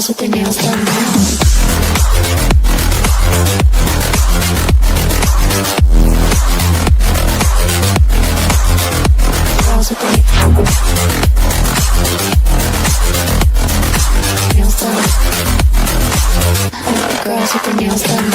girls with their nails done now. Girls with their nails done. Girls with their nails done.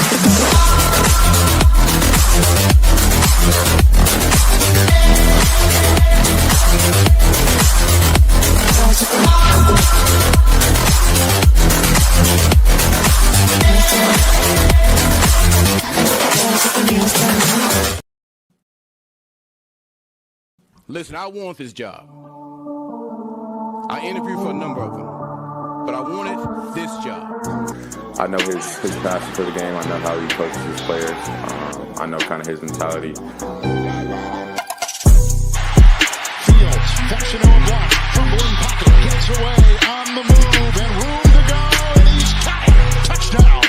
Listen, I want this job. I interviewed for a number of them, but I wanted this job. I know his passion for the game. I know how he coaches his players. I know kind of his mentality. Fields, flashing on block, Fumble in pocket, gets away, on the move, and room to go, and he's got it. Touchdown.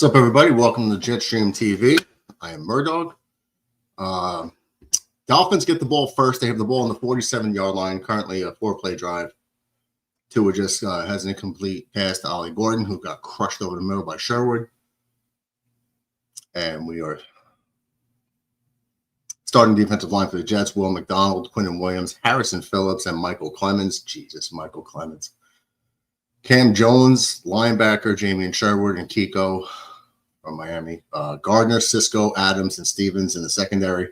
What's up, everybody? Welcome to Jetstream TV. I am Murdog. Dolphins get the ball first. They have the ball on the 47-yard line. Currently a 4-play drive. Tua just has an incomplete pass to Ollie Gordon, who got crushed over the middle by Sherwood. And we are starting defensive line for the Jets. Will McDonald, Quinton Williams, Harrison Phillips, and Michael Clemens. Jesus, Michael Clemens. Cam Jones, linebacker, Jamie Sherwood, and Kiko from Miami. Gardner, Cisco, Adams, and Stevens in the secondary.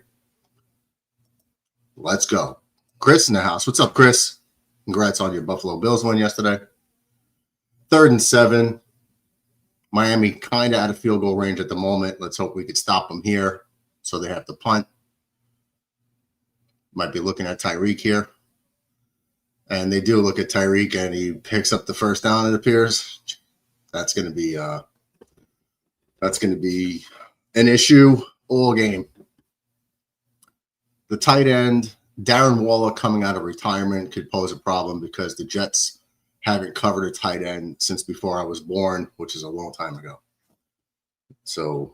Let's go. Chris in the house. What's up, Chris? Congrats on your Buffalo Bills win yesterday. 3rd and 7. Miami kind of out of field goal range at the moment. Let's hope we could stop them here so they have to punt. Might be looking at Tyreek here. And they do look at Tyreek, and he picks up the first down, it appears. That's going to be an issue all game. The tight end, Darren Waller, coming out of retirement, could pose a problem because the Jets haven't covered a tight end since before I was born, which is a long time ago. So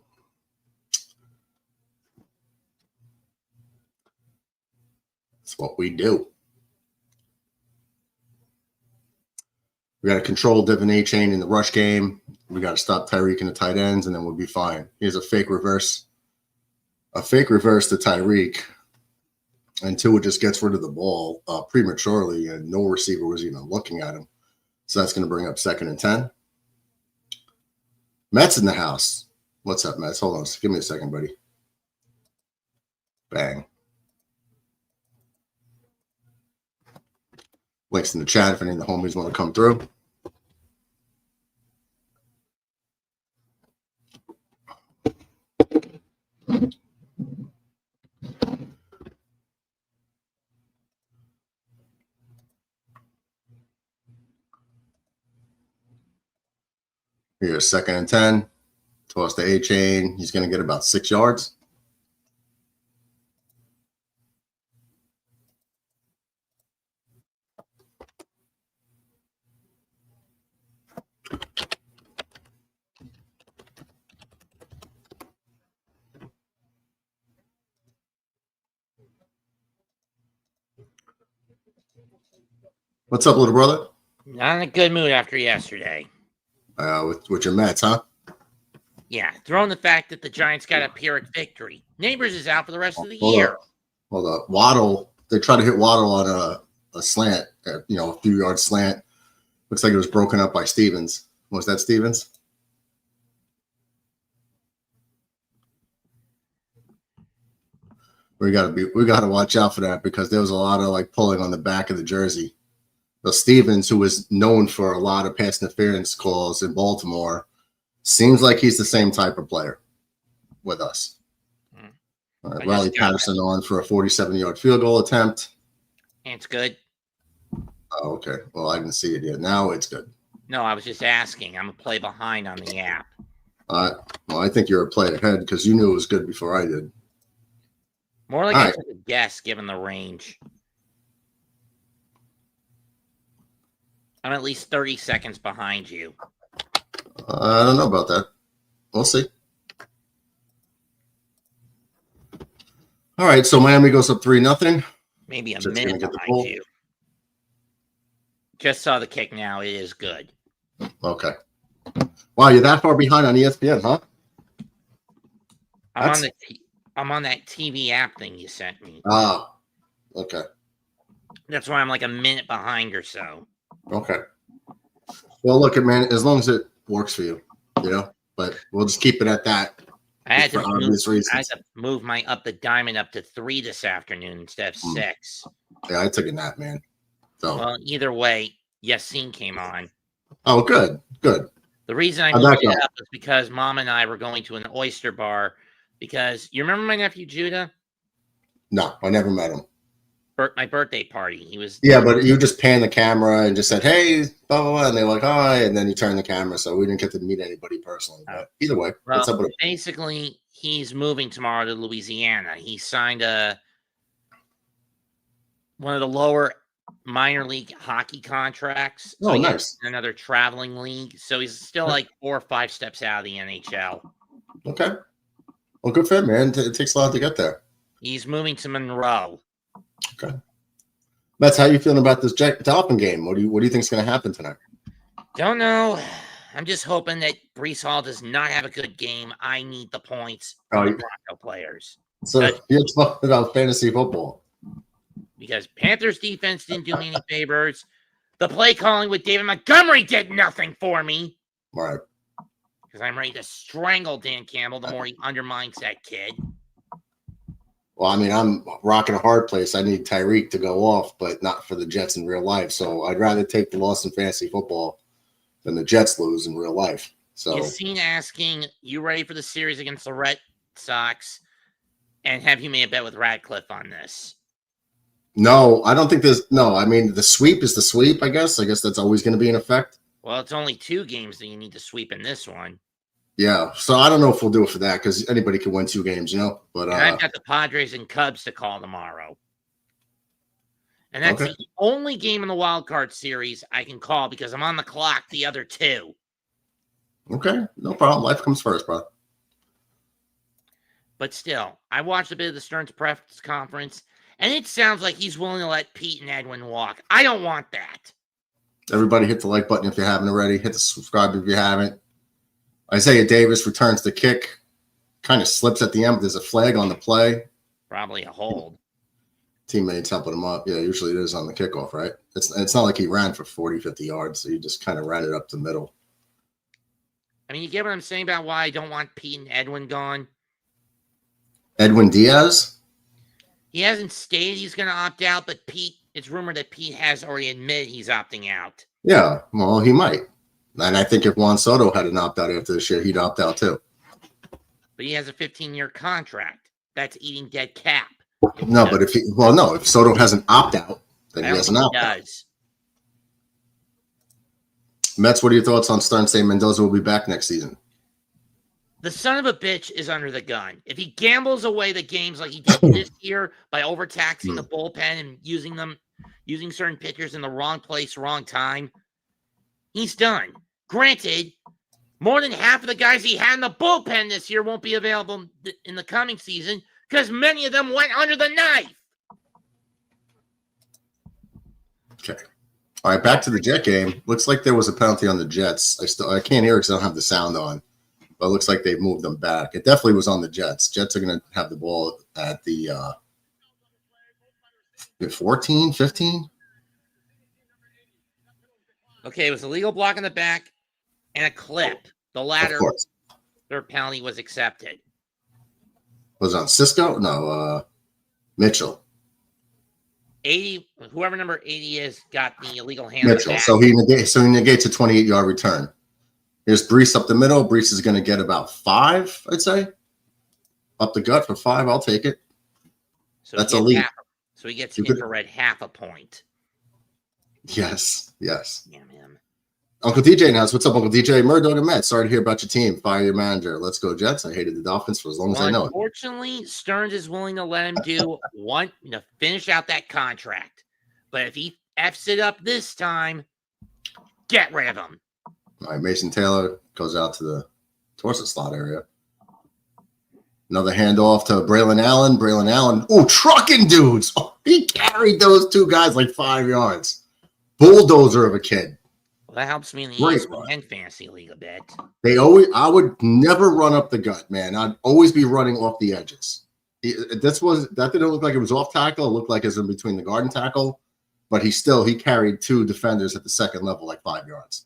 that's what we do. We got to control Devin A-Chain in the rush game. We got to stop Tyreek in the tight ends, and then we'll be fine. Here's a fake reverse. A fake reverse to Tyreek. And Tua just gets rid of the ball prematurely, and no receiver was even looking at him. So that's going to bring up 2nd and 10. Mets in the house. What's up, Mets? Hold on. Give me a second, buddy. Bang. Links in the chat if any of the homies want to come through. Here's 2nd and 10. Toss to A-Chain. He's going to get about 6 yards. What's up, little brother? Not in a good mood after yesterday. With your Mets, huh? Yeah, throwing the fact that the Giants got a Pyrrhic victory. Neighbors is out for the rest of the Hold year. up. Hold up. Waddle, they tried to hit Waddle on a slant, a few yard slant. Looks like it was broken up by Stevens. Was that Stevens? We gotta watch out for that because there was a lot of like pulling on the back of the jersey. So Stevens, who was known for a lot of pass interference calls in Baltimore, seems like he's the same type of player with us. Riley Patterson on for a 47-yard field goal attempt. It's good. Oh, okay. Well, I didn't see it yet. Now it's good. No, I was just asking. I'm a play behind on the app. Well, I think you're a play ahead because you knew it was good before I did. More like I took a guess given the range. I'm at least 30 seconds behind you. I don't know about that. We'll see. All right, so Miami goes up 3-0. Maybe a minute behind you. Just saw the kick now. It is good. Okay. Wow, you're that far behind on ESPN, huh? I'm on that TV app thing you sent me. Ah, okay. That's why I'm like a minute behind or so. Okay. Well, look, man, as long as it works for you, but we'll just keep it at that. I had to move my up the diamond up to 3 this afternoon instead of 6. Yeah, I took a nap, man. So. Well, either way, Yassine came on. Oh, good. The reason I moved it up was because Mom and I were going to an oyster bar because you remember my nephew Judah? No, I never met him. My birthday party. He was but you just panned the camera and just said, "Hey, blah blah blah," and they were like, "Hi," and then you turned the camera, so we didn't get to meet anybody personally. But either way, what's up with him? Basically, he's moving tomorrow to Louisiana. He signed one of the lower minor league hockey contracts. Oh, nice. Another traveling league, so he's still like 4 or 5 steps out of the NHL. Okay. Well, good for him, man. It takes a lot to get there. He's moving to Monroe. Okay. That's how you feeling about this Dolphin game? What do you think is going to happen tonight? Don't know. I'm just hoping that Breece Hall does not have a good game. I need the points from the Bronco players. So you're talking about fantasy football. Because Panthers defense didn't do me any favors. The play calling with David Montgomery did nothing for me. Right. Because I'm ready to strangle Dan Campbell the more he undermines that kid. Well, I mean, I'm rocking a hard place. I need Tyreek to go off, but not for the Jets in real life. So I'd rather take the loss in fantasy football than the Jets lose in real life. So Yassine asking, you ready for the series against the Red Sox? And have you made a bet with Radcliffe on this? No, I don't think there's – no, I mean, the sweep is the sweep, I guess. I guess that's always going to be in effect. Well, it's only 2 games that you need to sweep in this one. Yeah, so I don't know if we'll do it for that because anybody can win 2 games, But I've got the Padres and Cubs to call tomorrow. And that's the only game in the wild card series I can call because I'm on the clock the other 2. Okay, no problem. Life comes first, bro. But still, I watched a bit of the Stearns press conference, and it sounds like he's willing to let Pete and Edwin walk. I don't want that. Everybody hit the like button if you haven't already. Hit the subscribe if you haven't. Isaiah Davis returns the kick. Kind of slips at the end, but there's a flag on the play. Probably a hold. Teammates helping him up. Yeah, usually it is on the kickoff, right? It's not like he ran for 40, 50 yards, so he just kind of ran it up the middle. I mean, you get what I'm saying about why I don't want Pete and Edwin gone? Edwin Diaz? He hasn't stated he's going to opt out, but it's rumored that Pete has already admitted he's opting out. Yeah, well, he might. And I think if Juan Soto had an opt-out after this year, he'd opt out too. But he has a 15-year contract. That's eating dead cap. No, but if Soto has an opt-out, then he has an opt-out. Does. Mets, what are your thoughts on Stearns saying Mendoza will be back next season? The son of a bitch is under the gun. If he gambles away the games like he did this year by overtaxing the bullpen and using certain pitchers in the wrong place, wrong time, he's done. Granted, more than half of the guys he had in the bullpen this year won't be available in the coming season because many of them went under the knife. Okay. All right, back to the Jet game. Looks like there was a penalty on the Jets. I can't hear it because I don't have the sound on. But it looks like they've moved them back. It definitely was on the Jets. Jets are going to have the ball at the 14, 15. Okay, it was a legal block in the back and a clip. The latter, Of course. their penalty was accepted. Was it on Cisco? No, Mitchell. 80, whoever number 80 is, got the illegal hand. Mitchell. So he negates a 28-yard return. Here's Brees up the middle. Brees is going to get about 5, I'd say. Up the gut for 5. I'll take it. So that's elite. So he gets infrared half a point. Yes. Yeah, man. Uncle DJ now. What's up, Uncle DJ? Murdoch and Met. Sorry to hear about your team. Fire your manager. Let's go, Jets. I hated the Dolphins for as long as I know it. Unfortunately, Stearns is willing to let him do finish out that contract. But if he F's it up this time, get rid of him. All right, Mason Taylor goes out towards the slot area. Another handoff to Braelon Allen. Braelon Allen. Oh, trucking dudes. Oh, he carried those 2 guys like 5 yards. Bulldozer of a kid. Well, that helps me in the Right. ESPN Fantasy League a bit. I would never run up the gut, man. I'd always be running off the edges. That didn't look like it was off tackle. It looked like it was in between the guard and tackle, but he carried 2 defenders at the second level like 5 yards.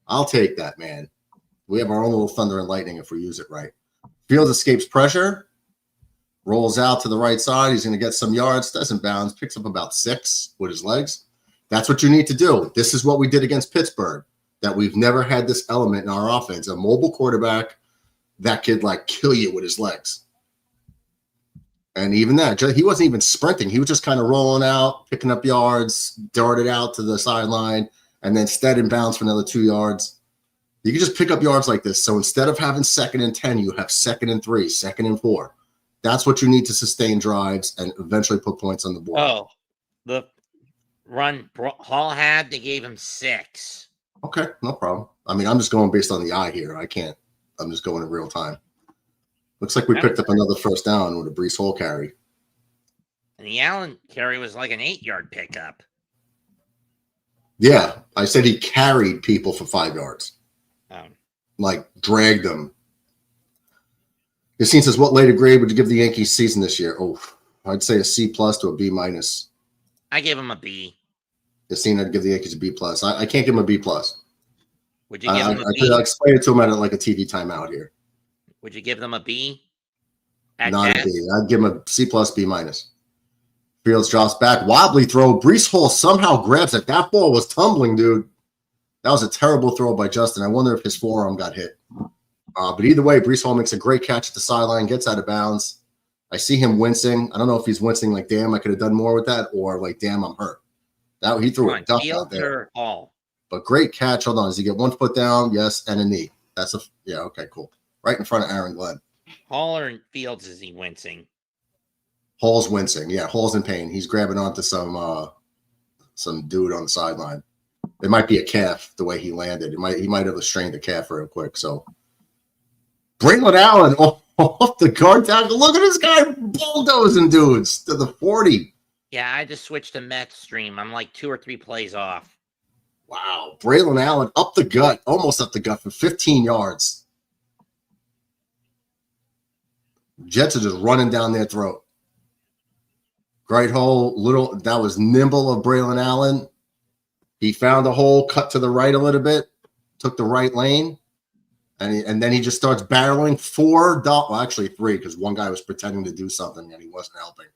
I'll take that, man. We have our own little thunder and lightning if we use it right. Fields escapes pressure, rolls out to the right side. He's going to get some yards, doesn't bounce, picks up about 6 with his legs. That's what you need to do. This is what we did against Pittsburgh, that we've never had this element in our offense. A mobile quarterback that could kill you with his legs. And even that, he wasn't even sprinting. He was just kind of rolling out, picking up yards, darted out to the sideline, and then stead and bounce for another 2 yards. You can just pick up yards like this. So instead of having 2nd and 10, you have 2nd and 3, 2nd and 4. That's what you need to sustain drives and eventually put points on the board. Oh, the run Hall had, they gave him 6. Okay, no problem. I mean, I'm just going based on the eye here. I'm just going in real time. Looks like we picked up another first down with a Brees Hall carry. And the Allen carry was like an 8-yard pickup. Yeah, I said he carried people for 5 yards. Dragged them. Yassine says, what later grade would you give the Yankees season this year? Oh, I'd say a C+ to a B-. I gave him a B. Yassine, I'd give the Yankees a B+. I can't give him a B+. Would you give him a B? I'll explain it to him at a TV timeout here. Would you give them a B? Not a B. I'd give him a C+, B-. Fields drops back. Wobbly throw. Brees Hall somehow grabs it. That ball was tumbling, dude. That was a terrible throw by Justin. I wonder if his forearm got hit. But either way, Brees Hall makes a great catch at the sideline, gets out of bounds. I see him wincing. I don't know if he's wincing like, damn, I could have done more with that, or like, damn, I'm hurt. He threw a duck out there. Hall. But great catch. Hold on. Does he get 1 foot down? Yes, and a knee. Okay, cool. Right in front of Aaron Glenn. Hall or Fields, is he wincing? Hall's wincing. Yeah, Hall's in pain. He's grabbing onto some dude on the sideline. It might be a calf the way he landed. He might have strained the calf real quick. So Braelon Allen off the guard tackle. Look at this guy bulldozing dudes to the 40. Yeah, I just switched to Mets stream. I'm like 2 or 3 plays off. Wow. Braelon Allen up the gut, almost up the gut for 15 yards. Jets are just running down their throat. Great hole, that was nimble of Braelon Allen. He found a hole, cut to the right a little bit, took the right lane, and then he just starts barreling 4 actually 3, because one guy was pretending to do something and he wasn't helping.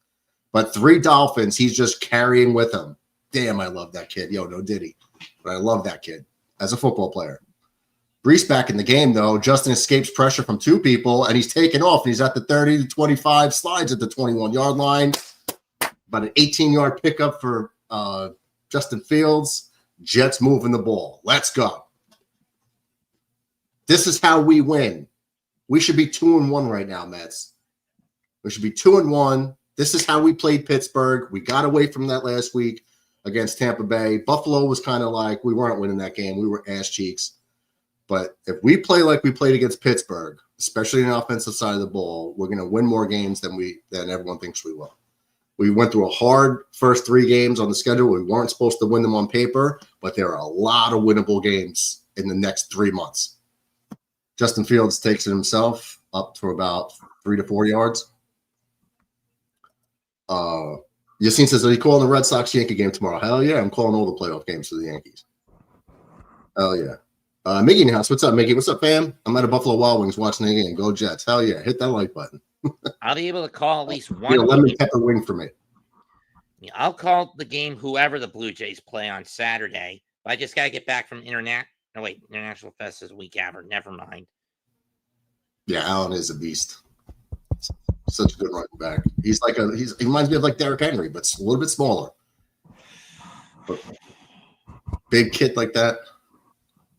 But 3 Dolphins, he's just carrying with him. Damn, I love that kid. No diddy. But I love that kid as a football player. Brees back in the game, though. Justin escapes pressure from 2 people, and he's taken off. And he's at the 30 to 25, slides at the 21-yard line. About an 18-yard pickup for Justin Fields. Jets moving the ball. Let's go. This is how we win. We should be 2-1 right now, Mets. We should be 2-1. This is how we played Pittsburgh. We got away from that last week against Tampa Bay. Buffalo was kind of like we weren't winning that game. We were ass cheeks. But if we play like we played against Pittsburgh, especially on the offensive side of the ball, we're going to win more games than everyone thinks we will. We went through a hard first 3 games on the schedule. We weren't supposed to win them on paper, but there are a lot of winnable games in the next 3 months. Justin Fields takes it himself up to about 3 to 4 yards. Yassine says, are you calling the Red Sox-Yankee game tomorrow? Hell yeah, I'm calling all the playoff games for the Yankees. Hell yeah. Miggy in the house. What's up, Miggy? What's up, fam? I'm at a Buffalo Wild Wings watching the game. Go Jets. Hell yeah. Hit that like button. I'll be able to call at least one. Get a lemon pepper wing for me. I'll call the game whoever the Blue Jays play on Saturday. But I just got to get back from International Fest is a week after. Never mind. Yeah, Allen is a beast. Such a good running back. He's like he reminds me of like Derrick Henry, but a little bit smaller. But big kid like that.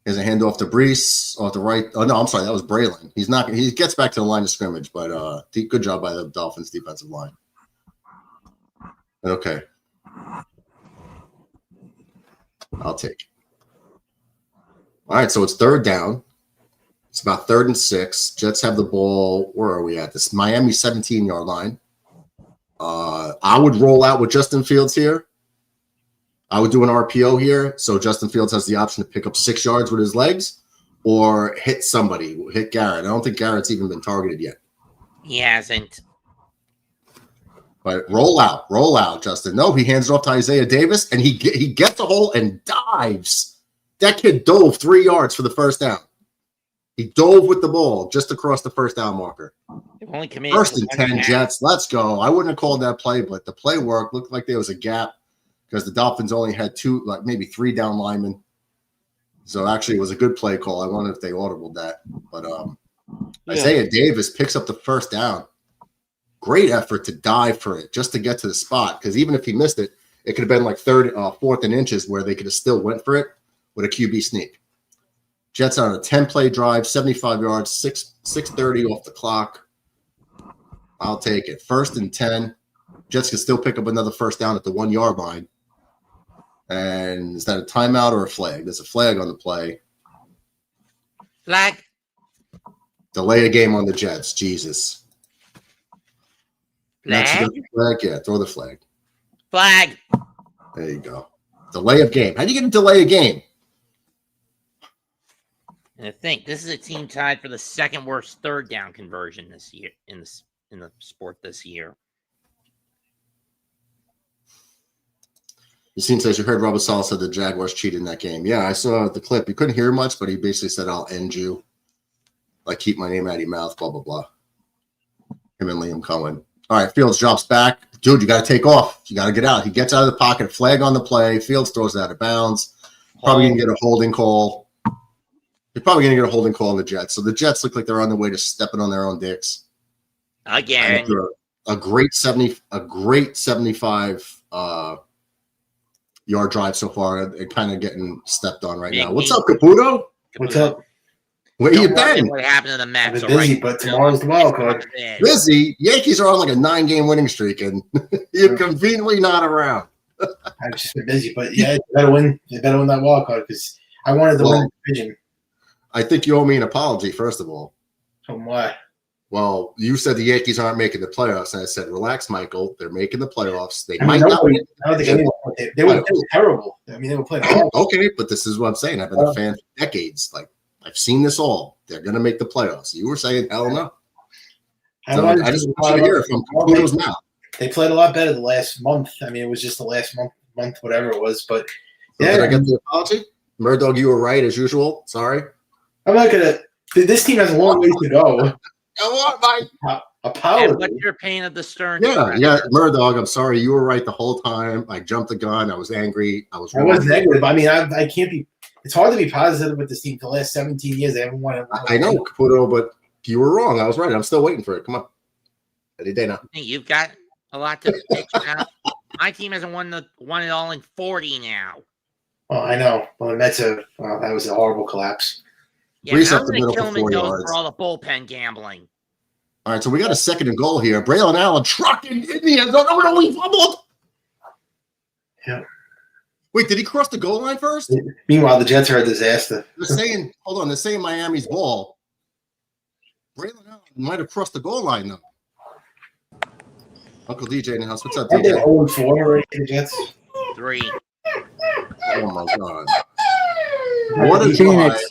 He has a handoff to Brees off the right. Oh no, I'm sorry, that was Braelon. He gets back to the line of scrimmage, but good job by the Dolphins defensive line. Okay. I'll take it. All right, so it's 3rd down. It's about 3rd and 6. Jets have the ball. Where are we at? This Miami 17-yard line. I would roll out with Justin Fields here. I would do an RPO here. So Justin Fields has the option to pick up 6 yards with his legs or hit somebody, hit Garrett. I don't think Garrett's even been targeted yet. He hasn't. But roll out, Justin. No, he hands it off to Isaiah Davis, and he gets a hole and dives. That kid dove 3 yards for the first down. He dove with the ball just across the first down marker. Only committed 1st and 10, Jets. Let's go. I wouldn't have called that play, but the play work looked like there was a gap because the Dolphins only had 2, like maybe 3 down linemen. So actually, it was a good play call. I wonder if they audibled that. But Isaiah Davis picks up the first down. Great effort to dive for it just to get to the spot because even if he missed it, it could have been like 4th and inches where they could have still went for it with a QB sneak. Jets on a 10-play drive, 75 yards, 6:30 off the clock. I'll take it. 1st and 10. Jets can still pick up another first down at the 1-yard line. And is that a timeout or a flag? There's a flag on the play. Flag. Delay a game on the Jets. Jesus. Flag? Flag? Yeah, throw the flag. Flag. There you go. Delay of game. How do you get a delay a game? And I think this is a team tied for the 2nd worst 3rd down conversion this year in the sport this year. Yassine says, you heard Robert Saleh said the Jaguars cheated in that game. Yeah, I saw the clip. You couldn't hear much, but he basically said, I'll end you. Like, keep my name out of your mouth, blah, blah, blah. Him and Liam Cohen. All right, Fields drops back. Dude, you got to take off. You got to get out. He gets out of the pocket, flag on the play. Fields throws it out of bounds. Probably going to get a holding call. They're probably going to get a holding call on the Jets. So the Jets look like they're on their way to stepping on their own dicks. Again. A great 75 yard drive so far. They're kind of getting stepped on right now. What's up, Caputo? What's up? Where you been? What happened to the Mets? I've been busy, but tomorrow's the wild card. Busy? Yankees are on like a 9-game winning streak, and you're conveniently not around. I've just been busy, but yeah, you better win. You better win that wild card because I wanted to win the division. I think you owe me an apology, first of all. From what? Well, you said the Yankees aren't making the playoffs, and I said, relax, Michael. They're making the playoffs. They might not win. They were terrible. I mean, they were playing horrible. Okay, but this is what I'm saying. I've been a fan for decades. Like, I've seen this all. They're going to make the playoffs. You were saying, hell no. So I just want to hear it from Caputo's mouth. They played a lot better the last month. I mean, it was just the last month, whatever it was. But yeah, did I get the apology? Murdoch, you were right as usual. Sorry. I'm not gonna. This team has a long way to go. Come on, Mike. Apology. What's your pain of the stern? Yeah, Murdoch. I'm sorry. You were right the whole time. I jumped the gun. I was angry. I was negative. I mean, I can't be. It's hard to be positive with this team. For the last 17 years, they haven't won it. I know, Caputo, but you were wrong. I was right. I'm still waiting for it. Come on. Any day now. You've got a lot to pitch out. My team hasn't won it all in 40 now. Oh, I know. Well, the Mets that was a horrible collapse. Yeah, I'm going to kill him in those for all the bullpen gambling. All right, so we got a 2nd and goal here. Braelon Allen trucking in the end zone. Oh, no, he fumbled. Yeah. Wait, did he cross the goal line first? Meanwhile, the Jets are a disaster. They're saying, hold on, they're saying Miami's ball. Braelon Allen might have crossed the goal line, though. Uncle DJ in the house. What's up, Aren't they DJ? 0-4 already, the Jets? 3. Oh my God! What a drive! Phoenix.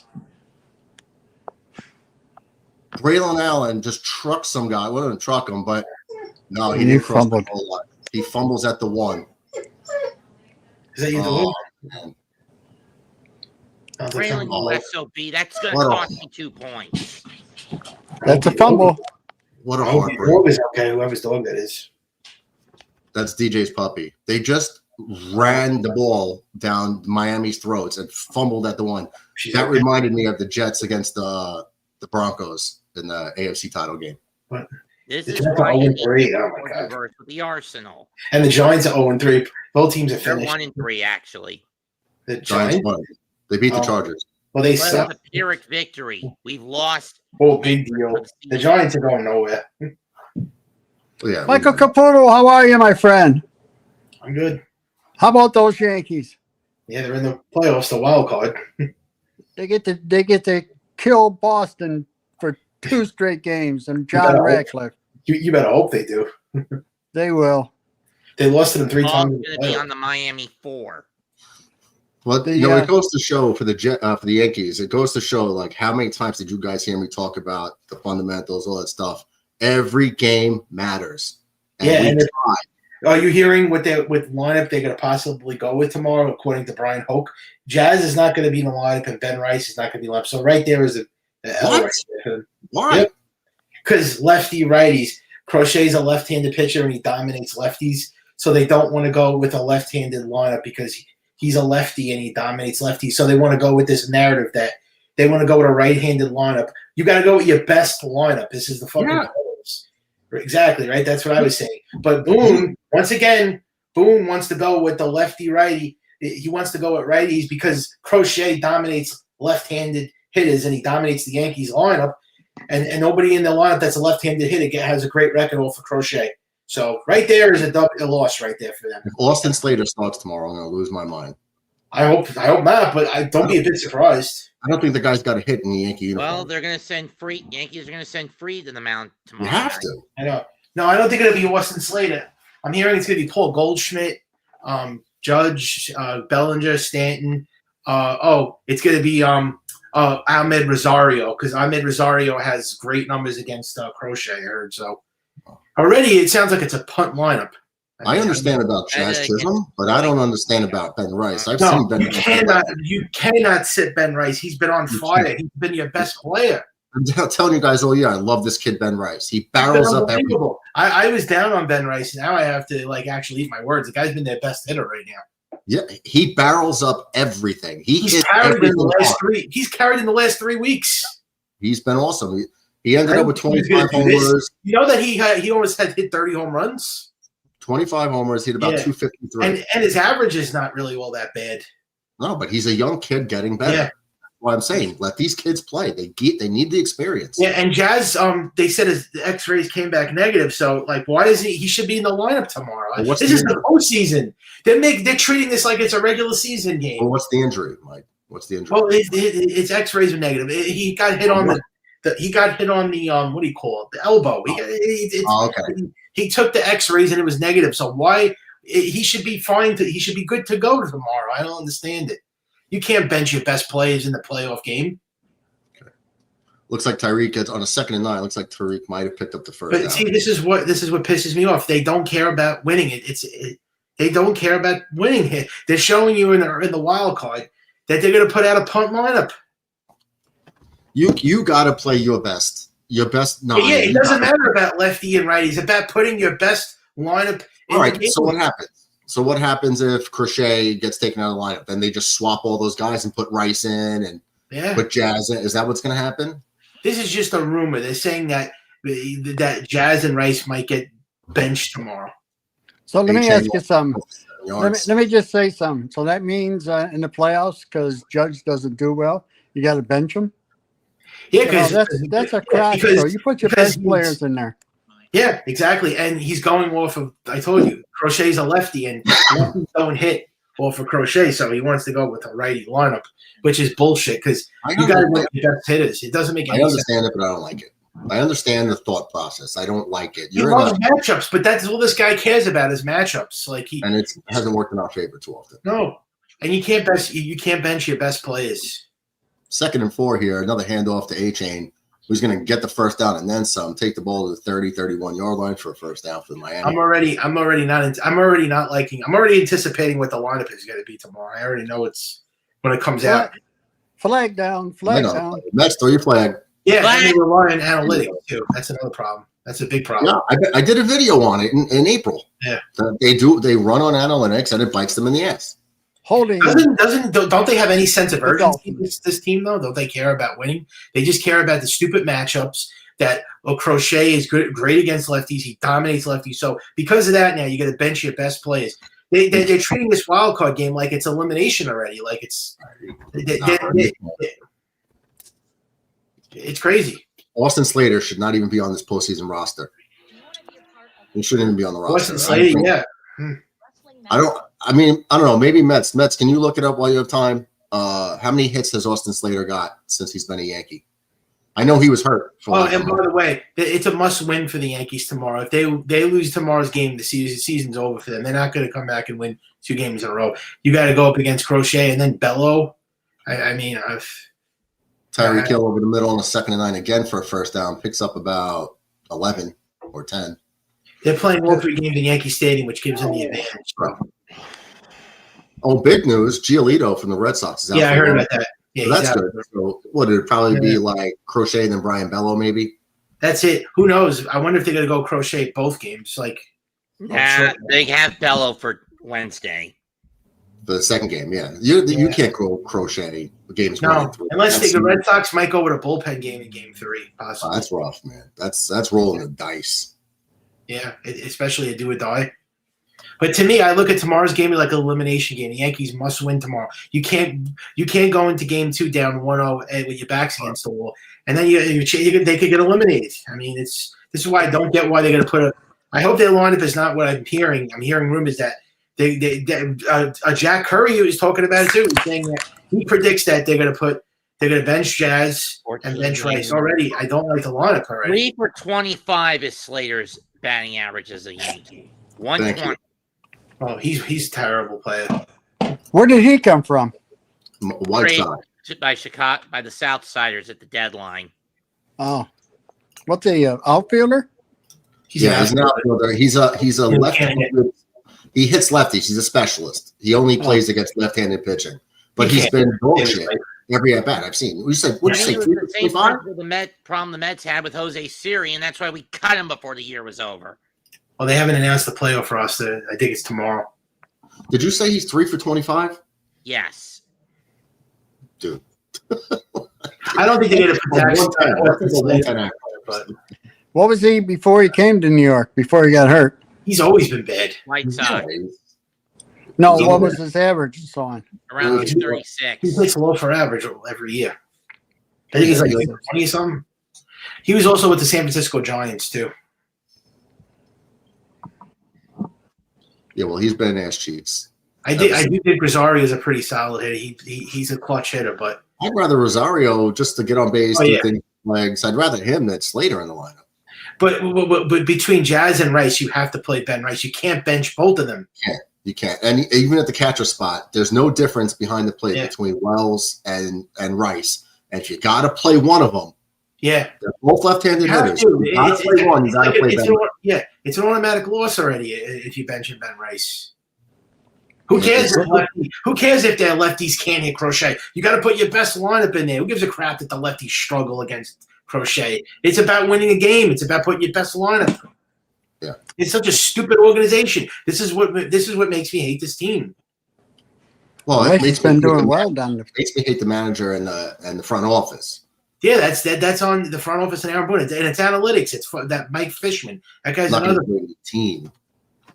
Braelon Allen just trucked some guy. Well, didn't truck him, but no, he And he didn't cross the fumbled. goal line. He fumbles at the 1. Is that you Oh, doing? man. Braylon, Oh. you SOB. That's going What to a- cost me 2 points. That's a fumble. What a I hope your heartbreak. dog is okay, whoever's dog that is. That's DJ's puppy. They just ran the ball down Miami's throats and fumbled at the 1. She's That okay. reminded me of the Jets against the Broncos in the AFC title game. This The is Jets are why you 0-3. need to Oh, my God. reverse with the Arsenal. And the Giants are 0-3. Both teams are They're finished. 1-3, actually. The Giants Giants? won. They beat the Oh. Chargers. Well, they Well, suck. it's a Pyrrhic victory. We've lost. Oh, big deal. The Giants are going nowhere. Yeah, Michael Caputo, how are you, my friend? I'm good. How about those Yankees? Yeah, they're in the playoffs, the wild card. They get to kill Boston for 2 straight games, and John better hope. Radcliffe. You better hope they do. They will. They lost to them 3 All times. going to be on the Miami 4. Well, The, it goes to show for the Yankees. It goes to show like how many times did you guys hear me talk about the fundamentals, all that stuff. Every game matters. Yeah, we and tried. Are you hearing what lineup they're going to possibly go with tomorrow, according to Brian Hoke? Jazz is not going to be in the lineup, and Ben Rice is not going to be in the lineup. So right there is a L What? right there. Why? Because lefty righties. Crochet's a left-handed pitcher, and he dominates lefties. So they don't want to go with a left-handed lineup because he's a lefty and he dominates lefties. So they want to go with this narrative that they want to go with a right-handed lineup. You got to go with your best lineup. This is the fucking goals. Exactly, right? That's what I was saying. But Boone, once again, Boone wants to go with the lefty-righty. He wants to go with righties because Crochet dominates left-handed hitters and he dominates the Yankees lineup. And nobody in the lineup that's a left-handed hitter has a great record off of Crochet. So right there is a loss right there for them. If Austin Slater starts tomorrow, I'm going to lose my mind. I hope not, but I don't be a bit surprised. I don't think the guy's got a hit in the Yankee uniform. Well, they're going to send Freed. Yankees are going to send Freed to the mound tomorrow. you have night. to. I know. No, I don't think it'll be Austin Slater. I'm hearing it's going to be Paul Goldschmidt, Judge, Bellinger, Stanton. It's going to be Ahmed Rosario because Ahmed Rosario has great numbers against Crochet. I heard so. Already, it sounds like it's a punt lineup. I understand about Chaz Chisholm, but I don't understand about Ben Rice. I've seen Ben Rice. You cannot sit Ben Rice. He's been on fire. He's been your best player. I'm telling you guys all year, I love this kid, Ben Rice. He barrels up every. I was down on Ben Rice. Now I have to actually eat my words. The guy's been their best hitter right now. Yeah, he barrels up everything. He's carried in the last 3. He's carried in the last 3 weeks. He's been awesome. He ended up with 25 homers. You know that he almost had hit 30 home runs. 25 homers. He had about 253. And his average is not really all that bad. No, but he's a young kid getting better. Yeah. What I'm saying, let these kids play. They need the experience. Yeah, and Jazz, they said his X-rays came back negative. So, why is he should be in the lineup tomorrow? Well, this is the postseason. They're treating this like it's a regular season game. Well, what's the injury, Mike? What's the injury? Well, it's X-rays are negative. He got hit on the what do you call it? The elbow. He took the X-rays and it was negative. So why he should be fine? He should be good to go tomorrow. I don't understand it. You can't bench your best players in the playoff game. Okay. Looks like Tyreek gets on a 2nd and 9. Looks like Tyreek might have picked up the first. But see, this is what pisses me off. They don't care about winning it. They don't care about winning it. They're showing you in the wild card that they're going to put out a punt lineup. You got to play your best. Your best 9. Yeah, it doesn't matter about lefty and righty. It's about putting your best lineup in all right, the game. so what happens? So what happens if Crochet gets taken out of the lineup? Then they just swap all those guys and put Rice in and put Jazz in. Is that what's going to happen? This is just a rumor. They're saying that Jazz and Rice might get benched tomorrow. So let me ask you something. Let me just say something. So that means in the playoffs, because Judge doesn't do well, you got to bench him? Yeah, because that's a crap. So you put your best players in there. Yeah, exactly. And he's going off of, I told you, Crochet's a lefty, and lefties don't hit off of Crochet, so he wants to go with a righty lineup, which is bullshit because you got to go with your best hitters. It doesn't make any sense. I understand it, but I don't like it. I understand the thought process. I don't like it. He loves matchups, but that's all this guy cares about is matchups. Like and it hasn't worked in our favor too often. No, and you can't bench your best players. 2nd and 4 here. Another handoff to A-Chain, who's going to get the first down and then some. Take the ball to the 30, 31-yard line for a first down for Miami. I'm already anticipating what the lineup is going to be tomorrow. I already know it's when it comes out. Flag down. Down. Mets, throw your flag. Yeah, and they rely on analytics too. That's another problem. That's a big problem. Yeah, I did a video on it in April. Yeah, they run on analytics and it bites them in the ass. Holding. Don't they have any sense of urgency? This team though, don't they care about winning? They just care about the stupid matchups. That Crochet is great against lefties. He dominates lefties. So because of that, now you got to bench your best players. They're treating this wild card game like it's elimination already. Like it's crazy. Austin Slater should not even be on this postseason roster. He shouldn't even be on the roster. Austin Slater, yeah. I don't know. Maybe Mets. Can you look it up while you have time? How many hits has Austin Slater got since he's been a Yankee? I know he was hurt. And by the way, it's a must-win for the Yankees tomorrow. If they lose tomorrow's game, the season's over for them. They're not going to come back and win 2 games in a row. You got to go up against Crochet and then Bello. Tyreek Hill over the middle on a 2nd and 9 again for a first down. Picks up about 11 or 10. They're playing all 3 games in Yankee Stadium, which gives them the advantage, bro. Oh, big news. Giolito from the Red Sox is out. Yeah, I heard about that. Yeah, so that's good. So what would it probably be like Crochet and then Brian Bello maybe? That's it. Who knows? I wonder if they're going to go Crochet both games. They have Bello for Wednesday. The 2nd game, yeah. You can't go Crochet games. No, unless the Red Sox might go with a bullpen game in Game 3, possibly. That's rough, man. That's rolling the dice. Yeah, especially a do or die. But to me, I look at tomorrow's game like an elimination game. The Yankees must win tomorrow. You can't go into Game 2 down 1-0 with your backs against the wall, and then they could get eliminated. I mean, this is why I don't get why they're going to put a. I hope their lineup is not what I'm hearing. I'm hearing rumors that Jack Curry is talking about it too. He's saying that he predicts that they're going to bench Jazz and bench Rice already. I don't like the lineup already. 3 for 25 is Slater's batting average as a Yankee. 120. Oh, he's a terrible player. Where did he come from? White Sox. By Chicago, by the South Siders at the deadline. Oh, what's a outfielder? He's an outfielder. He's a left-handed. He hits lefties. He's a specialist. He only plays against left-handed pitching, but he's been bullshit every at bat I've seen. What'd you say? The same problem the Mets had with Jose Siri, and that's why we cut him before the year was over. Well, they haven't announced the playoff roster. I think it's tomorrow. Did you say he's 3 for 25? Yes. Dude. I don't think they're going to put that. What was he before he came to New York, before he got hurt? He's always been bad. White Sox. No, what was his average and so on? Around 36. He plays low for average every year. I think he's like 20-something. He was also with the San Francisco Giants, too. Yeah, well, he's been ass cheeks. I do think Rosario is a pretty solid hitter. He's a clutch hitter, but I'd rather Rosario just to get on base, do things with legs. I'd rather him than Slater in the lineup. But between Jazz and Rice, you have to play Ben Rice. You can't bench both of them. You can't. And even at the catcher spot, there's no difference behind the plate between Wells and Rice. And if you got to play one of them, they're both left-handed hitters. You got to play one. You got to play Ben. It's an automatic loss already if you bench Ben Rice. Who cares if their lefties can't hit Crochet? You got to put your best lineup in there. Who gives a crap that the lefties struggle against Crochet? It's about winning a game. It's about putting your best lineup. Yeah, it's such a stupid organization. This is what makes me hate this team. Well, it makes been doing well down there. Makes me hate the manager and the front office. Yeah, that's on the front office and Aaron Boone, and it's analytics. It's that Mike Fishman. That guy's another team.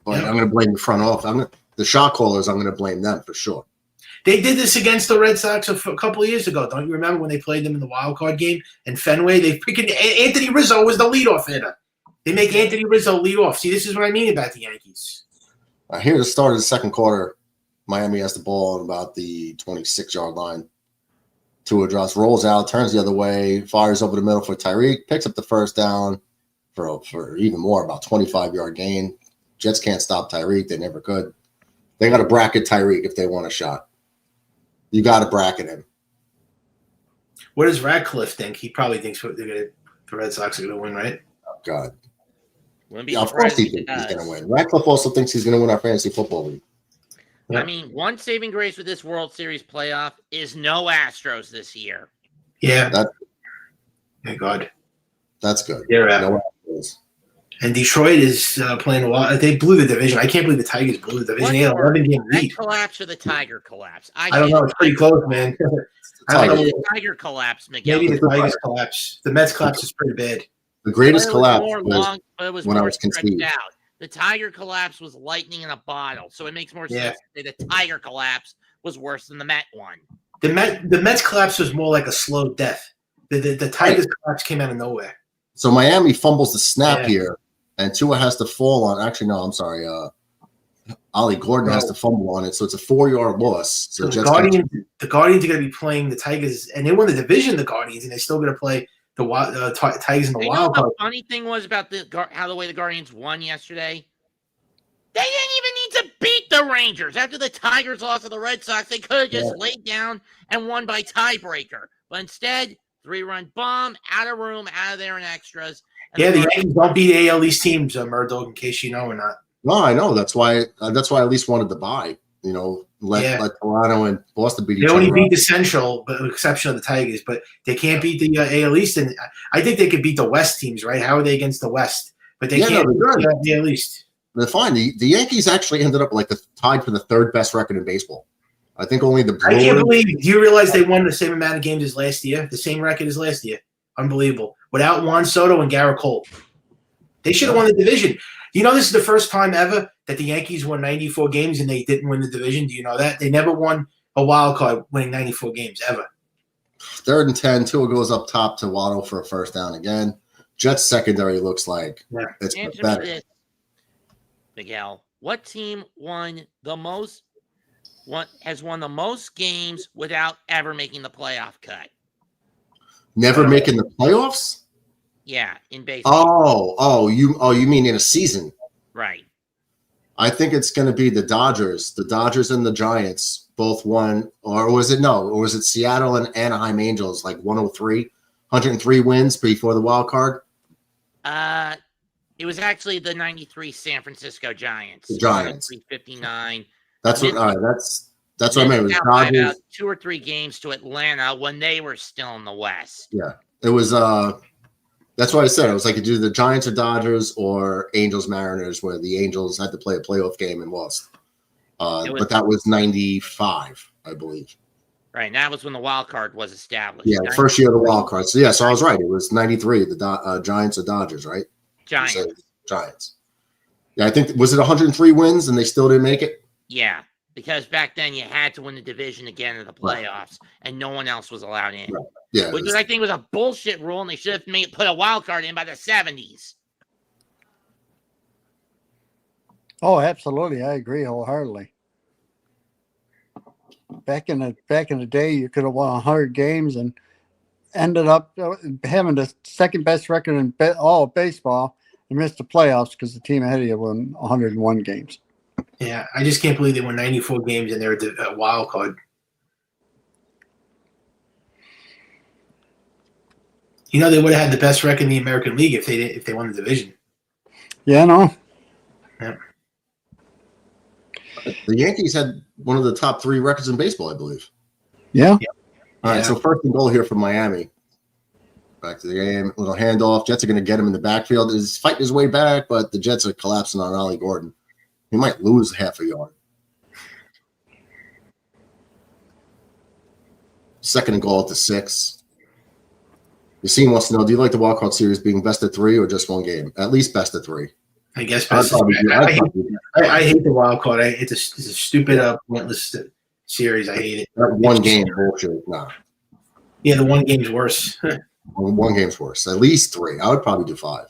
But I'm going to blame the front office. The shot callers, I'm going to blame them for sure. They did this against the Red Sox a couple of years ago. Don't you remember when they played them in the wild card game in Fenway? They freaking Anthony Rizzo was the leadoff hitter. They make Anthony Rizzo lead off. See, this is what I mean about the Yankees. Here at the start of the second quarter, Miami has the ball on about the 26-yard line. Tua draws, rolls out, turns the other way, fires over the middle for Tyreek, picks up the first down for even more, about 25-yard gain. Jets can't stop Tyreek. They never could. They got to bracket Tyreek if they want a shot. You got to bracket him. What does Radcliffe think? He probably thinks the Red Sox are going to win, right? Oh, God. Wouldn't be Yeah, of course surprised he if thinks he's does. going to win. Radcliffe also thinks he's going to win our fantasy football league. I mean, one saving grace with this World Series playoff is no Astros this year. Yeah. Thank God. That's good. Yeah, right. No Astros. And Detroit is playing a lot. They blew the division. I can't believe the Tigers blew the division. They had an 11-game That lead. collapse or the Tiger collapse? I don't know. It's pretty close, man. I don't know. The Tiger collapse, Miguel. Maybe the Tigers collapse. The Mets collapse is pretty bad. The greatest It was collapse more was long, it was when I more was stretched conceived. out. The Tiger collapse was lightning in a bottle, so it makes more sense to say the Tiger collapse was worse than the Met one. The Mets collapse was more like a slow death. The Tigers collapse came out of nowhere. So Miami fumbles the snap Yeah. here, and Tua has to fall on. Actually, no, I'm sorry. Ollie Gordon has to fumble on it, so it's a 4-yard loss. So the Guardians are going to be playing the Tigers, and they won the division, the Guardians, and they're still going to play the Tigers in the wild card. The funny thing was about how the way the Guardians won yesterday. They didn't even need to beat the Rangers. After the Tigers lost to the Red Sox, they could have just laid down and won by tiebreaker. But instead, 3-run bomb, out of room, out of there in extras. And Yeah, the Yankees don't beat AL East teams, Murdo, in case you know or not. No, I know. That's why I at least wanted to buy. You know, let Toronto and Boston beat each They other. only beat the Central, but with the exception of the Tigers. But they can't beat the AL East. And I think they could beat the West teams, right? How are they against the West? But they can't beat the AL East. They're fine. The Yankees actually ended up tied for the third best record in baseball. I think only the Brewers. I can't believe. Do you realize they won the same amount of games as last year? The same record as last year. Unbelievable. Without Juan Soto and Garrett Cole. They should have won the division. You know, this is the first time ever that the Yankees won 94 games and they didn't win the division. Do you know that? They never won a wild card winning 94 games, ever. 3rd and 10. Tua goes up top to Waddle for a first down again. Jets secondary looks like it's Answer better. me this, Miguel. What team won the most? Has won the most games without ever making the playoff cut? Never making the playoffs? Yeah, in baseball. You mean in a season? Right. I think it's going to be the Dodgers. The Dodgers and the Giants both won, or was it Seattle and Anaheim Angels, like 103 wins before the wild card? It was actually the 93 San Francisco Giants. The Giants. 359. That's what. That's what I meant. It was About Dodgers. 2 or 3 games to Atlanta when they were still in the West. Yeah, it was. That's what I said. It was like you do the Giants or Dodgers or Angels Mariners, where the Angels had to play a playoff game and lost. But that was 95, I believe. Right, and that was when the wild card was established. Yeah, the first year of the wild card. So so I was right. It was 93. The Giants or Dodgers, right? Giants. Yeah, I think was it 103 wins and they still didn't make it. Yeah, because back then you had to win the division again in the playoffs, and no one else was allowed in. Right. Yeah, which I think was a bullshit rule, and they should have put a wild card in by the 70s. Oh, absolutely, I agree wholeheartedly. Back in the day, you could have won 100 games and ended up having the second best record in all of baseball and missed the playoffs because the team ahead of you won 101 games. Yeah, I just can't believe they won 94 games and they're a wild card. You know, they would have had the best record in the American League if they won the division. Yeah, no. Yeah. The Yankees had one of the top 3 records in baseball, I believe. Yeah. All right, so first and goal here for Miami. Back to the game, little handoff. Jets are going to get him in the backfield. He's fighting his way back, but the Jets are collapsing on Ollie Gordon. He might lose half a yard. 2nd and goal at the 6. Yassine wants to know, do you like the wildcard series being best of 3 or just one game? At least best of 3. I guess best. I hate the wild card. It's a stupid, pointless series. I hate it. That one game bullshit. Nah. Yeah, the one game's worse. One game's worse. At least 3. I would probably do 5.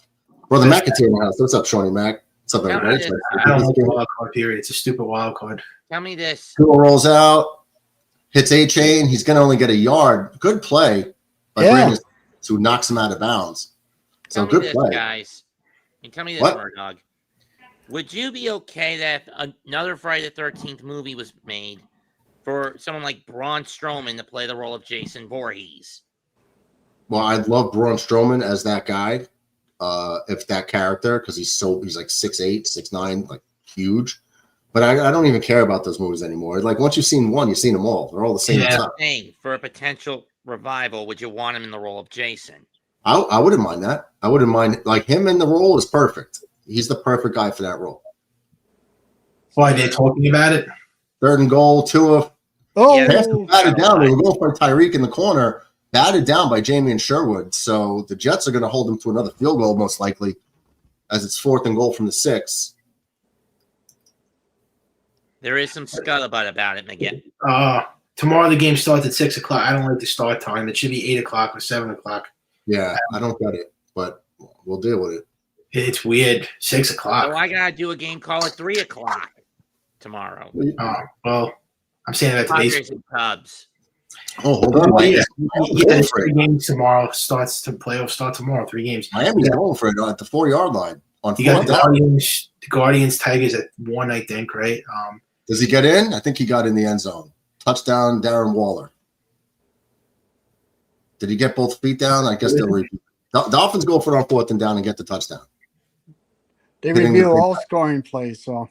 Brother McIntyre House. What's up, Shawnee Mac? What's up, everybody? I don't like the wild card period. It's a stupid wild card. Tell me this. Tua rolls out. hits A-Chain. He's going to only get a yard. Good play by Brandon, who knocks him out of bounds. So Tell me good this, play. guys. And tell me this, What? Murdoch. Would you be okay that if another Friday the 13th movie was made for someone like Braun Strowman to play the role of Jason Voorhees? Well, I'd love Braun Strowman as that guy, if that character, because he's like 6'8", 6'9", like huge. But I don't even care about those movies anymore. Like once you've seen one, you've seen them all. They're all the same stuff. For a potential revival, would you want him in the role of Jason? I wouldn't mind that. I wouldn't mind, like, him in the role is perfect. He's the perfect guy for that role. Why, they're talking about it? 3rd and goal, Tua. Yeah, Batted down. They were going for Tyreek in the corner, batted down by Jamie and Sherwood. So the Jets are going to hold them to another field goal, most likely, as it's 4th and goal from the 6. There is some scuttlebutt about it, Miguel. Tomorrow the game starts at 6 o'clock. I don't like the start time. It should be 8 o'clock or 7 o'clock. Yeah, I don't get it, but we'll deal with it. It's weird. 6 o'clock. So I gotta do a game call at 3 o'clock tomorrow. Well, I'm saying that to Padres baseball. and Cubs. Oh, hold on. Yeah, there's 3 games tomorrow. Playoffs start tomorrow. 3 games. Miami's going for it at the 4-yard line. On You got 4th down. the Guardians, Tigers at 1, I think, right? Does he get in? I think he got in the end zone. Touchdown, Darren Waller. Did he get both feet down? I guess they'll repeat. Dolphins go for it on 4th and down and get the touchdown. They review all scoring plays, so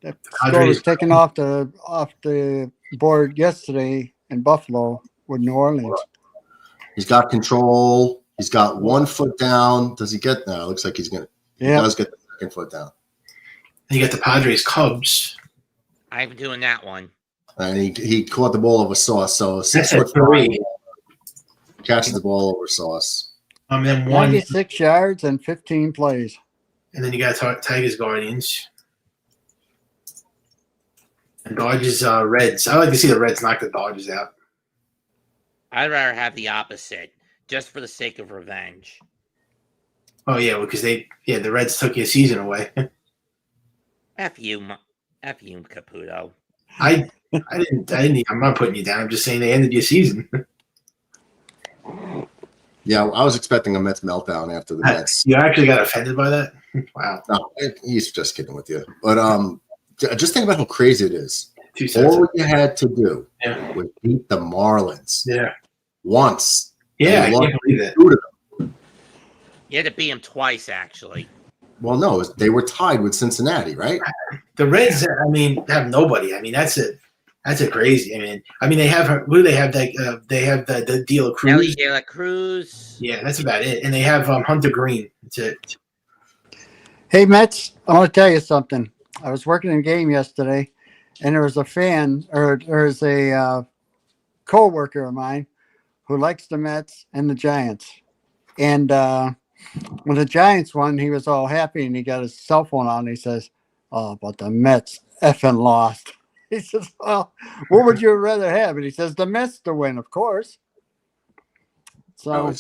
that score was taken off the board yesterday in Buffalo with New Orleans. He's got control. He's got 1 foot down. Does he get now? It looks like he's gonna. Yeah. He does get the 2nd foot down. And you got the Padres, Cubs. I'm doing that one. And he caught the ball over Sauce. So 6 That's at foot 3. catches the ball over Sauce. Then 1, 96 yards and 15 plays. and then you got Tigers, Guardians, and Dodgers, Reds. I like to see the Reds knock the Dodgers out. I'd rather have the opposite, just for the sake of revenge. Oh yeah, because the Reds took your season away. F you, Caputo. I didn't. I'm not putting you down. I'm just saying they ended your season. Yeah, I was expecting a Mets meltdown after the Mets. You actually got offended by that? Wow. No, he's just kidding with you. But just think about how crazy it is. 2 cents. All you had to do Yeah. was beat the Marlins once. Yeah, I And can't believe it. two to them. You had to beat him twice, actually. Well, no, they were tied with Cincinnati, right? The Reds, I mean, have nobody. I mean, that's a crazy. I mean, they have who do they have? They have the De La Cruz. Ellie De La Cruz. Yeah, that's about it. And they have Hunter Green. That's it. Hey, Mets, I want to tell you something. I was working in a game yesterday, and there was a fan, or there's a co-worker of mine who likes the Mets and the Giants. And when the Giants won, he was all happy, and he got his cell phone on, and he says, "Oh, but the Mets effing lost." He says, "Well, what would you rather have?" And he says, "The Mets to win, of course." So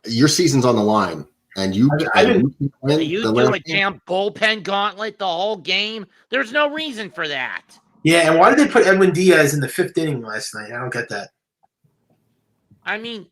Your season's on the line, and you You win do the a last game. damn bullpen gauntlet the whole game. There's no reason for that. Yeah, and why did they put Edwin Diaz in the 5th inning last night? I don't get that. I mean,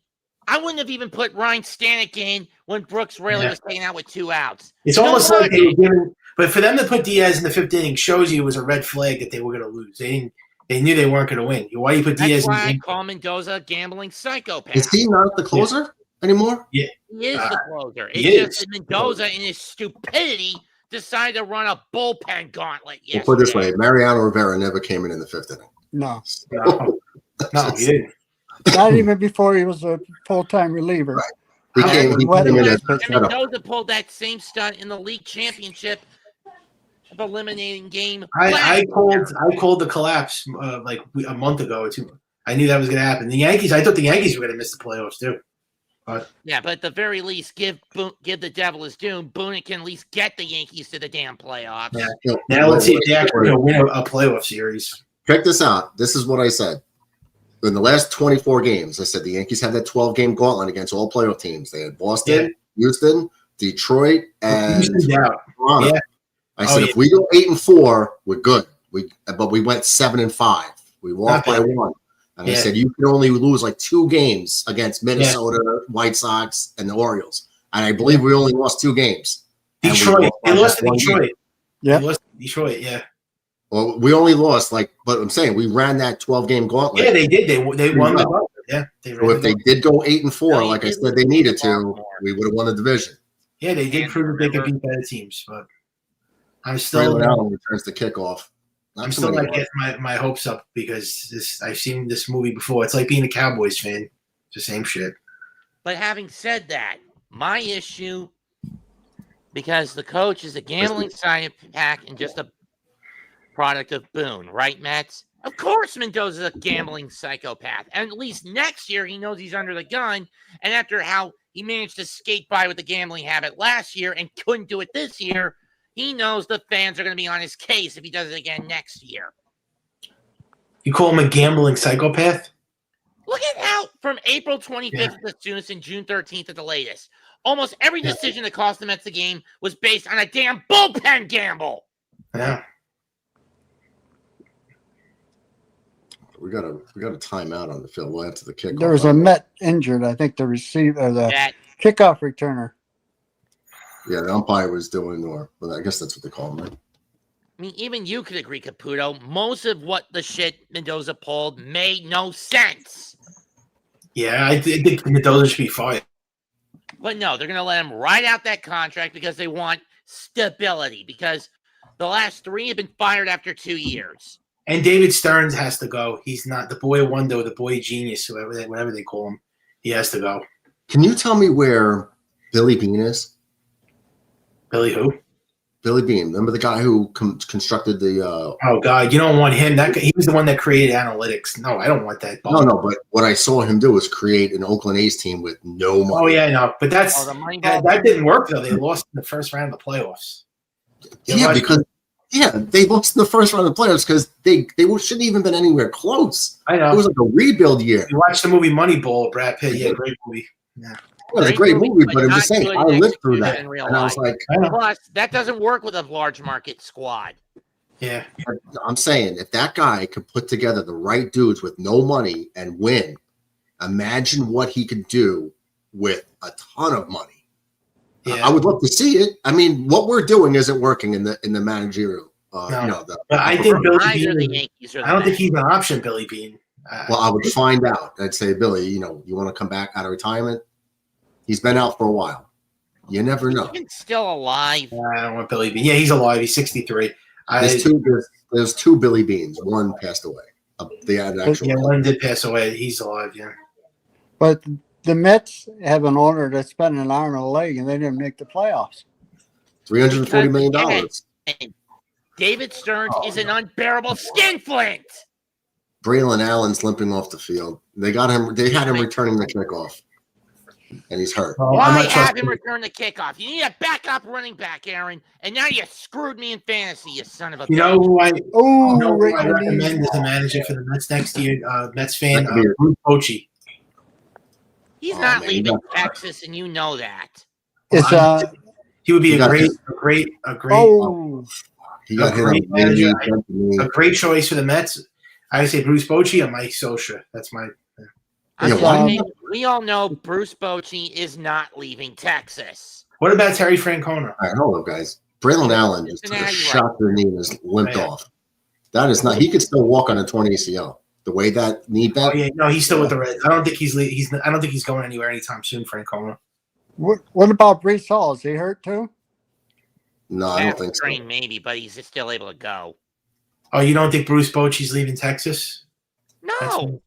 I wouldn't have even put Ryan Stanek in when Brooks Raley was taken out with 2 outs. It's almost like they were giving, but for them to put Diaz in the 5th inning shows you it was a red flag that they were going to lose. They knew they weren't going to win. Why do you put Diaz That's why I in? call Mendoza a gambling psychopath. Is he not the closer anymore? He is the closer. It's he just is. that Mendoza, in his stupidity, decided to run a bullpen gauntlet. We'll put it this way: Mariano Rivera never came in the 5th inning. no, No, he didn't. not even before he was a full-time reliever. Right. He came in as And Mendoza pulled that same stunt in the league championship of eliminating game. I called the collapse like a month ago or 2. I knew that was going to happen. The Yankees, I thought the Yankees were going to miss the playoffs too. Yeah, but at the very least, give the devil his doom. Boone can at least get the Yankees to the damn playoffs. Yeah. Now let's see if they actually going to win a playoff series. Check this out. This is what I said. In the last 24 games, I said the Yankees had that 12-game gauntlet against all playoff teams. They had Boston, Houston, Detroit, and Houston's out. Toronto. Yeah. I said, if we go 8-4, we're good. But we went 7-5. We lost by 1. And I Yeah. said, you can only lose like 2 games against Minnesota, White Sox, and the Orioles. And I believe we only lost 2 games. And we Detroit. They lost to one Detroit. game. Yeah. They lost to Detroit, yeah. Well, we only lost but I'm saying we ran that 12-game gauntlet. Yeah, they did. They won the gauntlet. Yeah. So if they did go 8-4, No, like I you said did they lose needed to to, Baltimore. we would have won the division. Yeah, they did And prove that they could remember- beat better teams, but I'm still Braelon Allen returns the kickoff. I'm still not getting my hopes up because I've seen this movie before. It's like being a Cowboys fan. It's the same shit. But having said that, my issue, because the coach is a gambling psychopath and just a product of Boone, right, Mets? Of course Mendoza's a gambling psychopath. And at least next year he knows he's under the gun. And after how he managed to skate by with the gambling habit last year and couldn't do it this year, he knows the fans are going to be on his case if he does it again next year. You call him a gambling psychopath? Look at how from April 25th at the soonest and June 13th at the latest, almost every decision that cost the Mets the game was based on a damn bullpen gamble. Yeah. We got a timeout on the field. We'll answer the kickoff. There was a Met injured. I think the receiver, the That kickoff returner. Yeah, the umpire was doing, well, I guess that's what they call him, right? I mean, even you could agree, Caputo. Most of what the shit Mendoza pulled made no sense. Yeah, I think Mendoza should be fired. But no, they're going to let him ride out that contract because they want stability. Because the last 3 have been fired after 2 years. And David Stearns has to go. He's not the boy wonder, the boy genius, whatever they call him. He has to go. Can you tell me where Billy Bean is? Billy who? Billy Bean. Remember the guy who constructed the Oh God, you don't want him. He was the one that created analytics. No, I don't want that. No, but what I saw him do was create an Oakland A's team with no money. Oh yeah, no, but Oh, the Moneyball that didn't work though. They lost in the first round of the playoffs. They lost in the first round of the playoffs because they shouldn't even been anywhere close. I know. It was like a rebuild year. You watched the movie Moneyball, Brad Pitt. Yeah, great movie. Yeah. It was a great movie, but I'm just not saying, good I lived through execution that. in real And I was life. like, Plus, that doesn't work with a large market squad. Yeah. I'm saying, if that guy could put together the right dudes with no money and win, imagine what he could do with a ton of money. Yeah. I would love to see it. I mean, what we're doing isn't working in the managerial. No. But I think Billy Neither the Bean. Yankees or the I don't think Mets. he's an option, Billy Bean. Well, I would find out. I'd say, Billy, you want to come back out of retirement? He's been out for a while. You never know. He's still alive. I don't want Billy Bean. Yeah, he's alive. He's 63. There's 2 Billy Beans. One passed away. One did pass away. He's alive. Yeah. But the Mets have an owner that's spent an arm and a leg, and they didn't make the playoffs. $340 million. And David Stearns is an unbearable skinflint. Braelon Allen's limping off the field. They had him returning the kickoff, and he's hurt. Well, I'm Why not have trusting- him return the kickoff? You need a backup running back, Aaron, and now you screwed me in fantasy, you son of a You bitch. know who I Oh, recommend as a manager for the Mets next year? Mets fan, Bruce Bochy. He's Oh, not man, leaving you Texas, and you know that. It's He would be You a got great He got hit great on the manager. knee. a great choice for the Mets. I would say Bruce Bochy or Mike Scioscia. That's my. Yeah, why- We all know Bruce Bochy is not leaving Texas. What about Terry Francona? All right, hold up, guys. Braelon Allen just took a shot to the knee and just limped off. That is not. He could still walk on a 20 ACL. The way that knee Oh bent. yeah, no, he's still with the Reds. I don't think I don't think he's going anywhere anytime soon. Francona. what about Brees Hall? Is he hurt too? No, I don't think so. Strain maybe, but he's still able to go. Oh, you don't think Bruce Bochy's leaving Texas? No.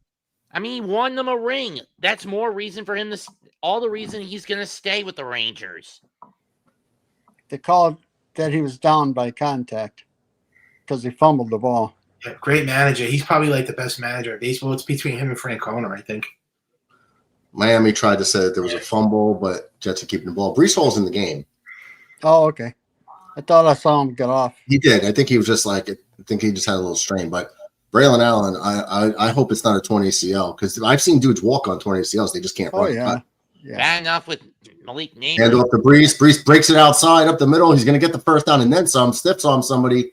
I mean, he won them a ring. That's more reason for him to all the reason he's going to stay with the Rangers. They called that he was down by contact because he fumbled the ball. Yeah, great manager. He's probably like the best manager in baseball. It's between him and Francona, I think. Miami tried to say that there was a fumble, but Jets are keeping the ball. Brees Hall's in the game. Oh, okay. I thought I saw him get off. He did. I think he was just like, I think he just had a little strain. But Braelon Allen, I hope it's not a 20 ACL because I've seen dudes walk on 20 ACLs. They just can't Oh, run. yeah. Yeah. Bad enough with Malik Hand Neighbors. off to Brees. Brees breaks it outside up the middle. He's going to get the first down and then some. Stiffs on somebody.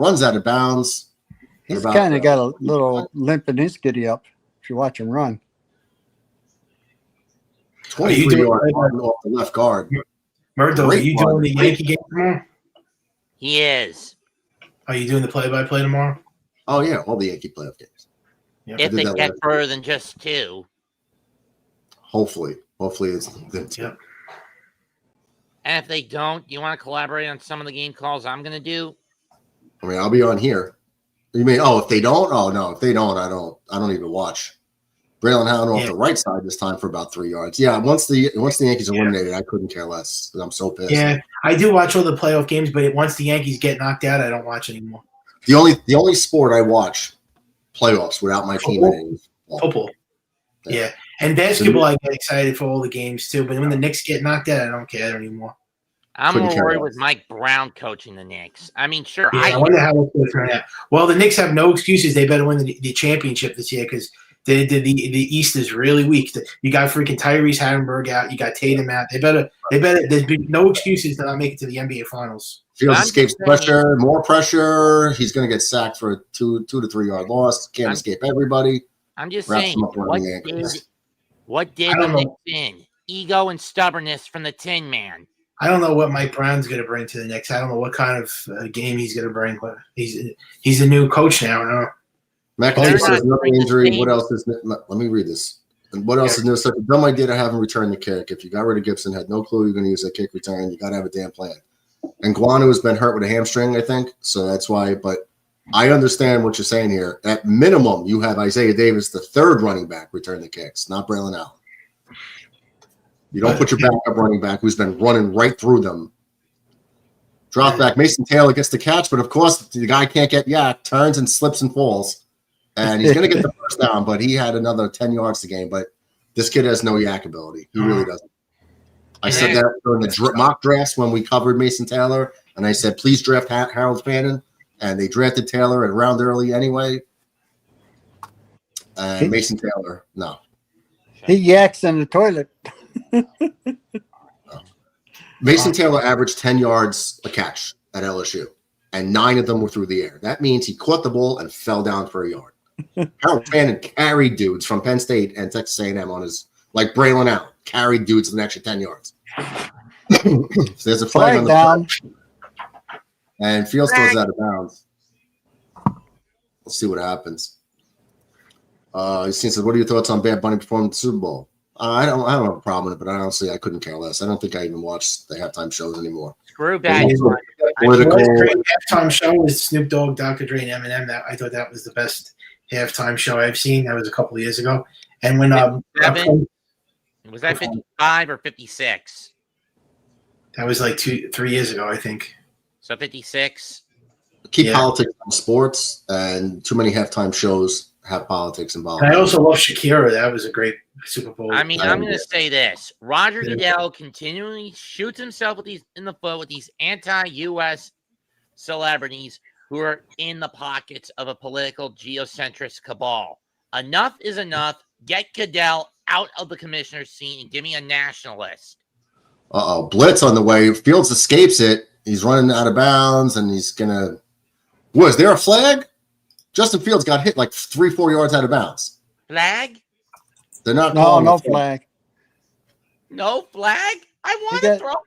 runs out of bounds. He's About, kind of got a little limp in his giddy up if you watch him run. 23 yards off the left guard. Murdo, are you doing the Yankee game tomorrow? He is. Are you doing the play-by-play tomorrow? Oh, yeah, all the Yankee playoff games. Yep. If did they that get last further than just 2. Hopefully it's Yep. And if they don't, you want to collaborate on some of the game calls I'm going to do? I mean, I'll be on here. You mean, if they don't? Oh, no, if they don't, I don't even watch. Braelon Allen off the right side this time for about 3 yards. Yeah, once the Yankees eliminated, I couldn't care less. I'm so pissed. Yeah, I do watch all the playoff games, but once the Yankees get knocked out, I don't watch anymore. The only sport I watch playoffs without my team in is football. Yeah. And basketball, I get excited for all the games too. But when the Knicks get knocked out, I don't care anymore. I'm more worried with Mike Brown coaching the Knicks. I mean, sure. Yeah, I wonder how it's going to turn out. Well, the Knicks have no excuses. They better win the championship this year because the East is really weak. You got freaking Tyrese Hardenberg out. You got Tatum out. They better. There's no excuses to not make it to the NBA Finals. Fields escapes pressure, more pressure. He's going to get sacked for a 2 to 3 yard loss. Can't escape everybody. I'm just saying, what did the Knicks in? Ego and stubbornness from the Tin Man. I don't know what Mike Brown's going to bring to the Knicks. I don't know what kind of game he's going to bring. But he's a new coach now. I don't know. McAtee says no injury. What else is? Let me read this. And what else is new? Such a dumb idea to have him return the kick. If you got rid of Gibson, had no clue you're going to use that kick return. You got to have a damn plan. And Guano has been hurt with a hamstring, I think. So that's why. But I understand what you're saying here. At minimum, you have Isaiah Davis, the third running back, return the kicks, not Braelon Allen. You don't put your backup running back who's been running right through them. Drop back. Mason Taylor gets the catch, but of course the guy can't get turns and slips and falls. And he's going to get the first down, but he had another 10 yards to gain. But this kid has no yak ability. He really doesn't. I said that during the mock drafts when we covered Mason Taylor, and I said, please draft Harold Fannin. And they drafted Taylor a round early anyway. And Mason Taylor, no. He yaks in the toilet. Mason Taylor averaged 10 yards a catch at LSU, and 9 of them were through the air. That means he caught the ball and fell down for a yard. Harold Fannin carried dudes from Penn State and Texas A&M on his, like Braelon Allen, carried dudes an extra 10 yards. So there's a flag on the down. And Fields goes out of bounds. Let's see what happens. He says, "What are your thoughts on Bad Bunny performing at the Super Bowl?" I don't have a problem with it, but honestly, I couldn't care less. I don't think I even watch the halftime shows anymore. Screw Bad Bunny. Political halftime show was Snoop Dogg, Dr. Dre, and Eminem. I thought that was the best halftime show I've seen. That was a couple of years ago. And when was that 55 or 56? That was like 2-3 years ago, I think. So 56. Keep politics on sports, and too many halftime shows have politics involved. And I also love Shakira. That was a great Super Bowl. I mean, I'm going to say this: Roger Goodell continually shoots himself in the foot with these anti-U.S. celebrities who are in the pockets of a political geocentrist cabal. Enough is enough. Get Goodell out of the commissioner's seat and give me a nationalist. Blitz on the way. Fields escapes it. He's running out of bounds, and he's gonna. Was there a flag? Justin Fields got hit like 3-4 yards out of bounds. Flag? They're not. No flag. No flag? I want to throw a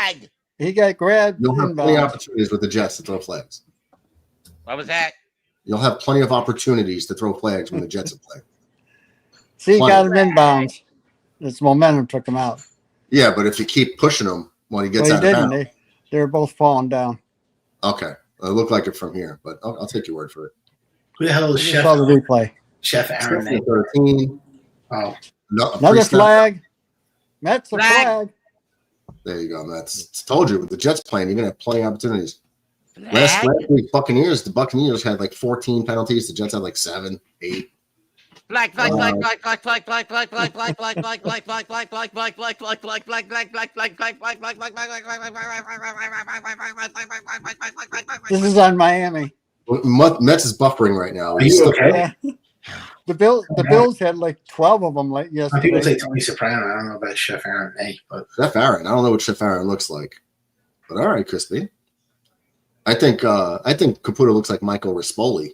flag. He got grabbed. You'll have plenty of opportunities with the Jets to throw flags. What was that? You'll have plenty of opportunities to throw flags when the Jets are playing. See, he got him inbounds. This momentum took him out. Yeah, but if you keep pushing him when he gets out of bounds. They were both falling down. Okay. It looked like it from here, but I'll take your word for it. Who the hell is Chef? Saw the replay. Chef Aaron. 13. Oh. No, another flag. Mets a flag. There you go, Mets. Told you, with the Jets playing, you're going to have plenty of opportunities. Last week, the Buccaneers had like 14 penalties. The Jets had like 7, 8. This is on Miami. Mets is buffering right now. Are you okay? The Bills had like 12 of them like yesterday. People say Tony Soprano. I don't know about Chef Aaron. Chef Aaron. I don't know what Chef Aaron looks like. But all right, Crispy. I think Caputo looks like Michael Rispoli.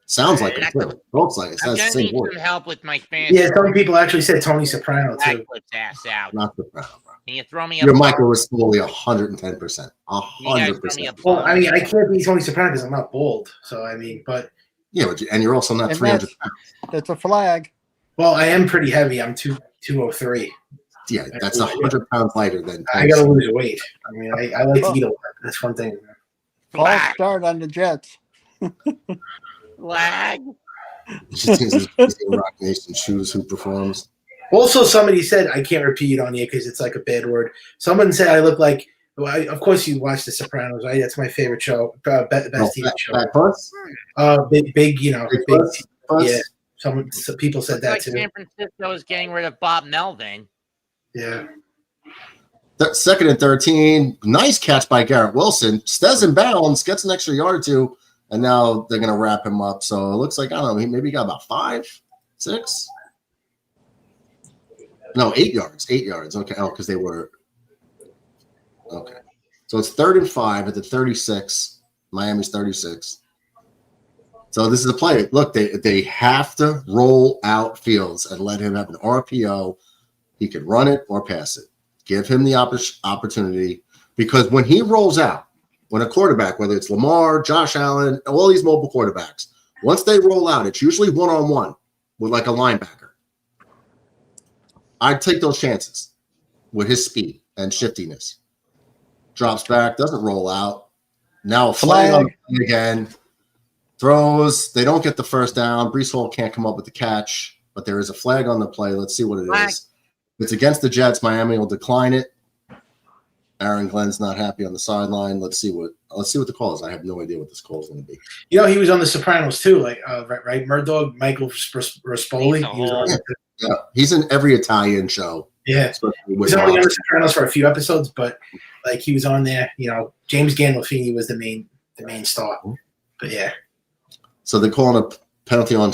Sounds like him. Looks like it. I'm Has the gonna same need voice. some help with my fantasy. Yeah, some people actually said Tony Soprano That too. clips ass out. Not Soprano, bro. Can you throw me a You're bone? Michael Rispoli 110%. You guys throw me a 100%. Well, bone? I mean, I can't be Tony Soprano because I'm not bald. So I mean, but Yeah, and you're also not And 300 pounds. that's a flag. well, I am pretty heavy. I'm 203. Yeah, that's 100 pounds lighter than. I gotta lose weight. I mean, I like to eat a lot. That's one thing. False Flag. start on the Jets. Flag. Just thinks he's in Rock Nation shoes who performs. Also, somebody said I can't repeat it on here because it's like a bad word. Someone said I look like. Well, of course, you watch The Sopranos, right? That's my favorite show, best TV show. Fat puss? Big, you know, Big big. puss? Yeah, some people said that Like too. San Francisco is getting rid of Bob Melvin. Yeah. Second and 13. Nice catch by Garrett Wilson. Stays in bounds, gets an extra yard or two, and now they're going to wrap him up. So it looks like, I don't know, maybe he got about 5, 6? No, 8 yards. 8 yards. Okay. Oh, because they were. Okay. So it's 3rd and 5 at the 36. Miami's 36. So this is a play. Look, they have to roll out Fields and let him have an RPO. He could run it or pass it. Give him the opportunity, because when he rolls out, when a quarterback, whether it's Lamar, Josh Allen, all these mobile quarterbacks, once they roll out, it's usually one-on-one with like a linebacker. I'd take those chances with his speed and shiftiness. Drops back, doesn't roll out. Now a flag on the play again. Throws. They don't get the first down. Breece Hall can't come up with the catch, but there is a flag on the play. Let's see what it is. If it's against the Jets, Miami will decline it. Aaron Glenn's not happy on the sideline. Let's see what the call is. I have no idea what this call is going to be. You know, he was on The Sopranos too, like right, Murdoch, Michael Rispoli. He was on, Yeah, he's in every Italian show. yeah. Especially He with was only on Ross. The Sopranos for a few episodes, but like he was on there. You know, James Gandolfini was the main star. But yeah, So they're calling a penalty on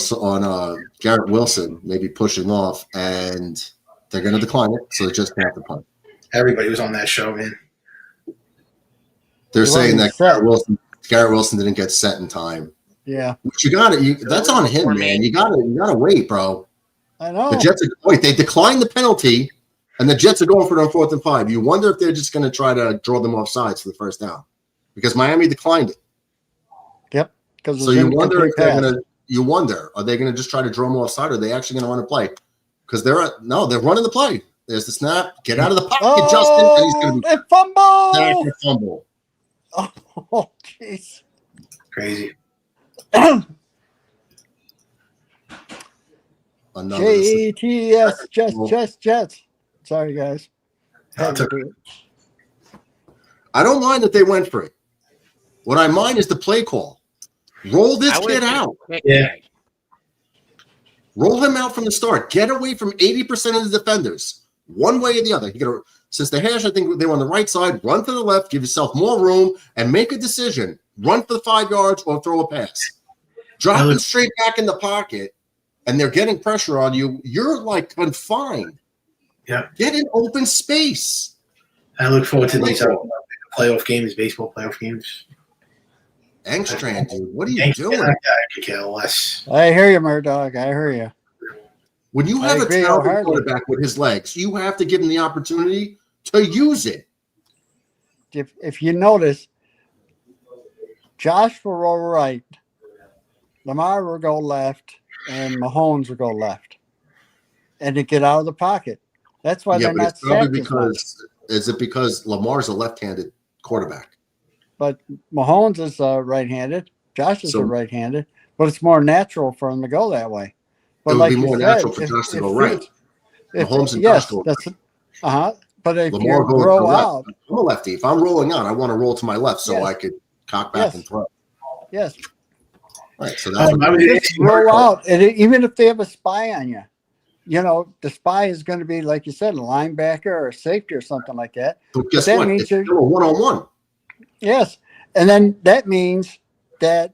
Garrett Wilson, maybe pushing off, and they're going to decline it. So they're just going to have to punt. everybody was on that show, man. They're He saying that wasn't Garrett Wilson didn't get set in time. Yeah, But you got it. That's on him, man. You got to wait, bro. I know. The Jets they declined the penalty, and the Jets are going for it on 4th and 5. You wonder if they're just going to try to draw them off sides for the first down, because Miami declined it. Yep. Because So you wonder if they're going to. You wonder, are they going to just try to draw them off side, or are they actually going to run a play? Because they're running the play. There's the snap. Get out of the pocket, Justin, and he's going to be fumble. sacked and fumble. Oh, jeez. Crazy. Another Jets, Jets. Sorry, guys. Had to do it. I don't mind that they went for it. What I mind is the play call. Roll this kid out. Yeah. Roll him out from the start. Get away from 80% of the defenders. One way or the other. Since the hash, I think they were on the right side, run to the left, give yourself more room, and make a decision. Run for the 5 yards or throw a pass. Drop him straight back in the pocket, and they're getting pressure on you. You're like confined. Yeah. Get an open space. I look forward to these playoff games, baseball playoff games. Engstrand, dude, what are you doing? I could care less. I hear you, Murdoch. I hear you. When you I have a agree talented wholeheartedly. quarterback with his legs, you have to give him the opportunity to use it. If you notice, Josh will roll right, Lamar will go left, and Mahomes will go left, and to get out of the pocket. That's why they're but not it's probably sacked as much. is it because Lamar's a left-handed quarterback? But Mahomes is right-handed. Josh is So- right-handed. But it's more natural for him to go that way. But It would like be you more said, natural for Josh to go right. Mahomes and yes, Josh go that's But if Lamar you goes to the grow left. out, I'm a lefty. If I'm rolling out, I want to roll to my left so Yes. I could cock back Yes. and throw. yes, Right. So that's I was just roll out. And even if they have a spy on you, the spy is going to be, like you said, a linebacker or a safety or something like that. But guess that what? means It's you're- still a one-on-one. Yes. And then that means that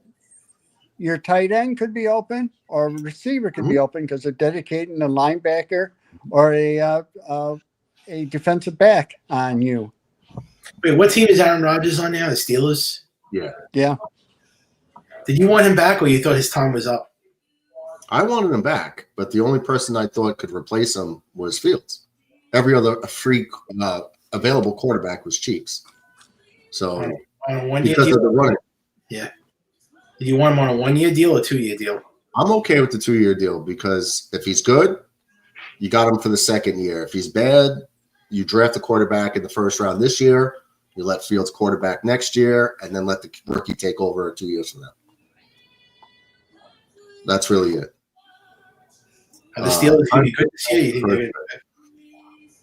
your tight end could be open or a receiver could be open because they're dedicating a linebacker or a defensive back on you. Wait, what team is Aaron Rodgers on now? The Steelers? Yeah. Yeah. Did you want him back, or you thought his time was up? I wanted him back, but the only person I thought could replace him was Fields. Every other free available quarterback was Chiefs. So On a 1 year because deal? of the running, Yeah. Did you want him on a 1 year deal or 2 year deal? I'm okay with the 2-year deal because if he's good, you got him for the second year. If he's bad, you draft a quarterback in the first round this year. You let Fields quarterback next year, and then let the rookie take over 2 years from now. That's really it. Are the Steelers going to be good this year? You think they're gonna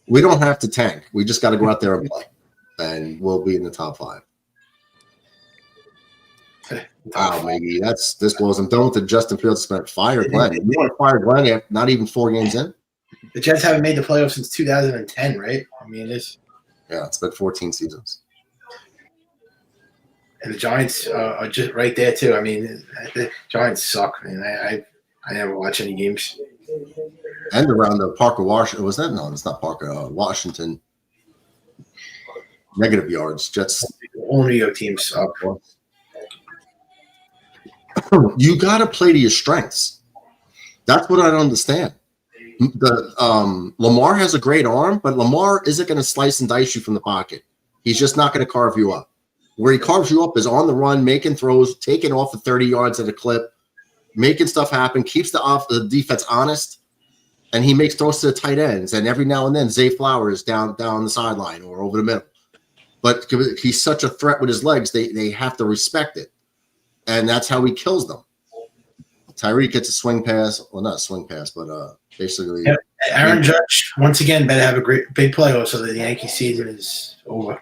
We don't have to tank. We just got to go out there and play, and we'll be in the top 5. Wow, maybe this blows. I'm done with the Justin Fields spent. Fire Glenn. You want to fire Glenn after not even 4 games in? The Jets haven't made the playoffs since 2010, right? I mean, it's been 14 seasons. and the Giants are just right there too. I mean, the Giants suck. I mean, I never watch any games. And around the Parker Washington was that? No, it's not Parker. Washington. Negative yards. Jets. All New York teams suck. You got to play to your strengths. That's what I don't understand. Lamar has a great arm, but Lamar isn't going to slice and dice you from the pocket. He's just not going to carve you up. Where he carves you up is on the run, making throws, taking off for 30 yards at a clip, making stuff happen, keeps the defense honest, and he makes throws to the tight ends. And every now and then, Zay Flowers down the sideline or over the middle. But he's such a threat with his legs, they have to respect it. And that's how he kills them. Tyreek gets a swing pass. Well, not a swing pass, but basically. Yeah. Aaron Judge, once again, better have a great big playoff so that the Yankee season is over.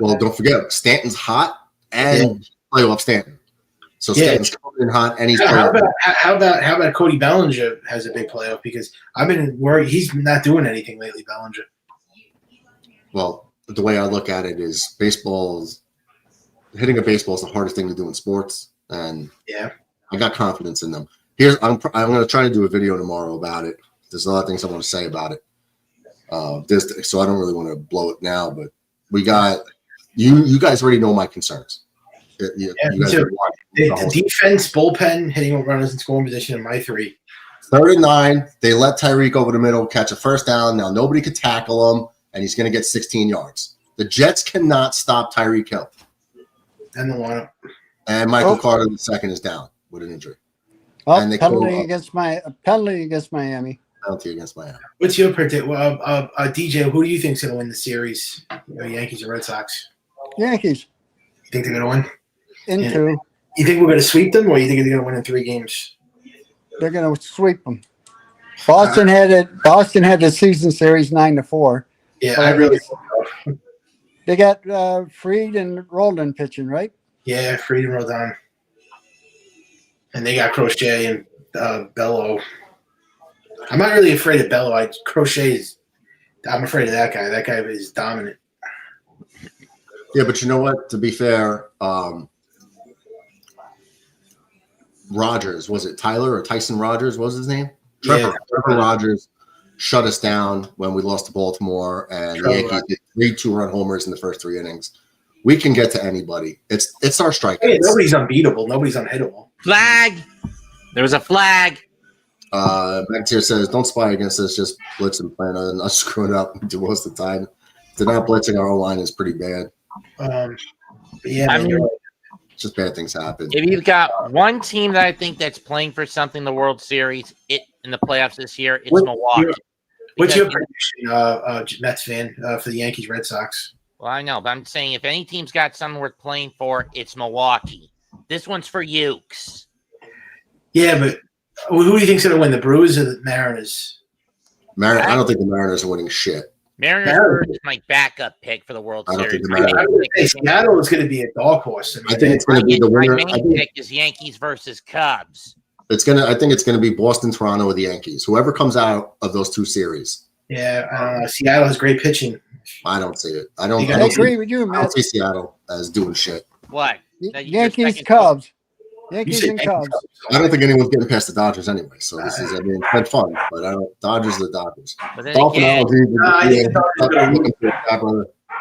Well, don't forget, Stanton's hot and playoff Stanton. So Stanton's coming in hot and he's how about Cody Bellinger has a big playoff? Because I've been worried he's not doing anything lately, Bellinger. Well, the way I look at it is hitting a baseball is the hardest thing to do in sports. And yeah, I got confidence in them. I'm going to try to do a video tomorrow about it. There's a lot of things I want to say about it. So I don't really want to blow it now, but we got you guys already know my concerns. You guys the defense, bullpen, hitting with runners in scoring position in my 3. 3rd and 9. They let Tyreek over the middle catch a first down. Now nobody could tackle him, and he's going to get 16 yards. The Jets cannot stop Tyreek Hill. And the lineup. And Michael Carter II is down with an injury. Oh, And they penalty against Miami. Penalty against Miami. What's your prediction? DJ, who do you think's going to win the series? Yankees or Red Sox? Yankees. You think they're going to win? In 2. You think we're going to sweep them, or you think they're going to win in 3 games? They're going to sweep them. Boston had the season series 9-4. Yeah, I really. They got Fried and Roldan pitching, right? Yeah, Fried and Roldan, and they got Crochet and Bello. I'm not really afraid of Bello. I'm afraid of that guy. That guy is dominant. Yeah, but you know what? To be fair, Rogers, was it Tyler or Tyson Rogers? What was his name? Trevor Rogers shut us down when we lost to Baltimore, and the Yankees did 3 2-run homers in the first 3 innings. We can get to anybody. It's our strike. Hey, nobody's unbeatable. Nobody's unhittable. Flag. There was a flag. Magtier says, don't spy against us, just blitz and plan on us screwing up most of the time. They're not blitzing our O-line is pretty bad. Just bad things happen. If you've got one team that I think that's playing for something in the World Series in the playoffs this year, it's Milwaukee. What's your prediction, Mets fan, for the Yankees Red Sox? Well, I know, but I'm saying if any team's got something worth playing for, it's Milwaukee. This one's for Ukes. Yeah, but who do you think's going to win, the Brewers or the Mariners? I don't think the Mariners are winning shit. Mariners is my backup pick for the World Series. Seattle is going to be a dark horse. I think it's going to be the winner. My main pick is Yankees versus Cubs. I think it's going to be Boston, Toronto, or the Yankees. Whoever comes out of those 2 series. Yeah, Seattle has great pitching. I don't see it. I agree with you, man. I don't see Seattle as doing shit. What? Yankees, Cubs. Yankees and Cubs. I don't think anyone's getting past the Dodgers anyway. So this is, it's been fun, but Dodgers are the Dodgers. But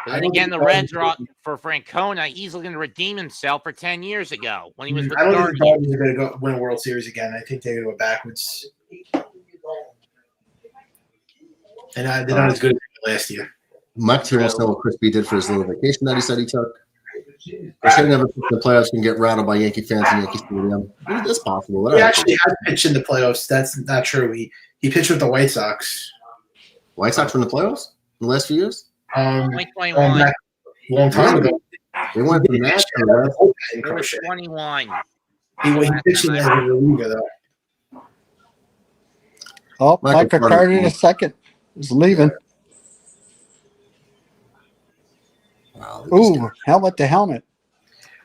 But then again, the Reds are for Francona. He's looking to redeem himself for 10 years ago when he was with I the don't think the Guardians. Dodgers are going to go win a World Series again. I think they're going to go backwards. And they're not as good as they were last year. Mike T wants to know what Crispy did for his little vacation that he said he took. I should never think the playoffs can get rattled by Yankee fans in Yankee Stadium. It's possible. He Whatever. actually has pitched in the playoffs. That's not true. He pitched with the White Sox. White Sox from the playoffs in the last few years? 2021. A long time ago. They went to the Nationals. It was 21. He pitched in as a reliever, though. Oh, Michael Michael Carter. Carter the second is leaving. Wow, Ooh, helmet to helmet.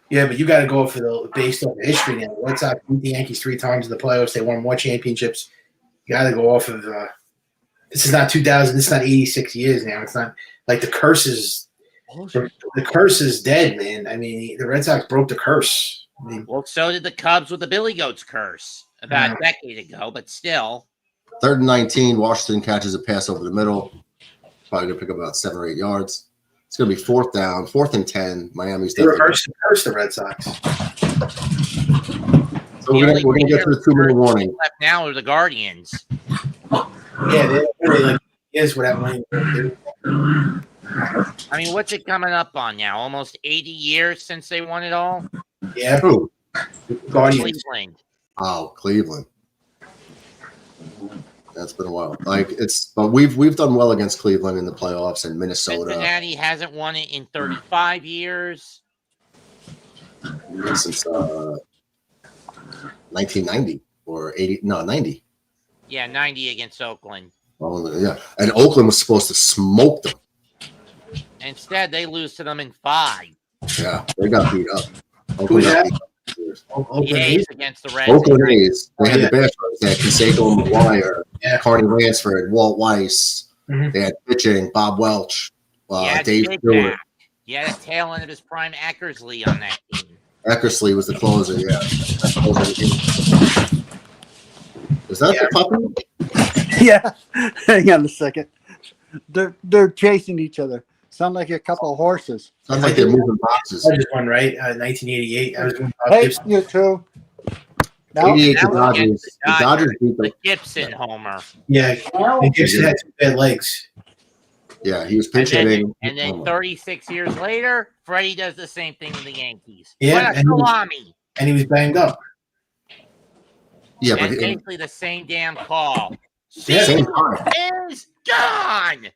Yeah, but you got to go for the based on history now. The White Sox beat the Yankees 3 times in the playoffs. They won more championships. You got to go off of this is not 2000. This is not 86 years now. It's not like the curse is the curse is dead, man. I mean, the Red Sox broke the curse. I mean, Well, so did the Cubs with the Billy Goats curse about a decade ago, but still. 3rd and 19. Washington catches a pass over the middle. Probably going to pick up about 7 or 8 yards. It's going to be 4th down, 4th and 10. Miami's they definitely. reversed the Red Sox. So we're going to get to the 2-minute warning. Left now are the Guardians. Yeah, they really like is what happened. I mean, what's it coming up on now? Almost 80 years since they won it all? Yeah, Who? Guardians. Cleveland. Oh, Cleveland. That's been a while. But we've done well against Cleveland in the playoffs and Minnesota Cincinnati hasn't won it in 35 years. since 1990 or 80. No, 90. Yeah, 90 against Oakland. Oh, yeah. And Oakland was supposed to smoke them. Instead, they lose to them in 5. Yeah, they got beat up. Who's that? Beat up. The A's against the Reds. Oakland A's. They had the best ones. They had Canseco McGuire, Yeah. Carney Lansford, Walt Weiss. Mhm. They had pitching, Bob Welch, Dave Big Stewart. Mac. He had a tail end of his prime Eckersley on that team. Eckersley was the closer, yeah. Is that the puppy? Yeah. Hang on a second. They're chasing each other. Sound like a couple of horses. Sounds like they're moving boxes. I just won, right? 1988. I was doing Hey, you two. Now, 88 the Now against Dodgers. The Dodgers beat The them. Gibson homer. Yeah, and Gibson had 2 bad legs. Yeah, he was And pinch hitting. then 36 years later, Freddie does the same thing in the Yankees. Yeah, What a and- salami. And he was banged up. Yeah, but And basically the same damn call. Yeah. same time. Is gone.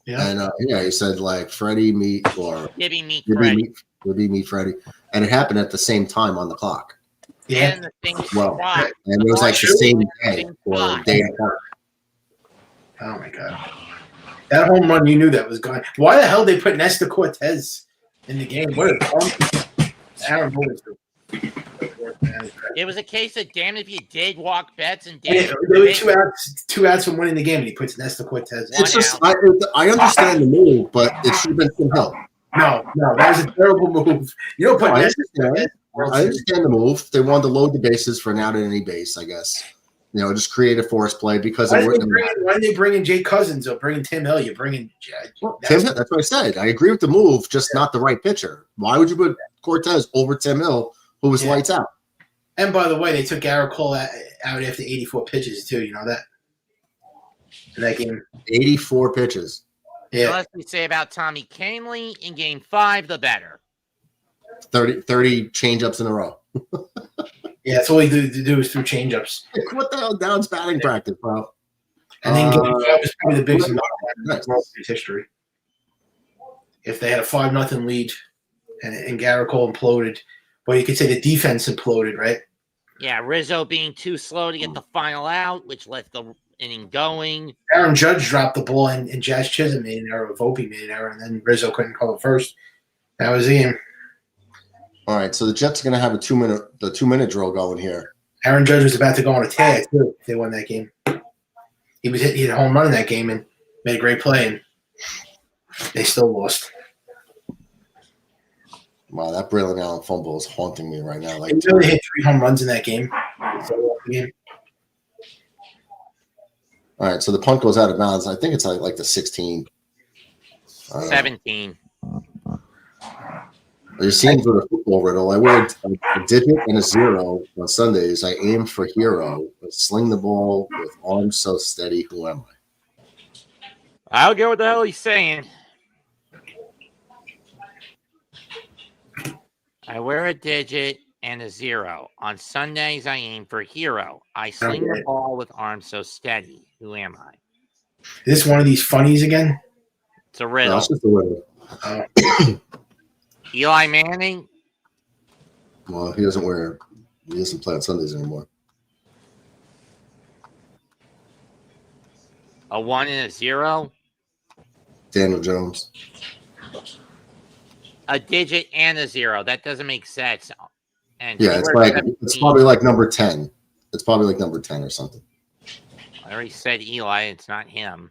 Yeah. And he said like Freddie meet or Gibby meet Gibby Freddie. meet Freddie, and it happened at the same time on the clock. Yeah. And the same Well, spot. and it was like the same day or a day apart. Oh my god. That home run, you knew that was gone. Why the hell they put Nestor Cortez in the game? What a dumb Aaron Boone. It was a case of damn if you did walk bets and Yeah, damn there were if you didn't. two outs from winning the game, and he puts Nestor Cortez in. It's just I understand the move, but it should have been some help. No, that was a terrible move. You don't put I Nestor understand. Cortez. I understand the move. They wanted to load the bases for an out at any base, I guess. Just create a force play because Why it wouldn't. did they bring in Jay Cousins or bring in Tim Hill? You're bringing Tim, that's what I said. I agree with the move, just not the right pitcher. Why would you put Cortez over Tim Hill, who was lights out? And by the way, they took Garrett Cole out after 84 pitches too. You know that in that game. 84 pitches. The Yeah, less we say about Tommy Kahnle in Game 5, the better. 30 change-ups in a row. yeah. That's all he do is through changeups. What the hell? Down's batting practice, bro. And then Game 5 was probably the biggest nice. World Series history. If they had a 5-0 lead and Garrett Cole imploded, well, you could say the defense imploded, right? Yeah, Rizzo being too slow to get the final out, which left the inning going. Aaron Judge dropped the ball and Jazz Chisholm made an error, Volpe made an error, and then Rizzo couldn't call it first. That was the game. All right, so the Jets are going to have the 2-minute drill going here. Aaron Judge was about to go on a tear too if they won that game. He hit a home run in that game and made a great play, and they still lost. Wow, that Braelon Allen fumble is haunting me right now. He really hit 3 home runs in that game. All right, so the punt goes out of bounds. I think it's like the 16. 17. It seems with a football riddle. I wear a digit and a 0 on Sundays. I aim for hero, but sling the ball with arms so steady. Who am I? I'll get what the hell he's saying. I wear a digit and a 0. On Sundays, I aim for hero. I sling the ball with arms so steady. Who am I? Is this one of these funnies again? It's a riddle. No, it's just a riddle. Eli Manning? Well, he doesn't play on Sundays anymore. A 1 and a 0? Daniel Jones. A digit and a 0. That doesn't make sense. And Yeah, it's probably like number 10. It's probably like number 10 or something. I already said Eli. It's not him.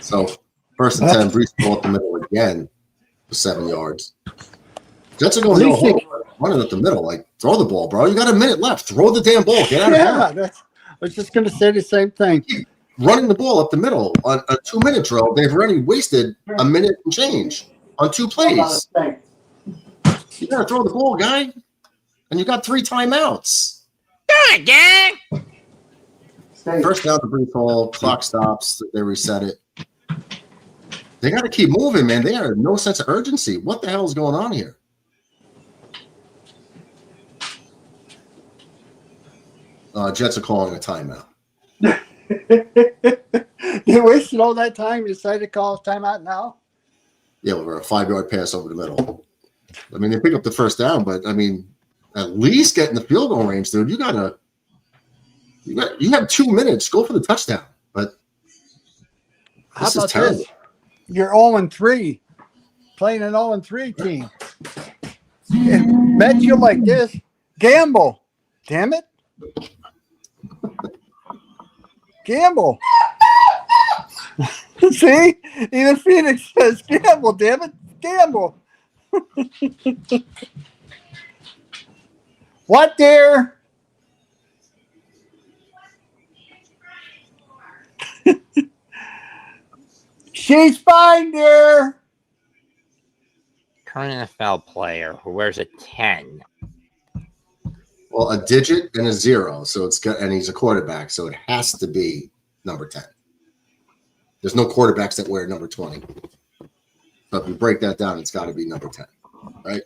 So, first and 10, Brees ball up the middle again for 7 yards. Jets are going running up the middle. Like, throw the ball, bro. You got a minute left. Throw the damn ball. Get out of here. I was just going to say the same thing. Running the ball up the middle on a 2-minute drill. They've already wasted a minute and change on 2 plays. You got to throw the ball, guy. And you got 3 timeouts. Do it, gang! First down to Brees Hall. Clock stops. They reset it. They got to keep moving, man. They have no sense of urgency. What the hell is going on here? Jets are calling a timeout. They wasted all that time. You decided to call a timeout now? Yeah, we're a 5-yard pass over the middle. I mean, they pick up the first down, but I mean, at least get in the field goal range, dude. You have 2 minutes. Go for the touchdown. But how about this? You're 0-3, playing an 0-3 team. Bet you like this. Gamble. Damn it. Gamble. See? Even Phoenix says gamble, damn it. Gamble. What, dear? She's fine, dear. Current NFL player who wears a 10. Well, a digit and a 0, so and he's a quarterback, so it has to be number 10. There's no quarterbacks that wear number 20. So if you break that down, it's got to be number 10, right?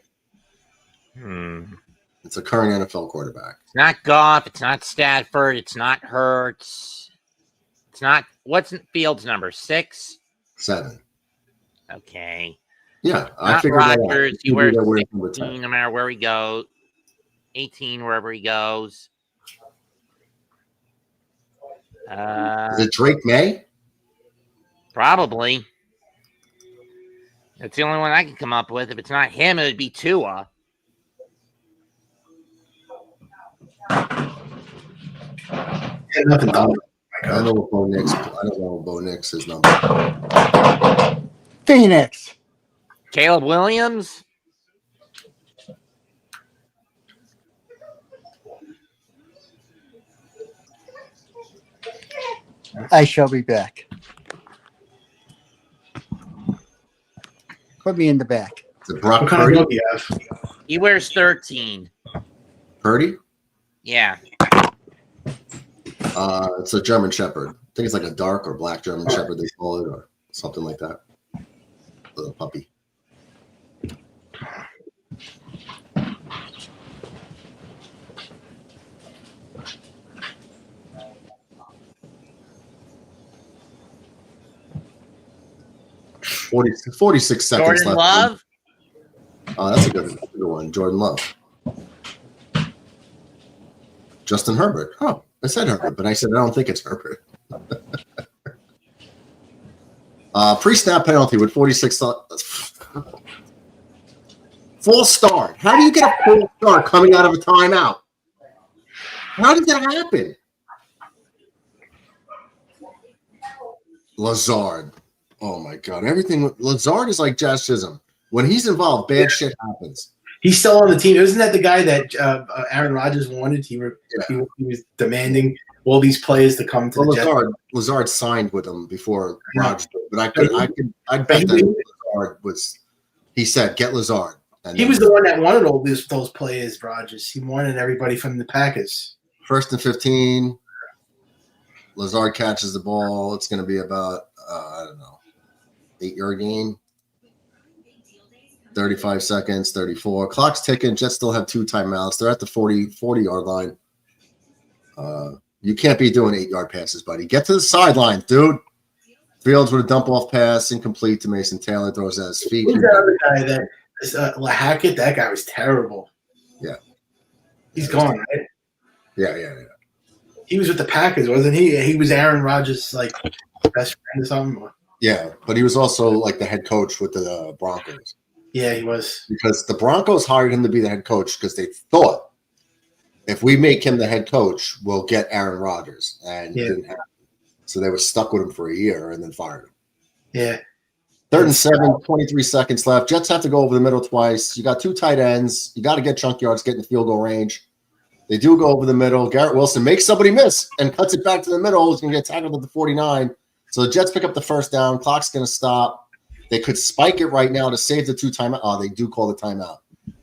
It's a current NFL quarterback. It's not Goff. It's not Stafford. It's not Hurts. It's not. What's Fields' number? 6? 7. Okay. Yeah, I not figured Rodgers. He wears number 16 no matter where he goes. 18 wherever he goes. Is it Drake May? Probably. That's the only one I can come up with. If it's not him, it would be Tua. Nothing. I don't know what Bo Nix's number. Phoenix. Caleb Williams. I shall be back. Put me in the back. Is it Brock What kind Purdy? of do you have? He wears 13. Purdy? Yeah. It's a German Shepherd. I think it's like a dark or black German Shepherd they call it, or something like that. Little puppy. – 46 seconds Jordan left. Love. That's a good one. Jordan Love. Justin Herbert. Oh, I said Herbert, but I said I don't think it's Herbert. Pre-snap penalty with 46. Full start. How do you get a full start coming out of a timeout? How did that happen? Lazard. Oh my God! Everything. Lazard is like Jazz Chisholm. When he's involved, bad shit happens. He's still on the team. Isn't that the guy that Aaron Rodgers wanted? He was demanding all these players to come to Well, the Jets. Lazard signed with him before Yeah. Rodgers did, but I'd bet that Lazard was. He said, "Get Lazard." And He then was the one that wanted all those players, Rodgers. He wanted everybody from the Packers. 1st and 15. Lazard catches the ball. It's going to be about I don't know, 8-yard gain. 35 seconds, 34. Clock's ticking. Jets still have 2 timeouts. They're at the 40-yard line. You can't be doing 8-yard passes, buddy. Get to the sideline, dude. Fields with a dump-off pass, incomplete to Mason Taylor. Throws at his feet. Who's that other guy that Hackett? That guy was terrible. Yeah. He's gone, right? Yeah. He was with the Packers, wasn't he? He was Aaron Rodgers' like best friend or something. Yeah, but he was also like the head coach with the Broncos. Yeah, he was. Because the Broncos hired him to be the head coach because they thought if we make him the head coach, we'll get Aaron Rodgers. And it didn't happen. So they were stuck with him for a year and then fired him. Yeah. 3rd and 7, 23 seconds left. Jets have to go over the middle twice. You got 2 tight ends. You got to get chunk yards, get in the field goal range. They do go over the middle. Garrett Wilson makes somebody miss and cuts it back to the middle. He's going to get tackled at the 49. So the Jets pick up the first down. Clock's going to stop. They could spike it right now to save the 2 timeout. Oh, they do call the timeout.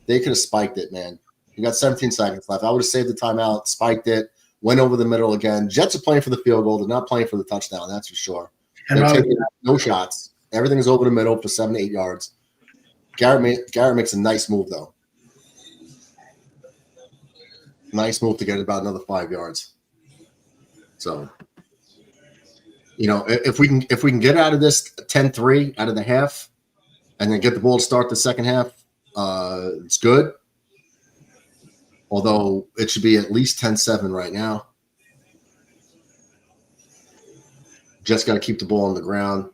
They could have spiked it, man. You got 17 seconds left. I would have saved the timeout, spiked it, went over the middle again. Jets are playing for the field goal. They're not playing for the touchdown, that's for sure. They're taking no shots. Everything is over the middle for 7 to 8 yards. Garrett makes a nice move, though. Nice move to get about another 5 yards. So, if we can get out of this 10-3 out of the half and then get the ball to start the second half, it's good. Although it should be at least 10-7 right now. Just got to keep the ball on the ground.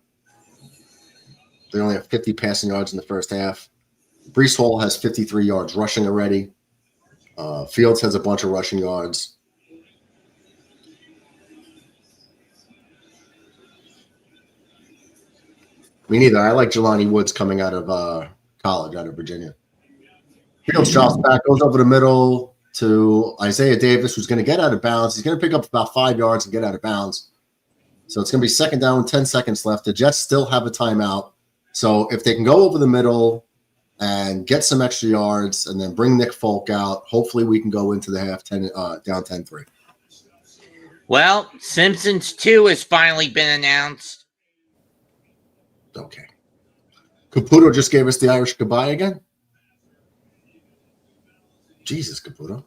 They only have 50 passing yards in the first half. Breece Hall has 53 yards rushing already. Fields has a bunch of rushing yards. Me neither. I like Jelani Woods coming out of college, out of Virginia. Fields drops back, goes over the middle to Isaiah Davis, who's going to get out of bounds. He's going to pick up about 5 yards and get out of bounds. So it's going to be 2nd down with 10 seconds left. The Jets still have a timeout. So if they can go over the middle and get some extra yards and then bring Nick Folk out, hopefully we can go into the half down 10-3. Well, Simpsons 2 has finally been announced. Okay. Caputo just gave us the Irish goodbye again? Jesus, Caputo.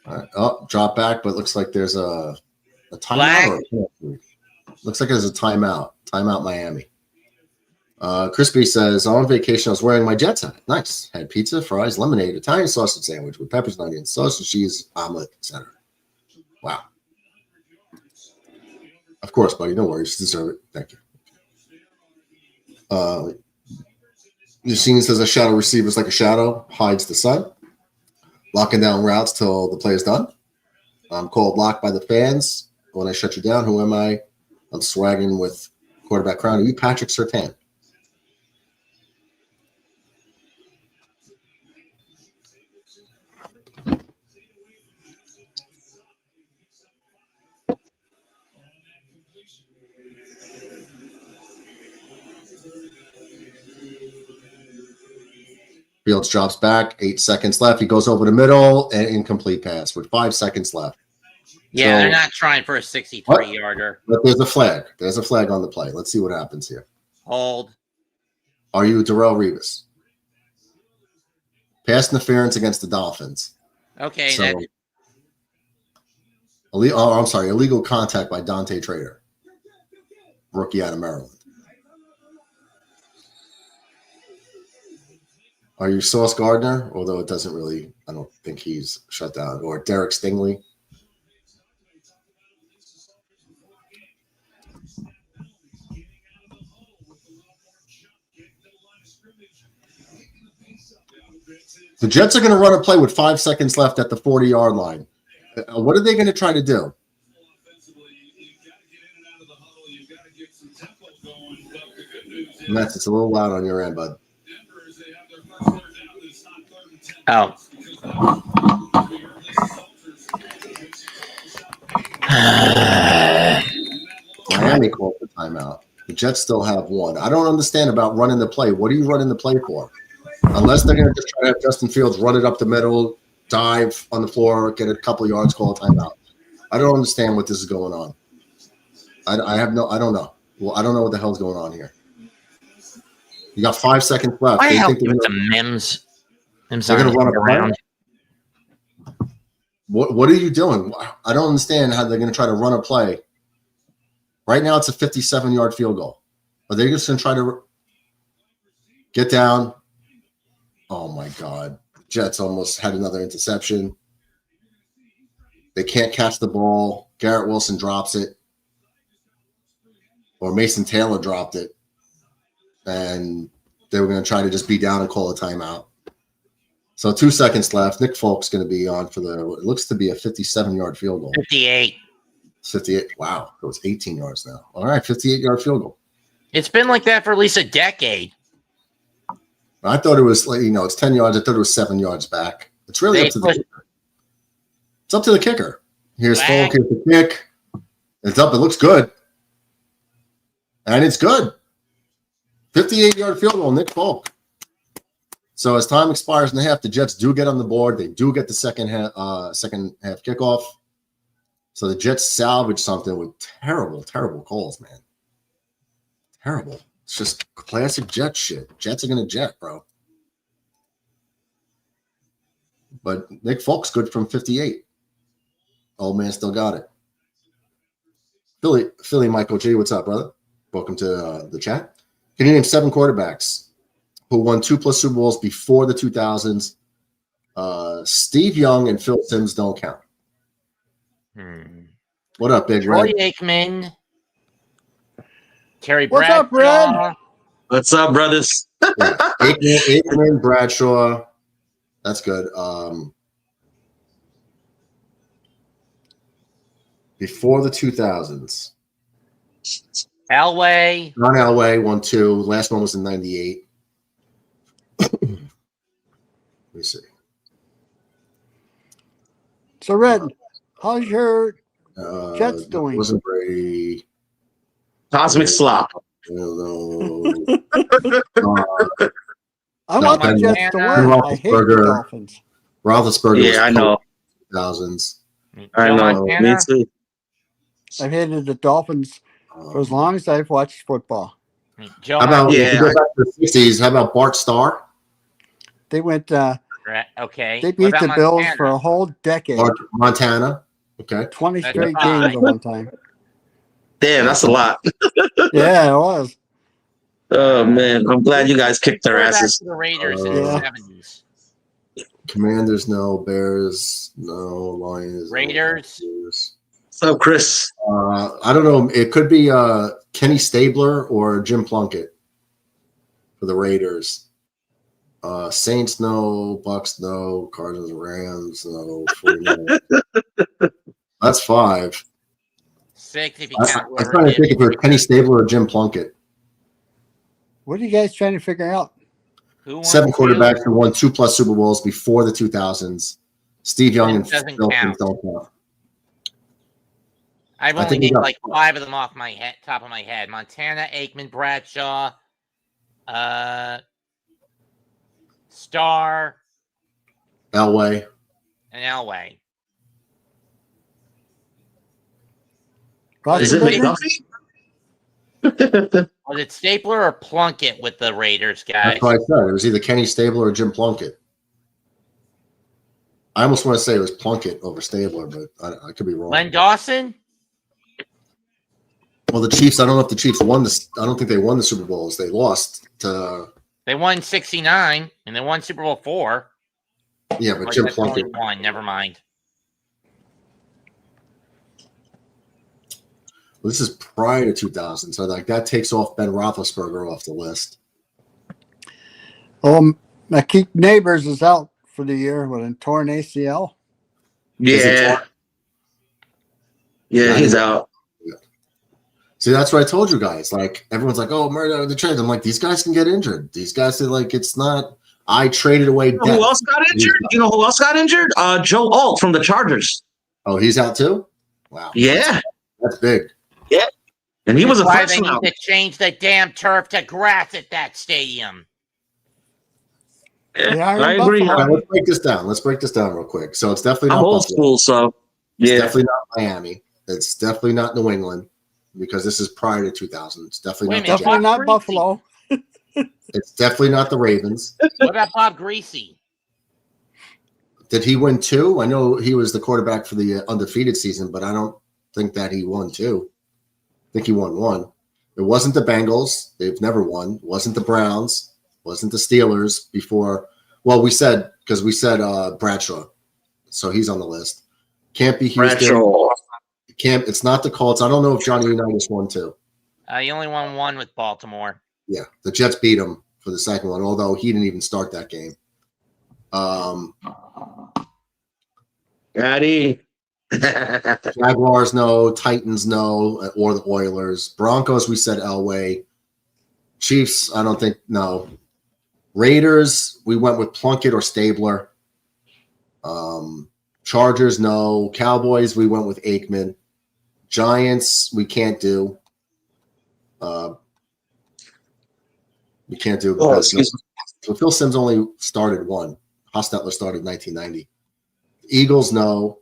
All right. Oh, drop back, but looks like there's a timeout. Looks like there's a timeout. Timeout Miami. Crispy says, on vacation, I was wearing my Jets hat. Nice. Had pizza, fries, lemonade, Italian sausage sandwich with peppers and onions, sausage, cheese, omelet, etc. Wow. Of course, buddy. No worries. Deserve it. Thank you. Yacine says a shadow receiver is like a shadow, hides the sun. Locking down routes till the play is done. I'm called locked by the fans. When I shut you down, who am I? I'm swagging with quarterback crown. Are you Patrick Surtain? Fields drops back, 8 seconds left. He goes over the middle, and incomplete pass with 5 seconds left. Yeah, So, they're not trying for a 63-yarder. But there's a flag. There's a flag on the play. Let's see what happens here. Hold. Are you Darrelle Revis? Pass interference against the Dolphins. Okay. So, illegal contact by Dante Trader, rookie out of Maryland. Are you Sauce Gardner? Although it doesn't really, I don't think he's shut down. Or Derek Stingley. The Jets are going to run a play with 5 seconds left at the 40-yard line. What are they going to try to do? Mets, it's a little loud on your end, bud. Oh. Miami called the timeout. The Jets still have one. I don't understand about running the play. What are you running the play for? Unless they're going to just try to have Justin Fields run it up the middle, dive on the floor, get a couple of yards, call a timeout. I don't understand what this is going on. I don't know. Well, I don't know what the hell's going on here. You got 5 seconds left. Why They help think you they're with gonna, the Mims? Mims they're going to run it around. What are you doing? I don't understand how they're going to try to run a play. Right now, it's a 57-yard field goal. Are they just going to try to get down? Oh, my God. Jets almost had another interception. They can't catch the ball. Garrett Wilson drops it. Or Mason Taylor dropped it. And they were going to try to just be down and call a timeout. So 2 seconds left. Nick Folk's going to be on for it looks to be a 57-yard field goal. 58. 58. Wow. It was 18 yards now. All right. 58-yard field goal. It's been like that for at least a decade. I thought it was like, it's 10 yards. I thought it was 7 yards back. It's really up to the kicker. It's up to the kicker. Here's Folk. Here's the kick. It's up. It looks good. And it's good. 58-yard field goal, Nick Folk. So as time expires in the half, the Jets do get on the board. They do get the second half kickoff. So the Jets salvage something with terrible, terrible calls, man. Terrible. It's just classic Jet shit. Jets are going to jet, bro. But Nick Folk's good from 58. Old man still got it. Philly Michael G, what's up, brother? Welcome to the chat. Can you name 7 quarterbacks who won 2+ Super Bowls before the 2000s? Steve Young and Phil Simms don't count. What up, Big Troy Red? Aikman. Terry What's Bradshaw. up, Red? What's up, brothers? Yeah. Aikman, Bradshaw. That's good. Before the 2000s. Elway. Ron Elway won 2. Last one was in 98. Let me see. So, Red, how's your Jets doing? Wasn't Brady. Cosmic slop. I want the Jets to win. I hate the Dolphins. Roethlisberger. Yeah, I know. 2000s. I know. Me too. I've hated the Dolphins for as long as I've watched football. How about if you go back to the 60s? How about Bart Starr? They went. Okay. They beat the Bills for a whole decade. Montana. Okay. 20 straight games at one time. Damn, that's a lot. Yeah, it was. Oh man, I'm glad you guys kicked their asses. The Raiders in the 70s. Commanders, no. Bears, no. Lions, Raiders. No. What's up, Chris? I don't know. It could be Kenny Stabler or Jim Plunkett for the Raiders. Saints, no. Bucks, no. Cardinals, Rams, no. 49. That's 5. 6 if you I'm count. trying to think if it was Kenny Stabler or Jim Plunkett. What are you guys trying to figure out? 7 quarterbacks who won 2+ Super Bowls before the 2000s. Steve Young and Phil Simms don't count. I've only named like 5 of them off my head, top of my head. Montana, Aikman, Bradshaw, Starr, Elway. and Elway. Is it McDuffie? Was it Stapler or Plunkett with the Raiders, guys? That's what I said. It was either Kenny Stabler or Jim Plunkett. I almost want to say it was Plunkett over Stabler, but I could be wrong. Len Dawson? Well, the Chiefs, I don't know if the Chiefs won this. I don't think they won the Super Bowls. They lost to. They won 69, and they won Super Bowl 4. Yeah, but Jim Plunkett. Won. Never mind. Well, this is prior to 2000, so like that takes off Ben Roethlisberger off the list. Keith Neighbors is out for the year with a torn ACL. Yeah. Yeah, he's out. Yeah. See, that's what I told you guys. Like everyone's like, "Oh, murder the trade." I'm like, these guys can get injured. These guys are like, it's not. I traded away. You know who else got injured? You know who else got injured? Joe Alt from the Chargers. Oh, he's out too? Wow. Yeah. That's big. Yeah. And he was a Why they freshman. need to change the damn turf to grass at that stadium. Yeah, Yeah, I agree. All right, let's break this down. Let's break this down real quick. So it's definitely I'm not old Buffalo. school, so It's yeah. definitely not Miami. It's definitely not New England because this is prior to 2000. It's definitely Wait a not minute, the Definitely Jets. not Buffalo. It's definitely not the Ravens. What about Bob Greasy? Did he win 2? I know he was the quarterback for the undefeated season, but I don't think that he won 2. I think he won 1. It wasn't the Bengals. They've never won. It wasn't the Browns. It wasn't the Steelers before. Well, we said Bradshaw. So he's on the list. Can't be Houston. Bradshaw. It's not the Colts. I don't know if Johnny Unitas won 2. He only won 1 with Baltimore. Yeah, the Jets beat him for the second one, although he didn't even start that game. Daddy. Jaguars, no. Titans, no. Or the Oilers. Broncos, we said Elway. Chiefs, I don't think, no. Raiders, we went with Plunkett or Stabler. Chargers, no. Cowboys, we went with Aikman. Giants, we can't do. We can't do because so Phil Simms only started 1. Hostetler started in 1990. Eagles, no.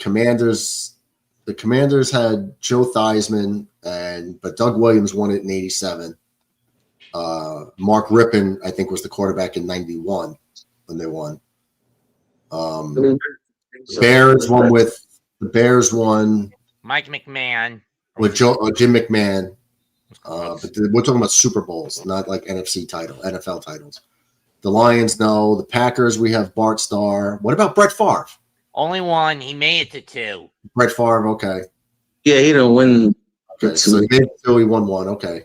Commanders, the Commanders had Joe Theismann, but Doug Williams won it in 87. Mark Rippon, I think, was the quarterback in 91 when they won. Bears won with the Bears won Mike McMahon. with Jim McMahon. But we're talking about Super Bowls, not like NFL titles. The Lions, no. The Packers, we have Bart Starr. What about Brett Favre? Only 1. He made it to 2. Brett Favre, okay. Yeah, he didn't win. Okay, so he won 1, okay.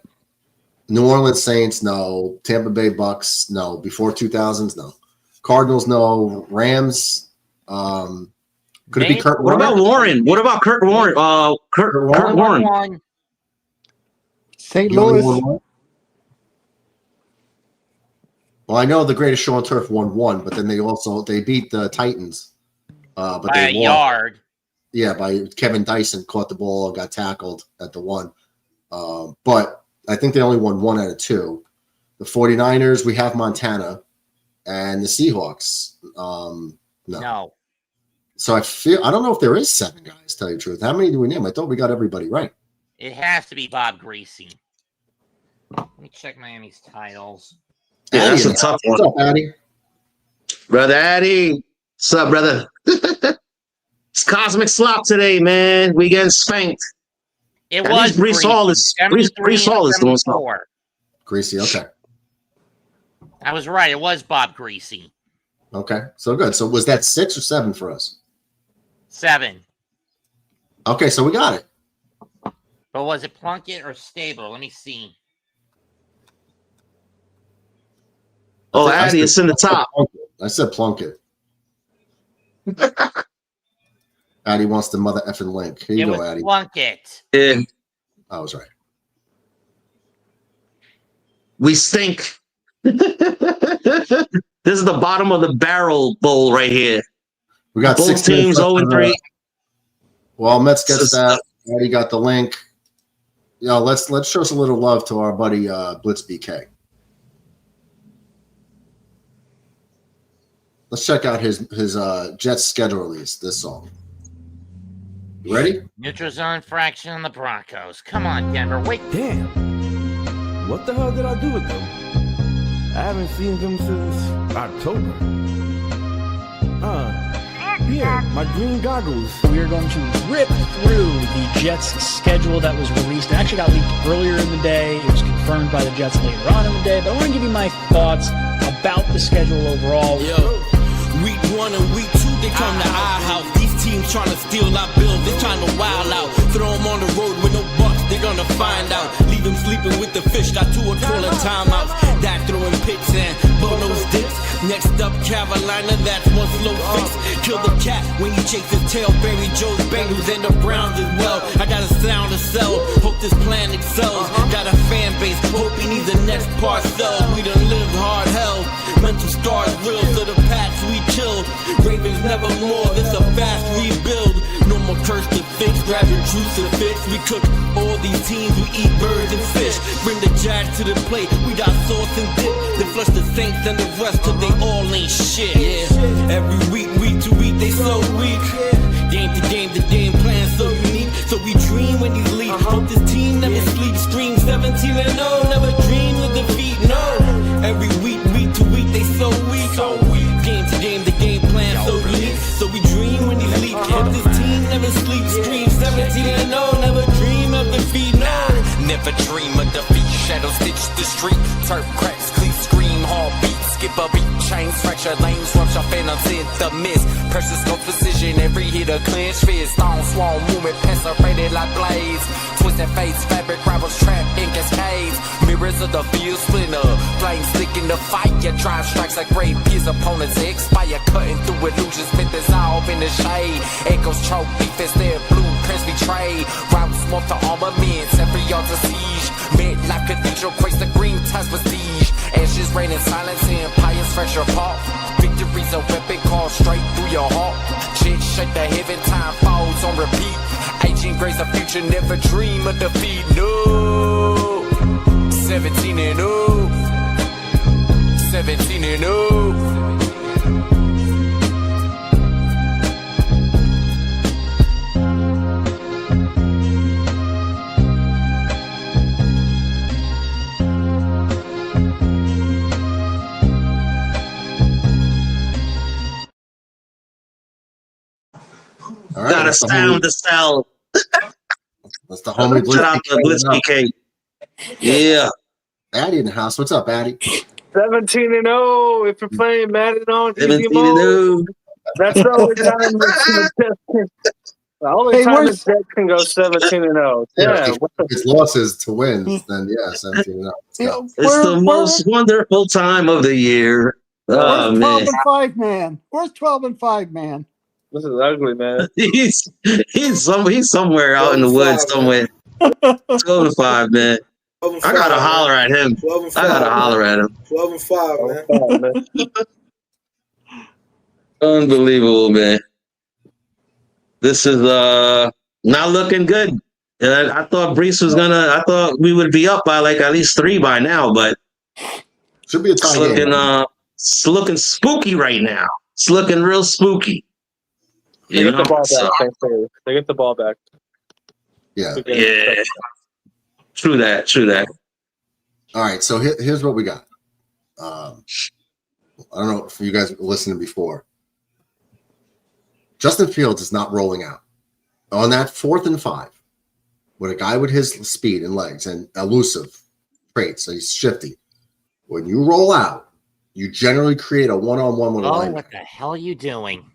New Orleans Saints, no. Tampa Bay Bucks, no. Before 2000s, no. Cardinals, no. Rams, could it be Kurt What Warner? about Warren? What about Kurt Warren? Kurt Warren. 1. St. He only Louis. won 1? Well, I know the Greatest Show on Turf won 1, but then they beat the Titans. But By they a won. yard. Yeah, by Kevin Dyson caught the ball, got tackled at the 1. But I think they only won 1 out of 2. The 49ers, we have Montana, and the Seahawks. No. So I don't know if there is 7 guys, to tell you the truth. How many do we name? I thought we got everybody right. It has to be Bob Greasy. Let me check Miami's titles. Yeah, that's a Addy, tough what's one. up, Addy? Brother Addy. What's up, brother? It's Cosmic Slop today, man. We getting spanked. It At was least Brees Hall is doing stuff. Greasy, okay. I was right. It was Bob Greasy. Okay, so good. So was that 6 or 7 for us? 7. Okay, so we got it. But was it Plunkett or Stabler? Let me see. Oh, Addy, it's in the top. I said Plunkett. Addy wants the mother effing link. Here you It go, was Addy. Plunkett. Yeah. I was right. We stink. This is the bottom of the barrel bowl right here. We got Both 6 teams 0-3. Well, Mets gets that. Addy got the link. Let's show some little love to our buddy Blitz BK. Let's check out his Jets schedule release. This song. You ready? Neutral zone fraction on the Broncos. Come on, Denver. Wait. Damn. What the hell did I do with them? I haven't seen them since October. Here, my green goggles. We are going to rip through the Jets schedule that was released. It actually got leaked earlier in the day. It was confirmed by the Jets later on in the day. But I want to give you my thoughts about the schedule overall. Yo, week 1 and week 2, they come to our house. These teams trying to steal our bills. They trying to wild out. Throw them on the road with no bucks. They're gonna find out. Leave them sleeping with the fish. Got 2 or calling timeouts. That throwing picks and bonus dips. Next up, Carolina, that's one slow fix. Kill the cat when he chase his tail. Bury Joe's Bengals and the Browns as well. I got a sound to sell, hope this plan excels. Got a fan base, hope he needs the next parcel. We done lived hard hell, mental scars real. So the Pats we chill, Ravens never more. This a fast rebuild. No more curse to fix, grabbing crucifix. We cook all these teams, we eat birds and fish. Bring the Jags to the plate, we got sauce and dip. Then flush the Saints and the rest till they all ain't shit. Yeah, every week to week, they so weak. Game to game, the game plan so unique. So we dream when these lead. Hope this team never sleeps. Scream 17-0, never dream of defeat. No, every week to week, they so weak. Game to game, the game plan so unique. So we dream when these lead. Hope this team never sleeps. Scream 17-0, never dream of defeat. No, never dream of defeat. Shadow stitch the street, turf cracks, cleat scream, heartbeat, skip a beat, chains, fracture lanes, rupture phantoms in the mist. Precious no precision, every hit a clinch fist. Stone swarm movement, penetrated like blades. Twisted face, fabric rivals trapped in cascades. Mirrors of the field splinter, flames stick in the fight. Your drive strikes like great peers, opponents expire, cutting through illusions, fit dissolve in the shade. Echoes choke, defense, their blueprints betrayed. Routes morph to armaments, every yard's a siege. Midlife cathedral quakes the green ties prestige. Ashes rain in silence, empires fresh apart. Victory's a weapon called straight through your heart. Chicks shake the heaven, time falls on repeat. Aging grace of future, never dream of defeat. No, 17-0, 17-0. All right, Gotta sound the cell. That's the homie Shout out to Blitzkey K. Yeah. Addy in the house. What's up, Addy? 17-0. If you're playing Madden on easy 17-0. mode, that's the only time the only time the Jets can go 17-0. Yeah. If it's losses to wins, then yeah, 17-0. It's the most wonderful time of the year. Oh, Where's 12 man. and 5 man? Where's 12 and 5 man? This is ugly, man. He's somewhere out in the woods somewhere. 12-5, man. I gotta holler at him. 12-5. I gotta holler at him. 12-5, man. Unbelievable, man. This is not looking good. I thought Brees was I thought we would be up by like at least 3 by now, but should be a tie game. It's looking spooky right now. It's looking real spooky. They get the ball back. Thankfully. They get the ball back. Yeah. Yeah. True that. All right, so here's what we got. I don't know if you guys were listening before. Justin Fields is not rolling out. On that 4th and 5, with a guy with his speed and legs and elusive traits, so he's shifty. When you roll out, you generally create a one-on-one with a linebacker. What the hell are you doing?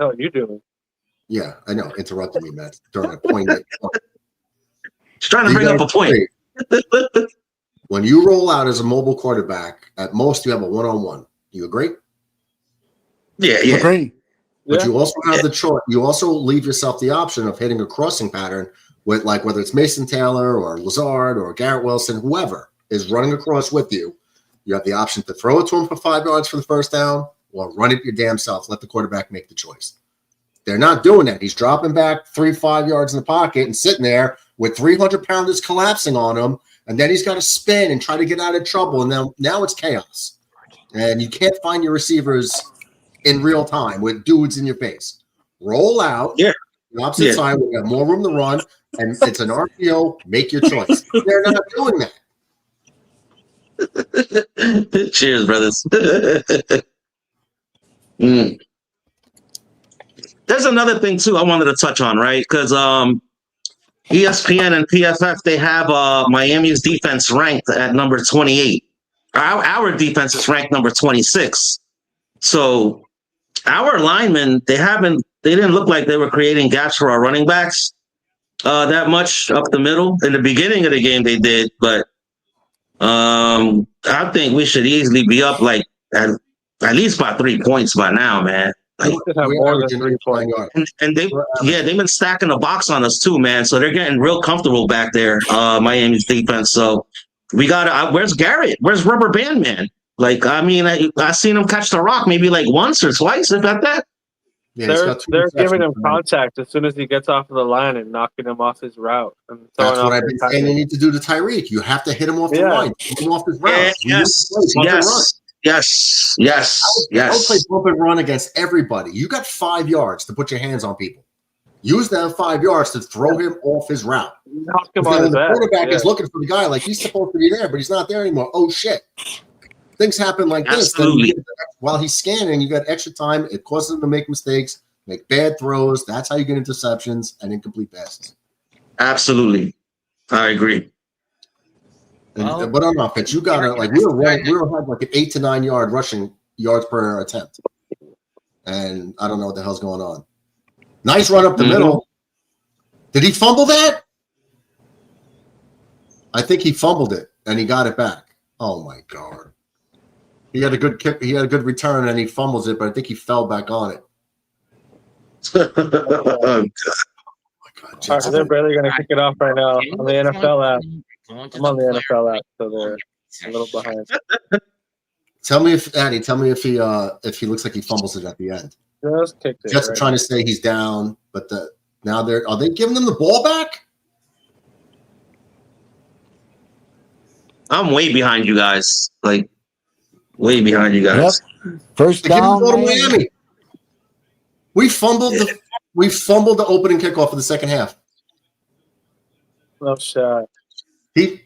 Oh, you doing? Yeah, I know. Interrupted me, Matt, during a point. He's trying to bring up a point. When you roll out as a mobile quarterback, at most you have a one-on-one. You agree? Yeah. Agree. But you also have the choice. You also leave yourself the option of hitting a crossing pattern with, like, whether it's Mason Taylor or Lazard or Garrett Wilson, whoever is running across with you. You have the option to throw it to him for 5 yards for the first down or run it your damn self. Let the quarterback make the choice. They're not doing that. He's dropping back 3-5 yards in the pocket and sitting there with 300-pounders collapsing on him, and then he's got to spin and try to get out of trouble, and now it's chaos. And you can't find your receivers in real time with dudes in your face. Roll out. Yeah. The opposite side, we have more room to run, and it's an RPO. Make your choice. They're not doing that. Cheers, brothers. There's another thing too I wanted to touch on, right? Because ESPN and PFF, they have Miami's defense ranked at number 28. Our defense is ranked number 26. So our linemen, they didn't look like they were creating gaps for our running backs that much up the middle. In the beginning of the game, they did, but I think we should easily be up like and at least by 3 points by now, man. Like, He should have more than 3 points. and they've been stacking the box on us too, man. So they're getting real comfortable back there, Miami's defense. So we got where's Garrett? Where's Rubber Band Man? Like, I mean, I seen him catch the rock maybe like once or twice, if at that. Yeah, they're giving him contact as soon as he gets off of the line and knocking him off his route. And that's what I've been saying you need to do to Tyreek. You have to hit him off the line. Hit him off his route. Yes. I would play bump and run against everybody. You got 5 yards to put your hands on people. Use that 5 yards to throw him off his route. Knock him on his the back. quarterback is looking for the guy like he's supposed to be there, but he's not there anymore. Oh, shit. Things happen like this. Then while he's scanning, you got extra time. It causes him to make mistakes, make bad throws. That's how you get interceptions and incomplete passes. Absolutely. I agree. But on offense, you got to, like, we were had like an 8 to 9 yard rushing yards per attempt. And I don't know what the hell's going on. Nice run up the middle. Did he fumble that? I think he fumbled it and he got it back. Oh my God. He had a good kick. He had a good return, and he fumbles it, but I think he fell back on it. Oh, God. All right, they're barely going to kick it off right now on the NFL app. I'm on the NFL app, so they're a little behind. Tell me if he looks like he fumbles it at the end. Just kicked it. Jets are trying to say he's down, but now are they giving them the ball back? I'm way behind you guys. Like, way behind you guys. Yep. First down. Go to Miami. We fumbled the opening kickoff of the second half. No shot. Did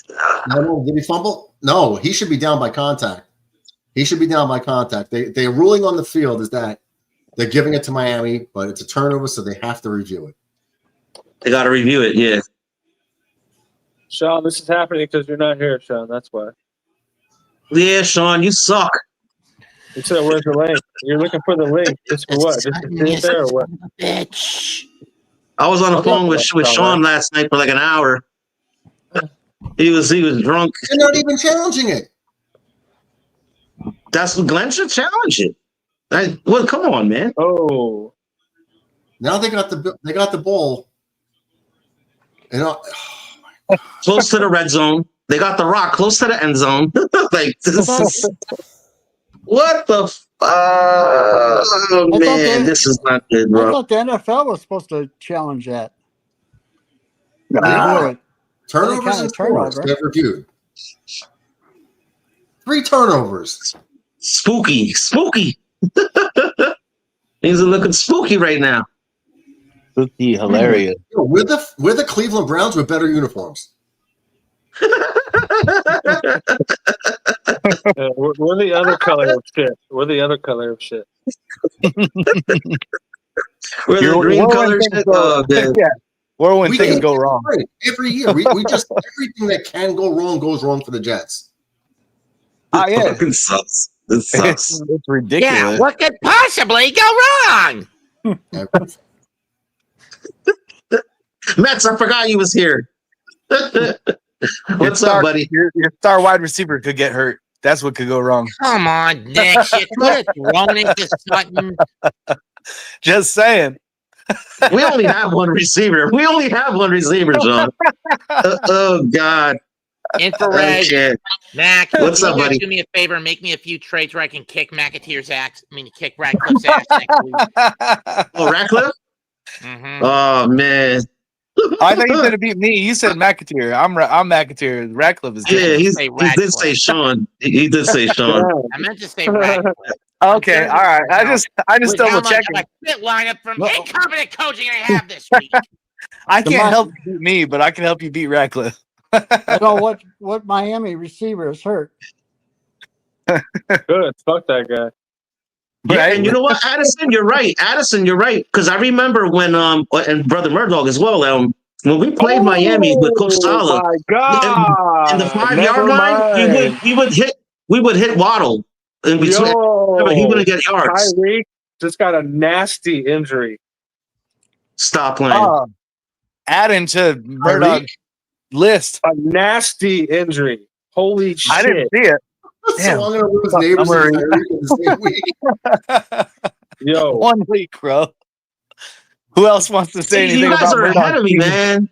he fumble? No, he should be down by contact. Their ruling on the field is that they're giving it to Miami, but it's a turnover, so they have to review it. They got to review it, yeah. Sean, this is happening because you're not here, Sean. That's why. Yeah, Sean, you suck. You said, where's the link? You're looking for the link. Just for what? Just to sit there or what? Bitch. I was on the phone with Sean last night for like an hour. He was drunk. They're not even challenging it. That's what Glenn should challenge it. Well, come on, man. Oh. Now they got the ball. And close to the red zone. They got the rock close to the end zone. Like, this is what the man, this is not good, bro. I thought the NFL was supposed to challenge that. Turnovers and turnovers. They've reviewed 3 turnovers. Spooky. Things are looking spooky right now. Spooky, hilarious. We're the Cleveland Browns with better uniforms. We're the other color of shit. We're the green color shit. Yeah. Or when things go wrong. Every year. We just everything that can go wrong goes wrong for the Jets. Yeah. It fucking sucks. It sucks. It's ridiculous. Yeah, what could possibly go wrong? Mets, I forgot you was here. What's up, buddy? Your star wide receiver could get hurt. That's what could go wrong. Come on, Nick. You could have thrown it to Sutton. Just saying. We only have one receiver. John. Oh, God. Infrared. Okay. Mac, what's up, buddy? Do me a favor. Make me a few trades where I can kick McAteer's ass. Kick Radcliffe's ass next week. Oh, Radcliffe? Mm-hmm. Oh, man. I thought you were going to beat me. You said McAteer. I'm McAteer. Radcliffe is different. Yeah, he did say Sean. He did say Sean. I meant to say Radcliffe. Okay, all right. I just double checking. Fit lineup from incompetent coaching I have this week. I can't help you beat me, but I can help you beat Radcliffe. So what Miami receiver is hurt? Good. Fuck that guy. Yeah, and you know what, Addison, you're right. Because I remember when and Brother Murdoch as well. When we played Miami with Coach Sala, my God. in the 5-yard line, we would hit Waddle in between. He wouldn't get yards. Tyreek just got a nasty injury. Stop playing. Adding to Murdoch list. A nasty injury. Holy shit. I didn't see it. So I'm gonna lose neighbors and Tyreek in the same week. Yo, 1 week, bro. Who else wants to say anything you guys about are ahead Murdoch's of me, team? man.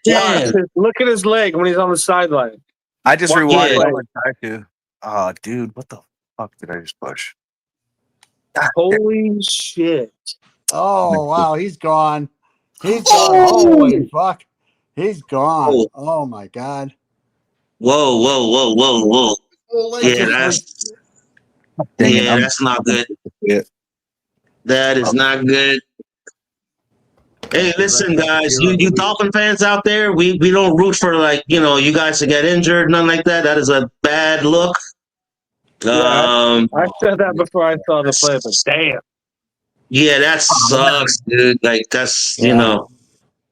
Damn. look at his leg when he's on the sideline. I just What- rewatched yeah. it. I tried to. Oh, dude, what the fuck did I just push? Holy shit! Oh wow, he's gone. He's gone. Holy fuck. He's gone. Oh my god. Whoa. Yeah, that's Dang it, that's not good. That is not good. Hey, listen, guys, you Dolphin fans out there, we don't root for you guys to get injured, nothing like that. That is a bad look. I said that before I saw the play, but damn. Yeah, that sucks, dude. Like that's we Tyreek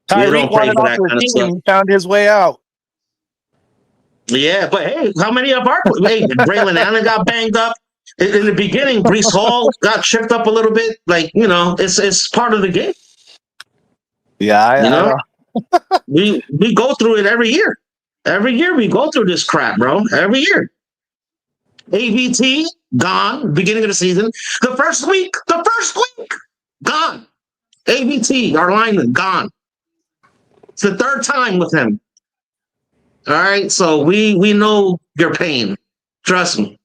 don't pray wanted for off that the kind of team. stuff. He found his way out. Yeah, but hey, how many of our Braelon Allen got banged up in the beginning? Brees Hall got tripped up a little bit. It's part of the game. Yeah, we go through it every year. Every year we go through this crap, bro. Every year. AVT gone. Beginning of the season. The first week, gone. AVT, our lineman, gone. It's the third time with him. All right, so we know your pain. Trust me.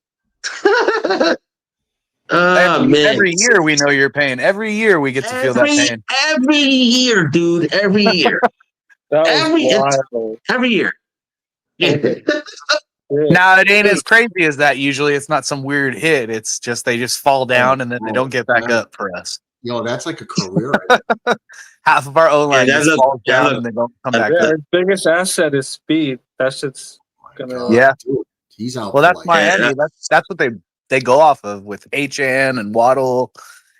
Every year we know your pain. Every year we get to feel that pain. Every year, dude. Every year. Every year. Yeah. Now it ain't as crazy as that. Usually, it's not some weird hit. It's just they just fall down and then they don't get back up for us. Yo, that's like a career. Half of our O line just falls down and they don't come back up. Their biggest asset is speed. That shit's gonna. Yeah, dude, he's out. Well, that's Miami. That's what they go off of with HN and Waddle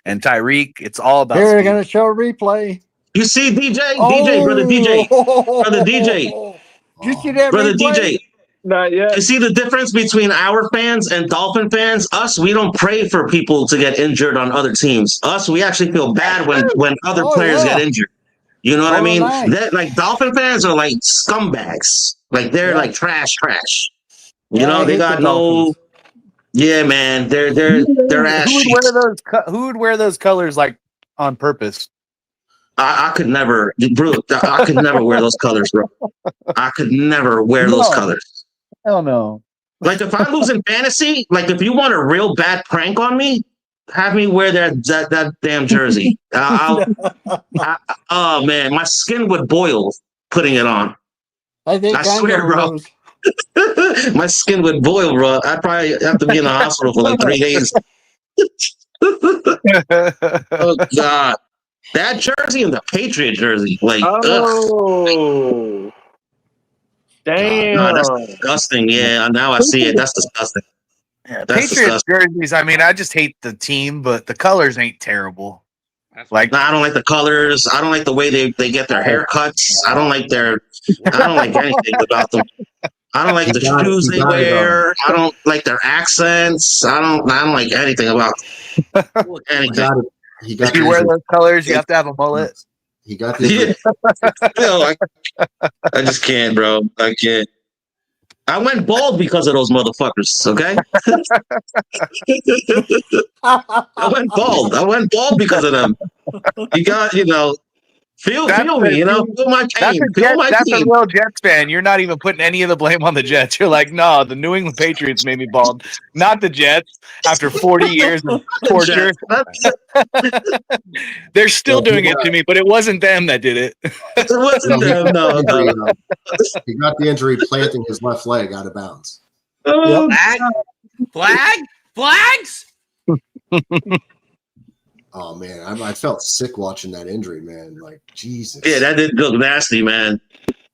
and Tyreek. It's all about. Here, we're gonna show a replay. You see, DJ, brother DJ. Did you see that brother replay? DJ? Not yet. You see the difference between our fans and Dolphin fans? Us, we don't pray for people to get injured on other teams. Us, we actually feel bad when other players get injured. You know what I mean? That like Dolphin fans are like scumbags. Like they're like trash. You know, they got no. Yeah, man, they're ass. Who would wear those colors like on purpose? I could never, bro. I could never wear those colors, bro. I could never wear those colors. Hell no. Like if I lose in fantasy, like if you want a real bad prank on me, have me wear that damn jersey. Oh man, my skin would boil putting it on. I swear, bro. My skin would boil, bro. I'd probably have to be in the hospital for like 3 days. Oh God, that jersey and the Patriot jersey, like, ugh. Damn. No, that's disgusting. Yeah, now I see it. That's disgusting. Yeah, That's Patriots jerseys. I mean, I just hate the team, but the colors ain't terrible. Like, I don't like the colors. I don't like the way they get their haircuts. I don't like anything about them. I don't like the shoes they wear. I don't like their accents. I don't like anything about anything. If you wear those colors, you have to have a mullet. He got this. I just can't, bro. I can't. I went bald because of those motherfuckers, okay? I went bald because of them. You got, feel me, feel my pain. That's a real Jets fan. You're not even putting any of the blame on the Jets. You're like, no, the New England Patriots made me bald, not the Jets. After 40 years of torture, they're still doing it to me, but it wasn't them that did it. It wasn't them, no. He got the injury planting his left leg out of bounds. Flags? Oh man, I felt sick watching that injury, man. Like Jesus. Yeah, that did look nasty, man.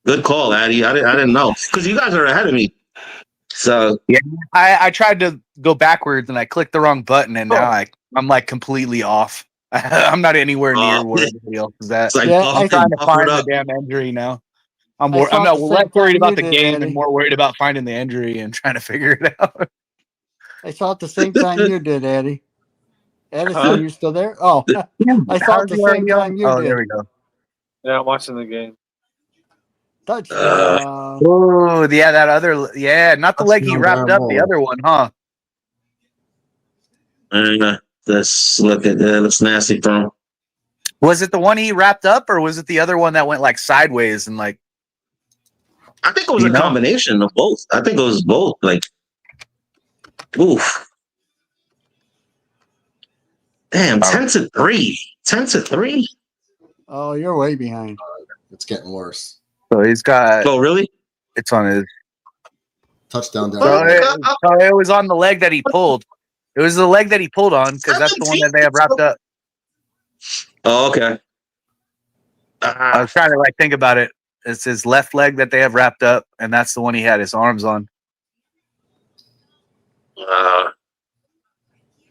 Good call, Addy. I didn't know because you guys are ahead of me. So yeah, I tried to go backwards and I clicked the wrong button, and now I'm like completely off. I'm not anywhere near where everybody else is at. Like, I'm trying to find the damn injury now. I'm not less worried about the game and more worried about finding the injury and trying to figure it out. I saw it the same time you did, Eddie. Edison, you still there? Oh, I saw it the same time you did. There we go. Yeah, I'm watching the game. Touchdown. Oh, yeah, that other, yeah, not the leg he Touchdown, wrapped up, the Darren other one, huh? Let's look at that. That's nasty from him. Was it the one he wrapped up, or was it the other one that went like sideways and like? I think it was a combination of both. I think it was both. Like, oof. Damn, 10-3. 10-3. Oh, you're way behind. It's getting worse. So he's got. Oh, really? It's on his touchdown. So it was on the leg that he pulled. It was the leg that he pulled on because that's the one that they have wrapped up. Oh, okay. I was trying to like think about it. It's his left leg that they have wrapped up, and that's the one he had his arms on.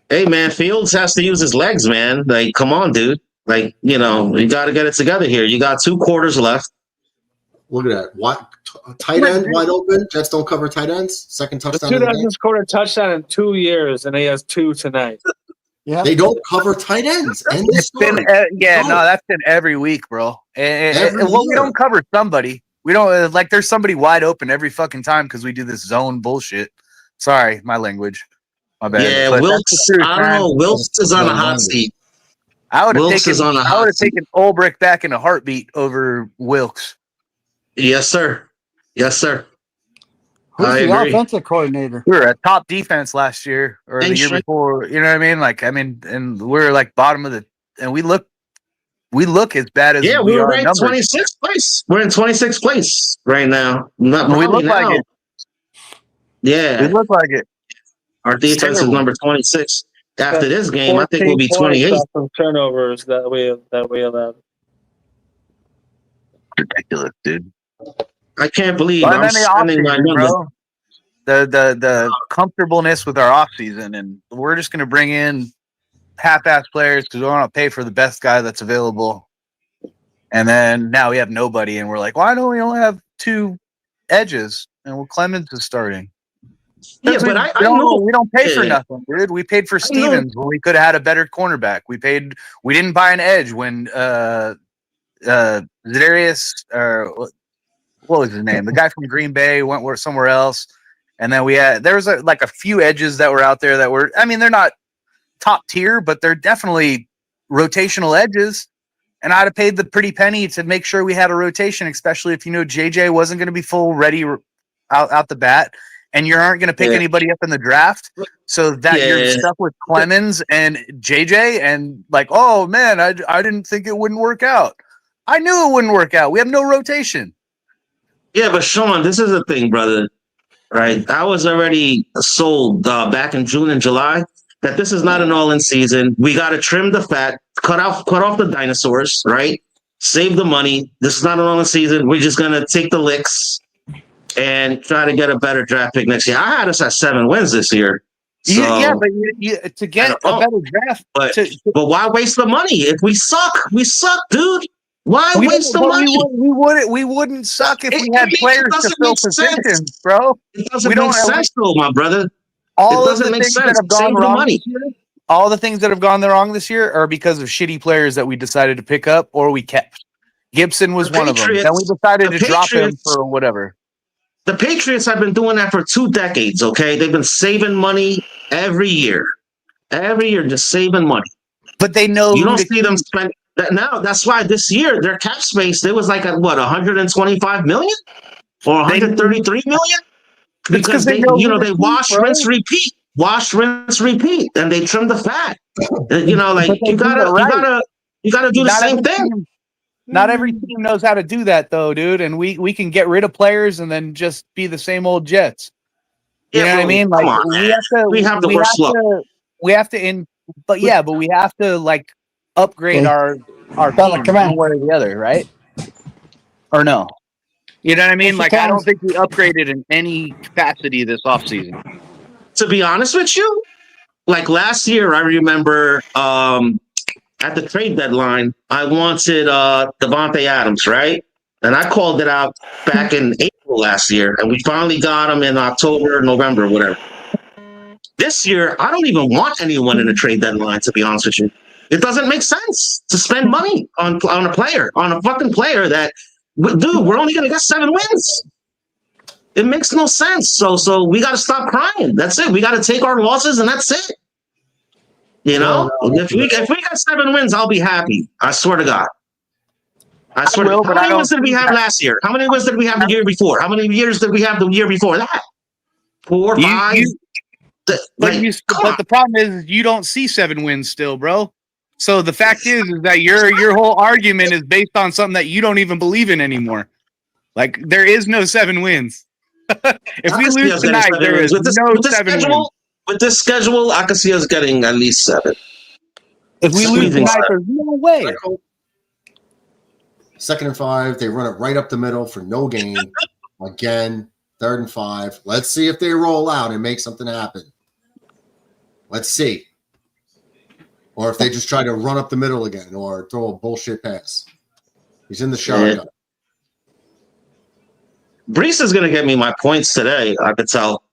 Hey, man, Fields has to use his legs, man. Like, come on, dude. Like, you got to get it together here. You got 2 quarters left. Look at that. What tight end wide open? Jets don't cover tight ends. Second touchdown. The dude hasn't scored a touchdown in 2 years, and he has 2 tonight. Yeah, they don't cover tight ends. And it's been that's been every week, bro. Well, we don't cover somebody. We don't like. There's somebody wide open every fucking time because we do this zone bullshit. Sorry, my language. My bad. Yeah, but Wilkes. I don't know. Wilkes is on a hot seat. I would have taken Ulbrich back in a heartbeat over Wilkes. Yes, sir. Yes, sir. Who's the offensive coordinator? We were a top defense last year or the year before. You know what I mean? Like, and we're like bottom of the, and we look as bad as we were ranked 26th place. We're in 26th place right now. We look like it. Yeah, we look like it. Our defense is number 26. After this game, I think we'll be 28. From turnovers that we allowed. Ridiculous, dude. I can't believe I'm spending my numbers. The comfortableness with our offseason, and we're just going to bring in half-ass players because we want to pay for the best guy that's available. And then now we have nobody, and we're like, why don't we only have 2 edges? And Clemens is starting. Yeah, but I know we don't pay for nothing, dude. We paid for Stevens when we could have had a better cornerback. We didn't buy an edge when Zadarius or what was his name? The guy from Green Bay went somewhere else. And then there was a few edges that were out there that were, I mean, they're not top tier, but they're definitely rotational edges. And I'd have paid the pretty penny to make sure we had a rotation, especially if JJ wasn't going to be full ready out the bat. And you aren't going to pick anybody up in the draft. So that you're stuck with Clemens and JJ and like, oh man, I didn't think it wouldn't work out. I knew it wouldn't work out. We have no rotation. Yeah, but Sean, this is the thing, brother. Right? I was already sold back in June and July that this is not an all-in season. We got to trim the fat, cut off the dinosaurs, right? Save the money. This is not an all-in season. We're just going to take the licks and try to get a better draft pick next year. I had us at 7 wins this year. So, but to get a better draft. But why waste the money? If we suck, dude. Why waste the money? We wouldn't suck if we had players to fill positions, bro. It doesn't make sense, though, my brother. All the things that have gone wrong this year, all the things that have gone wrong this year are because of shitty players that we decided to pick up or we kept. Gibson was one of them. Then we decided to drop him for whatever. The Patriots have been doing that for 2 decades, okay? They've been saving money every year. Every year, just saving money. But they know you don't see them spend that now. That's why this year their cap space, they was like at what, 125 million or 133 million? Because they wash, rinse, repeat. Wash, rinse, repeat. And they trim the fat. You gotta do the same thing. Not every team knows how to do that, though, dude. And we can get rid of players and then just be the same old Jets. You know what I mean? Like we have to like upgrade our team one way or the other, right? Or no? You know what I mean? Like I don't think we upgraded in any capacity this offseason. To be honest with you, like last year, I remember at the trade deadline, I wanted Devontae Adams, right? And I called it out back in April last year, and we finally got him in October, November, whatever. This year, I don't even want anyone in the trade deadline, to be honest with you. It doesn't make sense to spend money on a player, on a fucking player that Dude, we're only gonna get 7 wins. It makes no sense. So we got to stop crying. That's it. We got to take our losses, and that's it. You know, if we got 7 wins, I'll be happy. I swear to God. I swear to God. How many wins did we have last year? How many wins did we have the year before? How many years did we have the year before that? 4, 5. But the problem is you don't see 7 wins still, bro. So the fact is that your whole argument is based on something that you don't even believe in anymore. Like there is no 7 wins. If we lose tonight, there is no 7 wins. With this schedule, I can see us getting at least 7. If we lose tonight, there's no way. 2nd and 5, they run it right up the middle for no gain. Again, 3rd and 5. Let's see if they roll out and make something happen. Let's see. Or if they just try to run up the middle again or throw a bullshit pass. He's in the shotgun. Brees is going to get me my points today, I could tell.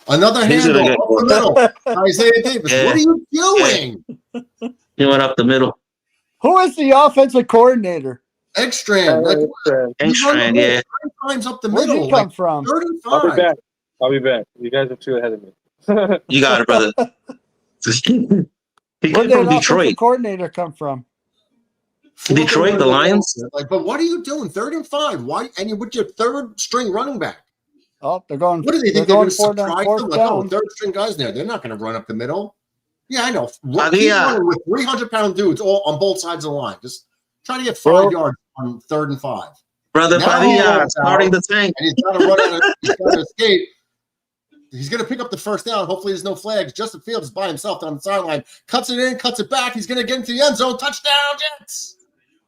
Another handle up the middle. Isaiah Davis, what are you doing? He went up the middle. Who is the offensive coordinator? Ekstrand. Ekstrand, yeah. 9 times up the Where'd middle. he come from? 3rd and 5. I'll be back. You guys are 2 ahead of me. You got it, brother. He Where'd came from that Detroit. offensive coordinator come from? Detroit, the Lions. Like, but what are you doing? 3rd and 5. Why? And you with your 3rd string running back. Oh, they're going. What do they think? They're going to surprise them? Fourth Like, oh, down. 3rd string guys there. They're not going to run up the middle. Yeah, I know. Padilla. Keep running with 300-pound dudes all on both sides of the line. Just try to get 5 yards on 3rd and 5. Brother Padilla starting the tank. And he's got to run out. He's got to escape. He's going to pick up the 1st down. Hopefully, there's no flags. Justin Fields is by himself on the sideline. Cuts it in, cuts it back. He's going to get into the end zone. Touchdown, Jets.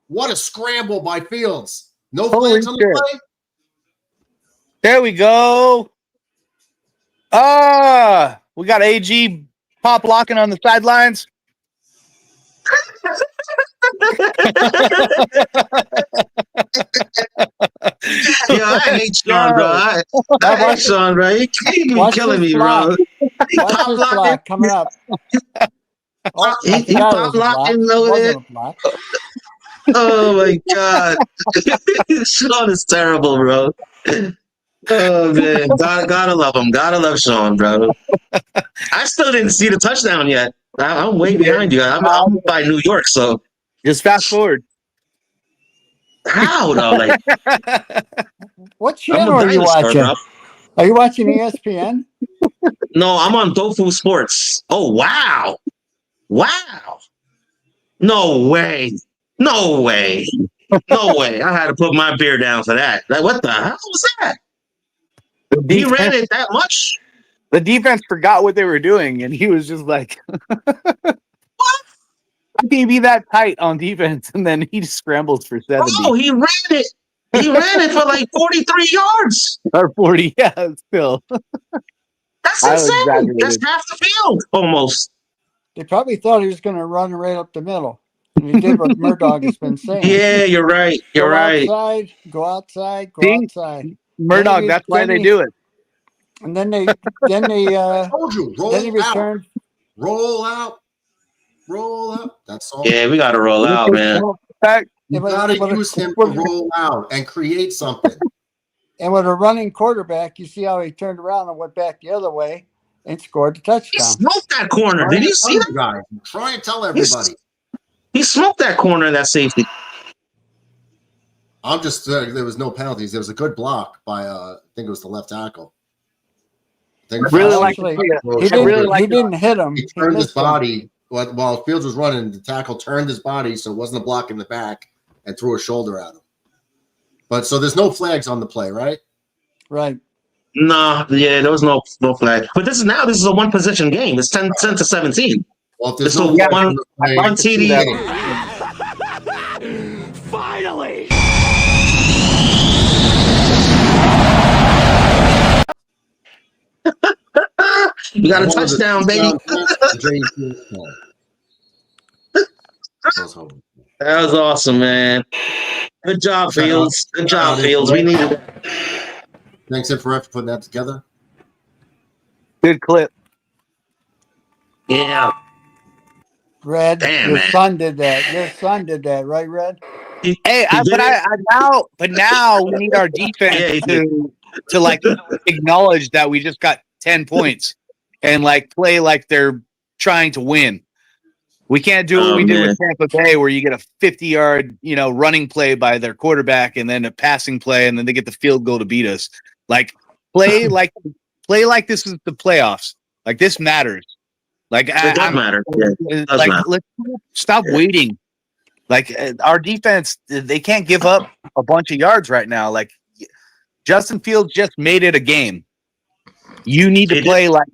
What a scramble by Fields. No flags on the play. There we go. We got AG pop locking on the sidelines. Yo, I hate Sean, bro. I hate Sean, bro. He be killing me, bro. He pop locking. Coming up. Oh, he pop locking over there. Oh my God. Sean is terrible, bro. Oh man. Gotta love him. Gotta love Sean, bro. I still didn't see the touchdown yet. I'm way behind you. I'm by New York, so just fast forward. How though? Like, what channel are you watching? Bro. Are you watching ESPN? No, I'm on Tofu Sports. Oh wow. Wow. No way. No way. No way. I had to put my beer down for that. Like, what the hell was that? He ran it that much? The defense forgot what they were doing, and he was just like, what? How can you be that tight on defense? And then he just scrambles for 70. Oh, he ran it. He ran it for like 43 yards. Or 40, yeah, still. That's insane. That's half the field, almost. They probably thought he was going to run right up the middle. And he did what Murdoch has been saying. Yeah, you're right. You're right. Go outside, go outside. Murdoch, that's why they do it. And then they I told you, roll then he returned. Roll out. That's all. Yeah, we got to roll out, man. You got to use him to roll out and create something. And with a running quarterback, you see how he turned around and went back the other way and scored the touchdown. He smoked that corner. Did you see that? Guys, try and tell everybody. He smoked that corner in that safety. I'm just there was no penalties. There was a good block by I think it was the left tackle. He didn't hit him. He turned his body while Fields was running. The tackle turned his body, so it wasn't a block in the back, and threw a shoulder at him. But so there's no flags on the play, right? Right. No, yeah, there was no flag. But this is a one position game. It's 10 to 17. Well, if there's no one TD. Finally. You got a touchdown, baby. That was awesome, man. Good job, Fields. Good job, Fields. We needed it. Thanks, for putting that together. Good clip. Yeah. Red, damn, your man. son did that. Your son did that, right, Red? But now we need our defense to like acknowledge that we just got 10 points and like play like they're trying to win. We can't do what we did with Tampa Bay, where you get a 50-yard, running play by their quarterback, and then a passing play, and then they get the field goal to beat us. Like play like this is the playoffs. Like this matters. Like it does matter. Yeah, it does matter. Let's stop waiting. Like our defense, they can't give up a bunch of yards right now. Like Justin Fields just made it a game. You need to play like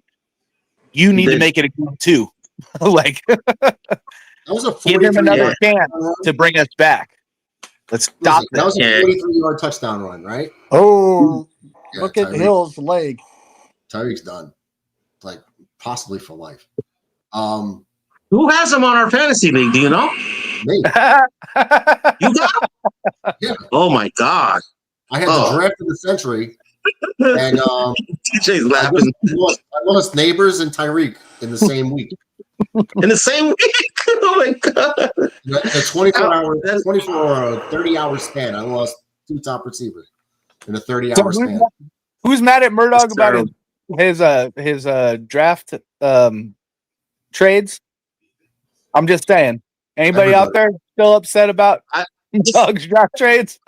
you need to make it a game too. Like that was a give him another chance to bring us back. Let's stop that. That was a 43-yard touchdown run, right? Oh, look at Hill's leg. Tyreek's done, like possibly for life. Who has him on our fantasy league? Do you know? Me. You got him? Yeah. Oh my God! I had the draft of the century, and TJ's laughing. I lost Neighbors and Tyreek in the same week. In the same week? Oh my God! In a 30-hour span, I lost 2 top receivers in a 30-hour span. Who's mad at Murdoch about his draft trades? I'm just saying. Anybody out there still upset about Doug's draft trades?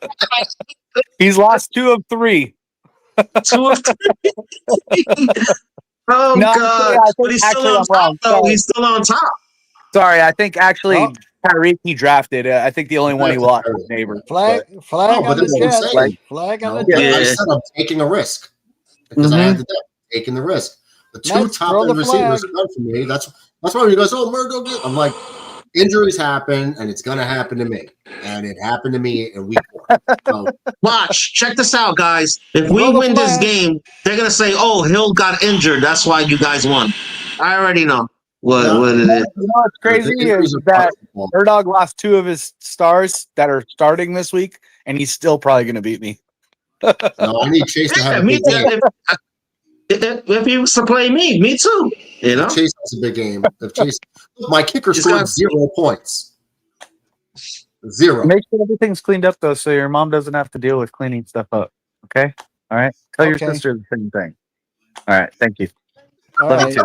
He's lost 2 of 3. 2 of 3. Oh no, God! But he's still on top. Though. He's still on top. Sorry, I think actually Tyreek he drafted. I think the only one he lost was Neighbor. Flag on the Jets. Flag on the Jets. I said I'm taking a risk because I had the depth, taking the risk. The 2 top end receivers are done for me. That's why he goes, oh, Murdoch. I'm like, injuries happen, and it's gonna happen to me, and it happened to me in week 4. So, watch, check this out, guys. If we win this game, they're gonna say, "Oh, Hill got injured. That's why you guys won." I already know what it is. You know what's crazy is that Murdoch lost 2 of his stars that are starting this week, and he's still probably gonna beat me. No, I need Chase to have a big game. If he was to play me too. You know, if Chase has a big game. If Chase, my kicker scored 0 points. 0. Make sure everything's cleaned up though, so your mom doesn't have to deal with cleaning stuff up. Okay, all right. Tell your sister the same thing. All right, thank you. Love you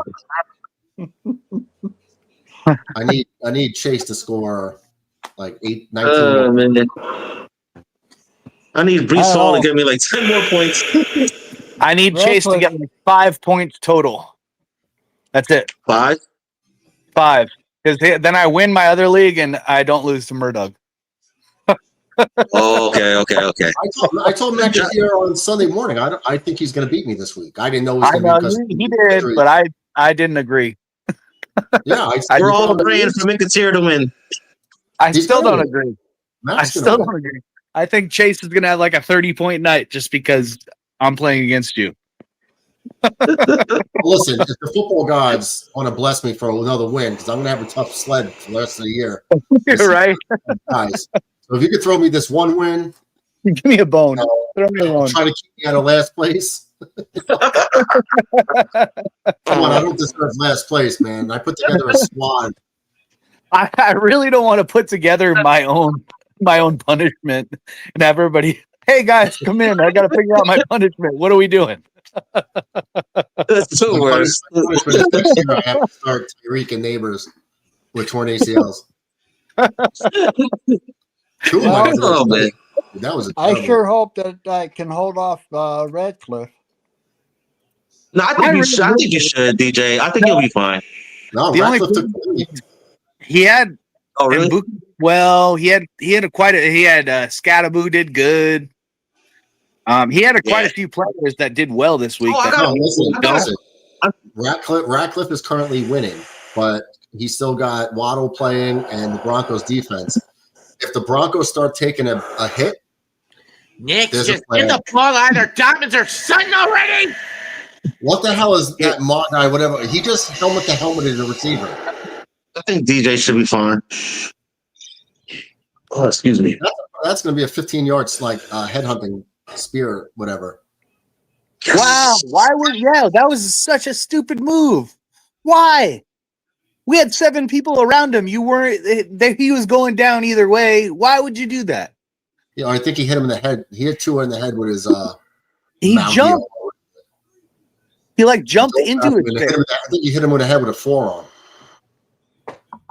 too. I need Chase to score like 19. Man. I need Brees Hall to give me like 10 more points. I need Chase to get me 5 points total. That's it. 5? 5. Because then I win my other league and I don't lose to Murdoch. Oh, okay. I told Mac here on Sunday morning. I think he's going to beat me this week. I didn't know it was going to be he did, injuries. But I didn't agree. Yeah, we're all praying for McAteer to win. I still don't agree. Don't agree. I think Chase is going to have like a 30-point night just because I'm playing against you. Listen, if the football gods want to bless me for another win, because I'm going to have a tough sled for the rest of the year. You're right. Guys, so if you could throw me this one win. Give me a bone. Throw me a bone. Try to keep me out of last place. Come on, I don't deserve last place, man. I put together a squad. I really don't want to put together my own punishment and have everybody, hey guys, come in. I got to figure out my punishment. What are we doing? That's the worst. I have to start Tyreek and Neighbors with torn ACLs. That was. I sure hope that I can hold off Radcliffe. No, I think you should, DJ. I think he'll be fine. No, Radcliffe took the lead. He had. Oh, really? Well, he had Scattaboo did good. He had quite a few players that did well this week. Listen. Radcliffe is currently winning, but he's still got Waddle playing and the Broncos defense. If the Broncos start taking a hit, Nick, just get the ball out. Their diamonds are sunning already. What the hell is that Mott guy? Whatever. He just helmeted the receiver. I think DJ should be fine. Oh, excuse me. That's going to be a 15-yard headhunting spear, whatever. Yes. Wow! That was such a stupid move. Why? We had 7 people around him. You weren't. He was going down either way. Why would you do that? Yeah, I think he hit him in the head. He hit Tua in the head with his. He jumped. He like jumped into it. I think he hit him with a head with a forearm.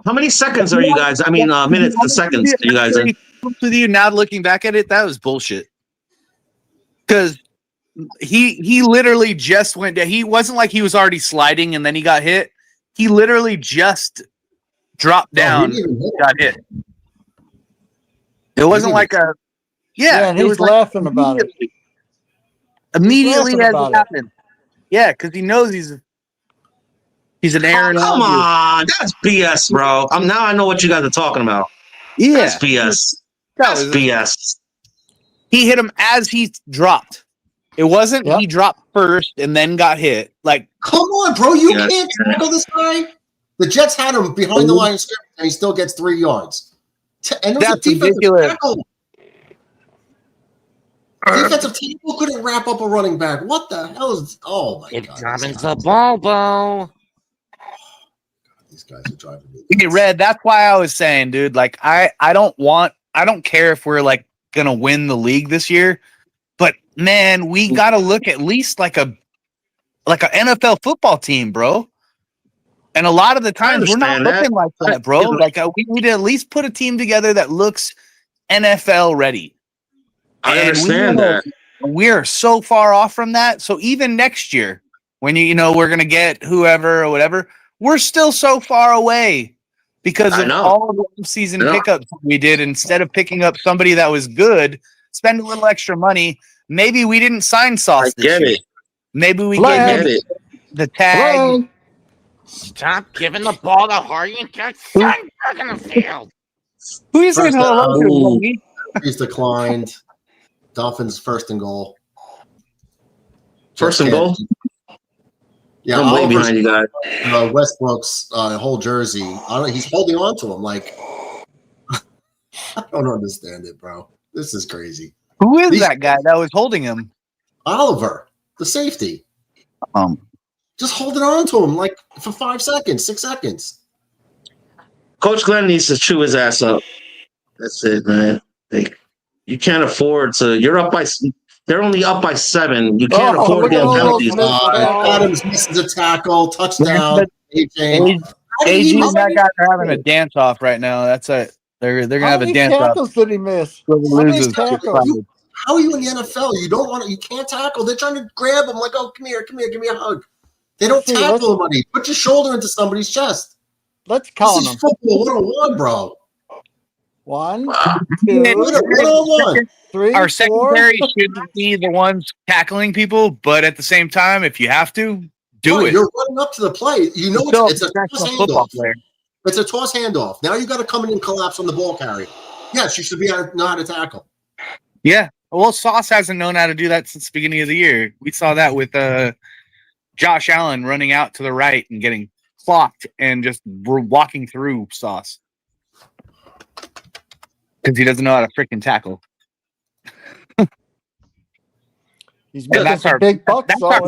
How many seconds are you guys? I mean, minutes and seconds. Are you guys in? With you now, looking back at it, that was bullshit. Because he literally just went down. He wasn't like he was already sliding and then he got hit. He literally just dropped down, got hit. It wasn't like a and he's laughing about it. Immediately as it happened. Yeah, because he knows he's an Aaron. Come on, that's BS, bro. Now I know what you guys are talking about. Yeah, that's BS. That's BS. He hit him as he dropped. It wasn't he dropped first and then got hit. Like, come on, bro, you can't tackle this guy. The Jets had him behind the line of scrimmage, and he still gets 3 yards. And that's ridiculous. Tackle. Defensive tackle couldn't wrap up a running back. What the hell is? Oh my god! It's the ball. These guys are driving me. Hey, Red, that's why I was saying, dude. Like, I don't care if we're like gonna win the league this year, but man, we got to look at least like an NFL football team, bro. And a lot of the times we're not looking like that, bro. Like, we need to at least put a team together that looks NFL ready. I understand that. We're so far off from that. So even next year, when we're gonna get whoever or whatever, we're still so far away because of all of the season pickups we did. Instead of picking up somebody that was good, spend a little extra money. Maybe we didn't sign Sauce this year. Maybe we get the tag. Hello? Stop giving the ball to Hardy and get back in the field. Who are you saying hello to? He's declined. Dolphins first and goal. First and goal? Yeah, I'm way behind you guys. Westbrook's whole jersey. He's holding on to him like I don't understand it, bro. This is crazy. Who is that guy that was holding him? Oliver, the safety. Just holding on to him like for 5 seconds, 6 seconds. Coach Glenn needs to chew his ass up. That's it, man. You can't afford to. They're only up by 7. You can't afford to get penalties. Adams misses a tackle, touchdown. AG and that guy are having a dance off right now. That's it. They're gonna have a dance off. How many tackles did he miss? How are you in the NFL? You don't want to. You can't tackle. They're trying to grab him. Like, oh, come here, give me a hug. They don't tackle him. Put your shoulder into somebody's chest. Let's call him. This is football 101, bro. 1, 2, 1-on-1. 3, Our 4. secondary shouldn't be the ones tackling people, but at the same time, if you have to, do it. You're running up to the play. You know it's a toss handoff. It's a toss handoff. Now you got to come in and collapse on the ball carrier. Yes, you should know how to tackle. Yeah. Well, Sauce hasn't known how to do that since the beginning of the year. We saw that with Josh Allen running out to the right and getting clocked and just walking through Sauce. Because he doesn't know how to freaking tackle. He's making some big bucks. I'm going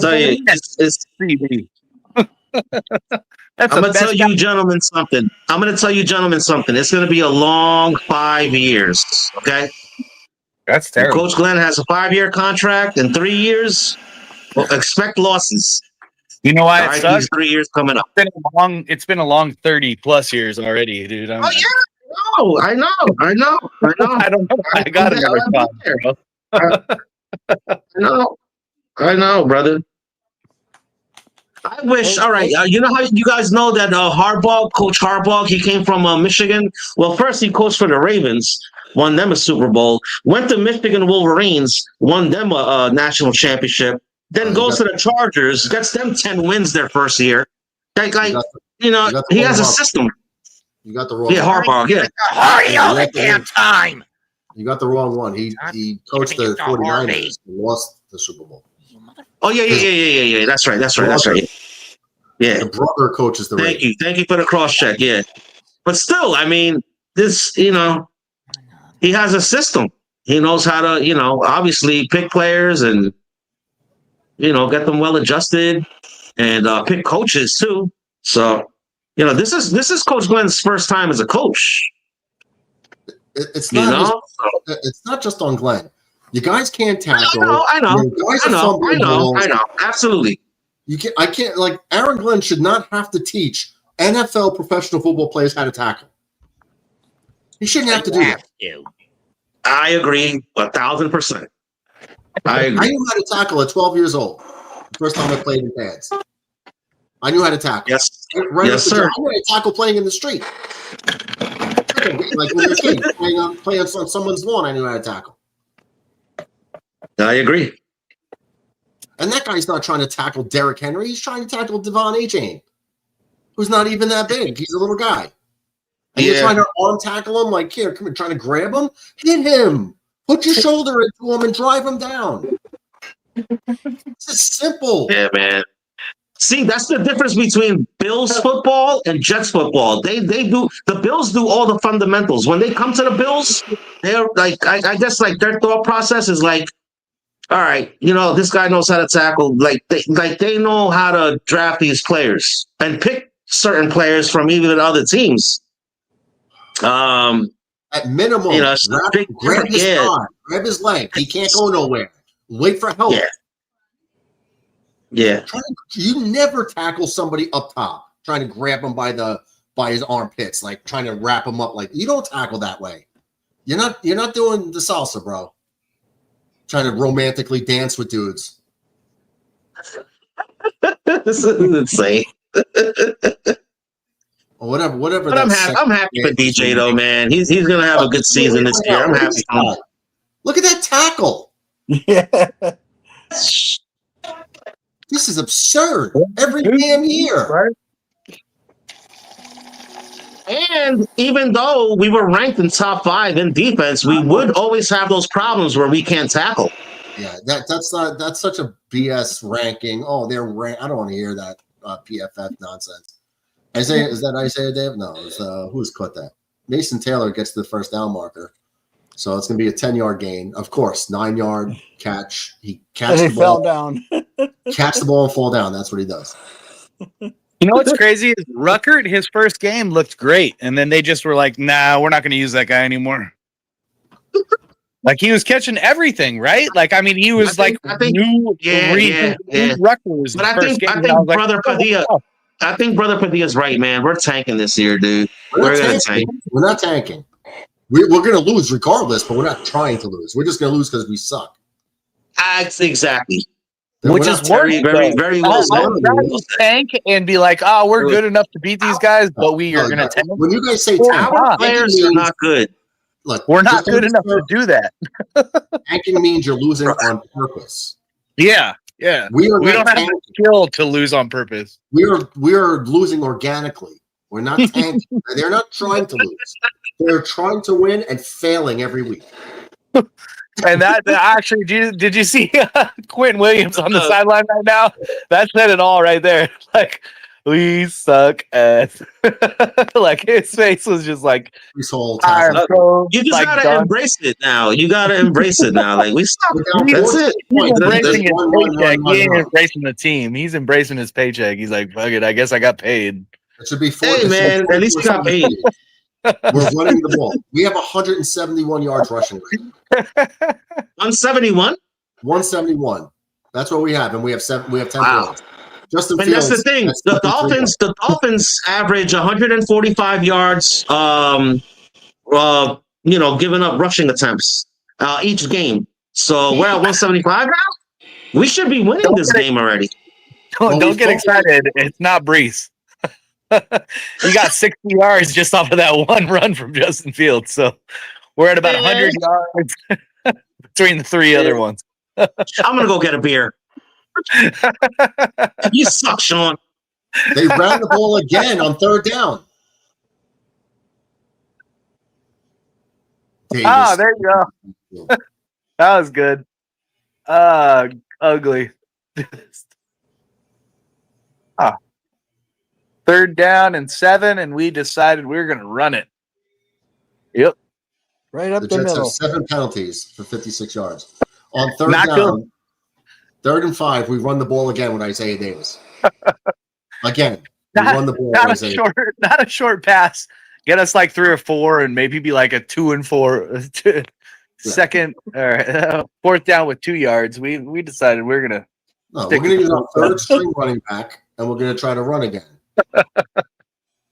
to tell you gentlemen something. It's going to be a long 5 years, okay? That's terrible. Coach Glenn has a 5-year contract. In 3 years, expect losses. You know why it sucks? These 3 years coming up. It's been a long 30 plus years already, dude. I know. I don't know. I got it. I know, brother. I wish. All right, you know how you guys know that Coach Harbaugh, he came from Michigan. Well, first he coached for the Ravens, won them a Super Bowl. Went to Michigan Wolverines, won them a national championship. Then goes to the Chargers, gets them 10 wins their first year. He has a system. You got the wrong. Yeah, Harbaugh. Yeah, hurry all the damn time. You got the wrong one. He coached the 49ers and lost the Super Bowl. Oh yeah. That's right. Yeah. The brother coaches the Ravens. Thank you for the cross check. Yeah, but still, I mean, this, he has a system. He knows how to, obviously pick players and, get them well adjusted and pick coaches too. So This is Coach Glenn's first time as a coach. It's not. It's not just on Glenn. You guys can't tackle. I know. Absolutely. I can't. Like Aaron Glenn should not have to teach NFL professional football players how to tackle. He shouldn't have to do that. I agree 1,000%. I agree. I knew how to tackle at 12 years old. The first time I played in pads. I knew how to tackle. Yes, yes, sir. I knew how to tackle playing in the street. Like when you're a kid, playing on someone's lawn, I knew how to tackle. I agree. And that guy's not trying to tackle Derrick Henry. He's trying to tackle Devon Achane, who's not even that big. He's a little guy. And you're trying to arm tackle him, like, here, come here, trying to grab him. Hit him. Put your shoulder into him and drive him down. It's just simple. Yeah, man. See, that's the difference between Bills football and Jets football. The Bills do all the fundamentals. When they come to the Bills, they're like, I guess like their thought process is like, all right, this guy knows how to tackle. Like they know how to draft these players and pick certain players from even other teams. At minimum, grab his arm, grab his leg. He can't go nowhere. Wait for help. Yeah. You never tackle somebody up top, trying to grab him by his armpits, like trying to wrap him up. Like you don't tackle that way. You're not doing the salsa, bro. Trying to romantically dance with dudes. This is insane. Whatever. But I'm happy for DJ though, man. He's gonna have a good season this year. I'm happy for him. Look at that tackle. Yeah. This is absurd. Every damn year. Right? And even though we were ranked in top 5 in defense, we would always have those problems where we can't tackle. Yeah, that's such a BS ranking. Oh, they're ranked. I don't want to hear that PFF nonsense. Is that Isaiah Davis? No, it's who's caught that? Mason Taylor gets the first down marker. So it's going to be a 10-yard gain. Of course, 9-yard catch. He catches the ball. Fell down. Catch the ball and fall down. That's what he does. You know what's crazy is Ruckert, his first game looked great. And then they just were like, nah, we're not going to use that guy anymore. Like he was catching everything, right? Like, I mean, he was Ruckert was but I think Brother Padilla. I think Brother Padilla's right, man. We're tanking this year, dude. We're going to tank. We're not tanking. We're going to lose regardless, but we're not trying to lose. We're just going to lose because we suck. Exactly. Which is very well said. Tank and be like, oh, we're good enough to beat these guys, but we are going to tank. When you guys say our players are not good. Look, we're not good enough to do that. Tanking means you're losing on purpose. Yeah. We don't have the skill to lose on purpose. We are losing organically. We're not tanking. They're not trying to lose. They're trying to win and failing every week. And that actually, did you see Quentin Williams on the sideline right now? That said it all right there. Like, we suck ass. Like his face was just like, this whole time. You just gotta embrace it now. You gotta embrace it now. Like we suck. That's it. He's embracing his paycheck. He ain't embracing the team. He's embracing his paycheck. He's like, fuck it. I guess I got paid. It should be 4. Hey man, at least you got paid. We're running the ball. We have 171 yards rushing. 171? 171. That's what we have, and we have 10 points. Justin Fields, that's the thing. The Dolphins average 145 yards. Giving up rushing attempts each game. So we're at 175 now. We should be winning this game already. Don't get excited. It's not Brees. He got 60 yards just off of that one run from Justin Fields. So we're at about 100 yards between the 3 other ones. I'm going to go get a beer. You suck, Sean. They ran the ball again on 3rd down. Davis. There you go. That was good. Ugly. 3rd down and 7, and we decided we were going to run it. Yep. Right up the the Jets middle. have 7 penalties for 56 yards. On 3rd down, good. 3rd and 5, we run the ball again with Isaiah Davis. Again. run the ball. Not a short pass. Get us like 3 or 4, and maybe be like a 2 and 4. Second or fourth down with 2 yards. We decided we're gonna. No, we're gonna use our third string running back, and we're gonna try to run again.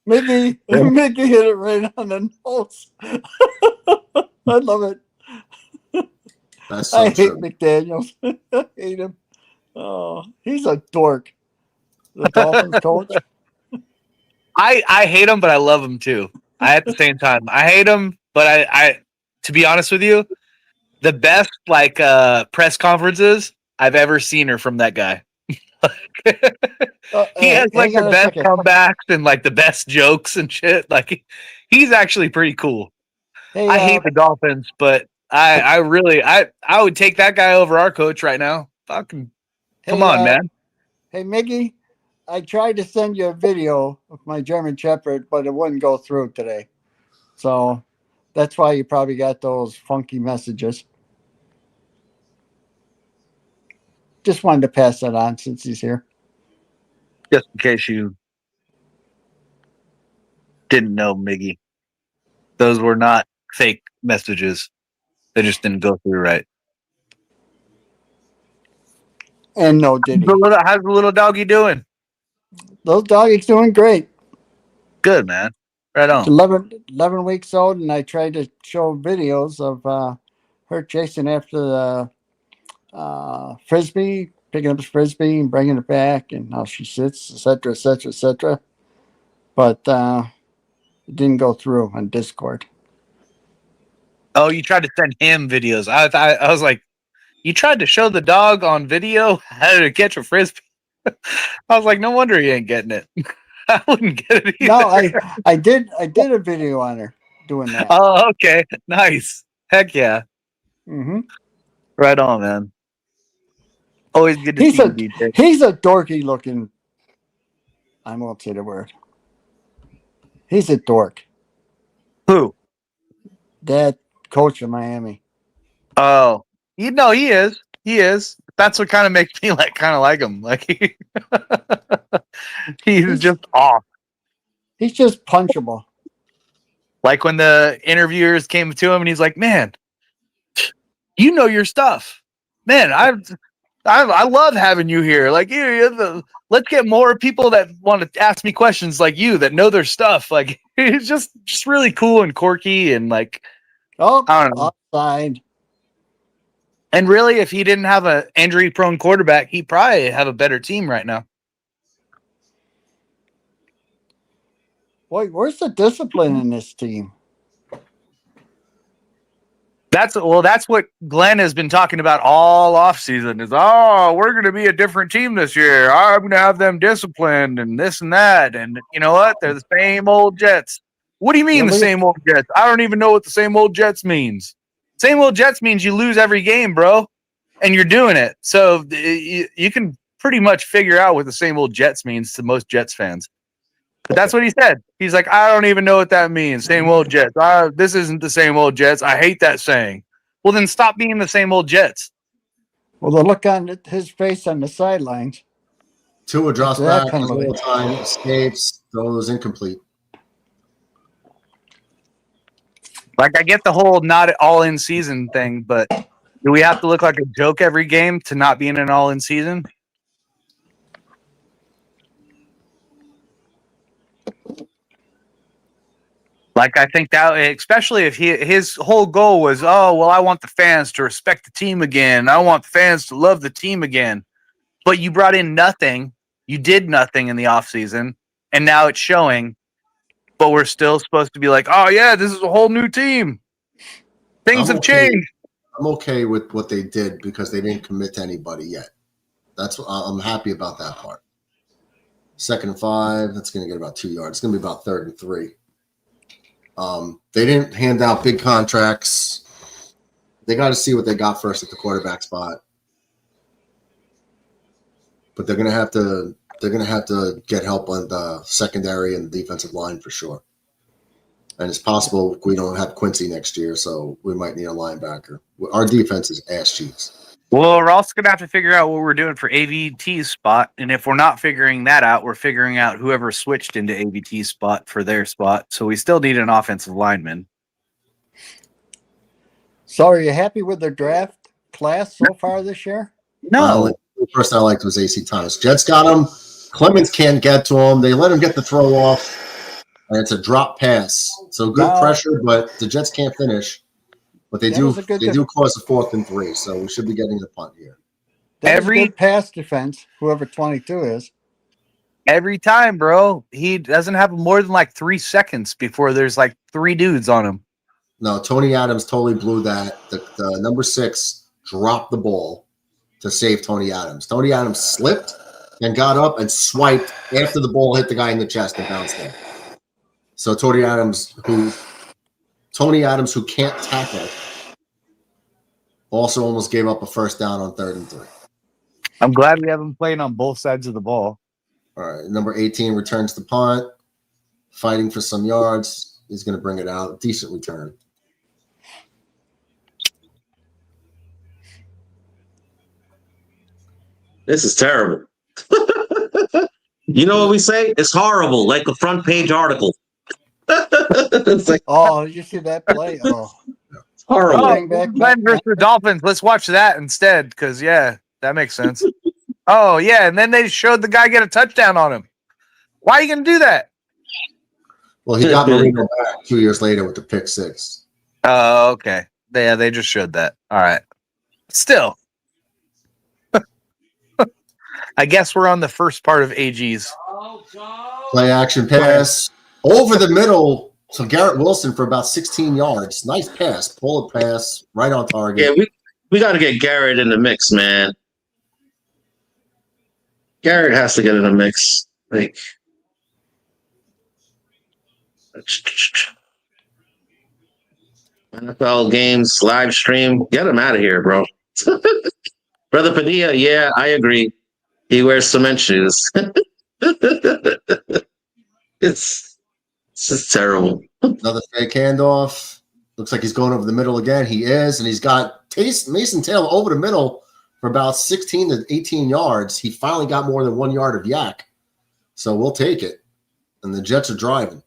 Mickey hit it right on the nose. I love it. That's so I hate true. McDaniels. I hate him. Oh, he's a dork. The Dolphins coach. I hate him, but I love him too. At the same time, I hate him, but I to be honest with you, the best press conferences I've ever seen are from that guy. He has the best comebacks and the best jokes and shit. He's actually pretty cool. Hey, I hate the Dolphins, but I would take that guy over our coach right now. Fucking come on, man. Hey, Mickey, I tried to send you a video of my German Shepherd, but it wouldn't go through today. So that's why you probably got those funky messages. Just wanted to pass that on since he's here. Just in case you didn't know, Miggy. Those were not fake messages. They just didn't go through right. And no Diddy. How's the little doggy doing? Those doggies doing great. Good, man. Right on. 11 weeks old, and I tried to show videos of her chasing after the frisbee, picking up the frisbee and bringing it back, and how she sits, etc., etc., etc. But it didn't go through on Discord. Oh, you tried to send him videos. I was like, you tried to show the dog on video how to catch a frisbee. I was like, no wonder he ain't getting it. I wouldn't get it either. No, I did a video on her doing that. Oh, okay. Nice. Heck yeah. Mm-hmm. Right on, man. Always good to see you, DJ. He's a dorky looking. I won't say the word. He's a dork. Who? That coach of Miami. Oh, he is. He is. That's what kind of makes me kind of like him. He's just off. He's just punchable. Like when the interviewers came to him and he's like, "Man, you know your stuff, man. I love having you here. Let's get more people that want to ask me questions like you that know their stuff." He's just really cool and quirky and I don't know. Outside. And really, if he didn't have an injury-prone quarterback, he'd probably have a better team right now. Boy, where's the discipline in this team? That's what Glenn has been talking about all offseason is, we're going to be a different team this year. I'm going to have them disciplined and this and that. And you know what? They're the same old Jets. What do you mean the same old Jets? I don't even know what the same old Jets means. Same old Jets means you lose every game, bro, and you're doing it. So you can pretty much figure out what the same old Jets means to most Jets fans. But that's what he said. He's like, I don't even know what that means. Same old Jets. This isn't the same old Jets. I hate that saying. Well, then stop being the same old Jets. Well, the look on his face on the sidelines. Tua drops back the whole time, escapes, throws incomplete. I get the whole not all in season thing, but do we have to look like a joke every game to not be in an all in season? I think that, especially if his whole goal was, I want the fans to respect the team again. I want the fans to love the team again. But you brought in nothing. You did nothing in the offseason, and now it's showing. But we're still supposed to be like, oh, yeah, this is a whole new team. Things have changed. I'm okay with what they did because they didn't commit to anybody yet. I'm happy about that part. 2nd and 5, that's going to get about 2 yards. It's going to be about 3rd and 3. They didn't hand out big contracts. They got to see what they got first at the quarterback spot. But they're going to have to get help on the secondary and the defensive line for sure. And it's possible we don't have Quincy next year, so we might need a linebacker. Our defense is ass cheeks. Well, we're also going to have to figure out what we're doing for AVT's spot. And if we're not figuring that out, we're figuring out whoever switched into AVT's spot for their spot. So we still need an offensive lineman. So are you happy with their draft class so far this year? No. The person I liked was AC Thomas. Jets got him. Clemens can't get to him. They let him get the throw off. And it's a drop pass. So good pressure, but the Jets can't finish. But they do cause a 4th and 3, so we should be getting a punt here. Every pass defense, whoever 22 is. Every time, bro. He doesn't have more than like 3 seconds before there's like 3 dudes on him. No, Tony Adams totally blew that. The number 6 dropped the ball to save Tony Adams. Tony Adams slipped and got up and swiped after the ball hit the guy in the chest and bounced in. So Tony Adams, who can't tackle, also almost gave up a first down on 3rd and 3. I'm glad we have him playing on both sides of the ball. All right, number 18 returns the punt, fighting for some yards. He's going to bring it out. Decent return. This is terrible. You know what we say? It's horrible, like a front page article. Oh, you see that play? Oh, it's horrible. Glenn versus the Dolphins. Let's watch that instead, because that makes sense. Oh yeah, and then they showed the guy get a touchdown on him. Why are you going to do that? Well, he got Marino back 2 years later with the pick 6. Oh, okay. Yeah, they just showed that. All right. Still, I guess we're on the first part of AG's. Play action pass over the middle to Garrett Wilson for about 16 yards. Nice pass, pull it pass, right on target. Yeah, we got to get Garrett in the mix, man. Garrett has to get in the mix. Like, NFL games, live stream. Get him out of here, bro. Brother Padilla, yeah, I agree. He wears cement shoes. It's just terrible. Another fake handoff. Looks like he's going over the middle again. He is, and he's got Mason Taylor over the middle for about 16 to 18 yards. He finally got more than 1 yard of yak. So we'll take it. And the Jets are driving.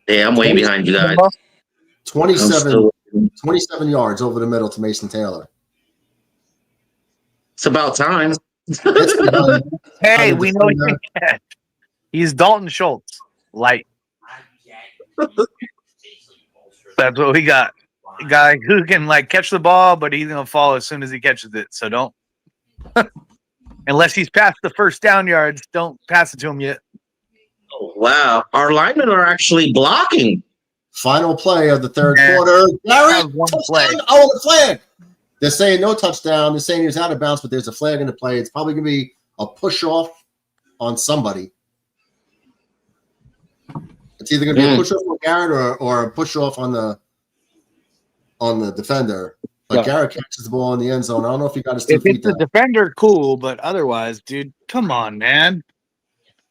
Yeah, I'm way behind you guys. 27 yards over the middle to Mason Taylor. It's about time. Hey, we know he can catch. He's Dalton Schultz. Light. That's what we got. A guy who can catch the ball, but he's gonna fall as soon as he catches it. So don't unless he's past the first down yards, don't pass it to him yet. Oh, wow. Our linemen are actually blocking. Final play of the third quarter. Garrett, touchdown. Oh, the flag. They're saying no touchdown. They're saying he was out of bounds, but there's a flag in the play. It's probably going to be a push-off on somebody. It's either going to be a push-off on Garrett or a push-off on the defender. But Garrett catches the ball in the end zone. I don't know if he got his 2 feet If it's a defender, cool. But otherwise, dude, come on, man.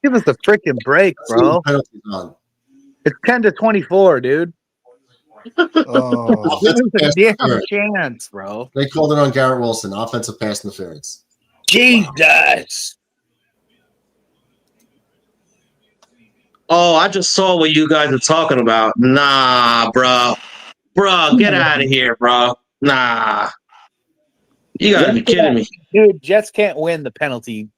Give us a freaking break, bro. It's 10-24, dude. Oh. Give us a damn chance, bro. They called it on Garrett Wilson, offensive pass interference. Jesus. Oh, I just saw what you guys are talking about. Nah, bro. Bro, get out of here, bro. Nah. You gotta be kidding me. Dude, Jets can't win the penalty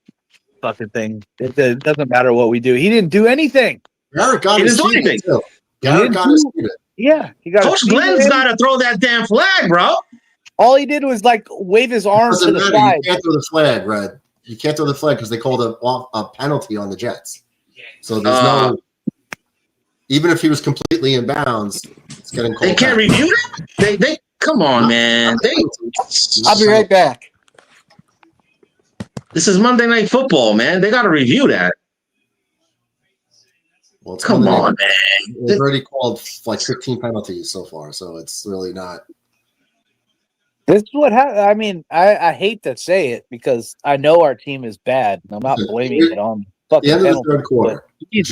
fucking thing. It doesn't matter what we do. He didn't do anything. Garrett got his feet. Garrett got his feet. Yeah, he got. Coach Glenn's got to throw that damn flag, bro. All he did was wave his arms to the side. You can't throw the flag, Red. You can't throw the flag because they called a penalty on the Jets. So there's no. Even if he was completely in bounds, it's getting called. They can't review it. They come on, man. I'll be right back. This is Monday Night Football, man. They got to review that. Well, come on, man. They've already called 15 penalties so far, so it's really not. This is what happened. I mean, I hate to say it because I know our team is bad. And I'm not blaming it on the end of the third quarter. The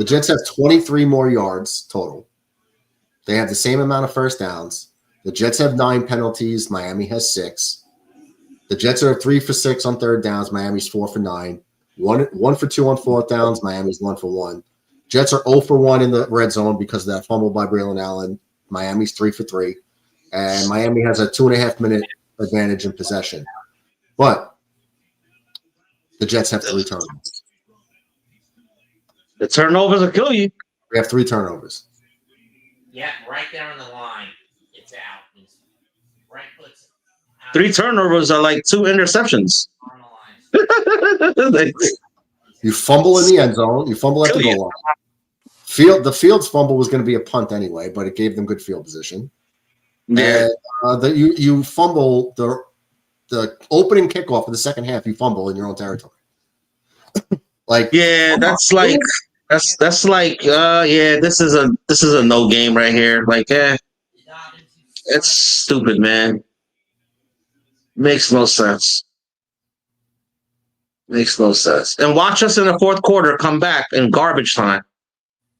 Jets have 23 more yards total. They have the same amount of first downs. The Jets have 9 penalties. Miami has 6. The Jets are 3 for 6 on third downs. Miami's 4 for 9. 1 for 2 on fourth downs. Miami's 1 for 1. Jets are 0 for 1 in the red zone because of that fumble by Braelon Allen. Miami's 3 for 3. And Miami has a 2.5-minute advantage in possession. But the Jets have 3 turnovers. The turnovers will kill you. We have 3 turnovers. Yeah, right there on the line. It's out. Right foot's out. 3 turnovers are like 2 interceptions. You fumble in the end zone. You fumble at the goal line. The Fields fumble was going to be a punt anyway, but it gave them good field position. Yeah. And, you fumble the opening kickoff of the second half. You fumble in your own territory. This is a no game right here. It's stupid, man. Makes no sense. And watch us in the fourth quarter come back in garbage time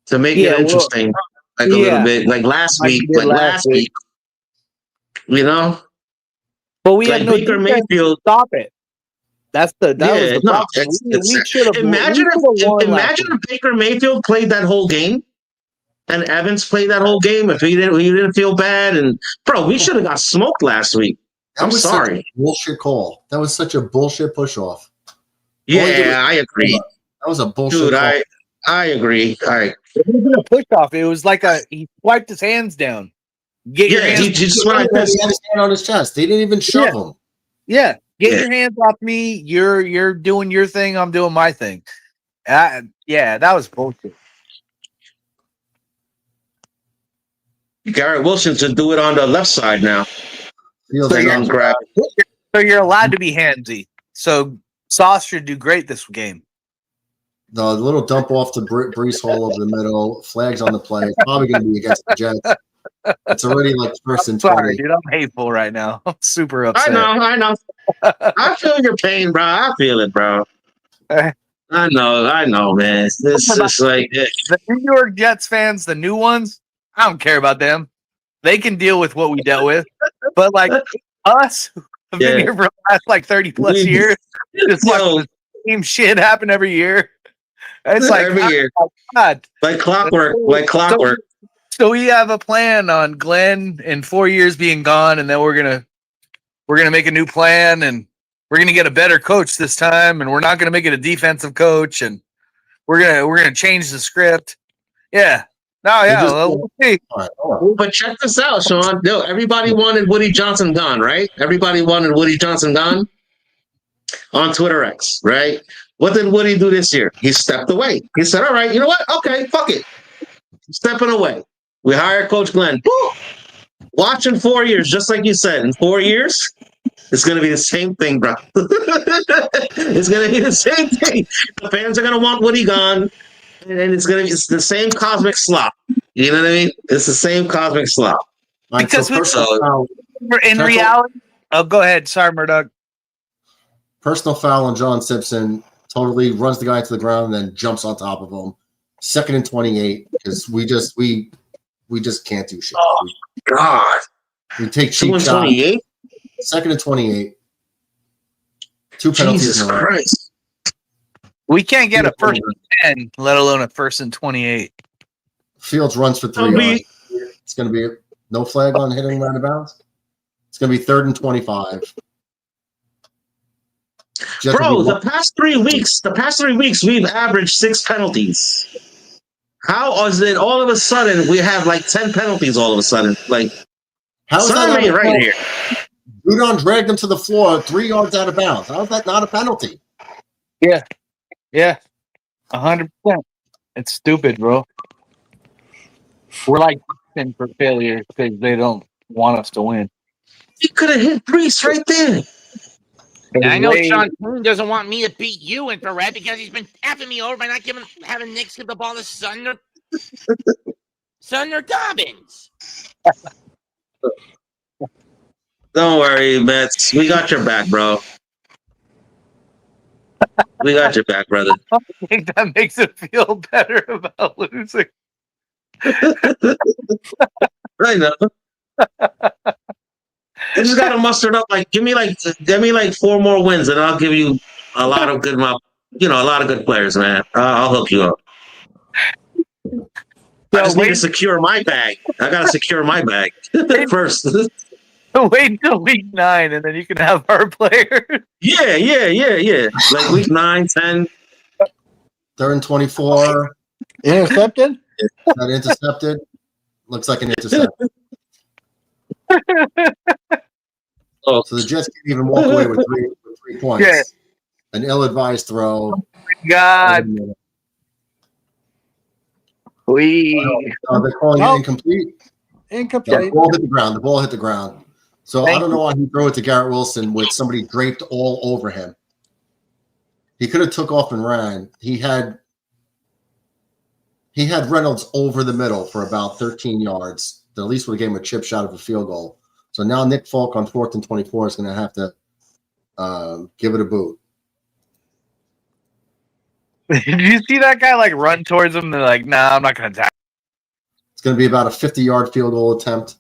to make it interesting, a little bit, like last week. You know. But we had no Baker Mayfield. Stop it. That was the problem. Imagine if Baker Mayfield played that whole game, and Evans played that whole game. If he didn't feel bad, and bro, we should have got smoked last week. I'm sorry. Such a bullshit call. That was such a bullshit push off. Yeah, I agree. That was a bullshit. Dude, call. I agree. It wasn't a push off. It was like he wiped his hands down. He just had his hand on his chest. They didn't even shove him. Yeah. Get your hands off me. You're doing your thing. I'm doing my thing. That was bullshit. Garrett Wilson should do it on the left side now. So you're allowed to be handsy. So Sauce should do great this game. The little dump off to Brees Hall over the middle. Flags on the play. It's probably going to be against the Jets. It's already like first and 20. Sorry, dude. I'm hateful right now. I'm super upset. I know. I feel your pain, bro. I feel it, bro. I know, man. This is like the New York Jets fans, the new ones. I don't care about them. They can deal with what we dealt with. But like us, who have been here for the last 30 plus years, just watching the same shit happen every year. It's like every year. God. Like clockwork. So we have a plan on Glenn in 4 years being gone, and then we're gonna make a new plan, and we're gonna get a better coach this time, and we're not gonna make it a defensive coach, and we're gonna change the script. Yeah. We'll see. But check this out, Sean. No, everybody wanted Woody Johnson gone, right? Everybody wanted Woody Johnson gone on Twitter X, right? What did Woody do this year? He stepped away. He said, all right, you know what? Okay, fuck it. Stepping away. We hired Coach Glenn. Watch in 4 years, just like you said. In 4 years, it's going to be the same thing, bro. It's going to be the same thing. The fans are going to want Woody gone. And it's the same cosmic slop. You know what I mean? It's the same cosmic slop. Because in reality, go ahead. Sorry, Murdoch. Personal foul on John Simpson. Totally runs the guy to the ground and then jumps on top of him. 2nd and 28 because we just can't do shit. Oh God! We take cheap shots. 2nd and 28. 2 penalties. Jesus Christ! We can't get a 1st and 10, let alone a 1st and 28. Fields runs for 3 yards. It's going to be no flag on hitting out of bounds. It's going to be 3rd and 25. Bro, the past 3 weeks, we've averaged 6 penalties. How is it all of a sudden we have 10 penalties all of a sudden? How's that right here? Judon dragged him to the floor 3 yards out of bounds. How's that not a penalty? Yeah. 100%. It's stupid, bro. We're destined for failure because they don't want us to win. You could have hit Brees right there. I know Sean Coon doesn't want me to beat you, Infrared, because he's been tapping me over by not having Knicks give the ball to Sumner Dobbins. Don't worry, Mets. We got your back, bro. We got your back, brother. I think that makes it feel better about losing. I know. I just gotta muster it up. Give me like 4 more wins, and I'll give you a lot of good, a lot of good players, man. I'll hook you up. I just need to secure my bag. I gotta secure my bag first. Wait until week 9, and then you can have our player. Yeah. Like week 9, 10. 3rd and 24. Intercepted? Not intercepted. Looks like an intercept. So the Jets can't even walk away with 3 points. Yeah. An ill-advised throw. Oh my God. They're calling it incomplete. Incomplete. Yeah, the ball hit the ground. So I don't know why he threw it to Garrett Wilson with somebody draped all over him. He could have took off and ran. He had Reynolds over the middle for about 13 yards. That at least would have gave him a chip shot of a field goal. So now Nick Folk on 4th and 24 is going to have to give it a boot. Did you see that guy run towards him? They're like, "Nah, I'm not going to tackle." It's going to be about a 50-yard field goal attempt.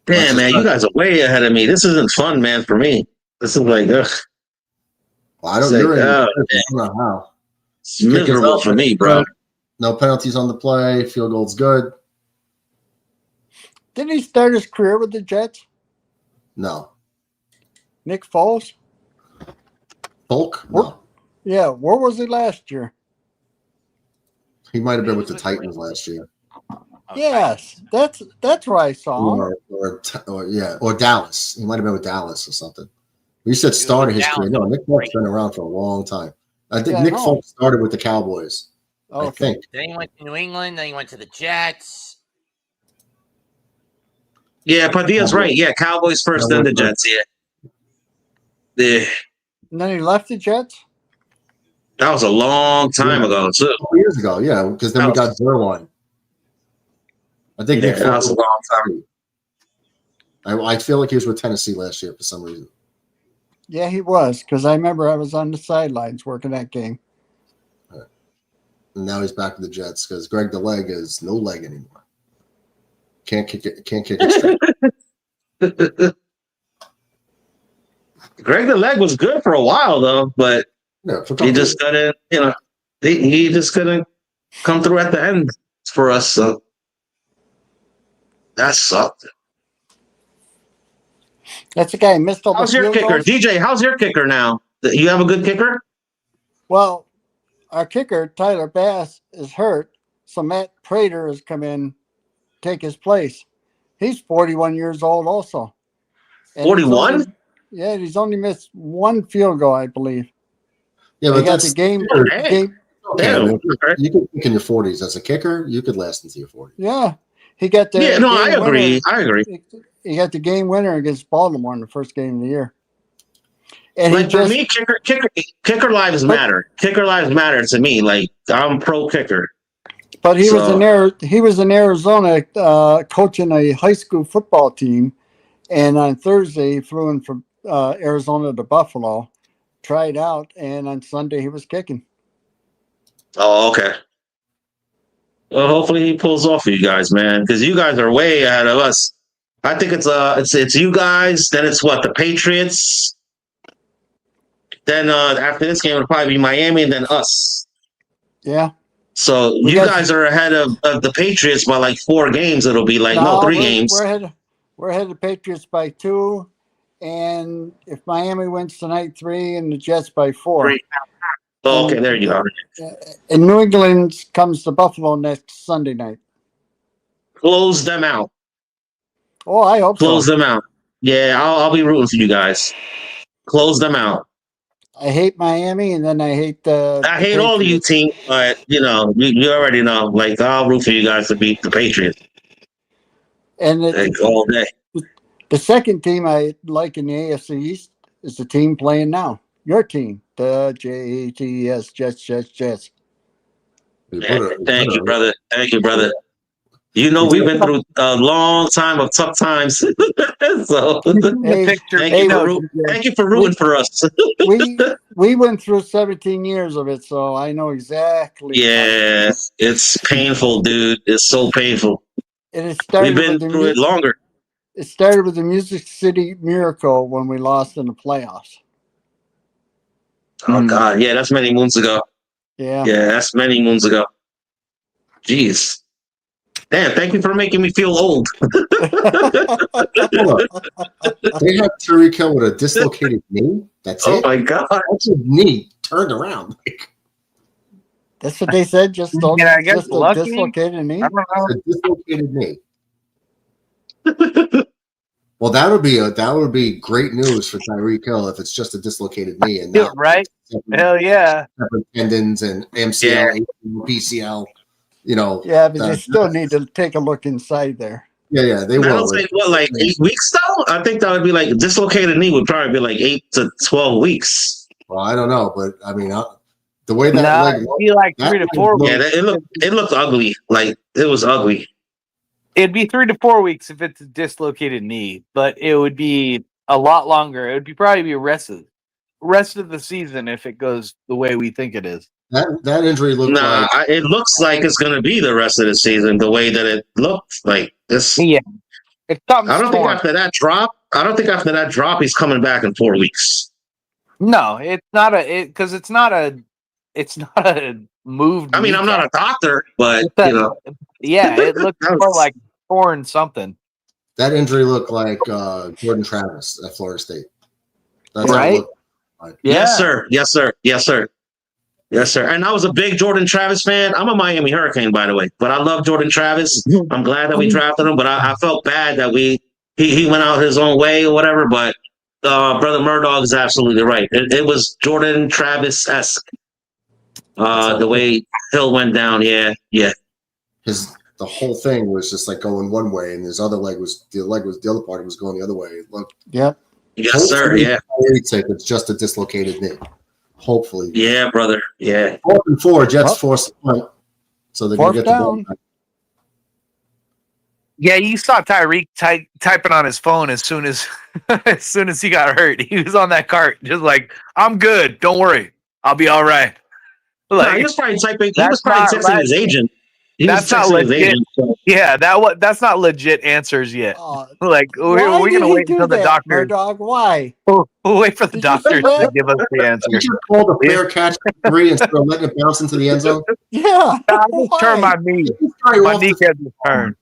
Damn, man, you guys are way ahead of me. This isn't fun, man, for me. This is like, ugh. Well, I don't know how. It's miserable for me, bro. No penalties on the play. Field goal's good. Didn't he start his career with the Jets? No. Nick Foles? Folk? No. Yeah, where was he last year? He might have been with the Titans last year. Yes, that's where I saw him. Or Dallas. He might have been with Dallas or something. You said started his career. No, Nick Folk's been around for a long time. I think Nick Folk started with the Cowboys. I think. Then he went to New England. Then he went to the Jets. Yeah, Padilla's right. Yeah, Cowboys first, then the Jets. Yeah. And then he left the Jets? That was a long time ago, too. 4 years ago, yeah, because then we got Zerline. I think Nick that was a long time. I feel like he was with Tennessee last year for some reason. Yeah, he was, because I remember I was on the sidelines working that game. And now he's back to the Jets because Greg the Leg is no leg anymore. Can't kick it straight. Greg the Leg was good for a while, though, but he just couldn't, he just couldn't come through at the end for us. So that sucked. That's the guy missed all the How's your kicker? goals? DJ, how's your kicker now? You have a good kicker? Well, our kicker, Tyler Bass, is hurt, so Matt Prater has come in, take his place. He's 41 years old also. 41? Yeah, he's only missed 1 field goal, I believe. Yeah, but that's the game. Okay. You could kick in your 40s as a kicker. You could last into your 40s. Yeah, he got the. Yeah, no, I agree. I agree. He got the game winner against Baltimore in the first game of the year. And like for me, kicker lives matter. Kicker lives matter to me. Like I'm pro kicker. But he was in Arizona coaching a high school football team, and on Thursday he flew in from Arizona to Buffalo, tried out, and on Sunday he was kicking. Oh, okay. Well, hopefully he pulls off for you guys, man, because you guys are way ahead of us. I think it's you guys. Then it's the Patriots. Then after this game, it'll probably be Miami, and then us. Yeah. So you guys are ahead of the Patriots by like 4 games. It'll be like 3 games. We're ahead of the Patriots by 2, and if Miami wins tonight, 3, and the Jets by 4. 3. Oh, okay, there you go. And New England comes to Buffalo next Sunday night. Close them out. Oh, I hope Close them out. Yeah, I'll be rooting for you guys. Close them out. I hate Miami, and then I hate the. I hate all of you teams, but you already know. Like I'll root for you guys to beat the Patriots. And all day. The second team I like in the AFC East is the team playing now. Your team, the Jets, Jets. Thank you, brother. Thank you, brother. You know we've been through a long time of tough times. So thank you for rooting for us. we went through 17 years of it, so I know exactly. Yeah, it's painful, dude. It's so painful. And it started We've been through it longer. It started with the Music City Miracle when we lost in the playoffs. Oh God, yeah, that's many moons ago. Yeah, that's many moons ago. Jeez, damn! Thank you for making me feel old. They have Tyreek Hill with a dislocated knee. That's it. Oh my God, that's his knee turned around. That's what they said. Just don't. I guess just a lucky? dislocated knee. I don't know. It's a dislocated knee. Well, that would be great news for Tyreek Hill if it's just a dislocated knee and not right. Hell yeah. separate tendons and MCL, PCL. You know. Yeah, but they still need to take a look inside there. Yeah, they will. That'll take what, like 8 weeks though? I think that would be like dislocated knee would probably be like 8 to 12 weeks. Well, I don't know, but I mean, the way that leg it'd be like 3 to 4 weeks. Yeah, it looked ugly. Like it was ugly. It'd be 3 to 4 weeks if it's a dislocated knee, but it would be a lot longer. It would probably be rest of the season if it goes the way we think it is. That injury looked like it looks like it's going to be the rest of the season. The way that it looked like this. Yeah, it's something. I don't think after that drop, he's coming back in 4 weeks. No, it's not because it's not a move. I mean, I'm not a doctor, but you know, yeah, it looks more like torn something. That injury looked like Jordan Travis at Florida State. That's right? How it looked like. Yes, sir. Yes, sir. Yes, sir. Yes, sir. And I was a big Jordan Travis fan. I'm a Miami Hurricane, by the way, but I love Jordan Travis. I'm glad that we drafted him, but I felt bad that he went out his own way or whatever. But Brother Murdoch is absolutely right. It was Jordan Travis-esque. The way Hill went down, yeah. The whole thing was just like going one way, and his other leg was the other part was going the other way. Look, yep. Yes, sir. Yeah. It's just a dislocated knee. Hopefully. Yeah, brother. Yeah. 4th and 4, Jets force the punt, so they can get the ball back. Yeah, you saw Tyreek typing on his phone as soon as he got hurt. He was on that cart, just like, I'm good. Don't worry. I'll be all right. Like, he was probably typing. He was probably texting his agent. That's not legit. Yeah, that's not legit answers yet. Like we're gonna wait until the doctor. Dog, why? We'll wait for the doctor to give us the answer. Did you call the fair catch 3 and still letting it bounce into the end zone? Yeah, I just turned my knee. My kneecap just turned.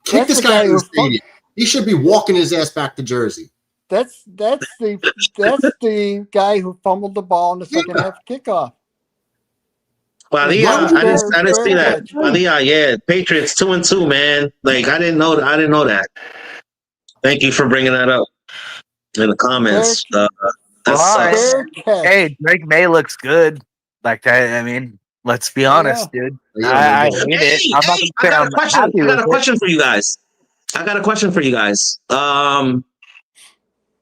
Kick this guy in the stadium. He should be walking his ass back to Jersey. That's the guy who fumbled the ball in the second half kickoff. Well, I didn't see that. Well, yeah, Patriots 2-2, man. Like I didn't know that. Thank you for bringing that up in the comments. Hey, Drake May looks good. Like that. I mean, let's be honest, dude. I hate it. I got a question for you guys.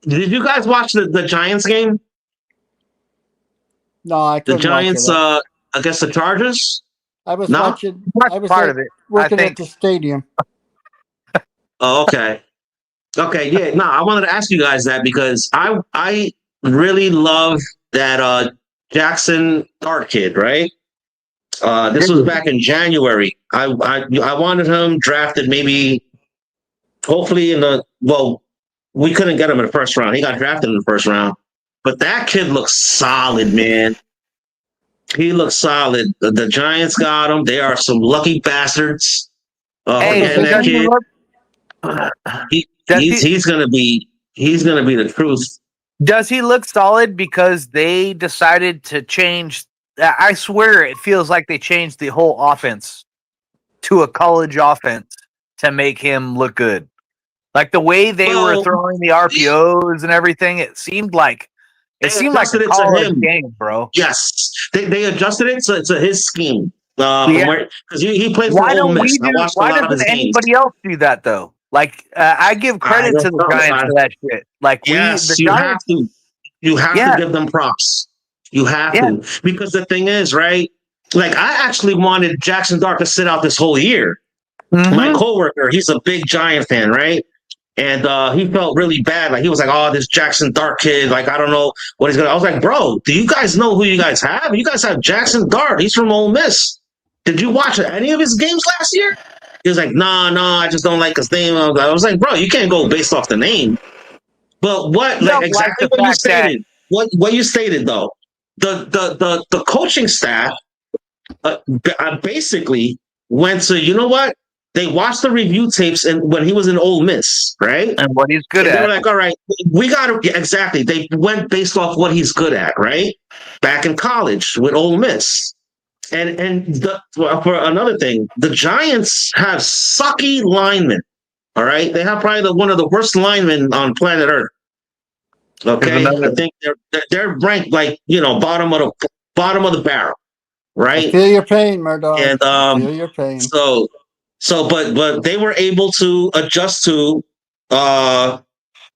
Did you guys watch the Giants game? No, I couldn't. The Giants against the Chargers? I was watching. I was part of it. Working at the stadium. Oh, okay. Okay, yeah. No, I wanted to ask you guys that because I really love that Jackson Dart kid, right? This was back in January. I wanted him drafted maybe, hopefully we couldn't get him in the first round. He got drafted in the first round. But that kid looks solid, man. He looks solid. The Giants got him. They are some lucky bastards. That kid. He's gonna be the truth. Does he look solid because they decided to change? I swear, it feels like they changed the whole offense to a college offense to make him look good. Like the way they were throwing the RPOs and everything, it seemed like a college game, bro. Yes, they adjusted it to his scheme. Because he played for Ole Miss. Why doesn't anybody else do that though? Like I give credit to the Giants for that shit. Like you have to give them props. You have to, because the thing is, right? Like I actually wanted Jackson Dart to sit out this whole year. Mm-hmm. My coworker, he's a big Giant fan, right? And he felt really bad. Like he was like, "Oh, this Jackson Dart kid. Like I don't know what he's gonna." I was like, "Bro, do you guys know who you guys have? You guys have Jackson Dart. He's from Ole Miss. Did you watch any of his games last year?" He was like, no, I just don't like his name. I was like, bro, you can't go based off the name. But what, like exactly what you stated, what you stated though, the coaching staff basically went to, you know what? They watched the review tapes and when he was in Ole Miss, right? And what he's good at. They were like, all right, we got to, exactly. They went based off what he's good at, right? Back in college with Ole Miss. And for another thing, the Giants have sucky linemen, all right? They have probably one of the worst linemen on planet Earth. Okay? I think they're ranked like, bottom of the barrel, right? I feel your pain, Murdoch. And I feel your pain. So but they were able to adjust to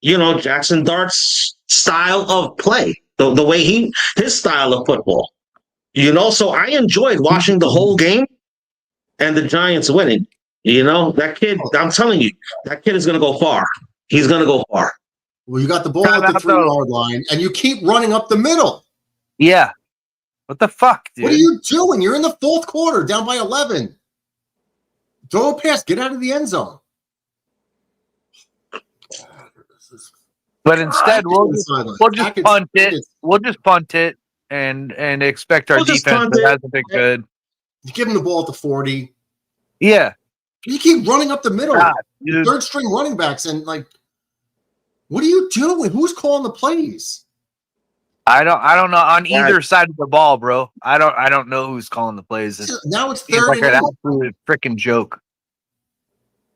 Jackson Dart's style of play, the way his style of football. So I enjoyed watching the whole game and the Giants winning. That kid, I'm telling you, that kid is going to go far. He's going to go far. Well, you got the ball at the 3-yard line, and you keep running up the middle. Yeah. What the fuck, dude? What are you doing? You're in the fourth quarter, down by 11. Throw a pass. Get out of the end zone. But instead, we'll just punt it. We'll just punt it and expect our defense that hasn't been good. You give them the ball at the 40. Yeah. You keep running up the middle. God, third string running backs, and what are you doing? Who's calling the plays? I don't know on either side of the ball, bro. I don't know who's calling the plays. Now it's seems third like and an 8. absolute freaking joke.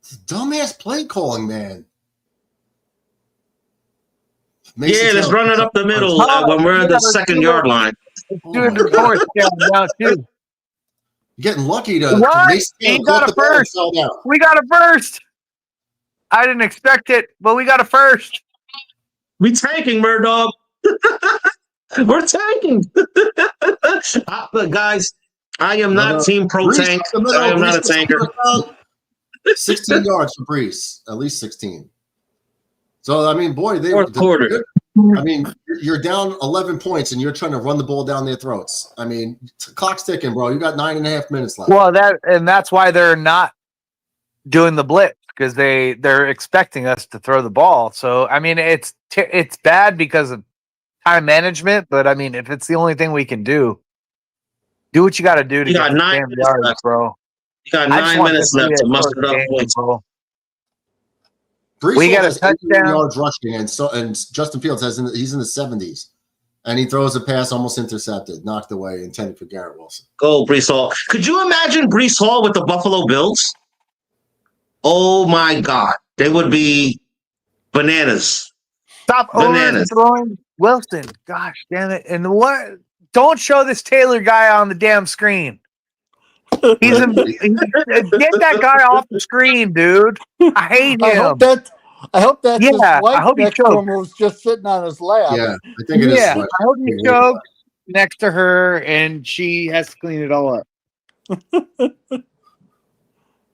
It's dumbass play calling, man. Let's run it up the middle when we're at the second yard line. Doing the fourth down now too. You're getting lucky to we got a first. We got a first. I didn't expect it, but we got a first. We tanking, Murdoch. We're tanking. But guys, I am not team pro tank. I am not a tanker. 16 yards for Brees, at least 16. So I mean, boy, fourth quarter. I mean, you're down 11 points, and you're trying to run the ball down their throats. I mean, clock's ticking, bro. You got 9.5 minutes left. Well, that's why they're not doing the blitz, because they're expecting us to throw the ball. So I mean, it's bad because of time management. But I mean, if it's the only thing we can do what you got to do to get 9 yards, left, bro. You got 9 minutes left to muster up points, bro. We got a touchdown. Yards rushing, and Justin Fields he's in the 70s, and he throws a pass almost intercepted, knocked away, intended for Garrett Wilson. Go Breece Hall. Could you imagine Breece Hall with the Buffalo Bills? Oh my God, they would be bananas. Stop overthrowing Wilson. Gosh damn it! And what? Don't show this Taylor guy on the damn screen. Get that guy off the screen, dude. I hate him. I hope that his wife I hope next to him was just sitting on his lap. Yeah, I think it is. I hope he choked next to her and she has to clean it all up.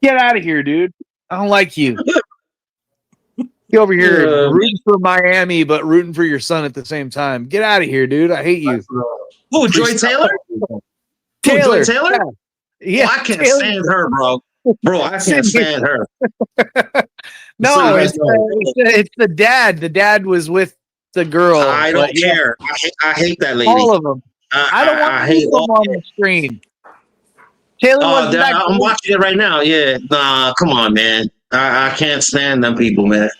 Get out of here, dude. I don't like you. Get over here rooting for Miami, but rooting for your son at the same time. Get out of here, dude. I hate you. Who, Joy Taylor? Taylor. Joy Taylor? Yeah, I can't stand her, bro. Bro, I can't stand her. No, it's the dad. The dad was with the girl. I don't care. I hate that lady. All of them. I don't want to see them on the screen. Taylor wasn't that I'm watching it right now. Yeah. Nah, come on, man. I can't stand them people, man.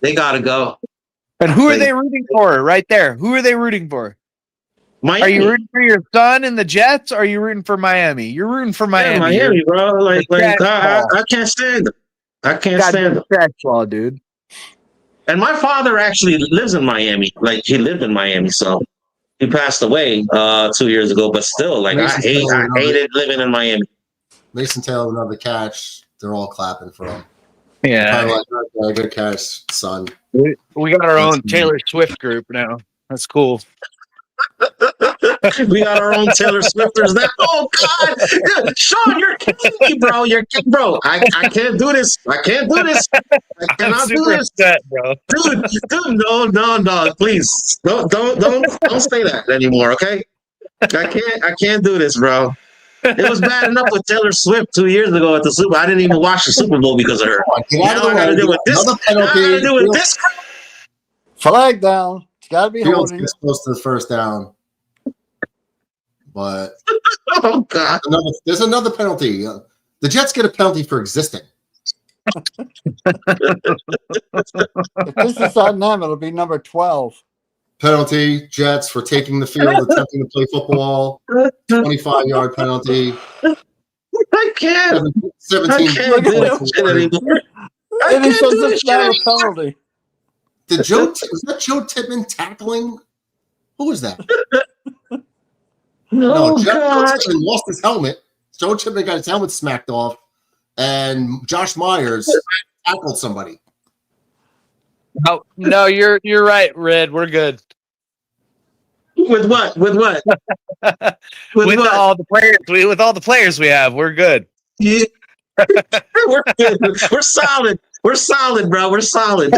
They gotta go. And who are they rooting for right there? Who are they rooting for? Miami. Are you rooting for your son in the Jets? Or are you rooting for Miami? You're rooting for Miami. Yeah, Miami, bro. Like I can't stand them. I can't stand them. Basketball, dude. And my father actually lives in Miami. Like he lived in Miami, so he passed away 2 years ago. But still, like I hated living in Miami. Mason Taylor, another catch. They're all clapping for him. Yeah, good catch, son. We got our own Taylor Swift group now. That's cool. We got our own Taylor Swifters now. Oh God, Sean, you're killing me, bro. Bro. I can't do this. I can't do this. I cannot do this, upset, bro. Dude, no. Please, don't say that anymore. Okay, I can't do this, bro. It was bad enough with Taylor Swift 2 years ago at the Super Bowl. I didn't even watch the Super Bowl because of her. Get out of the way. Another penalty. Now I got to do with this. Flag down. It's got to be Fields holding. gets close to the first down. But oh God, there's another penalty. The Jets get a penalty for existing. If this is on them, it'll be number 12. Penalty, Jets for taking the field, attempting to play football. 25-yard penalty. I can't. 17. I can't do that shit anymore. And he says it's not a penalty. Was that Joe Tippmann tackling? Who was that? No, Joe God. Tippmann lost his helmet. Joe Tippmann got his helmet smacked off, and Josh Myers tackled somebody. No, you're right, Red. We're good. With what? With what? with all the players, with all the players we have, we're good. Yeah. We're good. We're solid. We're solid, bro. We're solid.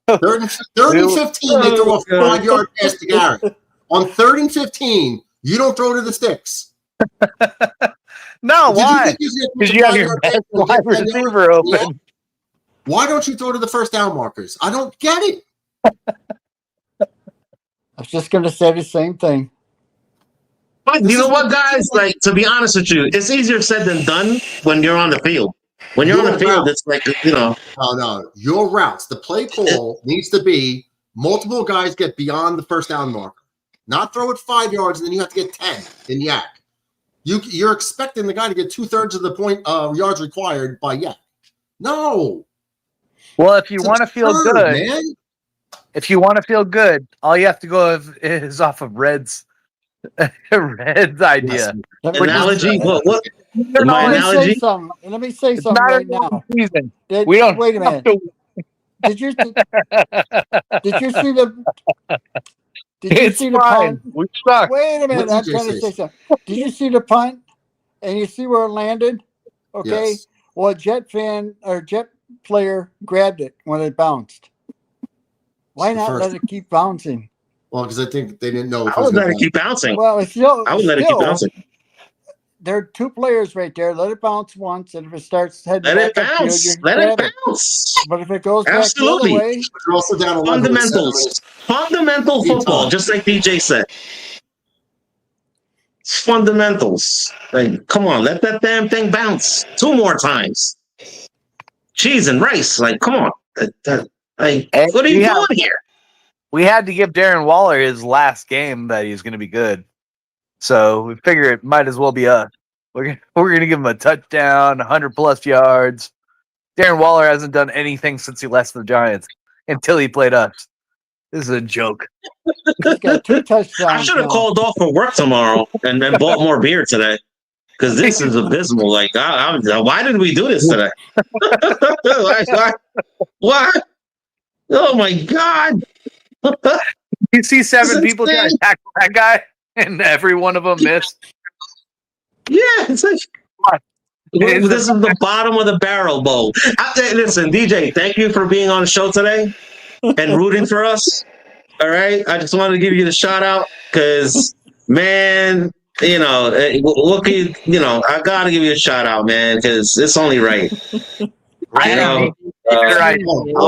Third and 15, they throw a 5-yard pass to Garrett. On 3rd and 15, you don't throw to the sticks. No, why? Because you have your best wide receiver open. Yeah. Why don't you throw to the first down markers? I don't get it. I was just going to say the same thing. But you know what, guys? Like, to be honest with you, it's easier said than done when you're on the field. When you're on the field, it's like, you know. No. Your routes. The play call needs to be multiple guys get beyond the first down marker. Not throw it 5 yards and then you have to get 10 in yak. You're expecting the guy to get 2/3 of the point yards required by yak. No. Well, if you want to feel good, man. If you want to feel good, all you have to go is off of Red's idea. Analogy? What? My analogy? Let me say something right now. We don't. Wait a minute. Did you see the? Did you see the punt? We suck. Wait a minute. I'm trying to say something. Did you see the punt? And you see where it landed? Okay. Yes. Well, a Jet player grabbed it when it bounced. Why not let it keep bouncing? Well, because I think they didn't know. I would let it keep bouncing. Well, it's still. I would let it keep bouncing. There are 2 players right there. Let it bounce once, and if it starts heading let it back bounce. upfield, Let it bounce. But if it goes Absolutely. back the other way, you're also down 11. Fundamentals. Fundamental football, just like DJ said. It's fundamentals. Like, come on, let that damn thing bounce 2 more times. Cheese and rice. Like, come on. What are you doing here? We had to give Darren Waller his last game that he's going to be good. So we figure it might as well be us. We're going to give him a touchdown, 100+ yards. Darren Waller hasn't done anything since he left the Giants until he played us. This is a joke. He's got 2 touchdowns. I should have called off for work tomorrow and then bought more beer today. Because this is abysmal. Like, why did we do this today? What? Oh my God! You see 7 people trying to tackle that guy, and every one of them missed. Yeah, it's like this is the bottom of the barrel bowl. Listen, DJ, thank you for being on the show today and rooting for us. All right, I just wanted to give you the shout out because, man. You know, I gotta give you a shout out, man, because it's only right. I'll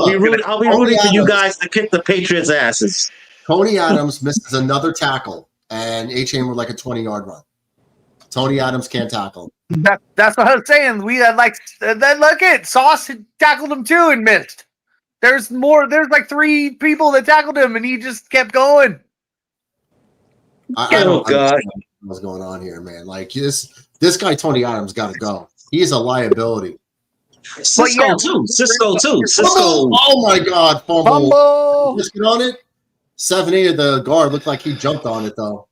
be rooting for you guys to kick the Patriots' asses. Tony Adams misses another tackle, and A-Chain with like a 20-yard run. Tony Adams can't tackle. That's what I was saying. We had look at Sauce tackled him too and missed. There's like 3 people that tackled him, and he just kept going. I don't understand what's going on here, man. Like this guy Tony Adams got to go. He is a liability. Cisco too. Oh my God! Fumble. Just get on it. 7-8 of the guard looked like he jumped on it though.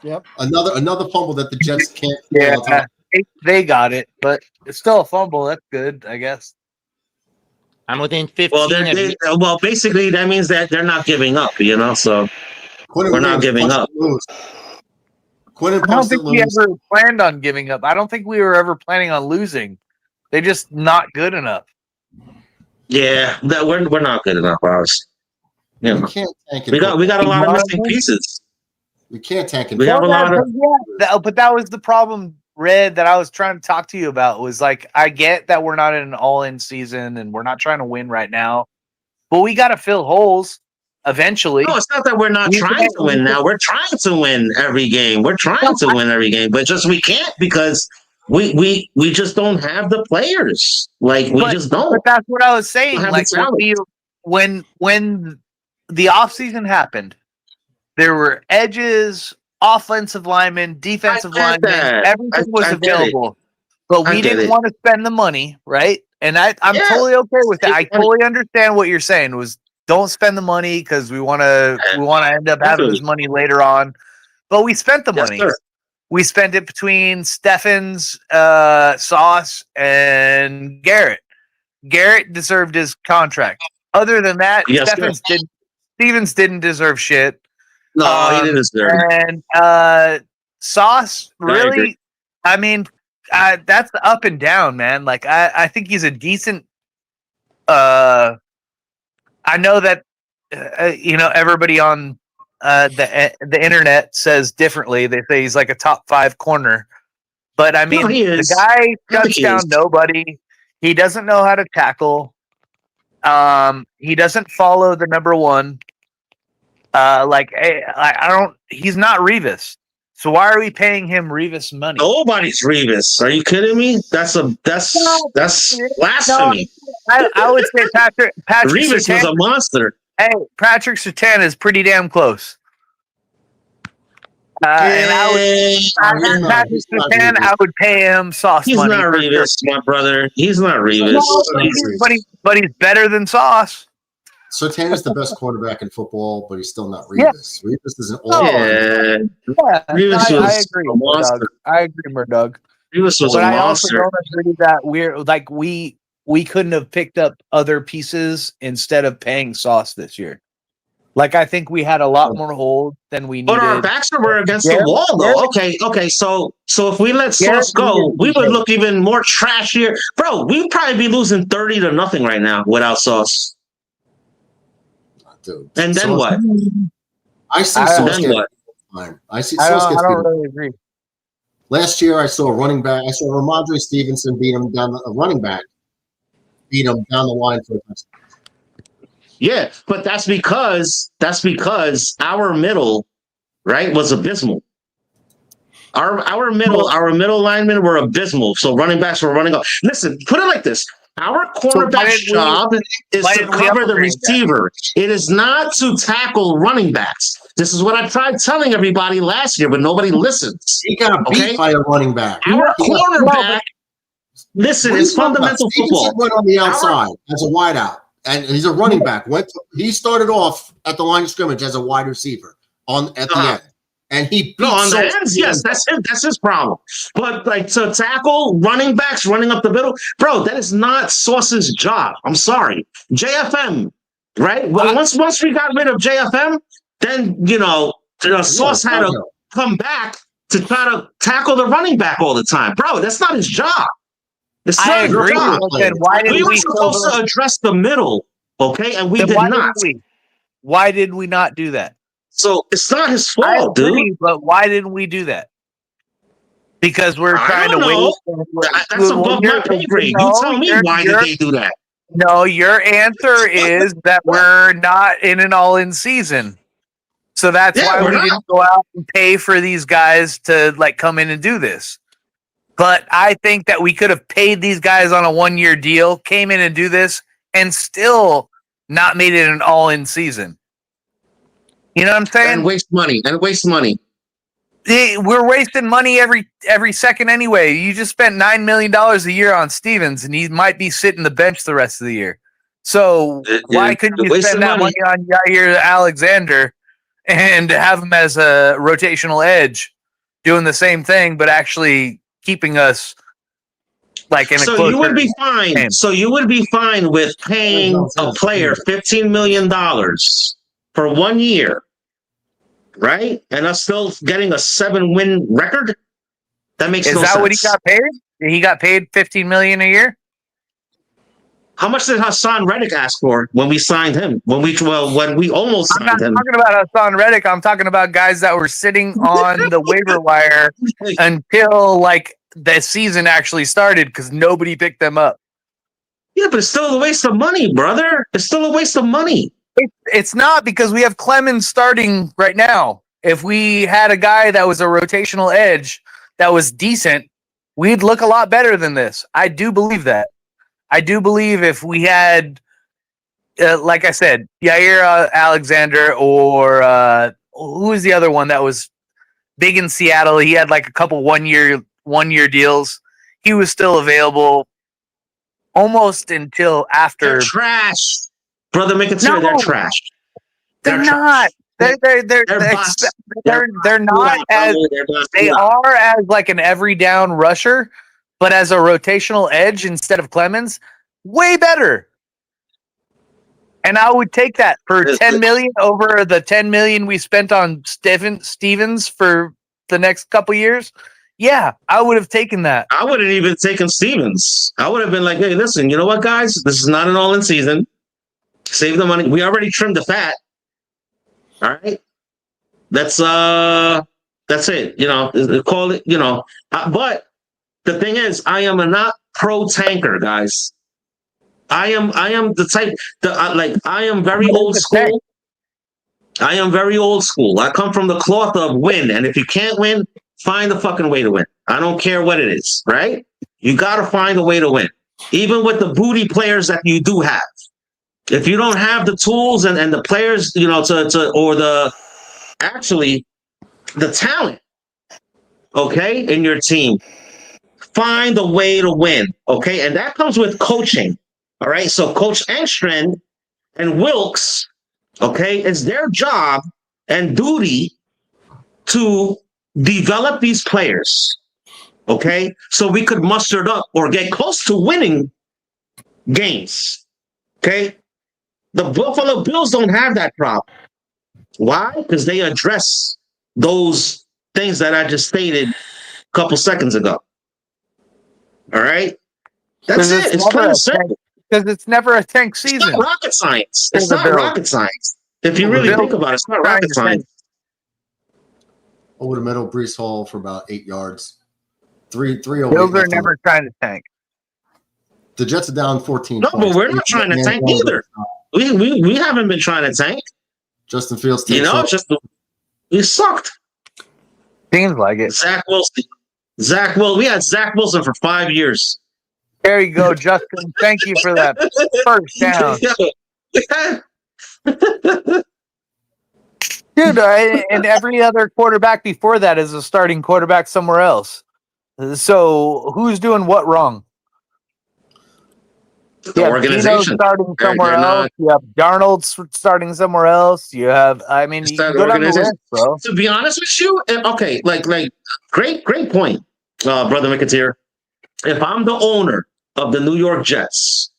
Yep. Another fumble that the Jets can't. Yeah, they got it, but it's still a fumble. That's good, I guess. I'm within 15. Well, basically that means that they're not giving up. You know, so we're not giving up. I don't think we ever planned on giving up. I don't think we were ever planning on losing. They're just not good enough. Yeah, we're not good enough, ours. You know, we got a lot of missing pieces. We can't tank and We have a lot of. But that was the problem, Red, that I was trying to talk to you about. Was like, I get that we're not in an all-in season and we're not trying to win right now, but we got to fill holes eventually. No, it's not that we're not trying to win now. We're trying to win every game. We're trying to win every game, but just we can't because we just don't have the players. Like we just don't. But that's what I was saying. Like when the offseason happened, there were edges, offensive linemen, defensive linemen, everything was available. But we didn't want to spend the money, right? And I'm totally okay with that. I totally understand what you're saying. Was don't spend the money because we want to end up having this money later on. But we spent the money. Sir. We spent it between Steffens, Sauce, and Garrett. Garrett deserved his contract. Other than that, Stevens didn't deserve shit. No, he didn't deserve it. And Sauce, really, I mean, that's the up and down, man. Like, I think he's a decent. I know that everybody on the internet says differently. They say he's like a top 5 corner, but I mean, the guy shuts down nobody. He doesn't know how to tackle. He doesn't follow the number one. He's not Revis. So why are we paying him Revis money? Nobody's Revis. Are you kidding me? That's blasphemy. No, I would say Patrick Revis Surtain was a monster. Hey, Patrick Surtain is pretty damn close. And Patrick Surtain, I would pay him Sauce He's money. He's not Revis, my brother. He's not Revis. But he's better than Sauce. Surtain is the best quarterback in football, but he's still not Revis. Yeah. Revis is an all. Revis was I agree, a monster. I agree, Murdoch. Revis was but a I monster. also don't agree that we couldn't have picked up other pieces instead of paying Sauce this year. Like, I think we had a lot more hold than we needed. But our backs were against the wall, though. Okay. So if we let Sauce go, we would look even more trashier. Bro, we'd probably be losing 30-0 right now without Sauce. Dude, and then Sauce, what? I see Sauce get time. I don't really agree. Last year, I saw a running back. I saw Ramondre Stevenson beat him down a running back. Beat him down the line for a touchdown. Yeah, but that's because our middle, right, was abysmal. Our middle linemen were abysmal. So running backs were running up. Listen, put it like this. Our cornerback's job is to cover the receiver. It is not to tackle running backs. This is what I tried telling everybody last year, but nobody listens. He got beat by a running back. Our cornerback, listen, it's fundamental football. Went on the outside as a wideout, and he's a running back. He started off at the line of scrimmage as a wide receiver at the end. And he beat on the ends, yes, that's his problem. But like to tackle running backs running up the middle, bro, that is not Sauce's job. I'm sorry. JFM, right? Well, once we got rid of JFM, then Sauce had to come back to try to tackle the running back all the time. Bro, that's not his job. It's not his job. We were supposed to address the middle, okay? And we did not. Why did we not do that? So it's not his fault, dude. But why didn't we do that? Because we're trying to wait. That's above my pay grade. You tell me why did they do that? No, your answer is that we're not in an all-in season. So that's why we didn't go out and pay for these guys to come in and do this. But I think that we could have paid these guys on a 1-year deal, came in and do this, and still not made it an all-in season. You know what I'm saying? And waste money. We're wasting money every second anyway. You just spent $9 million a year on Stevens, and he might be sitting the bench the rest of the year. So why couldn't you spend that money on Yair Alexander and have him as a rotational edge, doing the same thing, but actually keeping us in a So you would be fine. Game. So you would be fine with paying a player $15 million for 1 year. Right? And us still getting a 7-win record? That makes no sense. Is that what he got paid? He got paid $15 million a year? How much did Hassan Reddick ask for when we signed him? When we almost I'm not signed him? talking about Hassan Reddick. I'm talking about guys that were sitting on the waiver wire until like the season actually started because nobody picked them up. Yeah, but it's still a waste of money, brother. It's still a waste of money. It's not because we have Clemens starting right now. If we had a guy that was a rotational edge that was decent, we'd look a lot better than this. I do believe that. I do believe if we had, like I said, Yair Alexander or who was the other one that was big in Seattle? He had like a couple one year deals. He was still available almost until after. They're trash, brother. McIntyre, they're trash. They're not. They're not as they are as like an every down rusher, but as a rotational edge instead of Clemens, way better. And I would take that for $10 million over the $10 million we spent on Stevens for the next couple years. Yeah, I would have taken that. I wouldn't even taken Stevens. I would have been like, hey, listen, you know what, guys? This is not an all-in season. Save the money. We already trimmed the fat. All right. That's it. You know, call it, you know. But the thing is, I am a not pro tanker, guys. I am the type that I am very old school. I am very old school. I come from the cloth of win. And if you can't win, find the fucking way to win. I don't care what it is, right? You got to find a way to win. Even with the booty players that you do have. If you don't have the tools and the players, you know, or the talent, okay, in your team, find a way to win, okay? And that comes with coaching, all right? So Coach Engstrand and Wilkes, okay, it's their job and duty to develop these players, okay? So we could muster it up or get close to winning games, okay? The Buffalo Bills don't have that problem. Why? Because they address those things that I just stated a couple seconds ago. All right? That's it. It's plain and simple. Because it's never a tank season. It's not rocket science. It's not rocket science. If you really think about it, it's not rocket science. Over the middle, Brees Hall for about 8 yards. 3-0. Bills are never trying to tank. The Jets are down 14 No, points. but we're not trying to tank either. We haven't been trying to tank. Justin Fields, you know, we sucked. Seems like it. Zach Wilson. We had Zach Wilson for 5 years. There you go, Justin. Thank you for that first down. Dude, and every other quarterback before that is a starting quarterback somewhere else. So who's doing what wrong? The organization starting somewhere else. You have Darnold starting somewhere else. You have, I mean, you go down the list, bro. To be honest with you, okay, like great point, brother McIntyre. If I'm the owner of the New York Jets,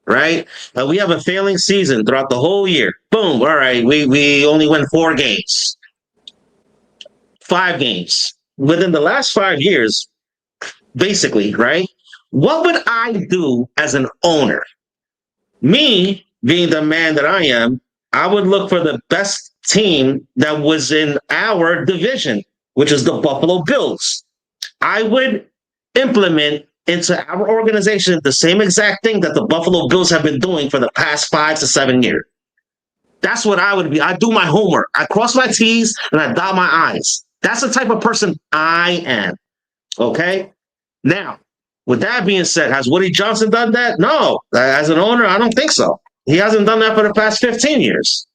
right, we have a failing season throughout the whole year. Boom, all right, we only win 4 games, 5 games within the last 5 years, basically, right? What would I do as an owner? Me, being the man that I am, I would look for the best team that was in our division, which is the Buffalo Bills. I would implement into our organization the same exact thing that the Buffalo Bills have been doing for the past 5 to 7 years. That's what I would be. I do my homework. I cross my T's and I dot my I's. That's the type of person I am. Okay? Now, with that being said, has Woody Johnson done that? No. As an owner, I don't think so. He hasn't done that for the past 15 years.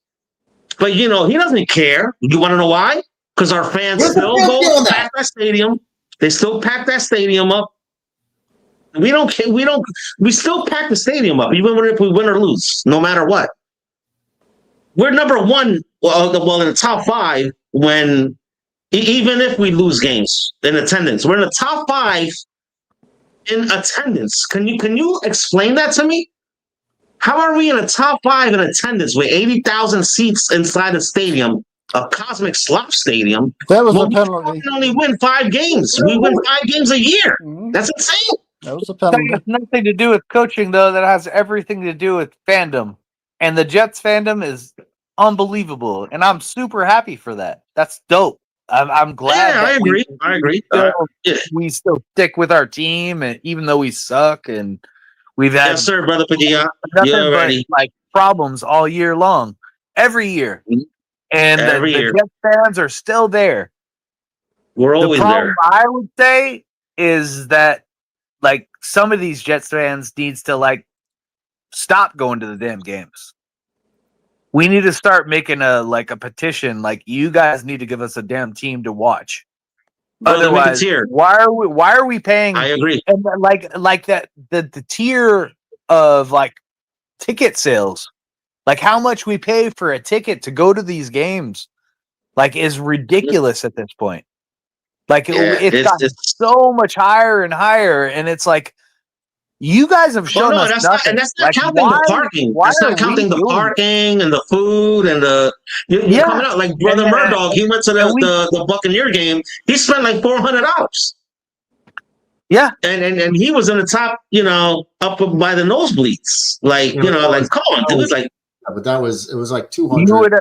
But, you know, he doesn't care. You want to know why? Because our fans still go pack that stadium. They still pack that stadium up. We don't care. We still pack the stadium up, even if we win or lose, no matter what. We're number one, well, in the top 5 when, even if we lose games in attendance, we're in the top 5 in attendance. Can you explain that to me? How are we in the top 5 in attendance with 80,000 seats inside the stadium, a cosmic slop stadium? That was a penalty. We only win 5 games. We win 5 games a year. That's insane. That was a That penalty. has nothing to do with coaching, though. That has everything to do with fandom. And the Jets fandom is unbelievable. And I'm super happy for that. That's dope. I'm glad Yeah, that I agree. I agree. we still stick with our team, and even though we suck and we've had Yes, sir, brother Padilla. nothing You're but ready. like problems all year long, every year. And Every the year. Jets fans are still there. We're The always problem there. I would say is that like some of these Jets fans needs to like stop going to the damn games. We need to start making a petition. Like, you guys need to give us a damn team to watch. Brother, make a Otherwise, tier. why are we paying? I agree. And like that the tier of like ticket sales, like how much we pay for a ticket to go to these games, like is ridiculous at this point. Like it's gotten so much higher and higher, and it's like you guys have shown us that's nothing. not, and that's not Like, counting the parking. That's not counting the parking and the food and the. You're coming out like Brother Murdoch. He went to the Buccaneer game. He spent like $400. Yeah, and he was in the top, up by the nosebleeds. Like, like come on, dude. Like, but it was like 200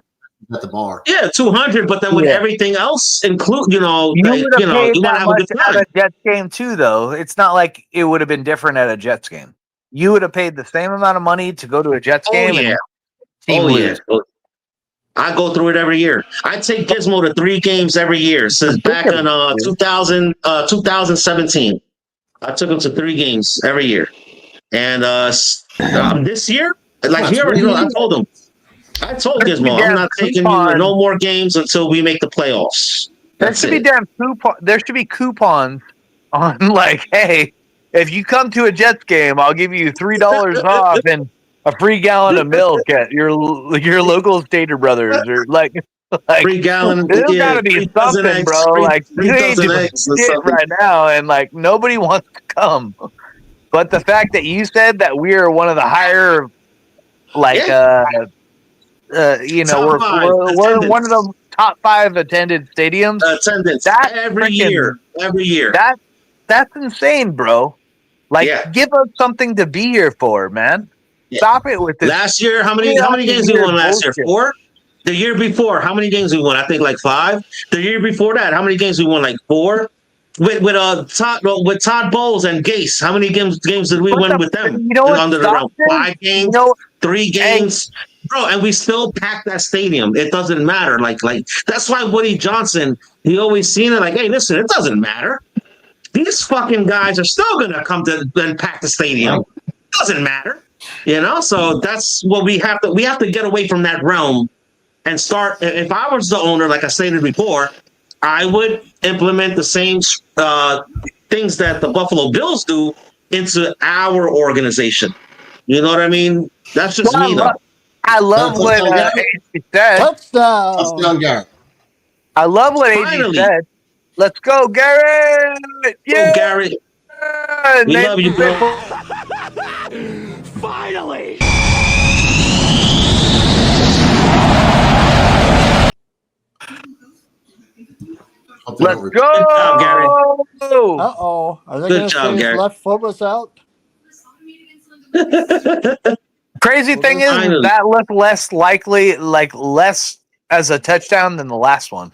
at the bar. Yeah, 200. But then with everything else include, you want to have a good time. At a Jets game too, though. It's not like it would have been different at a Jets game. You would have paid the same amount of money to go to a Jets game. Yeah. And lose. I go through it every year. I take Gizmo to 3 games every year since back in 2017. I took him to 3 games every year. And this year, like he already knows, I told Gizmo, I'm not taking you to no more games until we make the playoffs. There should be coupons on like, hey, if you come to a Jets game, I'll give you $3 off and a free gallon of milk at your local Stater Brothers, or like free gallon. There's gotta be something, bro. Like you ain't doing shit right now, and like nobody wants to come. But the fact that you said that we are one of the higher, like, we're one of the top 5 attended stadiums. Attendance every year. That's insane, bro. Like, give us something to be here for, man. Stop it with this. Last year, how many games we won last year? 4. The year before, how many games we won? I think like 5. The year before that, how many games we won? Like 4. With Todd Bowles and Gase, how many games did we win with them? Around 5 games, 3 games, bro. And we still packed that stadium. It doesn't matter. Like that's why Woody Johnson, he always seen it like, hey, listen, it doesn't matter. These fucking guys are still gonna come to and pack the stadium. It doesn't matter, So that's what we have to. We have to get away from that realm and start. If I was the owner, like I stated before, I would implement the same things that the Buffalo Bills do into our organization. You know what I mean? That's just me, though. I love what AJ said. Touchdown, Garrett. I love what AJ said. Let's go, Garrett! Yeah, Garrett. We love you, bro. Finally! Let's go! Good job, Gary. Uh-oh. Are they going to say his left foot was out? Crazy thing is that looked less likely, like less as a touchdown than the last one.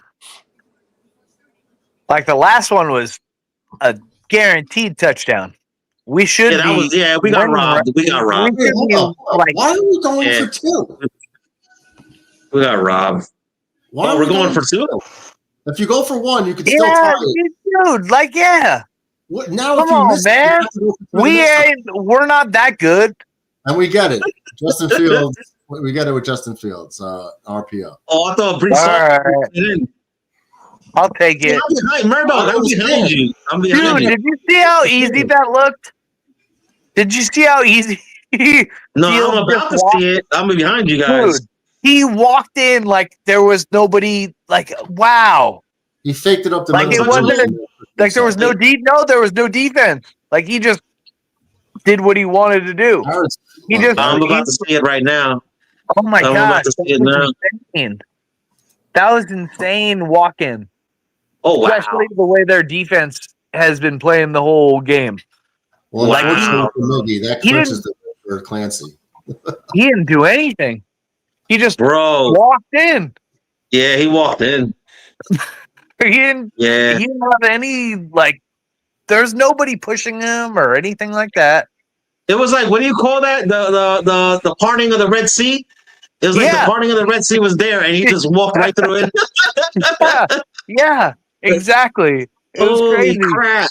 Like the last one was a guaranteed touchdown. We should we got robbed. We got robbed. Why are we going for 2? We got robbed. Why we're going for 2? If you go for 1, you could still tie it. Dude, like, yeah. What, now, come on, man. We're not that good. And we get it. Justin Fields. We get it with Justin Fields. RPO. Oh, I thought Brees. I'll take it. Murdoch, I'm behind you. Dude, did you see how easy that looked? Did you see how easy? No, I'm about to see it. I'm behind you guys. Dude, he walked in like there was nobody. Like, wow. He faked it up. Like it wasn't. Like there was no there was no defense. Like he just did what he wanted to do. I'm about to see it right now. Oh my god! About to see it now. Insane. That was insane Oh wow! Especially the way their defense has been playing the whole game. Well, Wow. unfortunately for Miggy, that He clinches the for Clancy. He didn't do anything. He just Bro. walked in. Yeah, he walked in. He didn't. Yeah. He didn't have any like. There's nobody pushing him or anything like that. It was like, what do you call that? The parting of the Red Sea? It was like the parting of the Red Sea was there, and he just walked right through it. Yeah, exactly. It was Holy crazy. crap.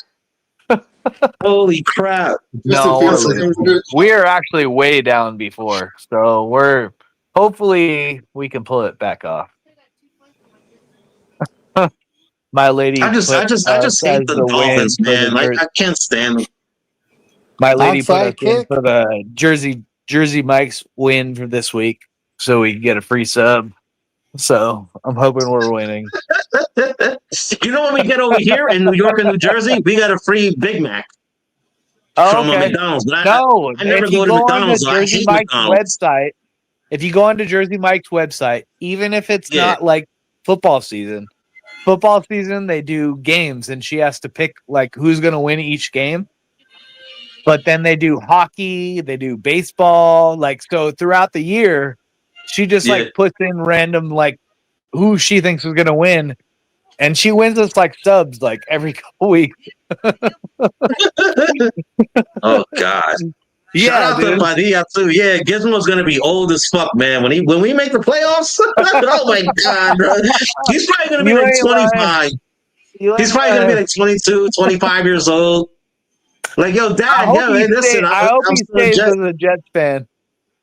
Holy crap. No, we are actually way down before, so we're hopefully we can pull it back off. My lady, I just hate the Dolphins, man. Like, I can't stand them. My lady put us Onside in kick? for the Jersey Mike's win for this week, so we can get a free sub. So I'm hoping we're winning. You know when we get over here in New York and New Jersey, we got a free Big Mac from McDonald's. But I never go to McDonald's, so I hate McDonald's. Website, if you go onto Jersey Mike's website, even if it's not like football season, they do games, and she has to pick like who's going to win each game. But then they do hockey, they do baseball, like so throughout the year, she just like puts in random like who she thinks is going to win, and she wins us like subs like every couple weeks. Oh God! Yeah, shout out to Padilla too. Yeah, Gizmo's gonna be old as fuck, man. When we make the playoffs, oh my God, bro. He's probably gonna be like 25. He's probably gonna be like 22, 25 years old. Like, yo, Dad, listen. I hope he stays as a Jets fan.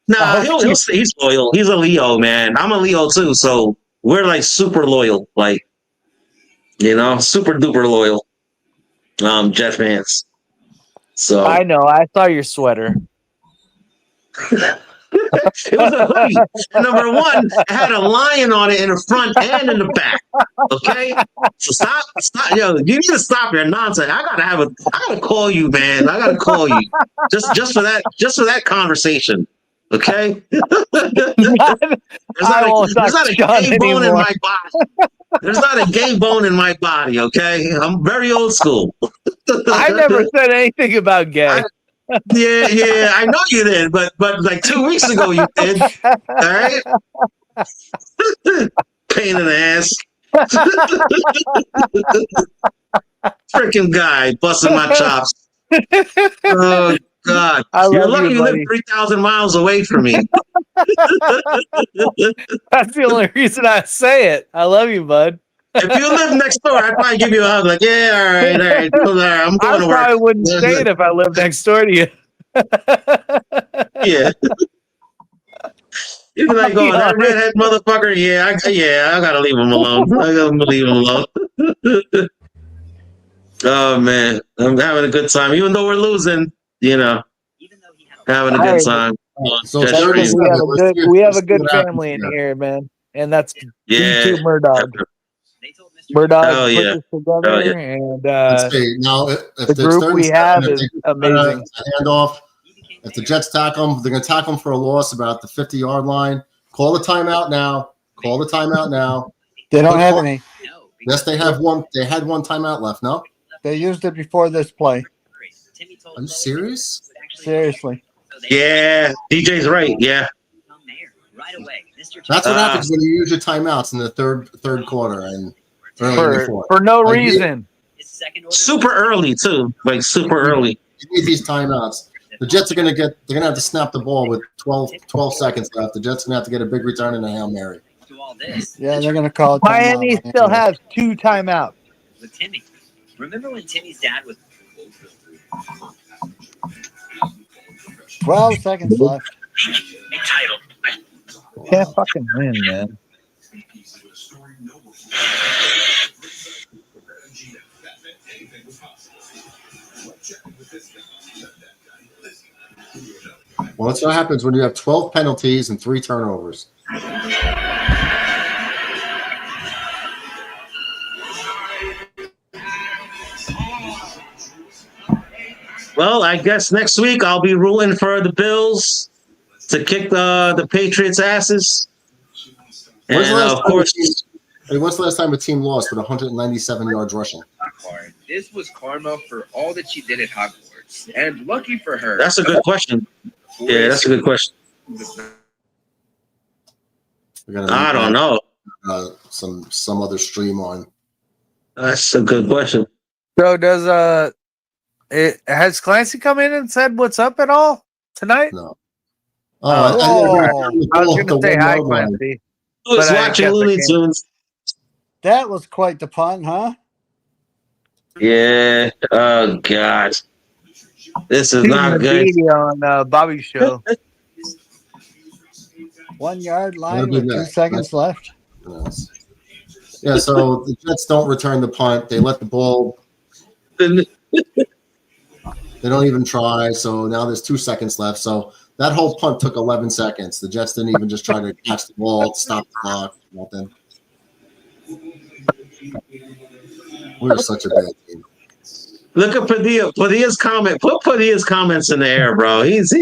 Nah, he's loyal. He's a Leo, man. I'm a Leo too, so we're like super loyal, like super duper loyal. Jet fans. So I know. I saw your sweater. It was a hoodie. Number one, it had a lion on it in the front and in the back. Okay, so stop. Yo, you need to stop your nonsense. I gotta call you, man. I gotta call you just for that conversation. Okay. There's not a gay bone in my body. There's not a gay bone in my body. Okay, I'm very old school. I never said anything about gay. Yeah, I know you did, but like 2 weeks ago you did. All right, pain in the ass. Freaking guy busting my chops. Oh God! You're lucky you live 3,000 miles away from me. That's the only reason I say it. I love you, bud. If you live next door, I'd probably give you a hug. Like, yeah, all right. I'm going to work. I probably wouldn't say it if I lived next door to you. Yeah. You'd be like, oh, that redhead motherfucker. I gotta leave him alone. I gotta leave him alone. Oh man, I'm having a good time, even though we're losing. Having a good time. We have a good family in here, man, and that's YouTube Murdoch. Murdoch put this together, and now if the group we have is amazing. Handoff. If the Jets tackle them, they're going to tackle them for a loss about the 50-yard line. Call the timeout now. They don't have any. Yes, they have one. They had one timeout left. No, they used it before this play. Are you serious? Seriously. Yeah, DJ's right. Yeah. That's what happens when you use your timeouts in the third quarter and early in the fourth. For no reason. Super early too, like super early. You need these timeouts. The Jets are going to have to snap the ball with 12 seconds left. The Jets are going to have to get a big return and a Hail Mary. Yeah, they're going to call it. Miami still has 2 timeouts. With Timmy. Remember when Timmy's dad was 12 seconds left. Can't fucking win, man. Well, that's what happens when you have 12 penalties and 3 turnovers. Well, I guess next week I'll be rooting for the Bills to kick the Patriots' asses. And of course, when's the last time a team lost with 197 yards rushing? this was karma for all that she did at Hogwarts. And lucky for her. That's a good question. Yeah, that's a good question. I don't know. Some other stream on. That's a good question. So has Clancy come in and said what's up at all tonight? No. I was going to say hi, Clancy. Who was watching Looney Tunes? That was quite the pun, huh? Yeah. Oh God. This is not good. On Bobby's show. 1 yard line with 2 seconds left. Yes. Yeah, so the Jets don't return the punt. They let the ball. They don't even try. So now there's 2 seconds left. So that whole punt took 11 seconds. The Jets didn't even just try to catch the ball, stop the clock, nothing. We were such a bad team. Look at Padilla's comment. Put Padilla's comments in the air, bro. He's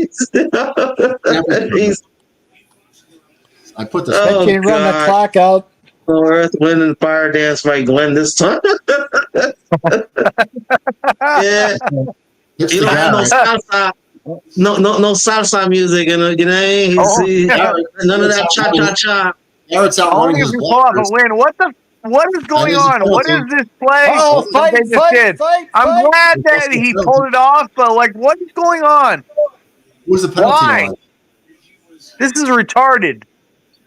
I put the. They can run the clock out. Earth, Wind, and Fire dance by Glenn this time. Yeah. You don't have no salsa. No salsa music, and none of that cha cha cha. Only if you pull off a win. What is going on? What is this play? Oh, fight! I'm glad that he pulled it off, but what is going on? Who's the penalty? Why? On? This is retarded.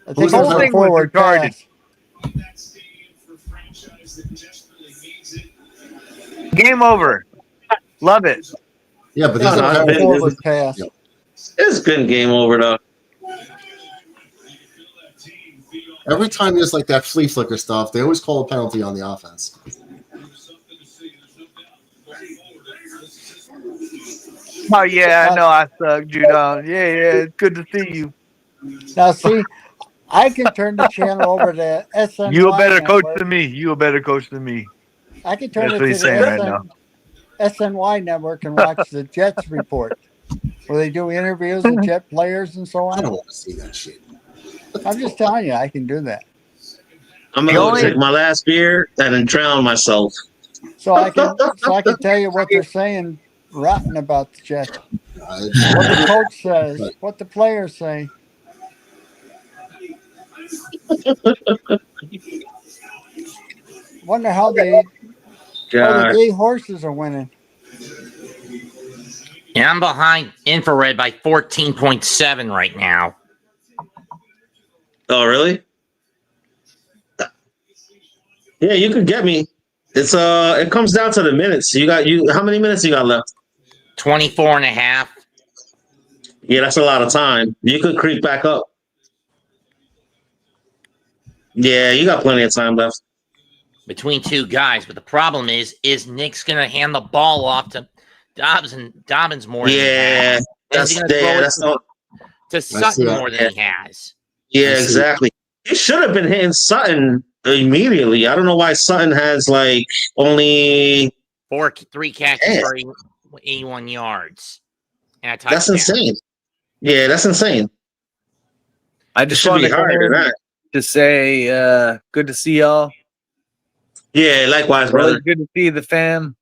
This whole thing was retarded. Game over. Love it. Yeah, but there's a forward pass. It's been game over though. Every time there's like that flea flicker stuff, they always call a penalty on the offense. Oh yeah, I know I suck, Judah. Yeah, it's good to see you. Now see, I can turn the channel over to SNY. You a better coach network. than me. You a better coach than me. I can turn That's it what to he's the saying right now. SNY network and watch the Jets report, where they do interviews with Jet players and so on. I don't want to see that shit. I'm just telling you, I can do that. I'm gonna go drink my last beer and then drown myself. So I can tell you what they're saying, rotten about the Jets. What the coach says, what the players say. Wonder how the gay horses are winning. Yeah, I'm behind Infrared by 14.7 right now. Oh, really? Yeah, you could get me. It's it comes down to the minutes. How many minutes you got left? 24 and a half. Yeah, that's a lot of time. You could creep back up. Yeah, you got plenty of time left. Between two guys, but the problem is Nick's going to hand the ball off to Dobbins more than he has. That's to Sutton more than he has. Yeah, exactly. He should have been hitting Sutton immediately. I don't know why Sutton has only 3 catches for 81 yards. And a touchdown. That's insane. Yeah, that's insane. I just want to say good to see y'all. Yeah, likewise, brother. Good to see the fam.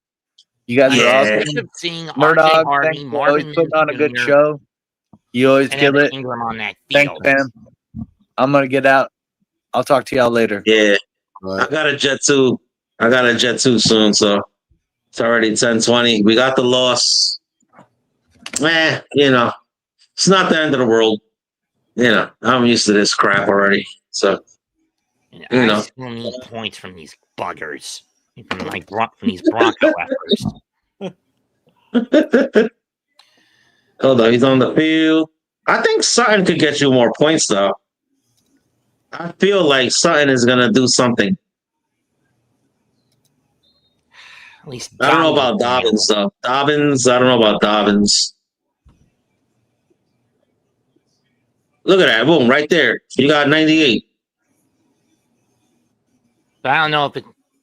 You guys are awesome. Seeing Murdoch, Hardy, Marvin always putting on a good show. You always kill it. Ingram on that Thanks, fam. I'm gonna get out. I'll talk to y'all later. Yeah, I got a jet too. Soon, so it's already 10:20. We got the loss. It's not the end of the world. I'm used to this crap already. So, I still need points from these buggers, from these Bronco effers. Hold on, he's on the field. I think Sutton could get you more points, though. I feel like Sutton is gonna do something. At least I don't know about Dobbins, though. I don't know about Dobbins. Look at that. Boom, right there. You got 98. But I don't know if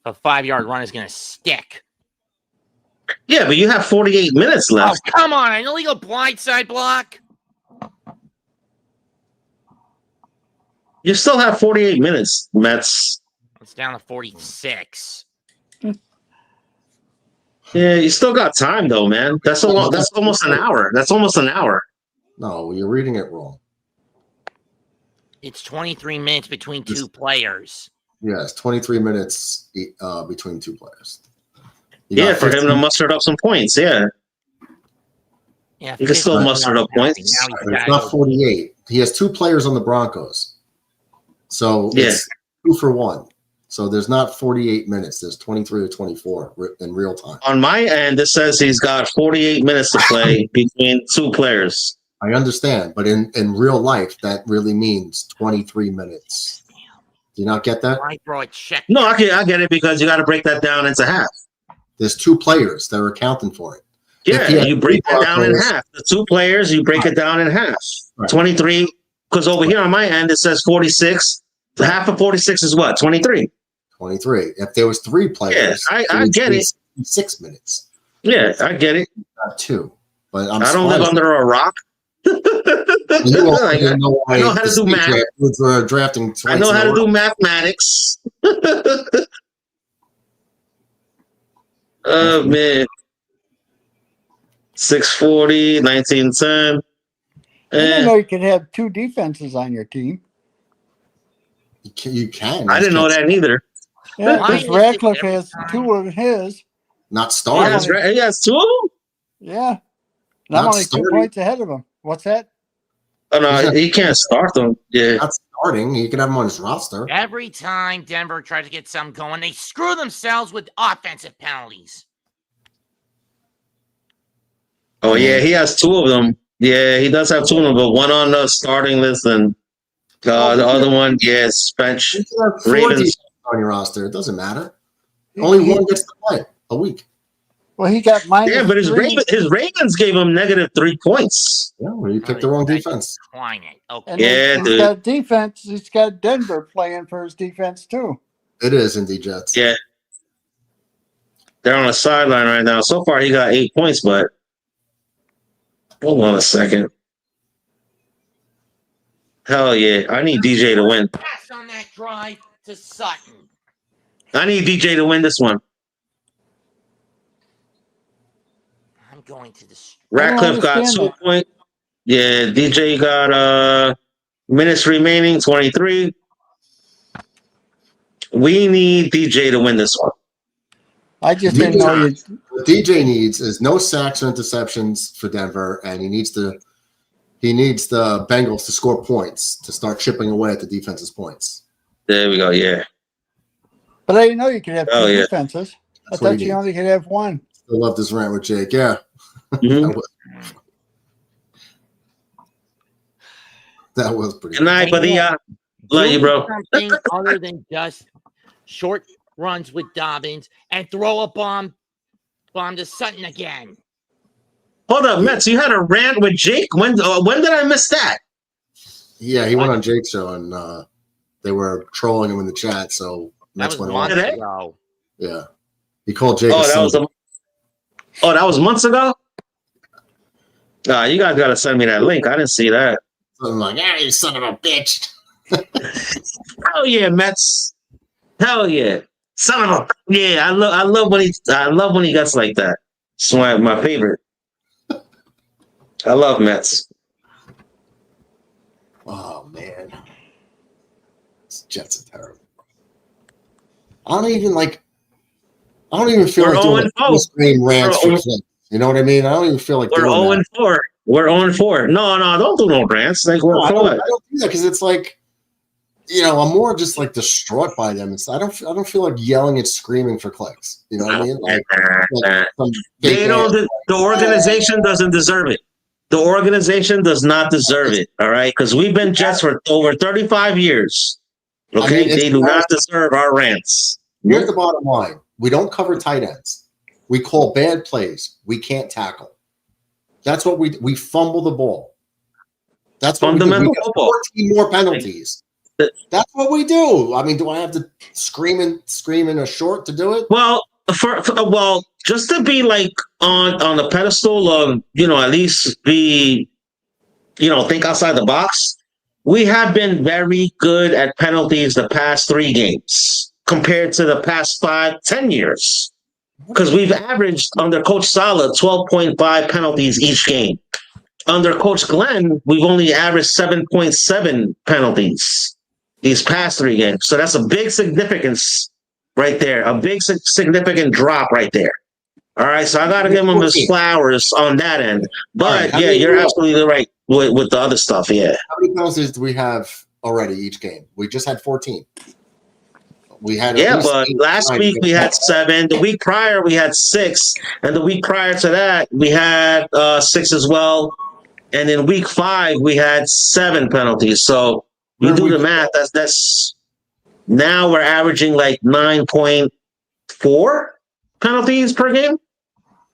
a 5-yard run is going to stick. Yeah, but you have 48 minutes left. Oh, come on. An illegal blindside block. You still have 48 minutes, Mets. It's down to 46. Yeah, you still got time though, man. That's almost an hour. That's almost an hour. No, you're reading it wrong. It's 23 minutes between two players. Yes, 23 minutes between two players. Yeah, for him to muster up some points. Yeah. Yeah, you can still muster up points. It's not 48. He has two players on the Broncos. So it's 2 for 1. So there's not 48 minutes. There's 23 or 24 in real time. On my end, it says he's got 48 minutes to play between two players. I understand, but in real life, that really means 23 minutes. Do you not get that? No, I get it because you got to break that down into half. There's two players that are accounting for it. Yeah, you break it down in half. The two players, you break it down in half. Right. 23, because over here on my end, it says 46. Half of 46 is what? 23. 23. If there was 3 players, I get it. 6 minutes. Yeah, I get it. Not 2. But I don't live under a rock. I know how to do math. Drafting I know how to do mathematics. Oh, man. 640, 1910. I didn't know you could have 2 defenses on your team. You can. I didn't know that either. Yeah, because Radcliffe has 2 of his. Not starting. He has 2 of them? Yeah. Not only starting. 2 points ahead of him. What's that? Oh, no, he can't start them. Yeah. Not starting. You can have him on his roster. Every time Denver tries to get something going, they screw themselves with offensive penalties. Oh, yeah, he has 2 of them. Yeah, he does have 2 of them, but one on the starting list and the other one, bench. Ravens on your roster. It doesn't matter. Only one gets to play a week. Well, he got minus. Yeah, but his Ravens gave him -3 points. Yeah, well, you picked the wrong defense. Okay. And he's got defense. He's got Denver playing for his defense too. It is indeed, Jets. Yeah, they're on the sideline right now. So far, he got 8 points, but hold on a second. Hell yeah, I need DJ to win. Pass on that drive to Sutton. I need DJ to win this one. I'm going to the. Radcliffe got 2 points. Yeah, DJ got minutes remaining, 23. We need DJ to win this one. I just didn't know you. What DJ needs is no sacks or interceptions for Denver, and he needs the Bengals to score points to start chipping away at the defense's points. There we go. Yeah. But I didn't know you could have 2 defenses. I thought you only could have 1. I love this rant with Jake. Yeah. Mm-hmm. that was pretty good night, buddy. Love you, bro. Something other than just short runs with Dobbins and throw a bomb to Sutton again. Hold up, Mets. You had a rant with Jake. When did I miss that? Yeah, he went on Jake's show and they were trolling him in the chat. So Mets went on. Ago. Yeah, he called Jake. That was months ago. You guys got to send me that link. I didn't see that. So I'm like, you son of a bitch. Hell yeah, Mets. Hell yeah, son of a yeah. I love when he gets like that. It's my favorite. I love Mets. Oh man, Jets are terrible. I don't even feel like doing a screen rants for Clips. You know what I mean? I don't even feel like we're 0-4. We're 0-4. No, don't do no rants. Like I don't do that because it's like, I'm more just like distraught by them. I don't feel like yelling and screaming for clicks. You know what I mean? They don't. The organization doesn't deserve it. The organization does not deserve it. All right, because we've been Jets for over 35 years. Okay, they do not deserve our rants. Here's the bottom line: we don't cover tight ends. We call bad plays. We can't tackle. That's what we fumble the ball. That's what fundamental we do. We 14 more penalties. That's what we do. I mean, do I have to scream in a short to do it? Well, just to be like on the pedestal of at least be think outside the box. We have been very good at penalties the past 3 games compared to the past 5-10 years. Because we've averaged under Coach Sala 12.5 penalties each game. Under Coach Glenn, we've only averaged 7.7 penalties these past 3 games. So that's a big significance right there. A big significant drop right there. All right, so I got to give him his flowers on that end. But, yeah, you're absolutely right with the other stuff, yeah. How many penalties do we have already each game? We just had 14. We had but last week we had 7. The week prior we had 6, and the week prior to that we had 6 as well. And in week 5 we had 7 penalties. So you do the math. That's now we're averaging like 9.4 penalties per game.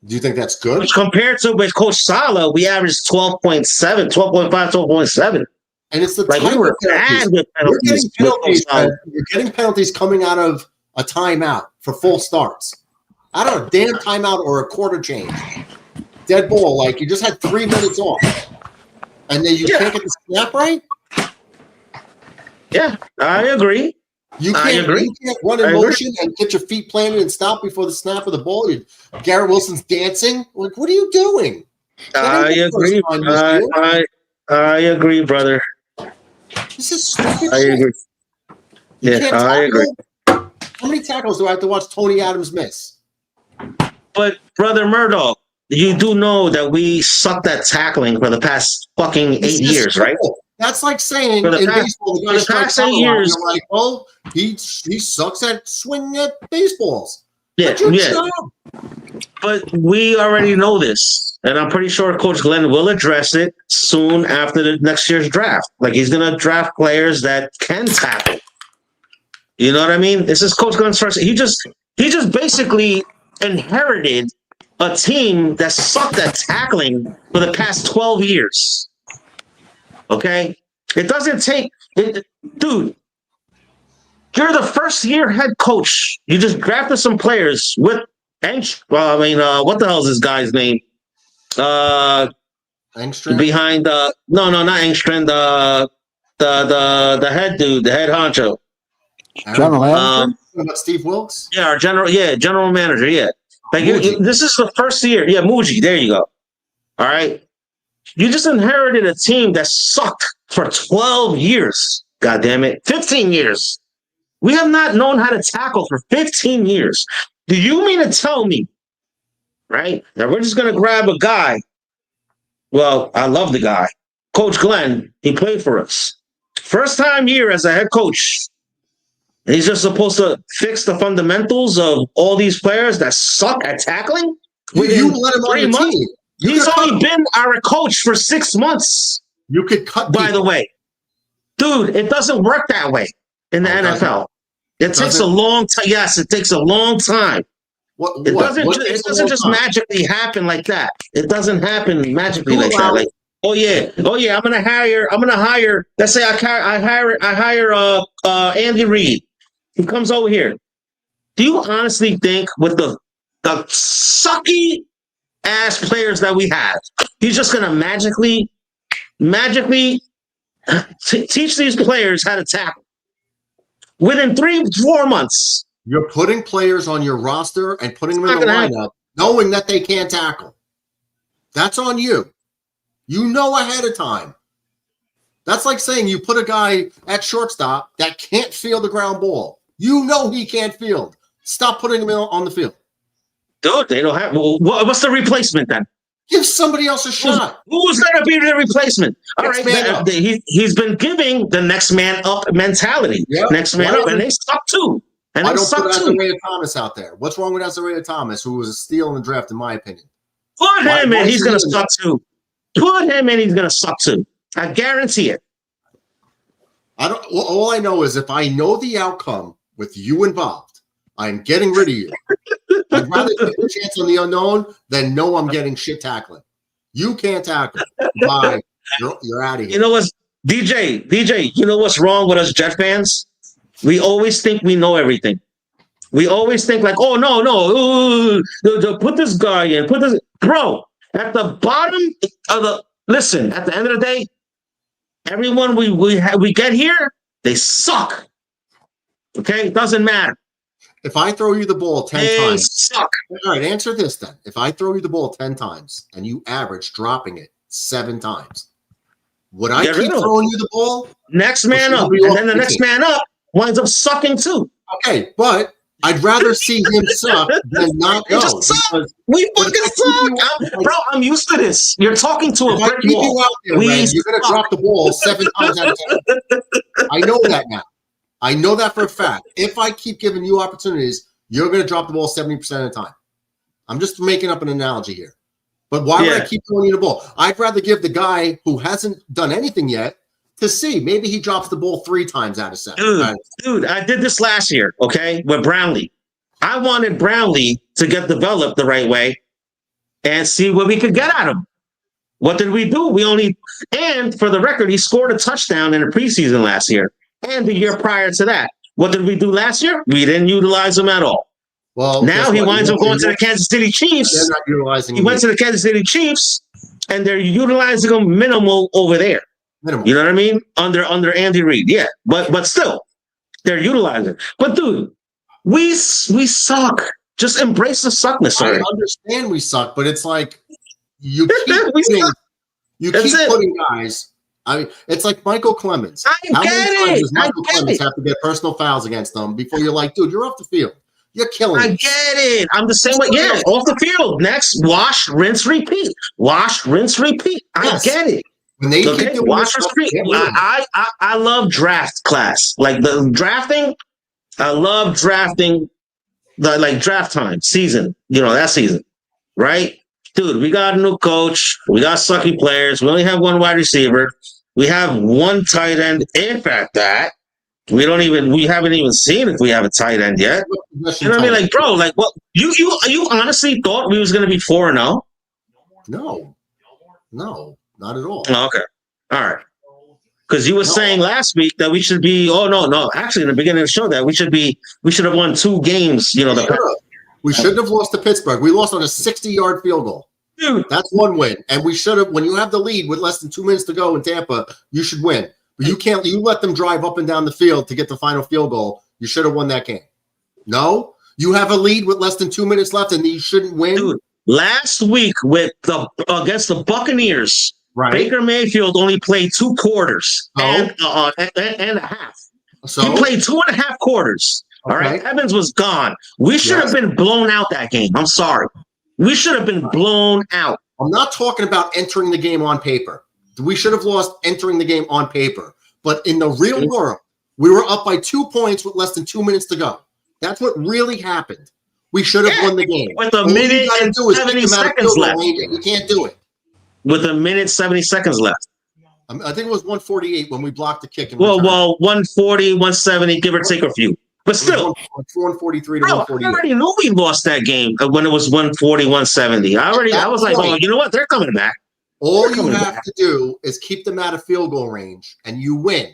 Do you think that's good? Which compared to with Coach Sala, we averaged 12.7, 12.5, 12.7. And it's the like we were bad with penalties. You're getting penalties coming out of a timeout for full starts. Out of a damn timeout or a quarter change. Dead ball, like you just had 3 minutes off. And then you can't get the snap right? Yeah, I agree. You can't run in motion and get your feet planted and stop before the snap of the ball. Garrett Wilson's dancing. Like, what are you doing? I agree. I agree, brother. This is stupid. I agree. Yeah, I agree. How many tackles do I have to watch Tony Adams miss? But brother Murdoch, you do know that we sucked at tackling for the past fucking 8 years, right? That's like saying in baseball, the guy strikes out, you're like, well, he sucks at swinging at baseballs. Yeah. But we already know this, and I'm pretty sure Coach Glenn will address it soon after the next year's draft. Like he's gonna draft players that can tackle. You know what I mean? This is Coach Glenn's first. He just basically inherited a team that sucked at tackling for the past 12 years. Okay? It doesn't take it, dude. You're the first-year head coach. You just drafted some players with what the hell is this guy's name? Engstrand? Behind no, not Engstrand. The head dude, the head honcho. General manager? Steve Wilkes? Yeah, our general manager, yeah. Like this is the first year. Yeah, Muji, there you go. All right. You just inherited a team that sucked for 12 years. God damn it. 15 years. We have not known how to tackle for 15 years. Do you mean to tell me, right, that we're just going to grab a guy? Well, I love the guy. Coach Glenn, he played for us. First time here as a head coach. And he's just supposed to fix the fundamentals of all these players that suck at tackling? You let him on your team. He's only been our coach for 6 months. You could cut by the way. Dude, it doesn't work that way in the NFL. It takes a long time. Yes, it takes a long time. It doesn't just magically happen like that. It doesn't happen magically like that. Like, oh yeah, I'm gonna hire. Let's say I hire Andy Reid. He comes over here. Do you honestly think with the sucky ass players that we have, he's just gonna magically teach these players how to tackle within 3-4 months? You're putting players on your roster and putting them in the lineup, knowing that they can't tackle. That's on you. You know ahead of time. That's like saying you put a guy at shortstop that can't field the ground ball. You know he can't field. Stop putting him on the field. Dude, they don't have. Well, what's the replacement then? Give somebody else a shot. Who's going to be the replacement? All right, he's been giving the next man up mentality. Yep. Next man up, and they suck too. And I don't put Azariah Thomas out there. What's wrong with Azariah Thomas, who was a steal in the draft, in my opinion? Put him in, he's going to suck too. Put him in, he's going to suck too. I guarantee it. All I know is if I know the outcome with you involved, I'm getting rid of you. I'd rather take a chance on the unknown than know I'm getting shit tackling. You can't tackle. Bye. You're out of here. You know what's DJ, you know what's wrong with us Jet fans? We always think we know everything. We always think like, oh, no, put this guy in, bro, at the bottom of listen, at the end of the day, everyone we get here, they suck. Okay? It doesn't matter. If I throw you the ball 10 They times, suck. All right, answer this then. If I throw you the ball 10 times and you average dropping it 7 times, would I Get rid keep of it. throwing you the ball? Next man Or should up, we and off then the the next team? man up winds up sucking too. Okay, but I'd rather see him suck than not He go. just suck. because- We but fucking if I keep suck. you- Bro, I'm used to this. You're talking to a If I brick keep you wall. out there, We Ren, you're going to suck. drop the ball 7 times out of 10. I know that now. I know that for a fact. If I keep giving you opportunities, you're going to drop the ball 70% of the time. I'm just making up an analogy here. But why would I keep throwing you the ball? I'd rather give the guy who hasn't done anything yet to see. Maybe he drops the ball 3 times out of 7. Dude, I did this last year, okay, with Brownlee. I wanted Brownlee to get developed the right way and see what we could get out of him. What did we do? And for the record, he scored a touchdown in the preseason last year and the year prior to that. What did we do last year? We didn't utilize him at all. Well, now he winds up going to the Kansas City Chiefs. They're not utilizing He went to the Kansas City Chiefs, and they're utilizing him minimal over there. Minimal. You know what I mean? Under Andy Reid, yeah. But still, they're utilizing. But dude, we suck. Just embrace the suckness. I Already. understand we suck, but it's like you keep putting guys. I mean, it's like Michael Clemens. How many times does Michael Clemens have to get personal fouls against them before you're like, dude, you're off the field. You're killing me. I get it. I'm the same way. Yeah, off the field. Next, wash, rinse, repeat. Wash, rinse, repeat. I get it. When they Okay, keep doing wash, this rinse, stuff, repeat. I love draft class. Like the drafting, I love drafting, like draft time, season, that season, right? Dude, we got a new coach. We got sucky players. We only have 1 wide receiver. We have 1 tight end. In fact, we haven't even seen if we have a tight end yet. You know what I mean? Like, bro, like what you honestly thought we was gonna be 4-0? No, not at all. Oh, okay. All right. Because you were saying last week that we should be actually in the beginning of the show that we should have won 2 games, We shouldn't have lost to Pittsburgh. We lost on a 60-yard field goal. Dude. That's 1 win. And we should have, when you have the lead with less than 2 minutes to go in Tampa, you should win. But you let them drive up and down the field to get the final field goal. You should have won that game. No, you have a lead with less than 2 minutes left and you shouldn't win. Dude, last week against the Buccaneers, right. Baker Mayfield only played 2 quarters and a half. So he played 2.5 quarters. All right. Evans was gone. We should have been blown out that game. I'm sorry. We should have been blown out. I'm not talking about entering the game on paper. We should have lost entering the game on paper. But in the real world, we were up by 2 points with less than 2 minutes to go. That's what really happened. We should have won the game. With a minute and 70 seconds left. You can't do it. With a minute, 70 seconds left. I think it was 148 when we blocked the kick. Well, 140, 170, give or take a few. But still. 143 to 148. I already knew we lost that game when it was 140, 170. I was like, oh, you know what? They're coming back. All you have to do is keep them out of field goal range, and you win.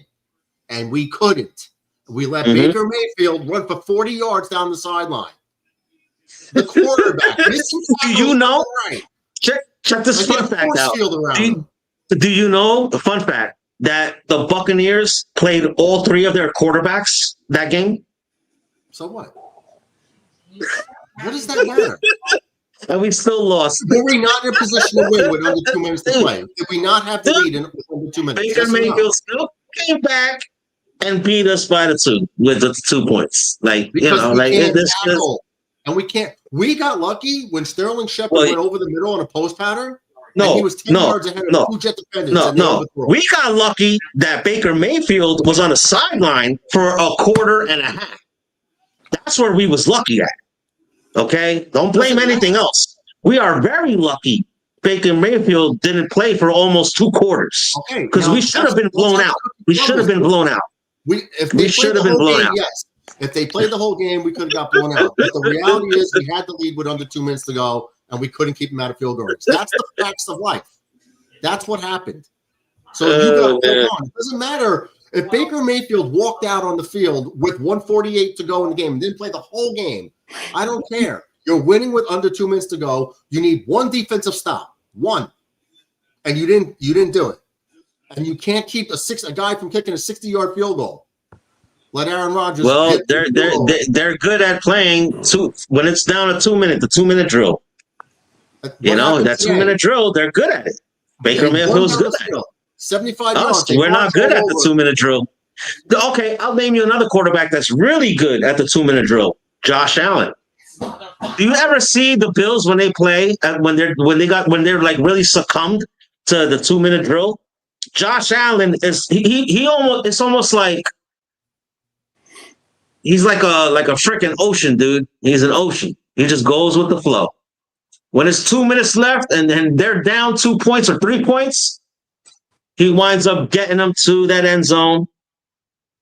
And we couldn't. We let Baker Mayfield run for 40 yards down the sideline. The quarterback. Do you know? Right. Check this fun fact out. Do you know the fun fact that the Buccaneers played all 3 of their quarterbacks that game? So what? What does that matter? And we still lost. Were we not in a position to win with under 2 minutes to play? Did we not have the lead in under 2 minutes? Baker Mayfield still came back and beat us by the 2 with the 2 points. Like, and we can't. We got lucky when Sterling Shepard went over the middle on a post pattern. No, he was 10 yards ahead of 2 Jet defenders. No. We got lucky that Baker Mayfield was on the sideline for a quarter and a half. That's where we was lucky at. Okay? Don't blame anything else. We are very lucky Baker Mayfield didn't play for almost 2 quarters. Okay. Because we should have been blown out. We should have been blown out. We should have been blown out. Yes. If they played the whole game, we could have got blown out. But the reality is we had the lead with under 2 minutes to go, and we couldn't keep them out of field goal range. That's the facts of life. That's what happened. So you got to on. It doesn't matter if Baker Mayfield walked out on the field with 148 to go in the game and didn't play the whole game. I don't care. You're winning with under 2 minutes to go. You need 1 defensive stop. 1. And you didn't do it. And you can't keep a guy from kicking a 60-yard field goal. Let Aaron Rodgers. Well, they're good at playing when it's down a 2 minute, the 2 minute drill. You know, that 2 minute drill, they're good at it. Baker Mayfield's good at it. 75 Us, yards. we're not good at the 2 minute drill. Okay, I'll name you another quarterback that's really good at the 2 minute drill. Josh Allen. Do you ever see the Bills when they play when they're like really succumbed to the 2 minute drill? Josh Allen is he almost it's almost like he's like a freaking ocean, dude. He's an ocean. He just goes with the flow. When it's 2 minutes left and then they're down 2 points or 3 points, he winds up getting them to that end zone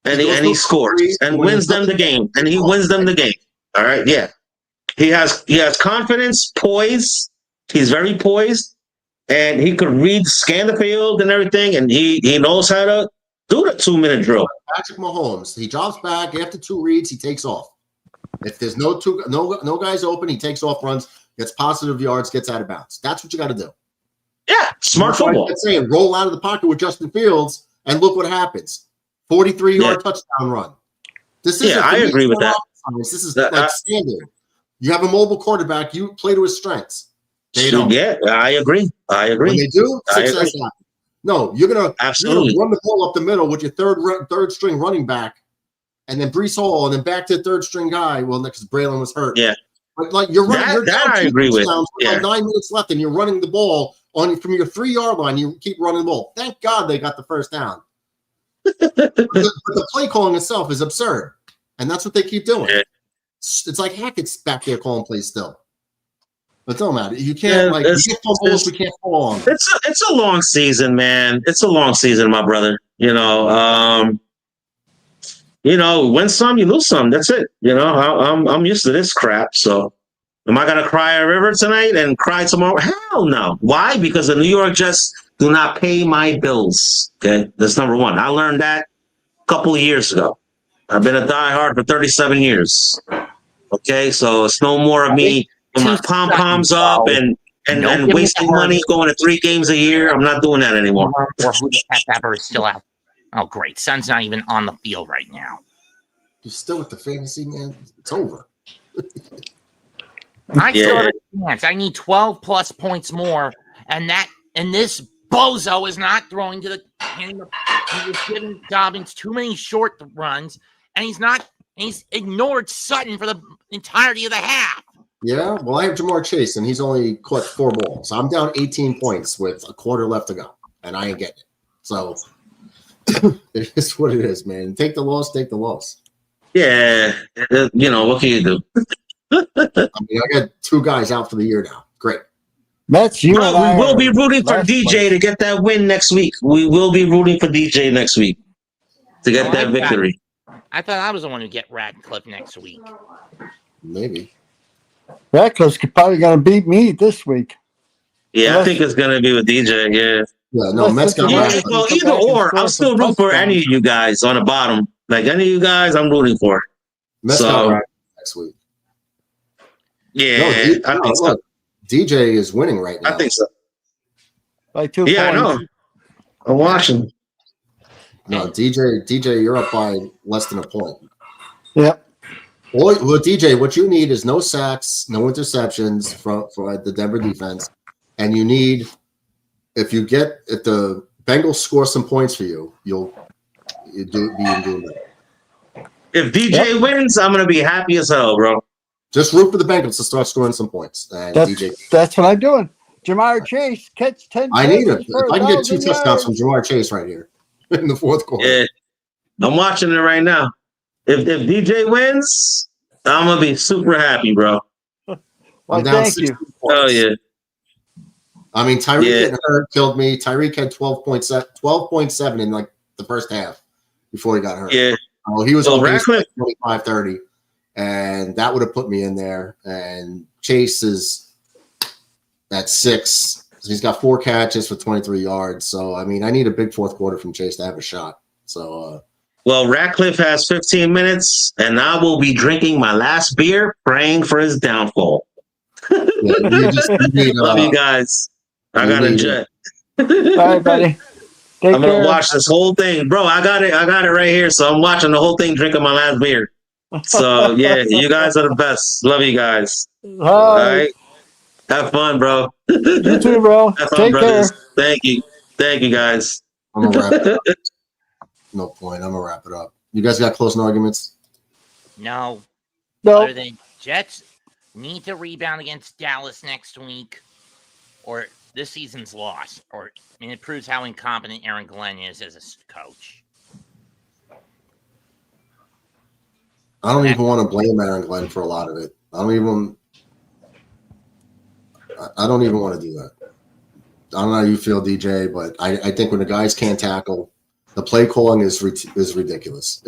and he scores and wins them the game. And he wins them the game. All right, yeah. He has confidence, poise. He's very poised, and he could scan the field and everything, and he knows how to do the 2 minute drill. Patrick Mahomes, he drops back after 2 reads, he takes off. If there's no guys open, he takes off, runs, gets positive yards, gets out of bounds. That's what you got to do. Yeah, smart football. I'm saying roll out of the pocket with Justin Fields, and look what happens. 43-yard touchdown run. This is I agree with that. This is like standard. You have a mobile quarterback. You play to his strengths. They don't. Yeah, I agree. When they do, success happens. No, you're gonna run the ball up the middle with your third string running back, and then Breece Hall, and then back to the third string guy. Well, because Braelon was hurt. Yeah, but like you're running. That I agree with. Like 9 minutes left, and you're running the ball from your 3-yard line. You keep running the ball. Thank God they got the first down. but the play calling itself is absurd, and that's what they keep doing. Yeah. It's like Hackett's back there calling plays still. But don't matter. You can't we can't fall on. It's a long season, man. It's a long season, my brother. You know, win some, you lose some. That's it. You know, I'm used to this crap. So, am I gonna cry a river tonight and cry tomorrow? Hell no. Why? Because the New York Jets do not pay my bills. Okay, that's number one. I learned that a couple of years ago. I've been a diehard for 37 years. Okay, so it's no more of me with my pom-poms up and wasting money going to 3 games a year. I'm not doing that anymore. Or who the heck ever is still out. Oh, great. Son's not even on the field right now. You're still with the fantasy, man? It's over. I still have a chance. I need 12 plus points more, and this bozo is not throwing to the hand. He was giving Dobbins too many short runs, and he's ignored Sutton for the entirety of the half. Yeah, well, I have Jamar Chase, and he's only caught 4 balls. I'm down 18 points with a quarter left to go, and I ain't getting it. So it is what it is, man. Take the loss. Yeah, what can you do? I got 2 guys out for the year now. Great. That's you. We will be rooting for DJ to get that win next week. We will be rooting for DJ next week to get that victory. I thought I was the one who get Radcliffe next week. Maybe. Radcliffe's probably going to beat me this week. Yeah, I think it's going to be with DJ. Yeah. Yeah, no, Mets got well, either or, I'll still root for any of you guys on the bottom. Like any of you guys, I'm rooting for. Mets got next week. Yeah, I think so. DJ is winning right now. I think so. By 2 points. I know. I'm watching. No, DJ, you're up by less than a point. Yep. Well, DJ, what you need is no sacks, no interceptions for the Denver defense, and you need if the Bengals score some points for you, you'll be doing that. If DJ wins, I'm gonna be happy as hell, bro. Just root for the Bengals to start scoring some points. And that's what I'm doing. Jamar Chase catch 10. I need it. If I can get 2 touchdowns from Jamar Chase right here in the 4th quarter. Yeah, I'm watching it right now. If DJ wins, I'm gonna be super happy, bro. I'm down 16 points. Oh yeah. I mean, Tyreek getting hurt killed me. Tyreek had 12.7 in like the first half before he got hurt. Yeah. He was on Radcliffe 25-30, and that would have put me in there. And Chase is at 6. He's got 4 catches for 23 yards. So I mean, I need a big 4th quarter from Chase to have a shot. So. Well, Radcliffe has 15 minutes, and I will be drinking my last beer, praying for his downfall. Yeah, you need, love you guys. I got a jet. Bye, buddy. Take I'm gonna care. watch this whole thing, bro. I got it right here. So I'm watching the whole thing, drinking my last beer. So yeah, you guys are the best. Love you guys. Hi. All right, have fun, bro. You too, bro. Have fun, Take brothers. care. Thank you, guys. I'm gonna wrap it up. No point. I'm gonna wrap it up. You guys got closing arguments? No. No. Other than Jets need to rebound against Dallas next week, or this season's lost. It proves how incompetent Aaron Glenn is as a coach. I don't even want to blame Aaron Glenn for a lot of it. I don't even want to do that. I don't know how you feel, DJ, but I think when the guys can't tackle, the play calling is ridiculous.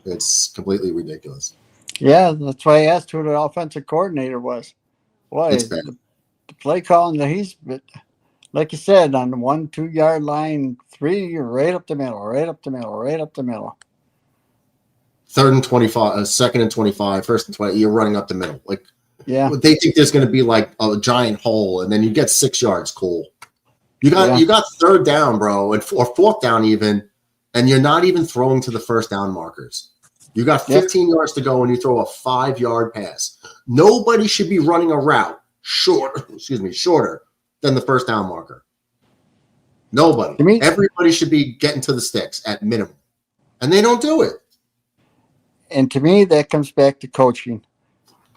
It's completely ridiculous. Yeah, that's why I asked who the offensive coordinator was. Boy, It's bad. the play calling that he's, like you said, on the 1-2 yard line, 3, you're right up the middle. 3rd and 25, 2nd and 25, 1st and 20. You're running up the middle. Like, yeah, they think there's going to be like a giant hole, and then you get 6 yards. Cool. You got 3rd down, bro, or 4th down even, and you're not even throwing to the 1st down markers. You got 15 yards to go, and you throw a 5-yard pass. Nobody should be running a route shorter than the 1st down marker. Nobody. Everybody should be getting to the sticks at minimum, and they don't do it. And to me, that comes back to coaching.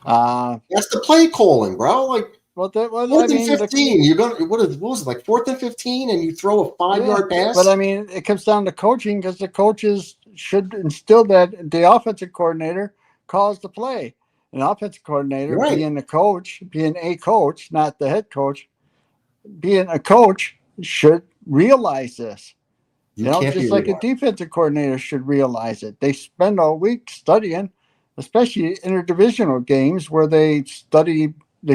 That's the play calling, bro. Like, 4th and 15. You're gonna what was it, like 4th and 15, and you throw a 5-yard pass? But it comes down to coaching, because the coaches should instill that the offensive coordinator calls the play. An offensive coordinator, being a coach, not the head coach, being a coach, should realize this. Just like a defensive coordinator should realize it. They spend all week studying, especially interdivisional games where they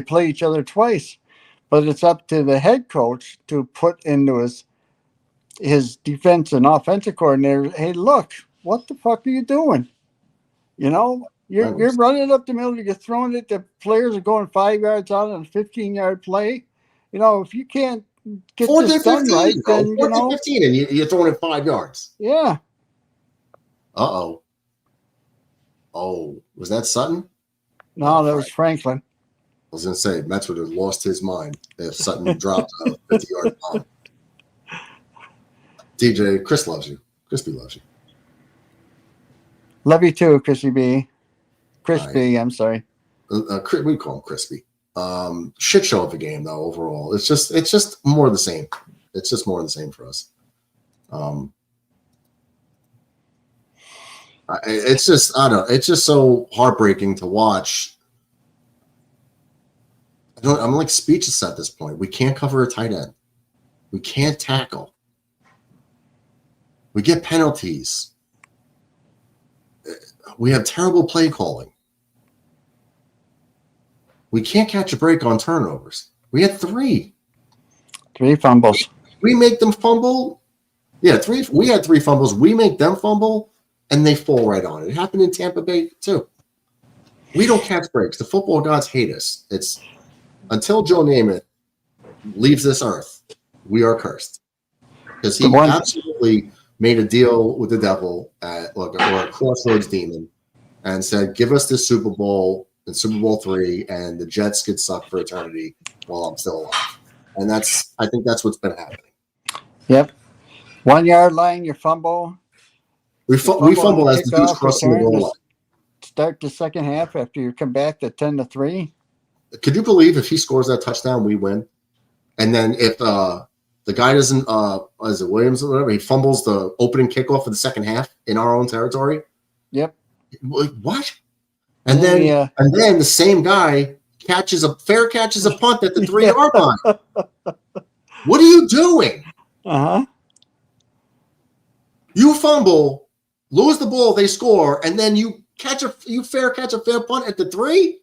play each other twice. But it's up to the head coach to put into his defense and offensive coordinator, hey, look, what the fuck are you doing? You're running up the middle, you're throwing it, the players are going 5 yards out on a 15-yard play. If you can't get 4th this and done 15, right, bro. then 4th and 15, and you're throwing it 5 yards. Yeah. Uh-oh. Oh, was that Sutton? No, that was Franklin. I was going to say, Mets would have lost his mind if Sutton dropped a 50-yard bomb. DJ, Chris loves you. Crispy loves you. Love you too, Crispy B. Crispy, I'm sorry. We call him Crispy. Shit show of the game, though, overall. It's just more of the same. It's just more of the same for us. It's just, I don't know. It's just so heartbreaking to watch. I'm like speechless at this point. We can't cover a tight end. We can't tackle. We get penalties. We have terrible play calling. We can't catch a break on turnovers. We had 3. 3 fumbles. We make them fumble. Yeah, 3. We had 3 fumbles. We make them fumble, and they fall right on it. It happened in Tampa Bay, too. We don't catch breaks. The football gods hate us. It's until Joe Namath leaves this earth, we are cursed. Because he absolutely made a deal with the devil or a crossroads demon and said, give us this Super Bowl in Super Bowl 3, and the Jets could suck for eternity while I'm still alive. And I think that's what's been happening. Yep. 1 yard line, you fumble. We fumble as the dude's crossing the goal line. Start the second half after you come back to 10-3. Could you believe if he scores that touchdown, we win? And then if the guy doesn't, is it Williams or whatever, he fumbles the opening kickoff of the second half in our own territory? Yep. What? And then the same guy catches a punt at the 3-yard line. What are you doing? Uh-huh. You fumble, lose the ball, they score, and then you catch a fair punt at the 3?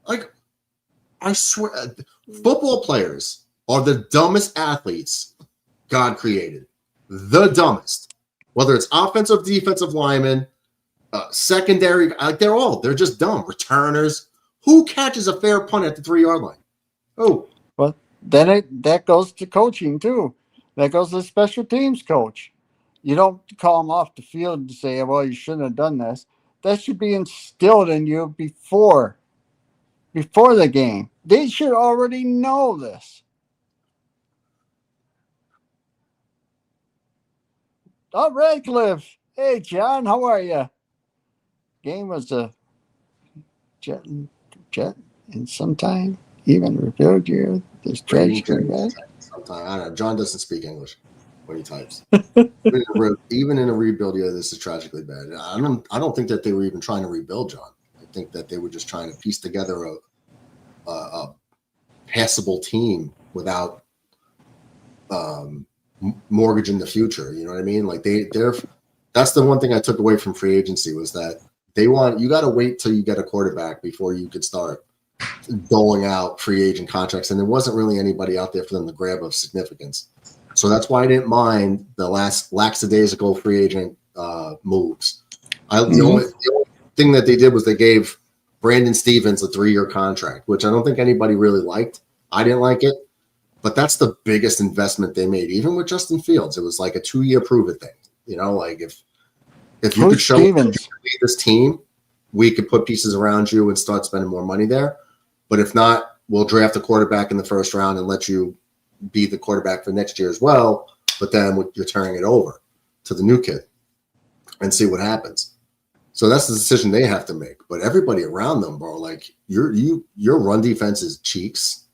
Like, I swear, football players are the dumbest athletes God created. The dumbest. Whether it's offensive, defensive linemen, secondary, they're just dumb. Returners. Who catches a fair punt at the 3-yard line? Oh. Well, then that goes to coaching too. That goes to the special teams coach. You don't call him off the field and say, well, you shouldn't have done this. That should be instilled in you before the game. They should already know this. Oh, Radcliffe. Hey, John, how are you? Game was a jet and sometime even revealed you this tragic event. Sometime I don't know. John doesn't speak English when he types. Even in a rebuild year, this is tragically bad. I don't think that they were even trying to rebuild, John. I think that they were just trying to piece together a passable team without mortgaging the future. You know what I mean? Like they're that's the one thing I took away from free agency was that you got to wait till you get a quarterback before you could start doling out free agent contracts, and there wasn't really anybody out there for them to grab of significance. So that's why I didn't mind the last lackadaisical free agent moves. The only thing that they did was they gave Brandon Stevens a 3-year contract, which I don't think anybody really liked. I didn't like it, but that's the biggest investment they made. Even with Justin Fields, it was like a 2-year prove it thing. You know, like if you could show this team, we could put pieces around you and start spending more money there. But if not, we'll draft a quarterback in the first round and let you be the quarterback for next year as well. But then you're turning it over to the new kid and see what happens. So that's the decision they have to make. But everybody around them, bro, like your run defense is cheeks.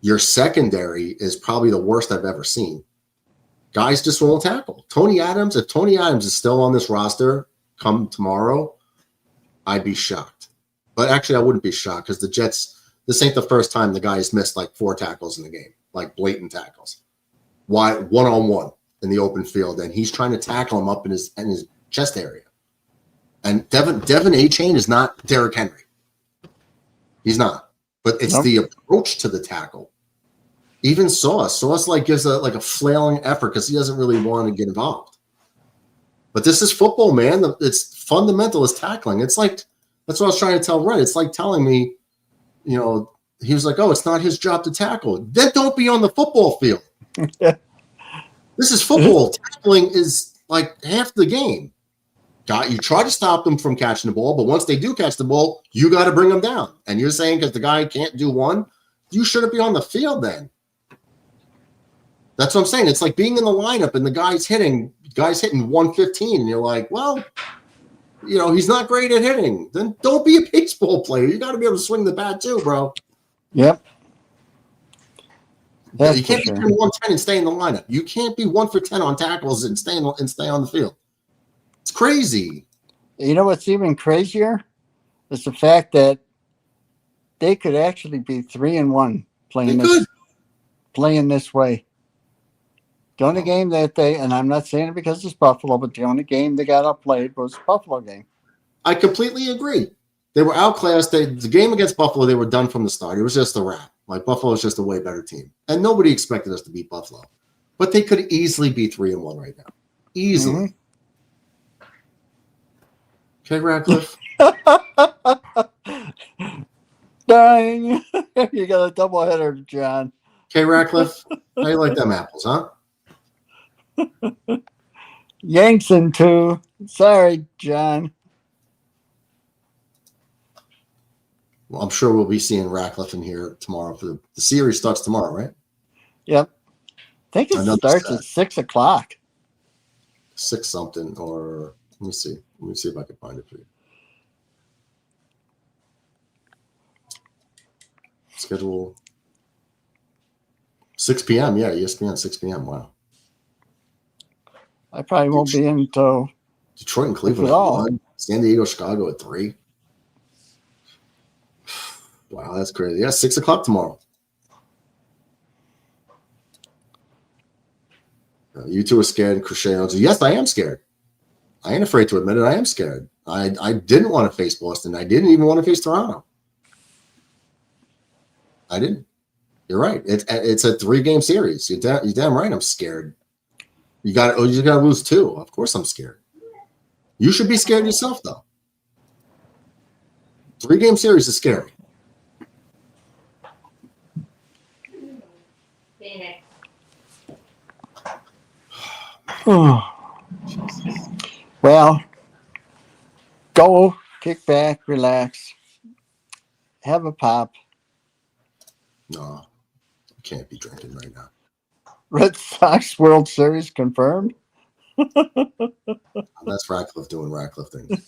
Your secondary is probably the worst I've ever seen. Guys just won't tackle. If Tony Adams is still on this roster come tomorrow, I'd be shocked. But actually, I wouldn't be shocked because the Jets, this ain't the first time the guy's missed like 4 tackles in the game, like blatant tackles. Why one-on-one in the open field, and he's trying to tackle him up in his chest area. And Devin A-Chain is not Derrick Henry. He's not. But it's the approach to the tackle. Even Sauce like gives a flailing effort because he doesn't really want to get involved. But this is football, man. It's fundamental is tackling. It's like that's what I was trying to tell Red. It's like telling me, you know, he was like, "Oh, it's not his job to tackle." Then don't be on the football field. This is football. Tackling is like half the game. You try to stop them from catching the ball, but once they do catch the ball, you got to bring them down. And you're saying because the guy can't do one, you shouldn't be on the field then. That's what I'm saying. It's like being in the lineup and the guy's hitting 115, and you're like, well, you know, he's not great at hitting. Then don't be a baseball player. You got to be able to swing the bat too, bro. Yep. That's you can't for be sure. 110 and stay in the lineup. You can't be 1 for 10 on tackles and stay on the field. It's crazy. You know what's even crazier? Is the fact that they could actually be 3-1 playing this way. The only game that and I'm not saying it because it's Buffalo, but the only game they got outplayed was the Buffalo game. I completely agree. They were outclassed. The game against Buffalo, they were done from the start. It was just a wrap. Like Buffalo is just a way better team. And nobody expected us to beat Buffalo. But they could easily be 3-1 right now. Easily. Okay, Radcliffe. Dang. You got a double header, John. Okay, Radcliffe. How you like them apples, huh? Yanks in 2. Sorry, John. Well, I'm sure we'll be seeing Radcliffe in here tomorrow. For the series starts tomorrow, right? Yep. I think it starts at 6 o'clock. 6 something, or let me see. Let me see if I can find it for you. Schedule 6 p.m. Yeah, ESPN 6 p.m. Wow. I probably won't be in until Detroit and Cleveland at 1. San Diego, Chicago at 3. Wow, that's crazy. Yeah, 6 o'clock tomorrow. You two are scared, Crochet. Yes, I am scared. I ain't afraid to admit it. I am scared. I didn't want to face Boston. I didn't even want to face Toronto. I didn't. You're right. It's a 3-game series. You're damn right. I'm scared. You got to lose 2. Of course, I'm scared. You should be scared yourself, though. 3-game series is scary. Well, go, kick back, relax, have a pop. No, I can't be drinking right now. Red Sox World Series confirmed. That's Ratcliffe doing Ratcliffe things.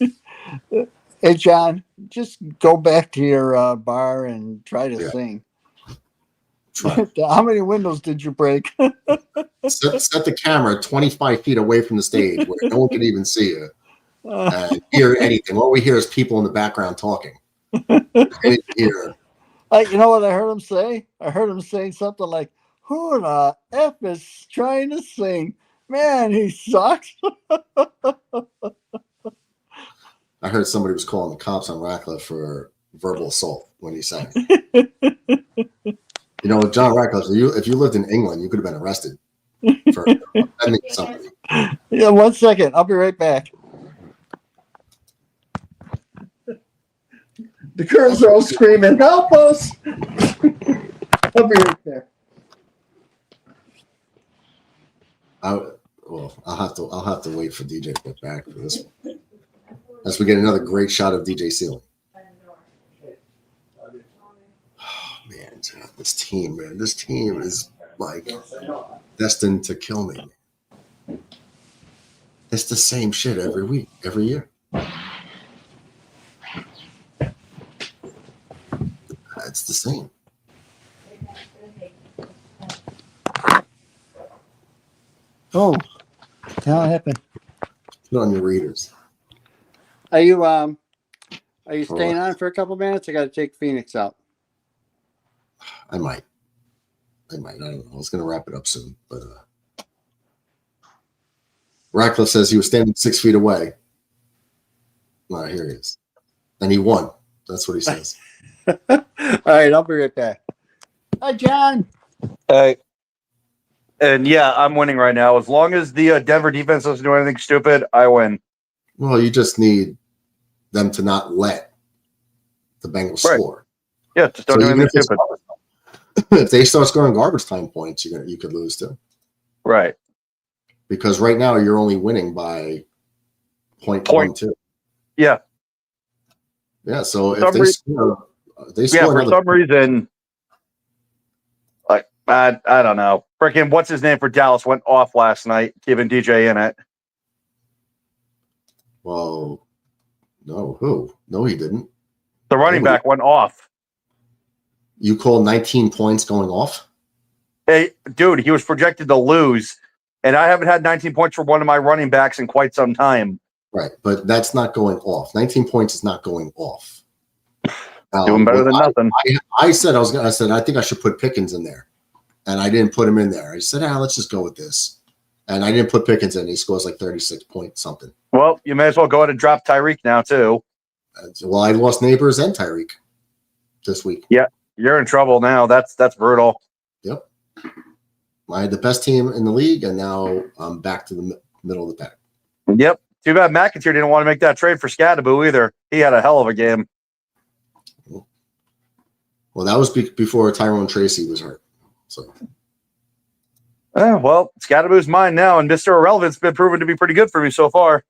Hey, John, just go back to your bar and try to sing. Try. How many windows did you break? set the camera 25 feet away from the stage where no one can even see you and hear anything. All we hear is people in the background talking. Hear. You know what I heard him say? I heard him saying something like, "Who the F is trying to sing? Man, he sucks." I heard somebody was calling the cops on Ratcliffe for verbal assault when he sang. You know, John Ratcliffe, if you lived in England, you could have been arrested for offending somebody. Yeah, 1 second. I'll be right back. The girls are all screaming, "Help us!" I'll be right there. I'll have to wait for DJ to get back for this one. As we get another great shot of DJ Sealing. Oh man, this team is like destined to kill me. It's the same shit every week, every year. It's the same. Oh, how it happened? Put on your readers. Are you staying on for a couple minutes? I got to take Phoenix out. I might. I don't know. I was going to wrap it up soon, but Ratcliffe says he was standing 6 feet away. Well, here he is, and he won. That's what he says. All right, I'll be right back. Hi, John. Hey. And yeah, I'm winning right now. As long as the Denver defense doesn't do anything stupid, I win. Well, you just need them to not let the Bengals score. Yeah, just don't do anything stupid. If they start scoring garbage time points, you could lose too. Right. Because right now you're only winning by 0.12. Yeah. Yeah. So if they score, for some reason, like I don't know. Freaking what's his name for Dallas went off last night, giving DJ in it. Well, no, who? No, he didn't. The running back went off. You call 19 points going off? Hey, dude, he was projected to lose, and I haven't had 19 points for one of my running backs in quite some time. Right, but that's not going off. 19 points is not going off. Doing better than nothing. I said I think I should put Pickens in there, and I didn't put him in there. I said, let's just go with this, and I didn't put Pickens in. He scores like 36 point something. Well, you may as well go ahead and drop Tyreek now too. Well, I lost Neighbors and Tyreek this week. Yeah, you're in trouble now. That's brutal. Yep. I had the best team in the league, and now I'm back to the middle of the pack. Yep. Too bad McIntyre didn't want to make that trade for Scadaboo either. He had a hell of a game. Well, that was before Tyrone Tracy was hurt. So. Well, Scadaboo's mine now, and Mr. Irrelevant's been proven to be pretty good for me so far.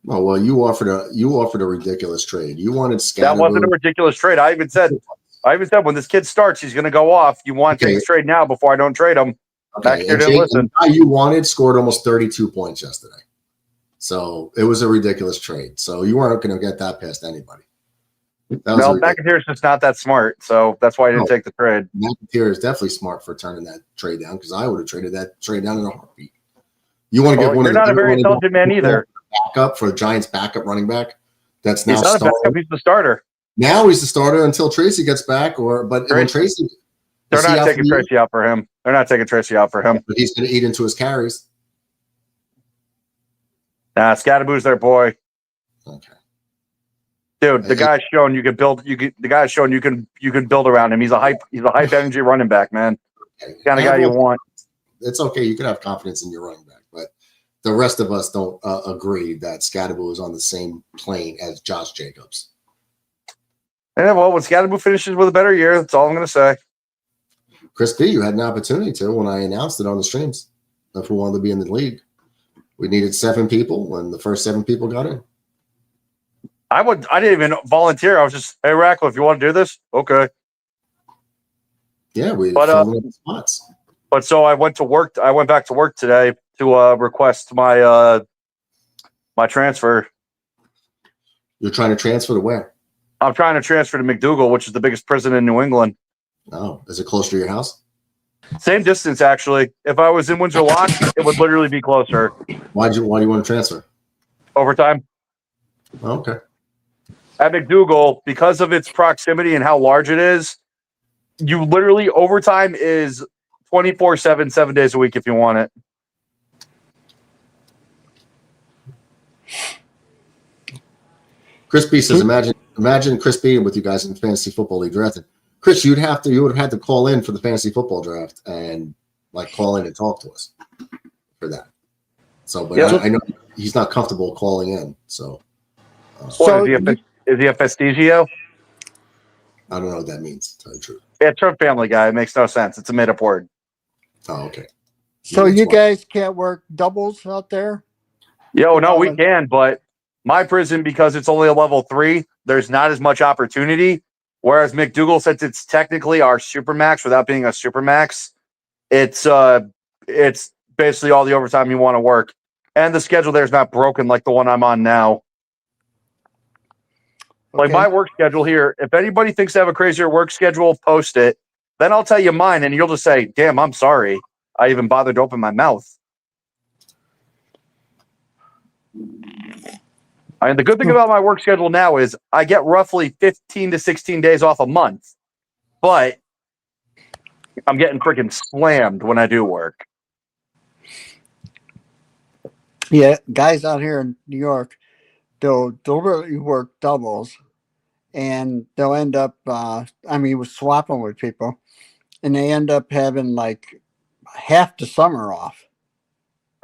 Oh, well, you offered a ridiculous trade. You wanted Scadaboo. That wasn't a ridiculous trade. I even said when this kid starts, he's going to go off. You want to take this trade now before I don't trade him. Okay. And the guy you wanted scored almost 32 points yesterday. So it was a ridiculous trade. So you weren't going to get that past anybody. No, McIntyre's just not that smart. So that's why I didn't take the trade. McIntyre is definitely smart for turning that trade down because I would have traded that trade down in a heartbeat. You want to get one of the. You're not a very intelligent man either. Backup for the Giants' backup running back. That's now he's not a backup. He's the starter. Now he's the starter until Tracy gets back. When Tracy, they're not taking Tracy out for him. They're not taking Tracy out for him. But he's going to eat into his carries. Nah, Scadaboo's their boy. Okay. Dude, the guy's shown you can build. The guy's shown you can build around him. He's a high energy running back, man. Okay. The kind of guy you want. It's okay. You can have confidence in your running back, but the rest of us don't agree that Scadaboo is on the same plane as Josh Jacobs. Yeah, well, when Scadaboo finishes with a better year, that's all I'm going to say. Chris B, you had an opportunity to when I announced it on the streams. if we wanted to be in the league. We needed 7 people, and the first 7 people got in. I didn't even volunteer. I was just, hey, Rackle, if you want to do this, okay. Yeah, we filled in spots. But so I went to work. I went back to work today to request my my transfer. You're trying to transfer to where? I'm trying to transfer to McDougal, which is the biggest prison in New England. Oh, is it close to your house? Same distance, actually. If I was in Windsor Lock, it would literally be closer. Why do you want to transfer? Overtime. Okay. At McDougal, because of its proximity and how large it is, you literally overtime is 24/7, 7 days a week if you want it. Chris B says, imagine Chris B with you guys in fantasy football league drafted. Chris, you would have had to call in for the fantasy football draft and call in and talk to us for that. So, but I know he's not comfortable calling in. So, is he a Festigio? I don't know what that means. To tell you the truth. It's from Family Guy. It makes no sense. It's a made up word. Oh, okay. So you guys can't work doubles out there? No, we can, but my prison, because it's only a level 3, there's not as much opportunity. Whereas McDougal, since it's technically our supermax without being a supermax, it's basically all the overtime you want to work. And the schedule there is not broken like the one I'm on now. Okay. Like my work schedule here, if anybody thinks they have a crazier work schedule, post it. Then I'll tell you mine, and you'll just say, damn, I'm sorry. I even bothered to open my mouth. And the good thing about my work schedule now is I get roughly 15 to 16 days off a month. But I'm getting freaking slammed when I do work. Yeah, guys out here in New York, they'll really work doubles, and they'll end up, we're swapping with people, and they end up having half the summer off.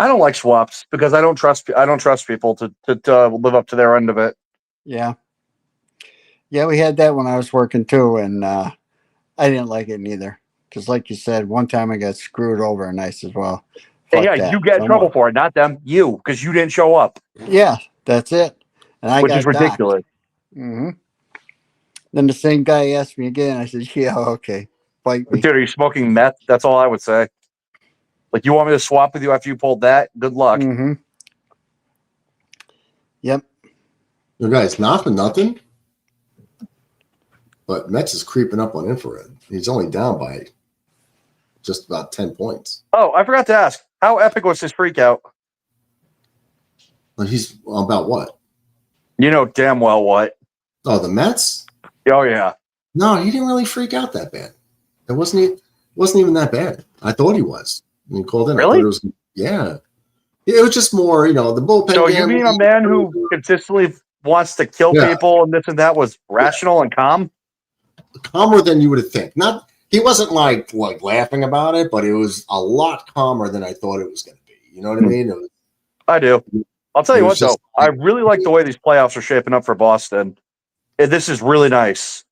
I don't like swaps because I don't trust people to live up to their end of it. Yeah. Yeah, we had that when I was working too, and I didn't like it neither. Because like you said, one time I got screwed over nice as well. You get in trouble for it, not them. You, because you didn't show up. Yeah, that's it. And Which is ridiculous. Mm-hmm. Then the same guy asked me again. I said, yeah, okay. Bite me. Dude, are you smoking meth? That's all I would say. Like, you want me to swap with you after you pulled that? Good luck. Mm-hmm. Yep. You guys, not for nothing, but Mets is creeping up on infrared. He's only down by just about 10 points. Oh, I forgot to ask. How epic was his freak out? He's about what? You know damn well what. Oh, the Mets? Oh, yeah. No, he didn't really freak out that bad. It wasn't even that bad. I thought he was. He called in. Really? It was just more, the bullpen. So you mean a man who consistently wants to kill people and this and that was rational and calm? Calmer than you would think. He wasn't like laughing about it, but it was a lot calmer than I thought it was going to be. You know what I mean? I do. I'll tell you what, though. I really like the way these playoffs are shaping up for Boston. This is really nice.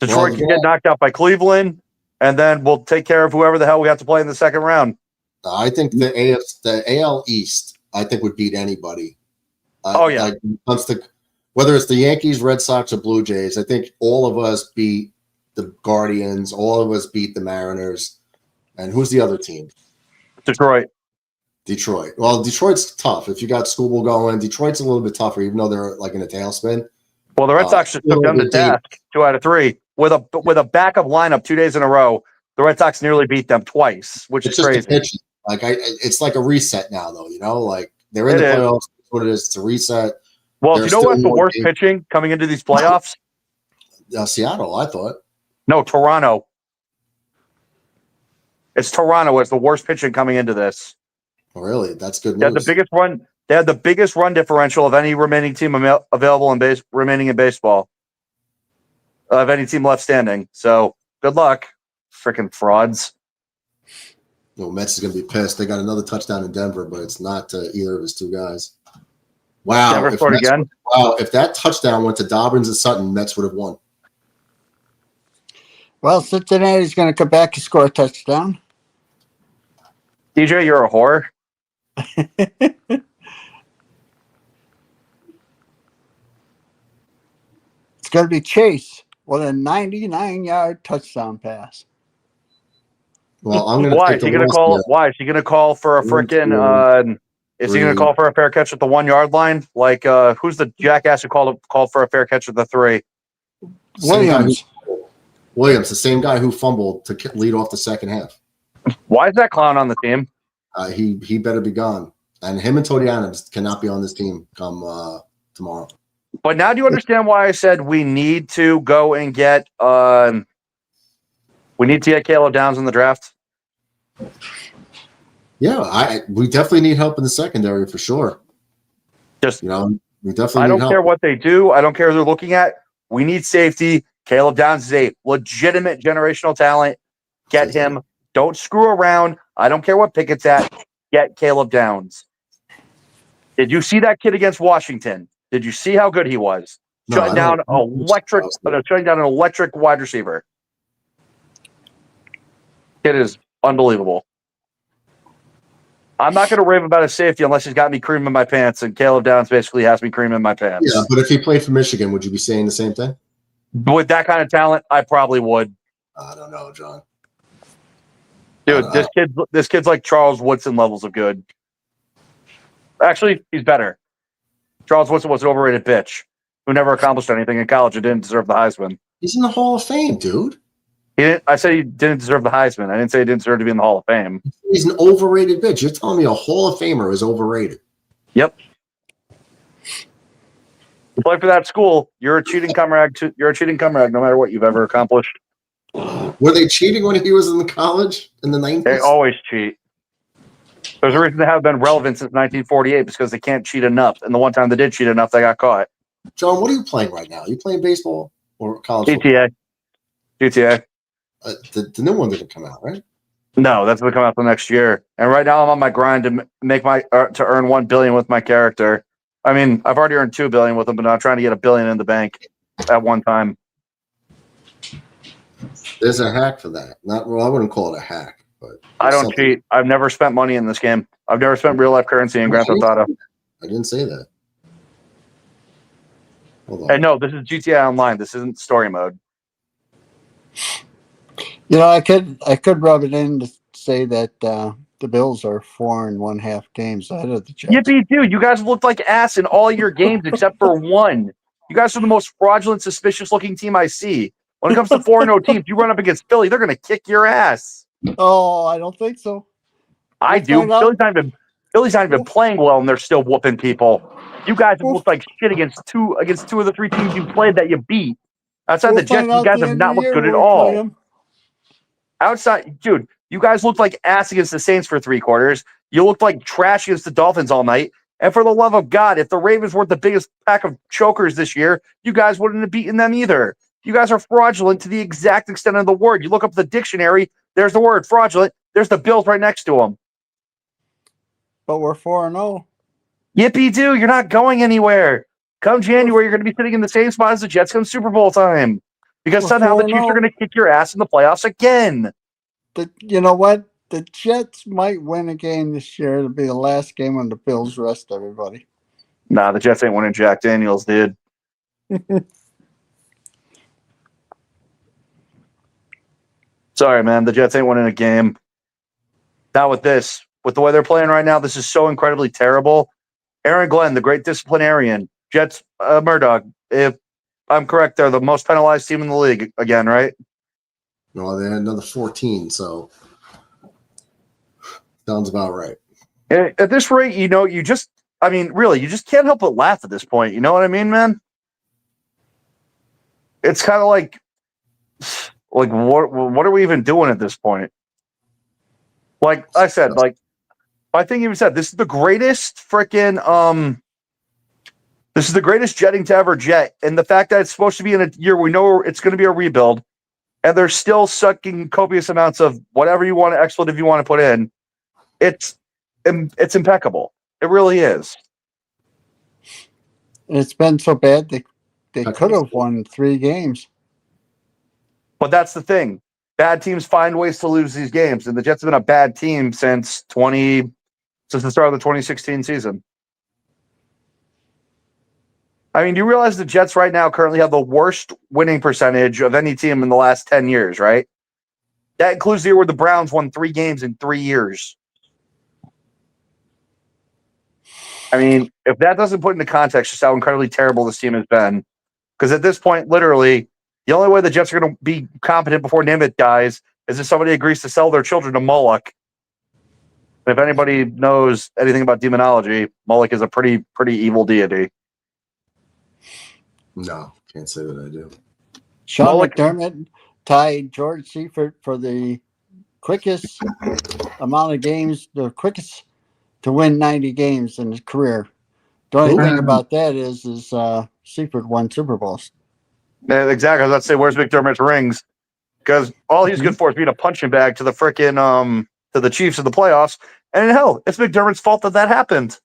Detroit can get knocked out by Cleveland, and then we'll take care of whoever the hell we have to play in the second round. I think the AL East, I think, would beat anybody. Whether it's the Yankees, Red Sox, or Blue Jays, I think all of us beat the Guardians. All of us beat the Mariners. And who's the other team? Detroit. Well, Detroit's tough. If you got Skubal going, Detroit's a little bit tougher, even though they're in a tailspin. Well, the Red Sox just took them to death 2 out of 3 with a backup lineup 2 days in a row. The Red Sox nearly beat them twice, which is crazy. It's like a reset now, though. They're in the playoffs. That's what it is. It's a reset. Well, do you know what's the worst pitching coming into these playoffs? Seattle, I thought. No, Toronto. It's Toronto as the worst pitching coming into this. Oh, really? That's good news. They had the biggest run. They had the biggest run differential of any remaining team available remaining in baseball. Of any team left standing. So good luck, freaking frauds. Mets is going to be pissed. They got another touchdown in Denver, but it's not to either of his two guys. Wow. Denver scored again? Wow. If that touchdown went to Dobbins and Sutton, Mets would have won. Well, Cincinnati's going to come back and score a touchdown. DJ, you're a whore. It's going to be Chase with a 99-yard touchdown pass. Well, I'm going to Why take is the he going to loss call? here. Why is he going to call for a freaking? Is he going to call for a fair catch at the 1 yard line? Like, who's the jackass who called for a fair catch at the 3? Williams, the same guy who fumbled to lead off the second half. Why is that clown on the team? He better be gone. And him and Tony Adams cannot be on this team come tomorrow. But now do you understand why I said we need to go and get we need to get Caleb Downs in the draft? Yeah, we definitely need help in the secondary for sure. Just we definitely. I don't need care help. what they do. I don't care who they're looking at. We need safety. Caleb Downs is a legitimate generational talent. Get him. Don't screw around. I don't care what Pickett's at. Get Caleb Downs. Did you see that kid against Washington? Did you see how good he was? Shutting down an electric wide receiver. It is unbelievable. I'm not going to rave about his safety unless he's got me creaming my pants, and Caleb Downs basically has me creaming my pants. Yeah, but if he played for Michigan, would you be saying the same thing? With that kind of talent, I probably would. I don't know, John. Dude, this kid's like Charles Woodson levels of good. Actually, he's better. Charles Woodson was an overrated bitch who never accomplished anything in college and didn't deserve the Heisman. He's in the Hall of Fame, dude. I said he didn't deserve the Heisman. I didn't say he didn't deserve to be in the Hall of Fame. He's an overrated bitch. You're telling me a Hall of Famer is overrated? Yep. You play for that school, you're a cheating comrade. You're a cheating comrade, no matter what you've ever accomplished. Were they cheating when he was in college in the 90s? They always cheat. There's a reason they haven't been relevant since 1948 because they can't cheat enough. And the one time they did cheat enough, they got caught. John, what are you playing right now? Are you playing baseball or college GTA. GTA. The new one didn't come out, right? No, that's going to come out the next year. And right now I'm on my grind to make to earn $1 billion with my character. I mean, I've already earned $2 billion with them, but I'm trying to get $1 billion in the bank at one time. There's a hack for that. I wouldn't call it a hack, but I don't cheat. I've never spent money in this game. I've never spent real life currency in Grand Theft Auto. I didn't say that. Hold on. And no, this is GTA Online. This isn't story mode. You know, I could rub it in to say that the Bills are 4 1/2 games ahead of the Jets. Yippee, dude! You guys looked like ass in all your games except for one. You guys are the most fraudulent, suspicious-looking team I see. When it comes to 4-0 teams, you run up against Philly, they're going to kick your ass. Oh, I don't think so. I do. Philly's not even playing well, and they're still whooping people. You guys have looked like shit against two of the 3 teams you played that you beat. Outside the Jets, you guys have not looked good at all. Outside, dude, you guys looked like ass against the Saints for 3 quarters. You looked like trash against the Dolphins all night. And for the love of God, if the Ravens weren't the biggest pack of chokers this year, you guys wouldn't have beaten them either. You guys are fraudulent to the exact extent of the word. You look up the dictionary, there's the word fraudulent. There's the Bills right next to them. But we're 4-0. Yippee doo, you're not going anywhere. Come January, you're going to be sitting in the same spot as the Jets come Super Bowl time. Because somehow the Chiefs are going to kick your ass in the playoffs again. You know what? The Jets might win a game this year. It'll be the last game when the Bills rest everybody. Nah, the Jets ain't winning Jack Daniels, dude. Sorry, man. The Jets ain't winning a game. Not with this. With the way they're playing right now, this is so incredibly terrible. Aaron Glenn, the great disciplinarian. Jets, Murdoch, if I'm correct, they're the most penalized team in the league again, right? No, they had another 14, so sounds about right. At this rate, you just can't help but laugh at this point. You know what I mean, man? It's kind of like what are we even doing at this point? Like I said, I think even said this is the greatest this is the greatest jetting to ever jet. And the fact that it's supposed to be in a year we know it's going to be a rebuild, and they're still sucking copious amounts of whatever you want, expletive you want to put in. It's impeccable. It really is. It's been so bad they could have won 3 games. But that's the thing. bad teams find ways to lose these games, and the Jets have been a bad team since the start of the 2016 season. I mean, do you realize the Jets right now currently have the worst winning percentage of any team in the last 10 years, right? That includes the year where the Browns won 3 games in 3 years. I mean, if that doesn't put into context just how incredibly terrible this team has been, because at this point, literally, the only way the Jets are going to be competent before Namath dies is if somebody agrees to sell their children to Moloch. If anybody knows anything about demonology, Moloch is a pretty evil deity. No, can't say that I do. Sean McDermott tied George Seifert for the quickest amount of games, the quickest to win 90 games in his career. The only thing about that is Seifert won Super Bowls. Yeah, exactly. I was about to say, where's McDermott's rings? Because all he's good for is being a punching bag to the frickin' to the Chiefs in the playoffs. And hell, it's McDermott's fault that happened.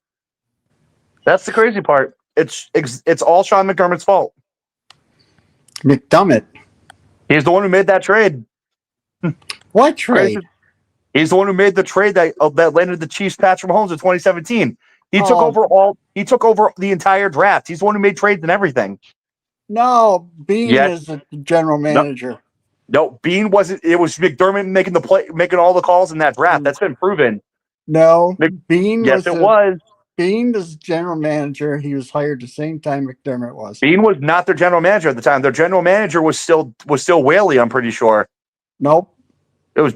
That's the crazy part. It's all Sean McDermott's fault. McDermott. He's the one who made that trade. What trade? He's the one who made the trade that landed the Chiefs Patrick Mahomes in 2017. He took over the entire draft. He's the one who made trades and everything. No, Bean is the general manager. No, Bean wasn't. It was McDermott making all the calls in that draft. That's been proven. No, Bean. Yes, it was. Bean was general manager. He was hired the same time McDermott was. Bean was not their general manager at the time. Their general manager was still Whaley. I'm pretty sure. Nope. It was.